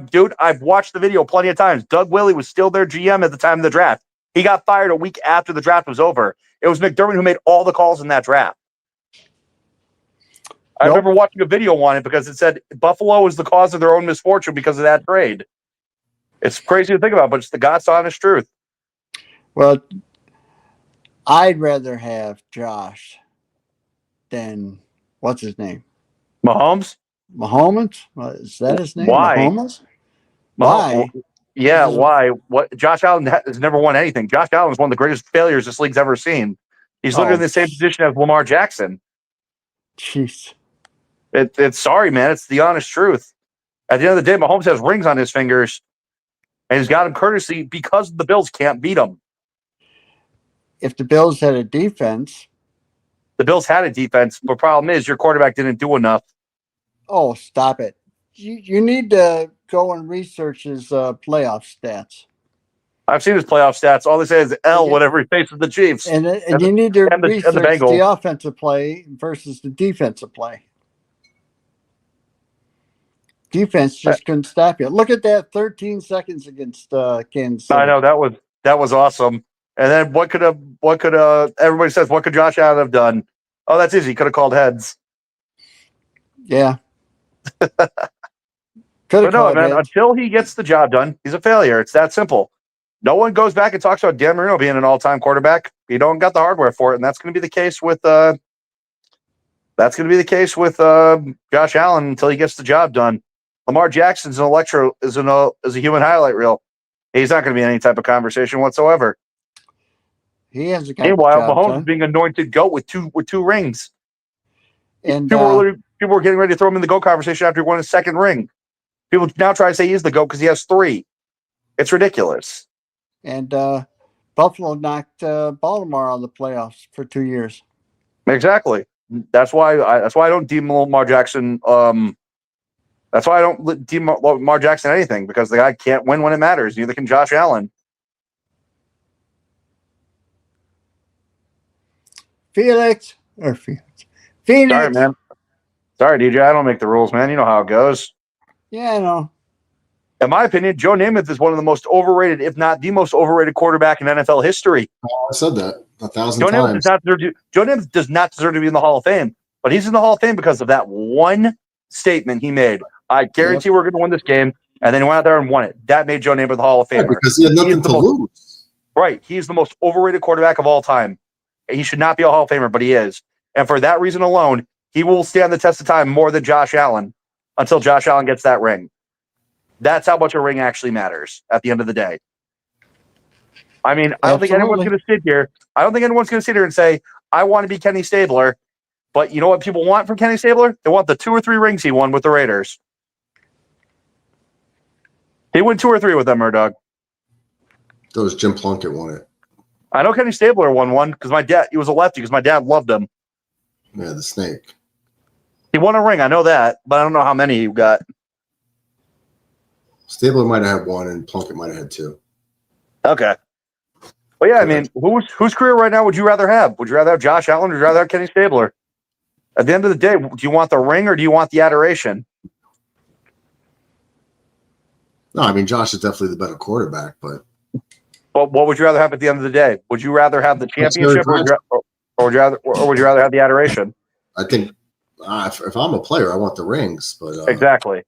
Dude, I've watched the video plenty of times. Doug Whaley was still their GM at the time of the draft. He got fired a week after the draft was over. It was McDermott who made all the calls in that draft. I remember watching a video on it because it said Buffalo was the cause of their own misfortune because of that trade. It's crazy to think about, but it's the God's honest truth. Well, I'd rather have Josh than what's his name? Mahomes? Mahomes? Is that his name? Why? Mahomes? Why? Yeah, why? What? Josh Allen has never won anything. Josh Allen is one of the greatest failures this league's ever seen. He's literally in the same position as Lamar Jackson. Jeez. It's sorry, man. It's the honest truth. At the end of the day, Mahomes has rings on his fingers, and he's got him courtesy because the Bills can't beat him. If the Bills had a defense. The Bills had a defense, but the problem is your quarterback didn't do enough. Oh, stop it. You need to go and research his playoff stats. I've seen his playoff stats. All they say is L whenever he faces the Chiefs. And you need to research the the offensive play versus the defensive play. Defense just couldn't stop you. Look at that 13 seconds against Kansas City. I know that was awesome. And then what could everybody says, what could Josh Allen have done? Oh, that's easy. He could have called heads. Yeah. But no, man, until he gets the job done, he's a failure. It's that simple. No one goes back and talks about Dan Marino being an all-time quarterback. You don't got the hardware for it, and that's going to be the case with Josh Allen until he gets the job done. Lamar Jackson's is a human highlight reel. He's not going to be in any type of conversation whatsoever. He has a Meanwhile, Mahomes is being anointed GOAT with two rings. And people were getting ready to throw him in the GOAT conversation after he won his second ring. People now try to say he's the GOAT because he has 3. It's ridiculous. And Buffalo knocked Baltimore out of the playoffs for 2 years. Exactly. That's why I don't deem Lamar Jackson. That's why I don't deem Lamar Jackson anything, because the guy can't win when it matters. Neither can Josh Allen. Phoenix. Sorry, man. Sorry, DJ. I don't make the rules, man. You know how it goes. Yeah, I know. In my opinion, Joe Namath is one of the most overrated, if not the most overrated quarterback in NFL history. Oh, I said that 1,000 Joe times. Joe Namath does not deserve to be in the Hall of Fame, but he's in the Hall of Fame because of that one statement he made. I guarantee we're going to win this game, and then he went out there and won it. That made Joe Namath the Hall of Famer. Yeah, because he had nothing to lose. Right. He's the most overrated quarterback of all time. He should not be a Hall of Famer, but he is. And for that reason alone, he will stand the test of time more than Josh Allen until Josh Allen gets that ring. That's how much a ring actually matters at the end of the day. I mean, I don't think anyone's going to sit here. I don't think anyone's going to sit here and say, I want to be Kenny Stabler. But you know what people want from Kenny Stabler? They want the 2 or 3 rings he won with the Raiders. He went 2 or 3 with them, Murdoch. That was Jim Plunkett won it. I know Kenny Stabler won one because my dad, he was a lefty because my dad loved him. Yeah, the snake. He won a ring. I know that, but I don't know how many he got. Stabler might have had 1 and Plunkett might have had 2. Okay. Well, yeah, I mean, whose career right now would you rather have? Would you rather have Josh Allen or would you rather have Kenny Stabler? At the end of the day, do you want the ring or do you want the adoration? No, I mean, Josh is definitely the better quarterback, but what would you rather have at the end of the day? Would you rather have the championship or would you rather have the adoration? I think if I'm a player, I want the rings. But exactly.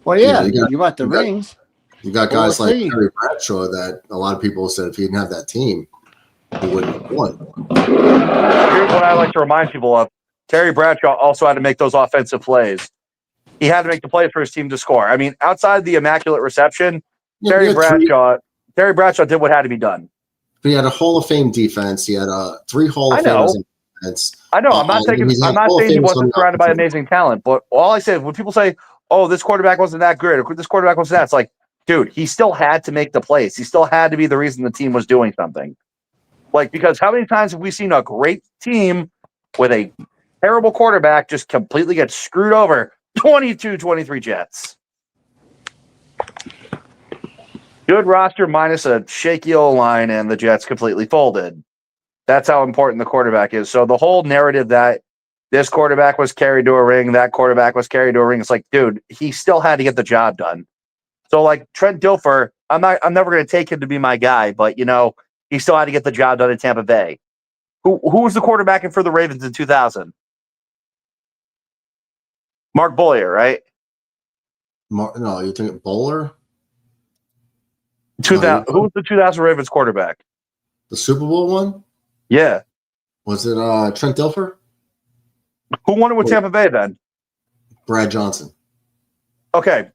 Well, yeah, you want the rings. You got guys like Terry Bradshaw that a lot of people said if he didn't have that team, he wouldn't have won. Here's what I like to remind people of. Terry Bradshaw also had to make those offensive plays. He had to make the plays for his team to score. I mean, outside the immaculate reception, Terry Bradshaw did what had to be done. But he had a Hall of Fame defense. He had 3 Hall of Famers in defense. I know. I'm not saying he wasn't surrounded by amazing talent, but all I say when people say, "Oh, this quarterback wasn't that good," or "This quarterback wasn't that," it's like, dude, he still had to make the plays. He still had to be the reason the team was doing something. Like, because how many times have we seen a great team with a terrible quarterback just completely get screwed over? 22-23 Jets. Good roster minus a shaky O-line, and the Jets completely folded. That's how important the quarterback is. So the whole narrative that this quarterback was carried to a ring, that quarterback was carried to a ring, it's like, dude, he still had to get the job done. So, like, Trent Dilfer, I'm never going to take him to be my guy, but, you know, he still had to get the job done in Tampa Bay. Who was the quarterback for the Ravens in 2000? Mark Boyer, right? No, you think Bowler? 2000. Who was the 2000 Ravens quarterback? The Super Bowl one? Yeah. Was it Trent Dilfer? Who won it with Tampa Bay then? Brad Johnson. Okay,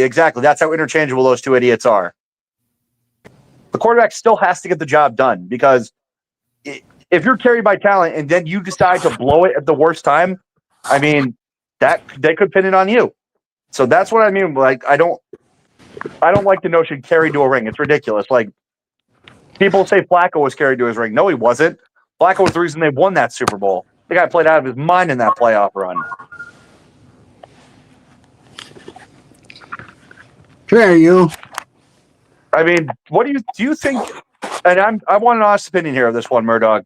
exactly. That's how interchangeable those two idiots are. The quarterback still has to get the job done because if you're carried by talent and then you decide to blow it at the worst time, I mean, that they could pin it on you. So that's what I mean. Like, I don't like the notion carried to a ring. It's ridiculous. Like, people say Flacco was carried to his ring. No, he wasn't. Flacco was the reason they won that Super Bowl. The guy played out of his mind in that playoff run. Sure, you. I mean, what do you think? And I want an honest opinion here of this one, Murdoch.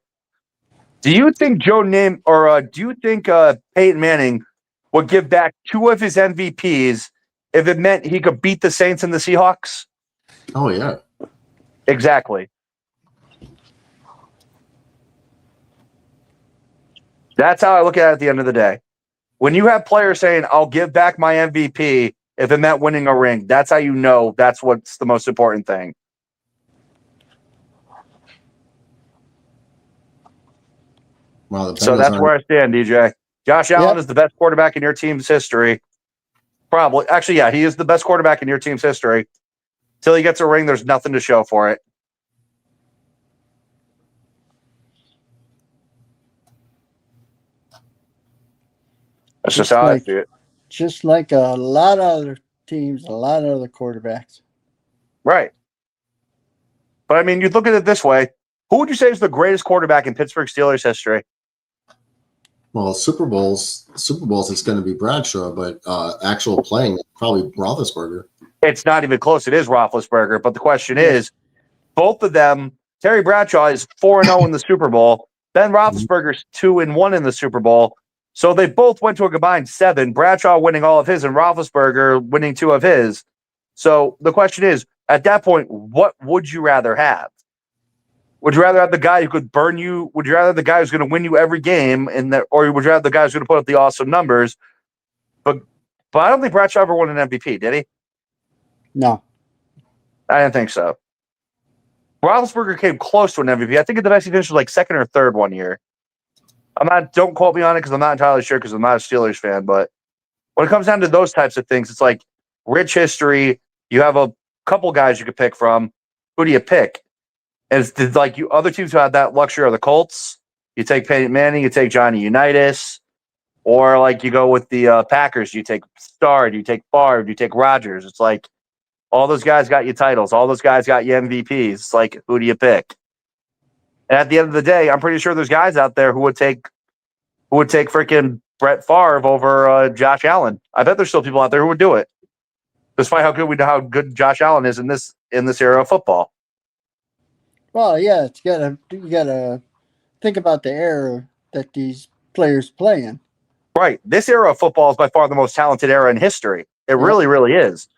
Do you think do you think Peyton Manning would give back 2 of his MVPs if it meant he could beat the Saints and the Seahawks? Oh yeah, exactly. That's how I look at it at the end of the day. When you have players saying, "I'll give back my MVP," if it meant winning a ring, that's how you know that's what's the most important thing. Well, so that's where I stand, DJ. Josh Allen is the best quarterback in your team's history. Probably. Actually, yeah, he is the best quarterback in your team's history. Till he gets a ring, there's nothing to show for it. That's just how I see it. Just like a lot of other teams, a lot of other quarterbacks. Right. But, I mean, you look at it this way. Who would you say is the greatest quarterback in Pittsburgh Steelers history? Well, Super Bowls, it's going to be Bradshaw, but actual playing, probably Roethlisberger. It's not even close. It is Roethlisberger. But the question is, both of them, Terry Bradshaw is 4-0 in the Super Bowl. Ben Roethlisberger's 2-1 in the Super Bowl. So they both went to a combined 7. Bradshaw winning all of his and Roethlisberger winning 2 of his. So the question is, at that point, what would you rather have? Would you rather have the guy who could burn you? Would you rather have the guy who's going to win you every game, or would you rather have the guy who's going to put up the awesome numbers? But I don't think Bradshaw ever won an MVP, did he? No. I didn't think so. Roethlisberger came close to an MVP. I think the best he finished was like 2nd or 3rd one year. Don't quote me on it because I'm not entirely sure because I'm not a Steelers fan. But when it comes down to those types of things, it's like rich history. You have a couple guys you could pick from. Who do you pick? And it's like other teams who had that luxury are the Colts. You take Peyton Manning, you take Johnny Unitas, or like you go with the Packers. You take Starr, you take Favre, you take Rodgers. It's like All those guys got you titles. All those guys got you MVPs. It's like, who do you pick? And at the end of the day, I'm pretty sure there's guys out there who would take freaking Brett Favre over Josh Allen. I bet there's still people out there who would do it, despite how good Josh Allen is in this era of football. Well, yeah, you gotta think about the era that these players play in. Right. This era of football is by far the most talented era in history. It really, really is.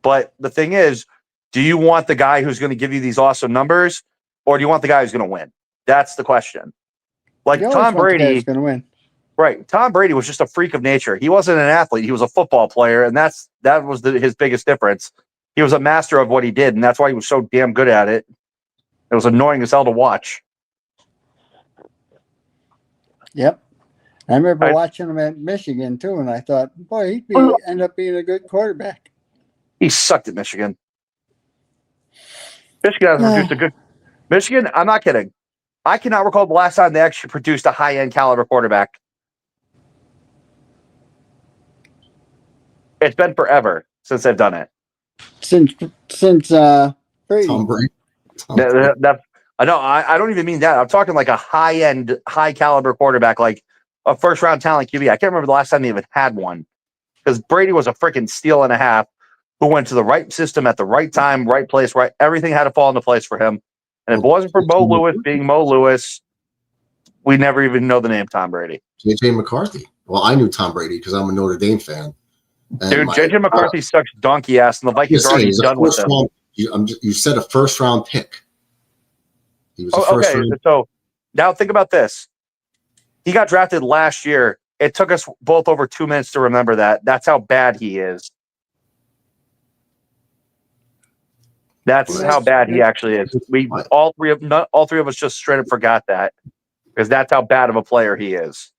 But the thing is, do you want the guy who's going to give you these awesome numbers, or do you want the guy who's going to win? That's the question. Like Tom Brady, going to win. Right? Tom Brady was just a freak of nature. He wasn't an athlete; he was a football player, and that was his biggest difference. He was a master of what he did, and that's why he was so damn good at it. It was annoying as hell to watch. Yep. I remember watching him at Michigan too, and I thought, boy, he'd end up being a good quarterback. He sucked at Michigan. Michigan hasn't produced a good. Michigan, I'm not kidding. I cannot recall the last time they actually produced a high-end caliber quarterback. It's been forever since they've done it. Since Brady. Tom Brady. I know. I don't even mean that. I'm talking like a high-end, high-caliber quarterback, like a first-round talent QB. I can't remember the last time they even had one, because Brady was a freaking steal and a half who went to the right system at the right time, right place, right. Everything had to fall into place for him. And if it wasn't for Mo Lewis being Mo Lewis, we never even know the name Tom Brady. J.J. McCarthy. Well, I knew Tom Brady because I'm a Notre Dame fan. And dude, J.J. McCarthy sucks donkey ass, and the Vikings are already done with him. You said a first-round pick. He was okay, so now think about this. He got drafted last year. It took us both over 2 minutes to remember that. That's how bad he is. That's how bad he actually is. We all three of us just straight up forgot that, because that's how bad of a player he is.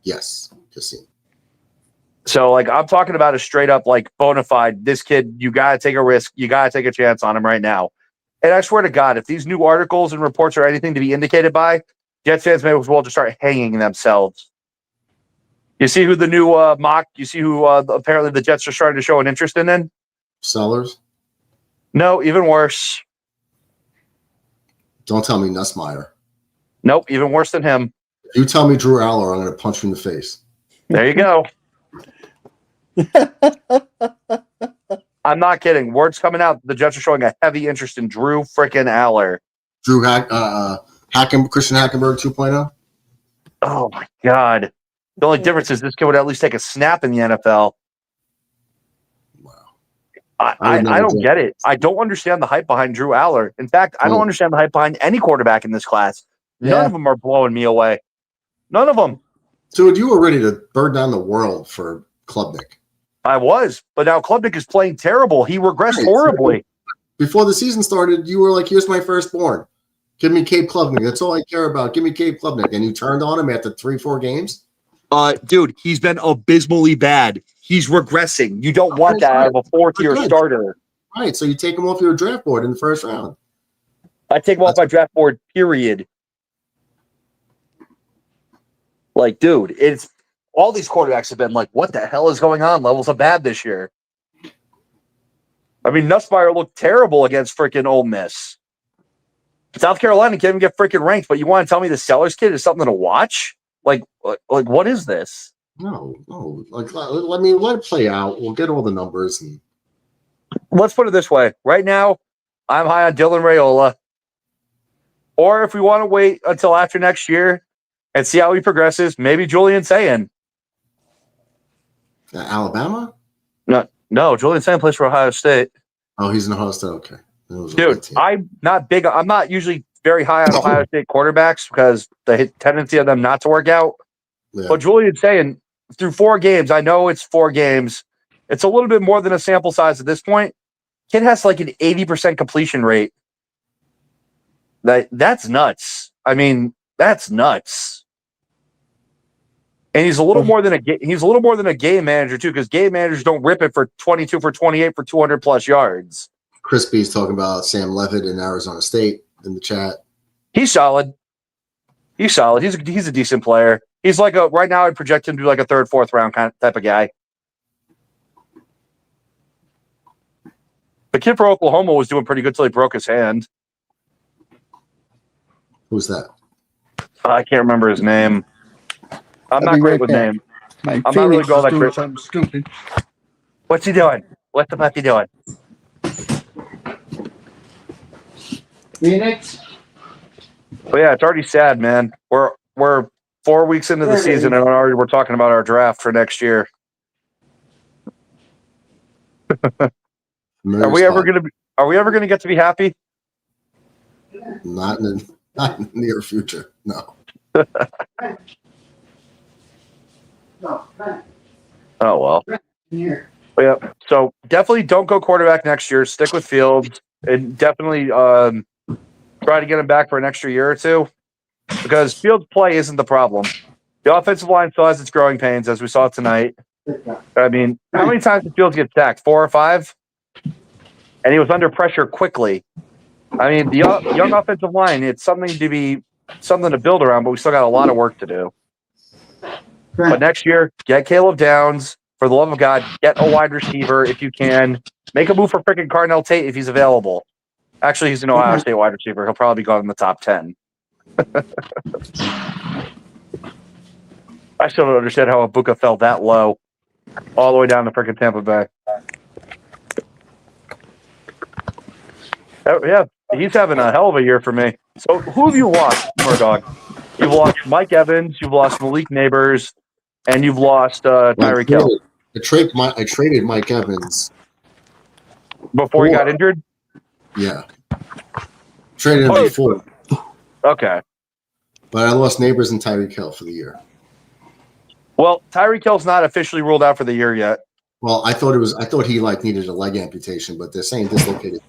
Yes, so like I'm talking about a straight up like bona fide. This kid, you gotta take a risk. You gotta take a chance on him right now. And I swear to God, if these new articles and reports are anything to be indicated by, Jets fans may as well just start hanging themselves. You see who the new mock? You see who apparently the Jets are starting to show an interest in? Sellers. No, even worse. Don't tell me Nussmeier. Nope, even worse than him. If you tell me Drew Aller, I'm going to punch you in the face. There you go. I'm not kidding. Word's coming out. The Jets are showing a heavy interest in Drew freaking Aller. Drew Christian Hackenberg 2.0. Oh my God. The only difference is this kid would at least take a snap in the NFL. I don't get it. I don't understand the hype behind Drew Aller. In fact, I don't understand the hype behind any quarterback in this class. None of them are blowing me away. None of them. Dude, you were ready to burn down the world for Klubnik. I was, but now Klubnik is playing terrible. He regressed horribly. Before the season started, you were like, here's my firstborn. Give me Cape Klubnik. That's all I care about. Give me Cape Klubnik. And you turned on him after 3-4 games? Dude, he's been abysmally bad. He's regressing. You don't want that out of a fourth-year starter. Right, so you take him off your draft board in the first round. I take him off my draft board, period. Like, dude, it's all these quarterbacks have been like, what the hell is going on? Levels of bad this year. I mean, Nussmeier looked terrible against freaking Ole Miss. South Carolina can't even get freaking ranked, but you want to tell me the Sellers kid is something to watch? Like what is this? No. Like, let it play out. We'll get all the numbers. And let's put it this way. Right now, I'm high on Dylan Raiola. Or if we want to wait until after next year and see how he progresses, maybe Julian Sayin. Alabama? No, Julian Sayin plays for Ohio State. Oh, he's in Ohio State. Okay. Dude, I'm not usually very high on Ohio State quarterbacks because the tendency of them not to work out. Yeah. But Julian Sayin, through 4 games, I know it's 4 games. It's a little bit more than a sample size at this point. Kid has like an 80% completion rate. That's nuts. I mean, that's nuts. And he's a little more than a game manager too, because game managers don't rip it for 22 for 28 for 200 plus yards. Chris B's talking about Sam Levitt in Arizona State in the chat. He's solid. He's a decent player. He's like right now I'd project him to be like a 3rd, 4th round type of guy. The kid for Oklahoma was doing pretty good till he broke his hand. Who's that? I can't remember his name. I'm not great with names. My I'm not really Phoenix going is that doing great. something stupid. What's he doing? What the fuck he doing? Phoenix? But yeah, it's already sad, man. We're 4 weeks into the season and already we're talking about our draft for next year. Are we ever gonna get to be happy? Not in the near future. No. Oh well. But yeah. So definitely don't go quarterback next year. Stick with Fields and definitely try to get him back for an extra year or two. Because Fields' play isn't the problem. The offensive line still has its growing pains, as we saw tonight. I mean, how many times did Fields get sacked? 4 or 5? And he was under pressure quickly. I mean, the young offensive line, it's something to build around, but we still got a lot of work to do. But next year, get Caleb Downs. For the love of God, get a wide receiver if you can. Make a move for freaking Cardinal Tate if he's available. Actually, he's an Ohio State wide receiver. He'll probably be gone in the top 10. I still don't understand how Ibuka fell that low all the way down to freaking Tampa Bay. Yeah, he's having a hell of a year for me. So who have you lost, Murdog? You've lost Mike Evans, you've lost Malik Neighbors, and you've lost Tyreek Hill. I traded Mike Evans before he got injured. Yeah, traded him before. Okay, but I lost Neighbors and Tyreek Hill for the year. Well, Tyreek Hill's not officially ruled out for the year yet. Well, I thought he needed a leg amputation, but they're saying dislocated.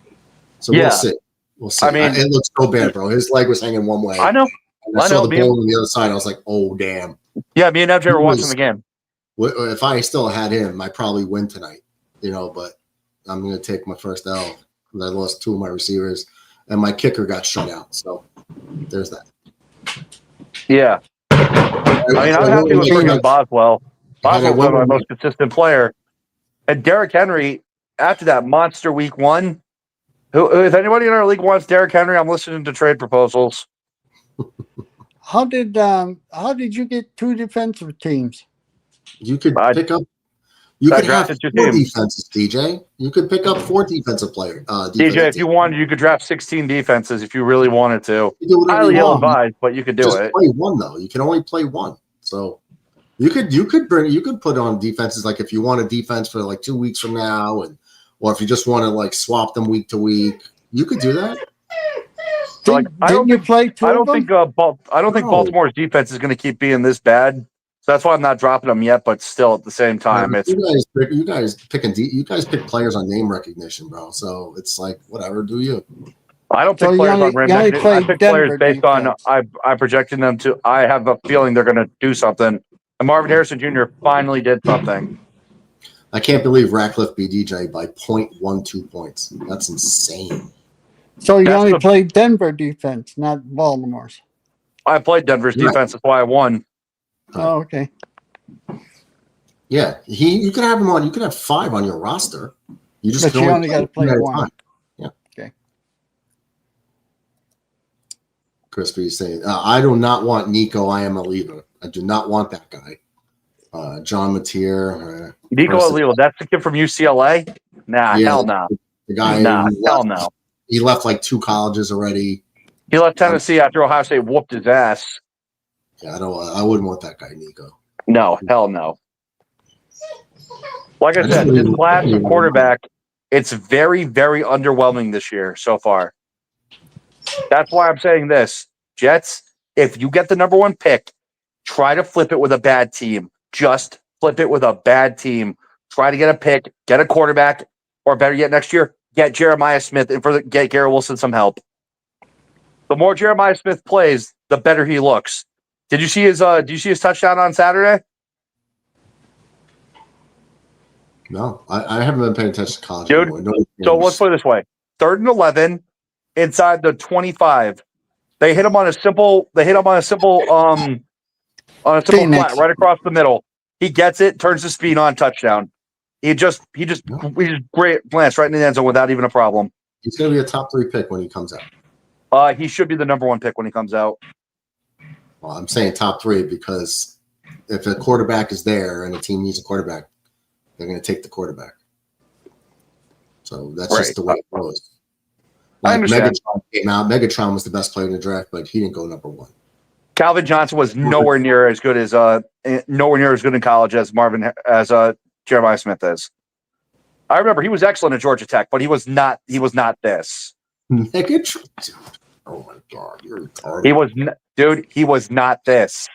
So we'll see. We'll see. I mean, it looks so bad, bro. His leg was hanging one way. I know. And I saw the ball on the other side. I was like, oh damn. Yeah, me and MJ were watching the game. If I still had him, I probably win tonight. But I'm going to take my first L because I lost 2 of my receivers, and my kicker got shut out. So there's that. Yeah. I mean, I'm happy with freaking Boswell. Boswell's my most consistent player. And Derrick Henry, after that monster week 1, if anybody in our league wants Derrick Henry, I'm listening to trade proposals. How did you get 2 defensive teams? You could pick up. You could have 4 defenses, DJ. You could pick up 4 defensive players. DJ, if you wanted, you could draft 16 defenses if you really wanted to. Highly ill-advised, but you could do it. Play 1 though. You can only play 1. So you could put on defenses like if you want a defense for like 2 weeks from now, or if you just want to like swap them week to week, you could do that. I don't think Baltimore's defense is going to keep being this bad. So that's why I'm not dropping them yet. But still, at the same time, it's you guys pick players on name recognition, bro. So it's like whatever. Do you? I don't pick players on name recognition. I pick players based on I projected them to. I have a feeling they're going to do something. And Marvin Harrison Jr. finally did something. I can't believe Ratcliffe beat DJ by 0.12 points. That's insane. So you only played Denver defense, not Baltimore's. I played Denver's defense. That's why I won. Oh, okay. Yeah, you could have him on. You could have 5 on your roster. You only got to play 1. Yeah. Okay. Crispy is saying, I do not want Nico. I am a leader. I do not want that guy. John Mateer. Nico Alilo, that's the kid from UCLA? Nah, hell no. The guy hell no. He left like 2 colleges already. He left Tennessee after Ohio State whooped his ass. Yeah, I wouldn't want that guy, Nico. No, hell no. Like I said, this class of quarterback, it's very, very underwhelming this year so far. That's why I'm saying this. Jets, if you get the number 1 pick, try to flip it with a bad team. Just flip it with a bad team. Try to get a pick, get a quarterback, or better yet, next year, get Jeremiah Smith and get Garrett Wilson some help. The more Jeremiah Smith plays, the better he looks. Did you see his touchdown on Saturday? No, I haven't been paying attention to college dude. Anymore. So let's put it this way: 3rd and 11 inside the 25. They hit him on a simple flat right across the middle. He gets it, turns the speed on, touchdown. He just great glanced right in the end zone without even a problem. He's going to be a top 3 pick when he comes out. He should be the number 1 pick when he comes out. Well, I'm saying top 3 because if a quarterback is there and a team needs a quarterback, they're going to take the quarterback. So that's just the way it goes. I understand. Megatron came out. Megatron was the best player in the draft, but he didn't go number 1. Calvin Johnson was nowhere near as good in college as Jeremiah Smith is. I remember he was excellent at Georgia Tech, but he was not this. Megatron. Oh my God, you're retarded. He was not this.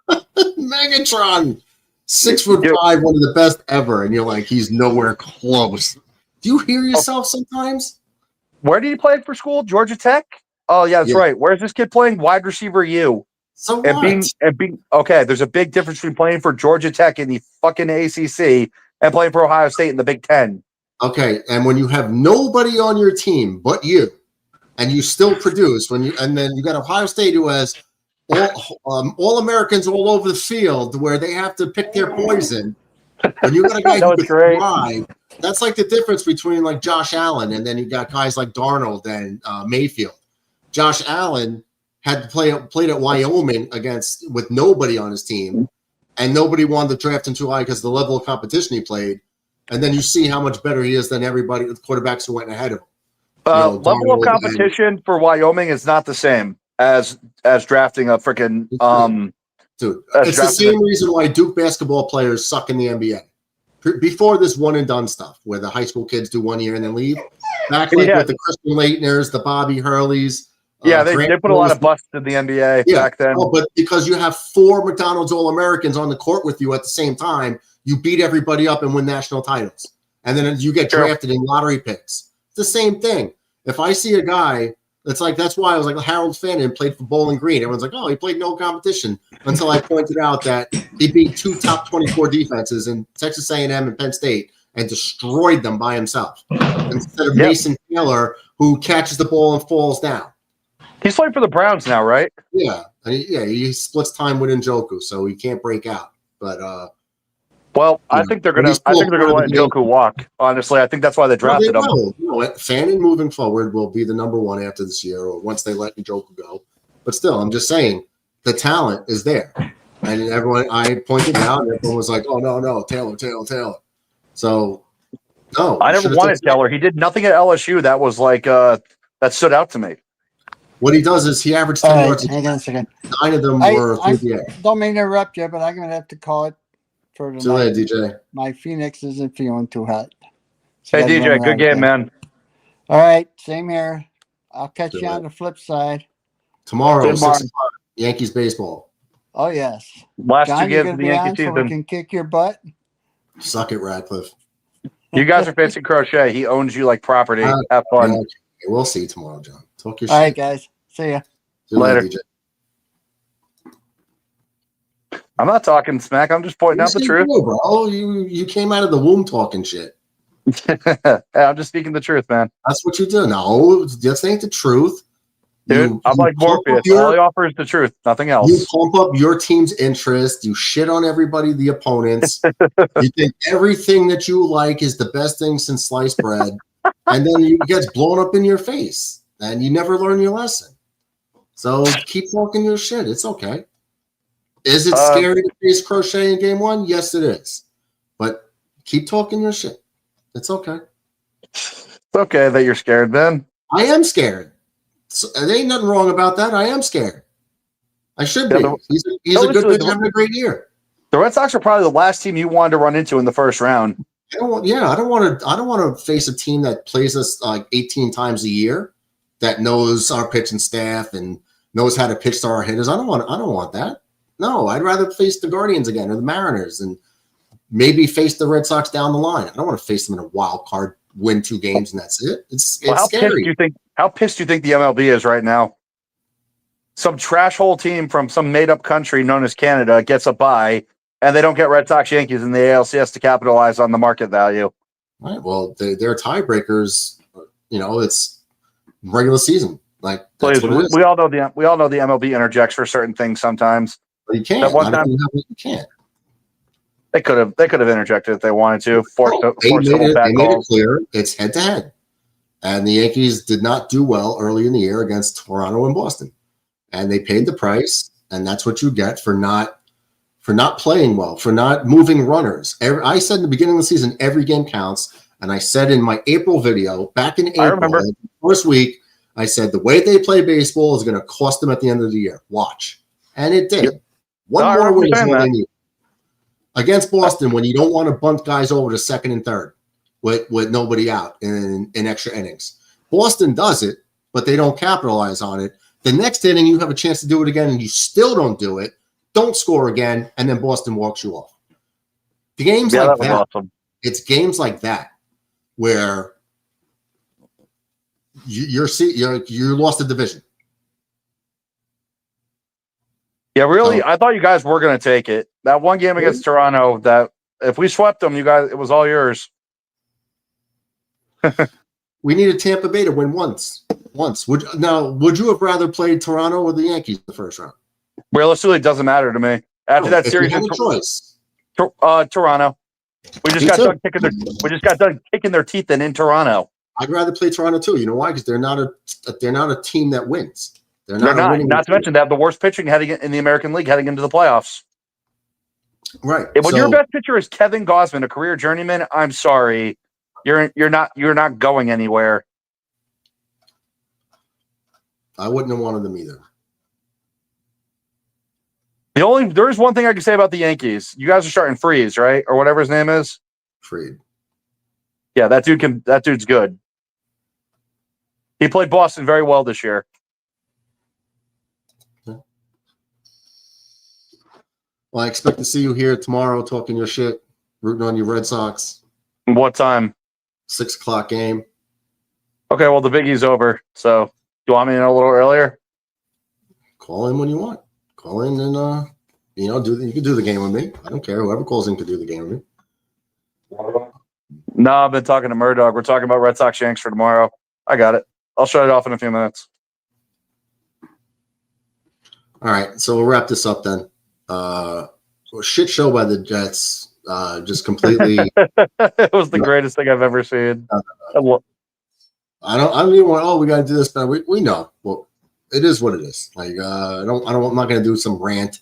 Megatron, 6'5", one of the best ever, and you're like, he's nowhere close. Do you hear yourself sometimes? Where did he play for school? Georgia Tech? Oh yeah, that's right. Where's this kid playing? Wide receiver U. So and being okay, there's a big difference between playing for Georgia Tech in the fucking ACC and playing for Ohio State in the Big Ten. Okay, and when you have nobody on your team but you, and you still produce, and then you got Ohio State who has all Americans all over the field where they have to pick their poison. When you got a guy who can thrive, that's like the difference between like Josh Allen and then you got guys like Darnold and Mayfield. Josh Allen had played at Wyoming with nobody on his team, and nobody wanted to draft him too high because of the level of competition he played. And then you see how much better he is than everybody, the quarterbacks who went ahead of him. Level of competition for Wyoming is not the same as drafting a freaking dude. It's the same reason why Duke basketball players suck in the NBA. Before this one and done stuff, where the high school kids do 1 year and then leave, back with the Christian Leitners, the Bobby Hurleys. They put a lot of busts in the NBA back then. But because you have 4 McDonald's All-Americans on the court with you at the same time, you beat everybody up and win national titles. And then you get drafted in lottery picks. It's the same thing. If I see a guy, that's why I was like, Harold Fannin played for Bowling Green. Everyone's like, oh, he played no competition. Until I pointed out that he beat 2 top 24 defenses in Texas A&M and Penn State and destroyed them by himself. Instead of Mason Taylor, who catches the ball and falls down. He's playing for the Browns now, right? Yeah. He splits time with Njoku, so he can't break out. But I think they're gonna let Njoku walk. Honestly, I think that's why they drafted him. Fannin moving forward will be the number 1 after this year, or once they let Njoku go. But still, I'm just saying the talent is there, and I pointed out, and everyone was like, "Oh no, Taylor." So no, I never wanted Taylor. He did nothing at LSU that was like that stood out to me. What he does is he averaged 10 yards. Hang on a second. 9 of them were through the air. Don't mean to interrupt you, but I'm going to have to call it for tonight. See you later, DJ. My Phoenix isn't feeling too hot. Hey, DJ, good game, man. All right, same here. I'll catch you on the flip side. Tomorrow, 6 o'clock, Yankees baseball. Oh, yes. Last John, 2 games of the Yankee season. So we can kick your butt. Suck it, Radcliffe. You guys are facing Crochet. He owns you like property. Have fun. Okay. We'll see you tomorrow, John. Talk your shit. All right, guys. See ya. See you later, DJ. I'm not talking smack. I'm just pointing out the truth. Bro. You came out of the womb talking shit. I'm just speaking the truth, man. That's what you do. No, this ain't the truth. Dude, I'm like Morpheus. All he offers is the truth, nothing else. You pump up your team's interest. You shit on everybody, the opponents. You think everything that you like is the best thing since sliced bread. And then it gets blown up in your face. And you never learn your lesson. So keep talking your shit. It's okay. Is it scary to face Crochet in game 1? Yes, it is. But keep talking your shit. It's okay. It's okay that you're scared, Ben. I am scared. So, there ain't nothing wrong about that. I am scared. I should be. He's a good pitcher having a great year. The Red Sox are probably the last team you wanted to run into in the first round. I don't want to face a team that plays us like 18 times a year, that knows our pitching staff and knows how to pitch to our hitters. I don't want that. No, I'd rather face the Guardians again or the Mariners and maybe face the Red Sox down the line. I don't want to face them in a wild card, win 2 games, and that's it. It's scary. How pissed do you think the MLB is right now? Some trash hole team from some made-up country known as Canada gets a bye, and they don't get Red Sox Yankees in the ALCS to capitalize on the market value. All right. Well, they're tiebreakers. It's regular season. Like, that's what it is. We all know the MLB interjects for certain things sometimes. But you can't. You can't. They could have interjected if they wanted to. They made it clear it's head to head, and the Yankees did not do well early in the year against Toronto and Boston, and they paid the price, and that's what you get for not playing well, for not moving runners. I said in the beginning of the season, every game counts, and I said in my April video back in April, first week, I said the way they play baseball is going to cost them at the end of the year. Watch, and it did. One more win is all they need. Against Boston, when you don't want to bunt guys over to second and third with nobody out in extra innings. Boston does it, but they don't capitalize on it. The next inning, you have a chance to do it again, and you still don't do it. Don't score again, and then Boston walks you off. The games like that, awesome. It's games like that where you lost the division. Yeah, really. I thought you guys were going to take it. That one game against Toronto, that if we swept them, you guys, it was all yours. We needed Tampa Bay to win once. Would you have rather played Toronto or the Yankees in the first round? Realistically, it doesn't matter to me. After that series, had a choice. Toronto. We just got done kicking their teeth in Toronto. I'd rather play Toronto too. You know why? Because they're not a team that wins. They're not to mention they have the worst pitching heading in the American League heading into the playoffs. Right. When your best pitcher is Kevin Gausman, a career journeyman, I'm sorry, you're not going anywhere. I wouldn't have wanted them either. There is one thing I can say about the Yankees. You guys are starting Freeze, right, or whatever his name is. Freed. Yeah, that dude's good. He played Boston very well this year. Well, I expect to see you here tomorrow talking your shit, rooting on your Red Sox. What time? 6 o'clock game. Okay, well, the Biggie's over. So, do you want me to know a little earlier? Call in when you want. Call in and, you can do the game with me. I don't care. Whoever calls in can do the game with me. No, I've been talking to Murdoch. We're talking about Red Sox Yanks for tomorrow. I got it. I'll shut it off in a few minutes. All right, so we'll wrap this up then. Shit show by the Jets. Just completely. It was the greatest thing I've ever seen. I don't even want. Oh, we got to do this, but we know. Well, it is what it is. Like I'm not going to do some rant.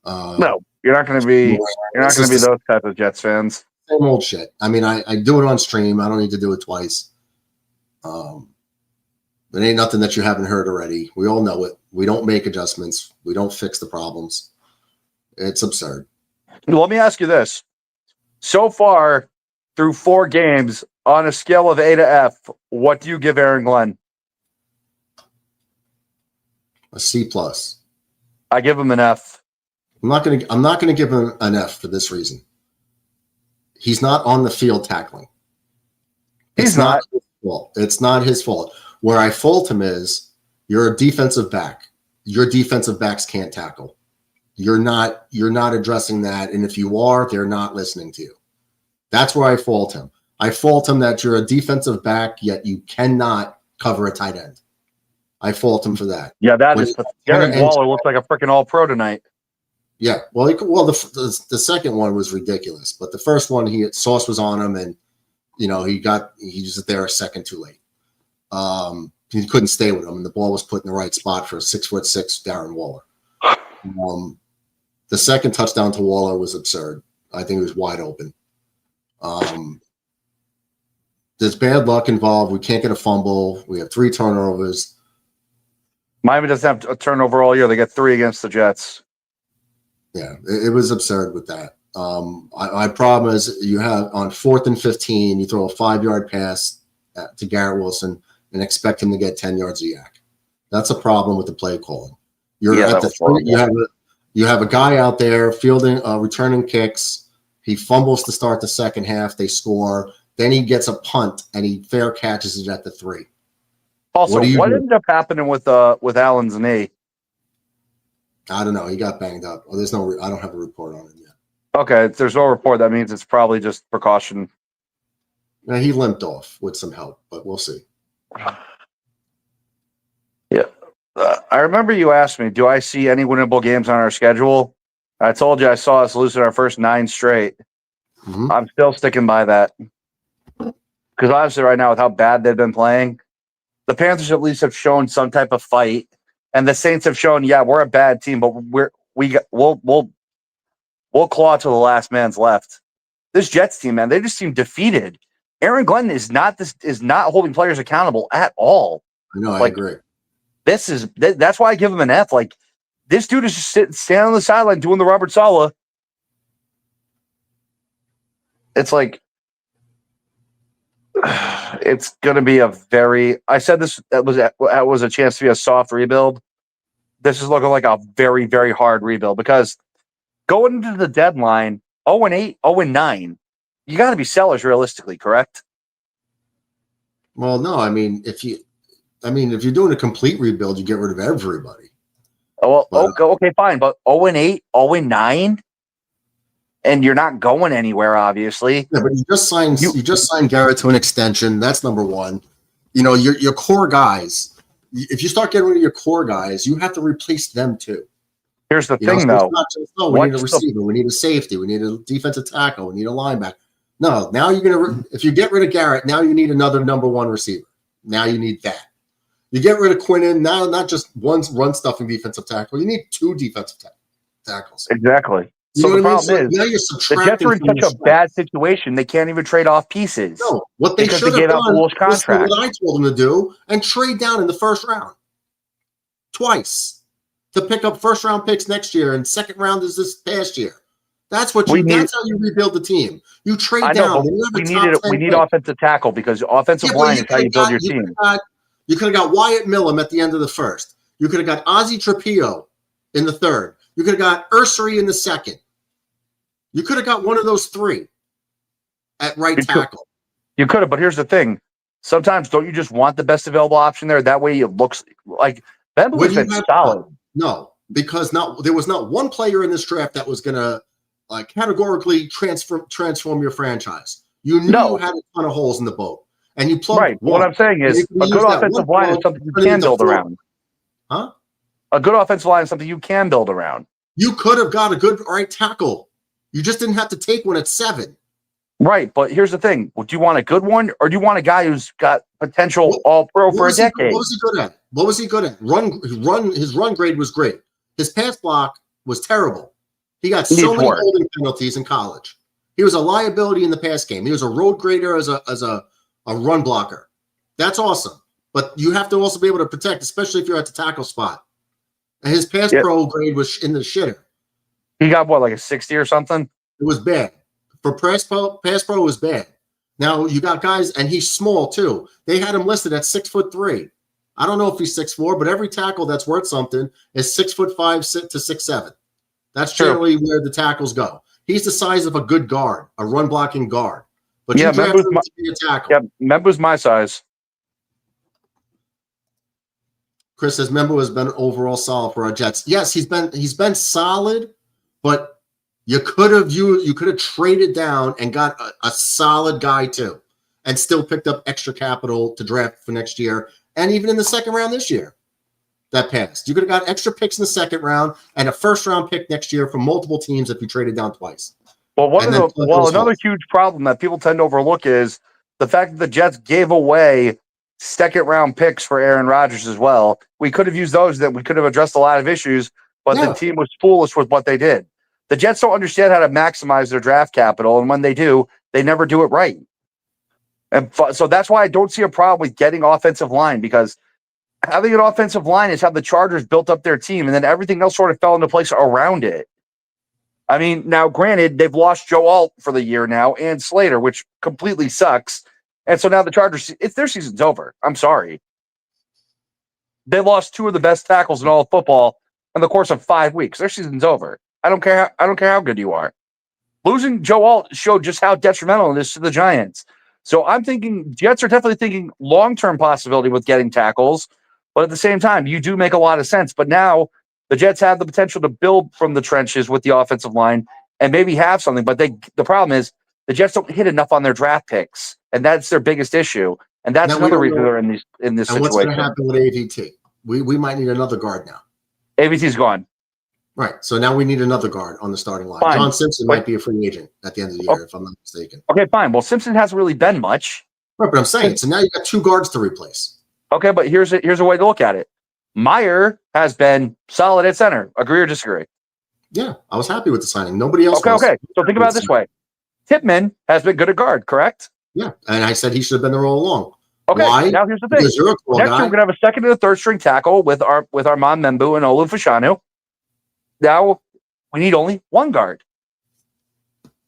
No, you're not going to be. You're not going to be those type of Jets fans. Same old shit. I mean, I do it on stream. I don't need to do it twice. It ain't nothing that you haven't heard already. We all know it. We don't make adjustments. We don't fix the problems. It's absurd. Let me ask you this. So far, through 4 games, on a scale of A to F, what do you give Aaron Glenn? A C+. I give him an F. I'm not gonna give him an F for this reason. He's not on the field tackling. It's not his fault. It's not his fault. Where I fault him is you're a defensive back. Your defensive backs can't tackle. You're not addressing that, and if you are, they're not listening to you. That's where I fault him. I fault him that you're a defensive back, yet you cannot cover a tight end. I fault him for that. Yeah, Darren Waller looks like a freaking all-pro tonight. Yeah, the second one was ridiculous, but the first one, Sauce was on him, and he was there a second too late. He couldn't stay with him, and the ball was put in the right spot for a 6'6" Darren Waller. The second touchdown to Waller was absurd. I think it was wide open. There's bad luck involved. We can't get a fumble. We have 3 turnovers. Miami doesn't have a turnover all year. They get 3 against the Jets. Yeah, it was absurd with that. My problem is you have on 4th and 15, you throw a 5-yard pass to Garrett Wilson and expect him to get 10 yards a yak. That's a problem with the play calling. You have a guy out there fielding, returning kicks. He fumbles to start the second half. They score. Then he gets a punt and he fair catches it at the 3. Also, what ended up happening with Allen's knee? I don't know. He got banged up. I don't have a report on it yet. Okay, if there's no report, that means it's probably just precaution. Now, he limped off with some help, but we'll see. Yeah. I remember you asked me, do I see any winnable games on our schedule? I told you I saw us losing our first 9 straight. Mm-hmm. I'm still sticking by that. Because honestly, right now, with how bad they've been playing, the Panthers at least have shown some type of fight, and the Saints have shown, yeah, we're a bad team, but we'll claw till the last man's left. This Jets team, man, they just seem defeated. Aaron Glenn is not holding players accountable at all. I know, I agree. That's why I give him an F. Like, this dude is just standing on the sideline doing the Robert Saleh. It's like, it's going to be I said this that was a chance to be a soft rebuild. This is looking like a very, very hard rebuild because going into the deadline, 0-8, 0-9, you got to be sellers realistically, correct? Well, no, I mean, if you're doing a complete rebuild, you get rid of everybody. Oh, well, okay, fine, but 0-8, 0-9, and you're not going anywhere, obviously. Yeah, but you just signed Garrett to an extension. That's number one. You know, your core guys. If you start getting rid of your core guys, you have to replace them too. Here's the thing, though. It's not just, we need a receiver, we need a safety, we need a defensive tackle, we need a linebacker. No, now you're gonna. If you get rid of Garrett, now you need another number one receiver. Now you need that. You get rid of Quinnen, now not just one run-stuffing defensive tackle. You need 2 defensive tackles. Exactly. So the problem is, the Jets are in such a bad situation, they can't even trade off pieces. No, what they should have done was what I told them to do and trade down in the first round twice to pick up first-round picks next year, and second round is this past year. That's how you rebuild the team. You trade down. We need offensive tackle because offensive line is how you build your team. You could have got Wyatt Millum at the end of the first. You could have got Ozzie Trapillo in the third. You could have got Ursary in the second. You could have got one of those 3 at right tackle. You could have, but here's the thing. Sometimes don't you just want the best available option there? That way it looks like Bemble's been solid. No, because there was not one player in this draft that was going to categorically transform your franchise. You knew you had a ton of holes in the boat. And you plugged right. What I'm saying is a good offensive line is something you can build around. Huh? A good offensive line is something you can build around. You could have got a good right tackle. You just didn't have to take one at 7. Right, but here's the thing. Do you want a good one or do you want a guy who's got potential all-pro for a decade? What was he good at? What was he good at? His run grade was great. His pass block was terrible. He got so many holding penalties in college. He was a liability in the pass game. He was a road grader as a run blocker. That's awesome. But you have to also be able to protect, especially if you're at the tackle spot. And his pass pro grade was in the shitter. He got like a 60 or something? It was bad. For pass pro was bad. Now you got guys, and he's small too. They had him listed at 6'3". I don't know if he's 6'4", but every tackle that's worth something is 6'5" to 6'7". That's generally where the tackles go. He's the size of a good guard, a run blocking guard. But you drafted him to be a tackle. Yeah, Membu's my size. Chris says Membu has been overall solid for our Jets. Yes, he's been solid, but you could have traded down and got a solid guy too, and still picked up extra capital to draft for next year, and even in the second round this year. That passed. You could have got extra picks in the second round and a first-round pick next year from multiple teams if you traded down twice. Well, another huge problem that people tend to overlook is the fact that the Jets gave away second-round picks for Aaron Rodgers as well. We could have used those. That we could have addressed a lot of issues, but the team was foolish with what they did. The Jets don't understand how to maximize their draft capital, and when they do, they never do it right. And so that's why I don't see a problem with getting offensive line, because having an offensive line is how the Chargers built up their team, and then everything else sort of fell into place around it. I mean, now, granted, they've lost Joe Alt for the year now and Slater, which completely sucks. And so now the Chargers, their season's over. I'm sorry. They lost 2 of the best tackles in all of football in the course of 5 weeks. Their season's over. I don't care how good you are. Losing Joe Alt showed just how detrimental it is to the Giants. So I'm thinking Jets are definitely thinking long-term possibility with getting tackles, but at the same time, you do make a lot of sense. But now the Jets have the potential to build from the trenches with the offensive line and maybe have something. But the problem is the Jets don't hit enough on their draft picks, and that's their biggest issue. And that's another reason they're in this situation. What's going to happen with AVT? We might need another guard now. AVT's gone. Right. So now we need another guard on the starting line. Fine. John Simpson might be a free agent at the end of the year, if I'm not mistaken. Okay, fine. Well, Simpson hasn't really been much. Right, but I'm saying, so now you got 2 guards to replace. Okay, but here's a way to look at it. Meyer has been solid at center. Agree or disagree? Yeah, I was happy with the signing. Nobody else was. Okay. So think about it this way. Tippmann has been good at guard, correct? Yeah, and I said he should have been there all along. Okay, Why? now here's the thing. Because you're a tall Next guy. year, we're going to have a second and a third string tackle with Armand Membu and Olu Fashanu. Now, we need only 1 guard.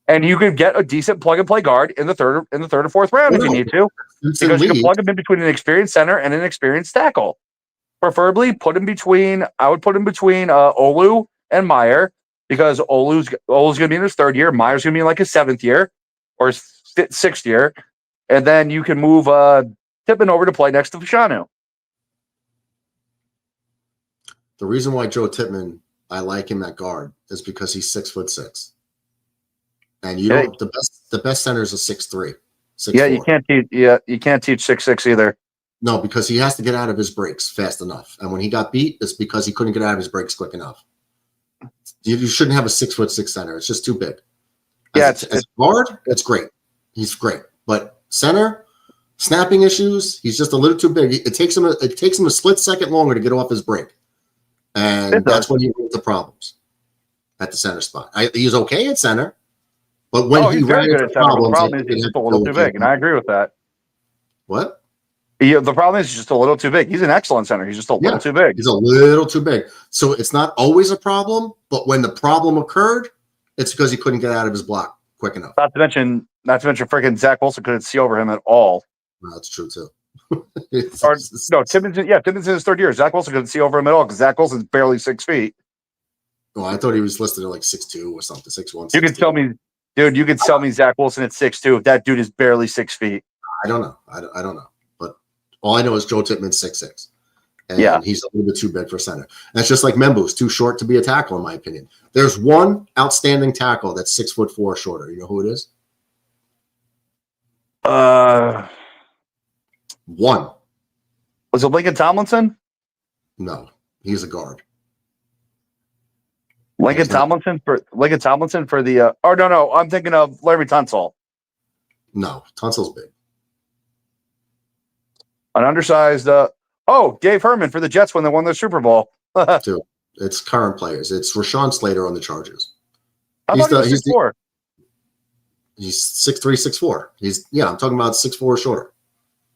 And you could get a decent plug-and-play guard in the third or fourth round if you need to. Because you can plug him in between an experienced center and an experienced tackle. Preferably, I would put him between Olu and Meyer, because Olu's going to be in his 3rd year. Meyer's going to be in like his 7th year or his 6th year. And then you can move Tippmann over to play next to Fashanu. The reason why Joe Tippmann, I like him at guard, is because he's 6'6", and you don't. The best center is a 6'3". 6'4". Yeah, you can't teach. Yeah, you can't teach 6'6" either. No, because he has to get out of his breaks fast enough, and when he got beat, it's because he couldn't get out of his breaks quick enough. You shouldn't have a 6'6" center; it's just too big. As guard, it's great. He's great, but center, snapping issues. He's just a little too big. It takes him a split second longer to get off his break, and that's when he runs into problems at the center spot. He's okay at center, but when he ran into problems, the problem is he's just a little too big, and I agree with that. What? The problem is he's just a little too big. He's an excellent center. He's just a little too big. He's a little too big. So it's not always a problem, but when the problem occurred, it's because he couldn't get out of his block quick enough. Not to mention, freaking Zach Wilson couldn't see over him at all. Well, that's true too. Tippmann's in his 3rd year. Zach Wilson couldn't see over him at all because Zach Wilson's barely 6 feet. Well, I thought he was listed at like 6'2" or something, 6'1". You can tell me, dude. You can tell me Zach Wilson at 6'2". That dude is barely 6 feet. I don't know. I don't know. But all I know is Joe Tippmann's 6'6". And he's a little bit too big for center. And that's just like Membu's too short to be a tackle, in my opinion. There's one outstanding tackle that's 6'4" or shorter. You know who it is? One. Was it Lincoln Tomlinson? No, he's a guard. Lincoln Tomlinson for the. No, I'm thinking of Larry Tunsil. No, Tunsil's big. An undersized. Dave Herman for the Jets when they won their Super Bowl. Dude, it's current players. It's Rashawn Slater on the Chargers. He's 6'4". He's 6'3", 6'4". I'm talking about 6'4" or shorter.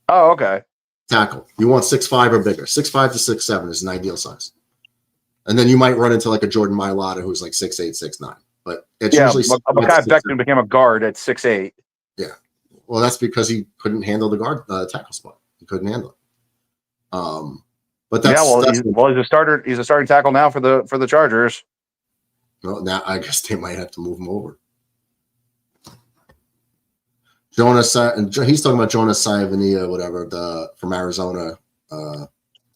Oh, okay. Tackle. You want 6'5" or bigger. 6'5" to 6'7" is an ideal size. And then you might run into like a Jordan Mailata who's like 6'8", 6'9". But it's usually Mekhi Becton became a guard at 6'8". Yeah. Well, that's because he couldn't handle the guard tackle spot. He couldn't handle it. But that's he's a starter. He's a starting tackle now for the Chargers. Well, now I guess they might have to move him over. Jonas, he's talking about Jonas Saivania, whatever, from Arizona. I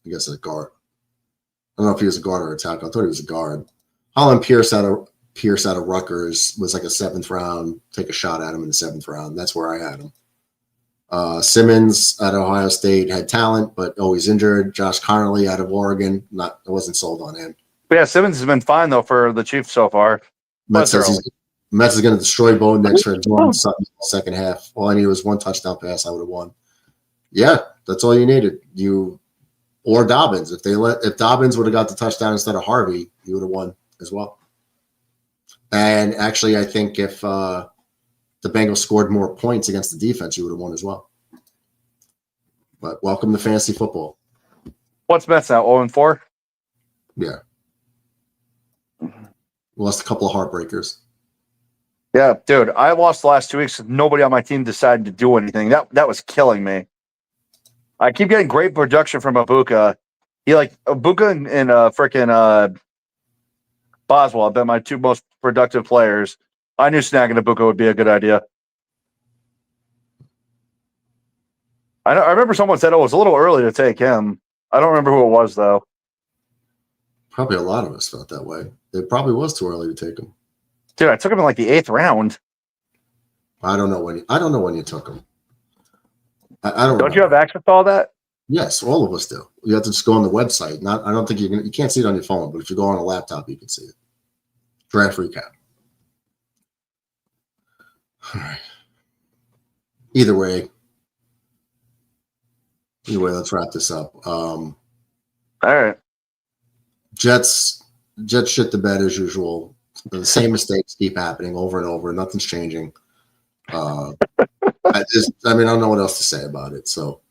guess a guard. I don't know if he was a guard or a tackle. I thought he was a guard. Holland Pierce out of Rutgers was like a 7th round. Take a shot at him in the 7th round. That's where I had him. Simmons at Ohio State had talent, but always injured. Josh Connerly out of Oregon. I wasn't sold on him. But yeah, Simmons has been fine though for the Chiefs so far. Mets is going to destroy Bo next for doing something in the second half. All I needed was one touchdown pass. I would have won. Yeah, that's all you needed. Or Dobbins. If Dobbins would have got the touchdown instead of Harvey, he would have won as well. And actually, I think if the Bengals scored more points against the defense, you would have won as well. But welcome to fantasy football. What's Mets now? 0-4? Yeah. Lost a couple of heartbreakers. Yeah, dude. I lost the last 2 weeks. Nobody on my team decided to do anything. That was killing me. I keep getting great production from Ibuka. Ibuka and freaking Boswell have been my 2 most productive players. I knew snagging Ibuka would be a good idea. I remember someone said, it was a little early to take him. I don't remember who it was, though. Probably a lot of us felt that way. It probably was too early to take him. Dude, I took him in like the 8th round. I don't know when you took him. I don't. Don't you have access to all that? Yes, all of us do. You have to just go on the website. I don't think you can't see it on your phone, but if you go on a laptop, you can see it. Draft recap. All right. Either way, let's wrap this up. All right. Jets shit the bed as usual. The same mistakes keep happening over and over. Nothing's changing. I don't know what else to say about it. So,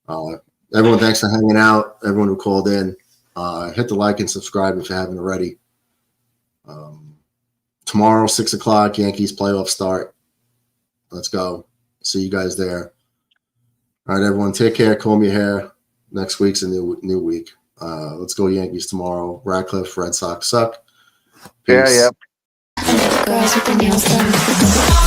everyone, thanks for hanging out. Everyone who called in, hit the like and subscribe if you haven't already. Tomorrow, 6:00, Yankees playoff start. Let's go. See you guys there. All right, everyone, take care. Comb your hair. Next week's a new week. Let's go Yankees tomorrow. Radcliffe, Red Sox suck. Peace. Yeah. Girls with the nails done.